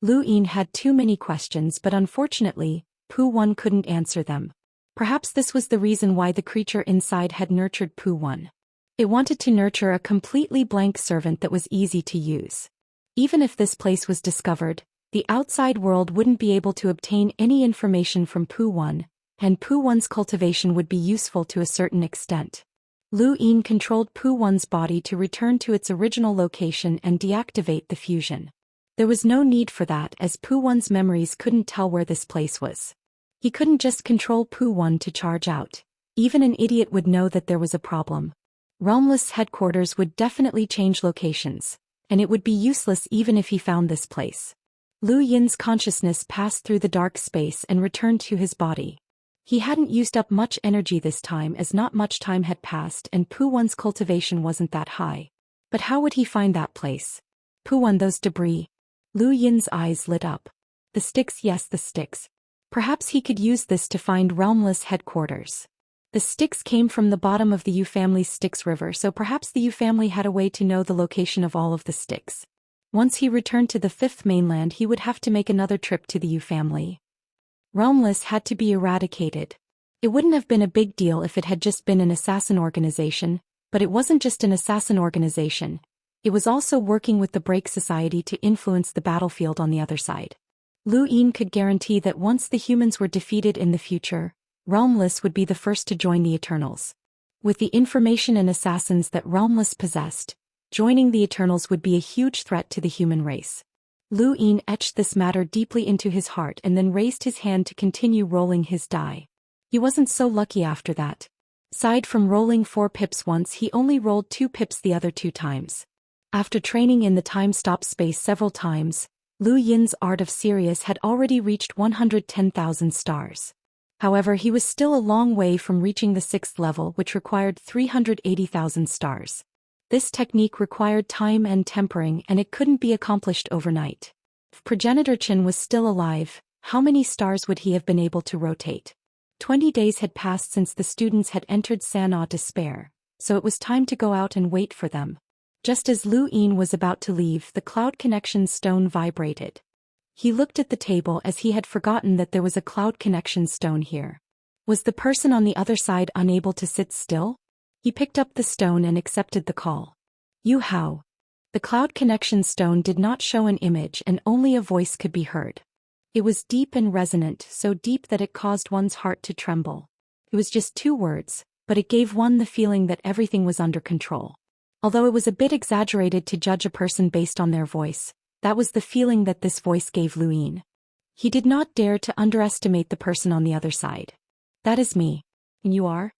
Lu Yin had too many questions, but unfortunately, Pu Wan couldn't answer them. Perhaps this was the reason why the creature inside had nurtured Pu Wan. It wanted to nurture a completely blank servant that was easy to use. Even if this place was discovered, the outside world wouldn't be able to obtain any information from Pu Wan, and Pu Wan's cultivation would be useful to a certain extent. Lu Yin controlled Pu Wan's body to return to its original location and deactivate the fusion. There was no need for that, as Pu Wan's memories couldn't tell where this place was. He couldn't just control Pu Wan to charge out. Even an idiot would know that there was a problem. Realmless headquarters would definitely change locations, and it would be useless even if he found this place. Lu Yin's consciousness passed through the dark space and returned to his body. He hadn't used up much energy this time, as not much time had passed and Pu Wan's cultivation wasn't that high. But how would he find that place? Pu Wan, those debris. Lu Yin's eyes lit up. The Styx, yes, the Styx. Perhaps he could use this to find realmless headquarters. The Styx came from the bottom of the Yu family's Styx River, so perhaps the Yu family had a way to know the location of all of the Styx. Once he returned to the fifth mainland, he would have to make another trip to the Yu family. Realmless had to be eradicated. It wouldn't have been a big deal if it had just been an assassin organization, but it wasn't just an assassin organization. It was also working with the Break Society to influence the battlefield on the other side. Lu Yin could guarantee that once the humans were defeated in the future, Realmless would be the first to join the Eternals. With the information and assassins that Realmless possessed, joining the Eternals would be a huge threat to the human race. Lu Yin etched this matter deeply into his heart and then raised his hand to continue rolling his die. He wasn't so lucky after that. Aside from rolling 4 pips once, he only rolled 2 pips the other 2 times. After training in the time-stop space several times, Lu Yin's Art of Sirius had already reached 110,000 stars. However, he was still a long way from reaching the 6th level, which required 380,000 stars. This technique required time and tempering, and it couldn't be accomplished overnight. If Progenitor Qin was still alive, how many stars would he have been able to rotate? 20 days had passed since the students had entered Sanaa Despair, so it was time to go out and wait for them. Just as Lu Yin was about to leave, the Cloud Connection stone vibrated. He looked at the table as he had forgotten that there was a cloud connection stone here. Was the person on the other side unable to sit still? He picked up the stone and accepted the call. Yu Hao. The cloud connection stone did not show an image and only a voice could be heard. It was deep and resonant, so deep that it caused one's heart to tremble. It was just 2 words, but it gave one the feeling that everything was under control. Although it was a bit exaggerated to judge a person based on their voice, that was the feeling that this voice gave Lu Yin. He did not dare to underestimate the person on the other side. That is me. And you are?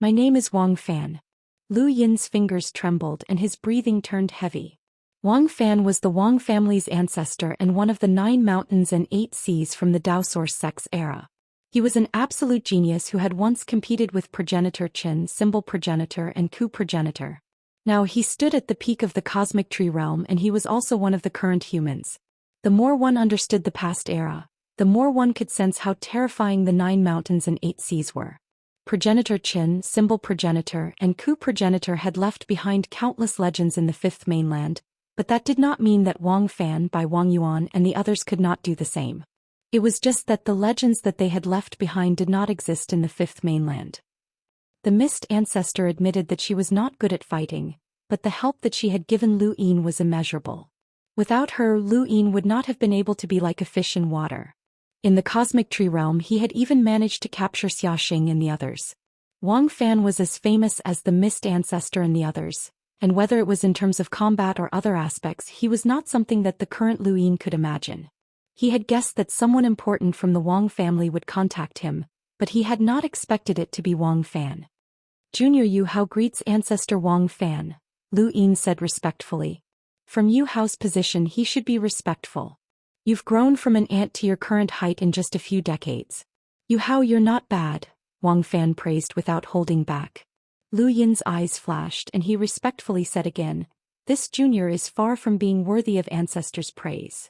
My name is Wang Fan. Lu Yin's fingers trembled and his breathing turned heavy. Wang Fan was the Wang family's ancestor and one of the 9 mountains and 8 seas from the Daoist sect's era. He was an absolute genius who had once competed with progenitor Qin, symbol progenitor, and Ku progenitor. Now he stood at the peak of the cosmic tree realm and he was also one of the current humans. The more one understood the past era, the more one could sense how terrifying the 9 mountains and 8 seas were. Progenitor Qin, symbol progenitor, and Ku progenitor had left behind countless legends in the 5th mainland, but that did not mean that Wang Fan by Wang Yuan and the others could not do the same. It was just that the legends that they had left behind did not exist in the 5th mainland. The mist ancestor admitted that she was not good at fighting, but the help that she had given Lu Yin was immeasurable. Without her, Lu Yin would not have been able to be like a fish in water. In the cosmic tree realm he had even managed to capture Xiaxia and the others. Wang Fan was as famous as the mist ancestor and the others, and whether it was in terms of combat or other aspects he was not something that the current Lu Yin could imagine. He had guessed that someone important from the Wang family would contact him, but he had not expected it to be Wang Fan. Junior Yu Hao greets ancestor Wang Fan, Lu Yin said respectfully. From Yu Hao's position he should be respectful. You've grown from an ant to your current height in just a few decades. Yu Hao, you're not bad, Wang Fan praised without holding back. Lu Yin's eyes flashed and he respectfully said again, this junior is far from being worthy of ancestors' praise.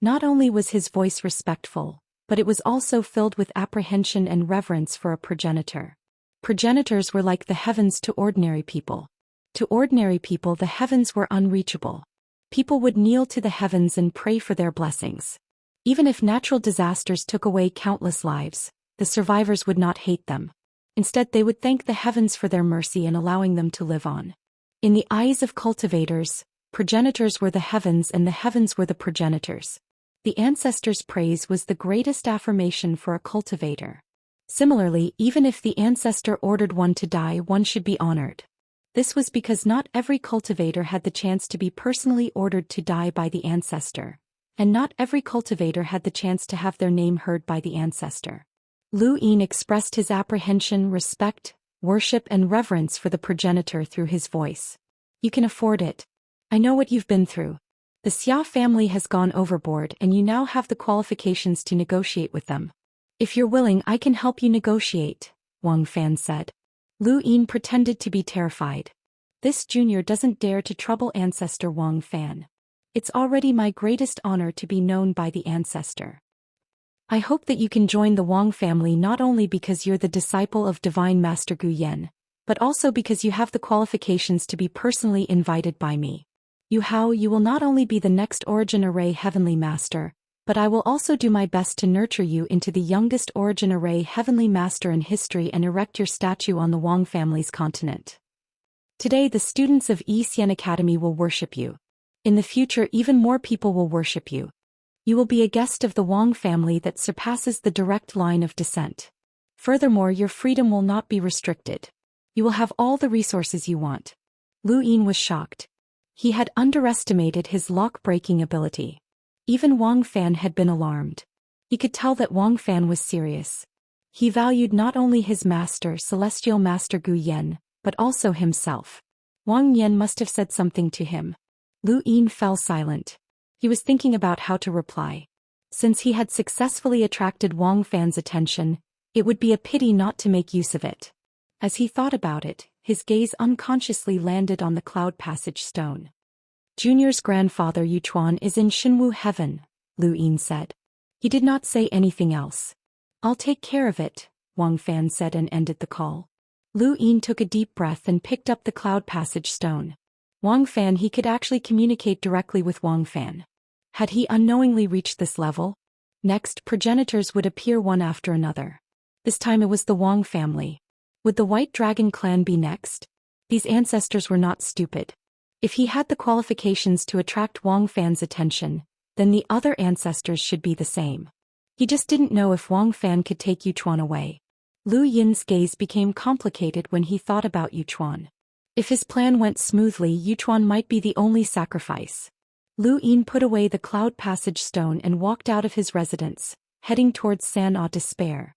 Not only was his voice respectful, but it was also filled with apprehension and reverence for a progenitor. Progenitors were like the heavens to ordinary people. To ordinary people the heavens were unreachable. People would kneel to the heavens and pray for their blessings. Even if natural disasters took away countless lives, the survivors would not hate them. Instead they would thank the heavens for their mercy in allowing them to live on. In the eyes of cultivators, progenitors were the heavens and the heavens were the progenitors. The ancestors' praise was the greatest affirmation for a cultivator. Similarly, even if the ancestor ordered one to die, one should be honored. This was because not every cultivator had the chance to be personally ordered to die by the ancestor, and not every cultivator had the chance to have their name heard by the ancestor. Lu Yin expressed his apprehension, respect, worship and reverence for the progenitor through his voice. You can afford it. I know what you've been through. The Xia family has gone overboard and you now have the qualifications to negotiate with them. If you're willing, I can help you negotiate, Wang Fan said. Lu Yin pretended to be terrified. This junior doesn't dare to trouble ancestor Wang Fan. It's already my greatest honor to be known by the ancestor. I hope that you can join the Wang family not only because you're the disciple of Divine Master Gu Yan, but also because you have the qualifications to be personally invited by me. Yu Hao, you will not only be the next Origin Array Heavenly Master, but I will also do my best to nurture you into the youngest Origin Array Heavenly Master in history and erect your statue on the Wang family's continent. Today the students of Xian Academy will worship you. In the future even more people will worship you. You will be a guest of the Wang family that surpasses the direct line of descent. Furthermore, your freedom will not be restricted. You will have all the resources you want. Lu Yin was shocked. He had underestimated his lock-breaking ability. Even Wang Fan had been alarmed. He could tell that Wang Fan was serious. He valued not only his master, Celestial Master Gu Yan, but also himself. Wang Yan must have said something to him. Lu Yin fell silent. He was thinking about how to reply. Since he had successfully attracted Wang Fan's attention, it would be a pity not to make use of it. As he thought about it, his gaze unconsciously landed on the cloud passage stone. Junior's grandfather Yuchuan is in Shinwu Heaven, Lu Yin said. He did not say anything else. I'll take care of it, Wang Fan said and ended the call. Lu Yin took a deep breath and picked up the cloud passage stone. Wang Fan, he could actually communicate directly with Wang Fan. Had he unknowingly reached this level? Next, progenitors would appear one after another. This time it was the Wang family. Would the White Dragon clan be next? These ancestors were not stupid. If he had the qualifications to attract Wang Fan's attention, then the other ancestors should be the same. He just didn't know if Wang Fan could take Yuchuan away. Lu Yin's gaze became complicated when he thought about Yuchuan. If his plan went smoothly, Yuchuan might be the only sacrifice. Lu Yin put away the cloud passage stone and walked out of his residence, heading towards San'a Despair.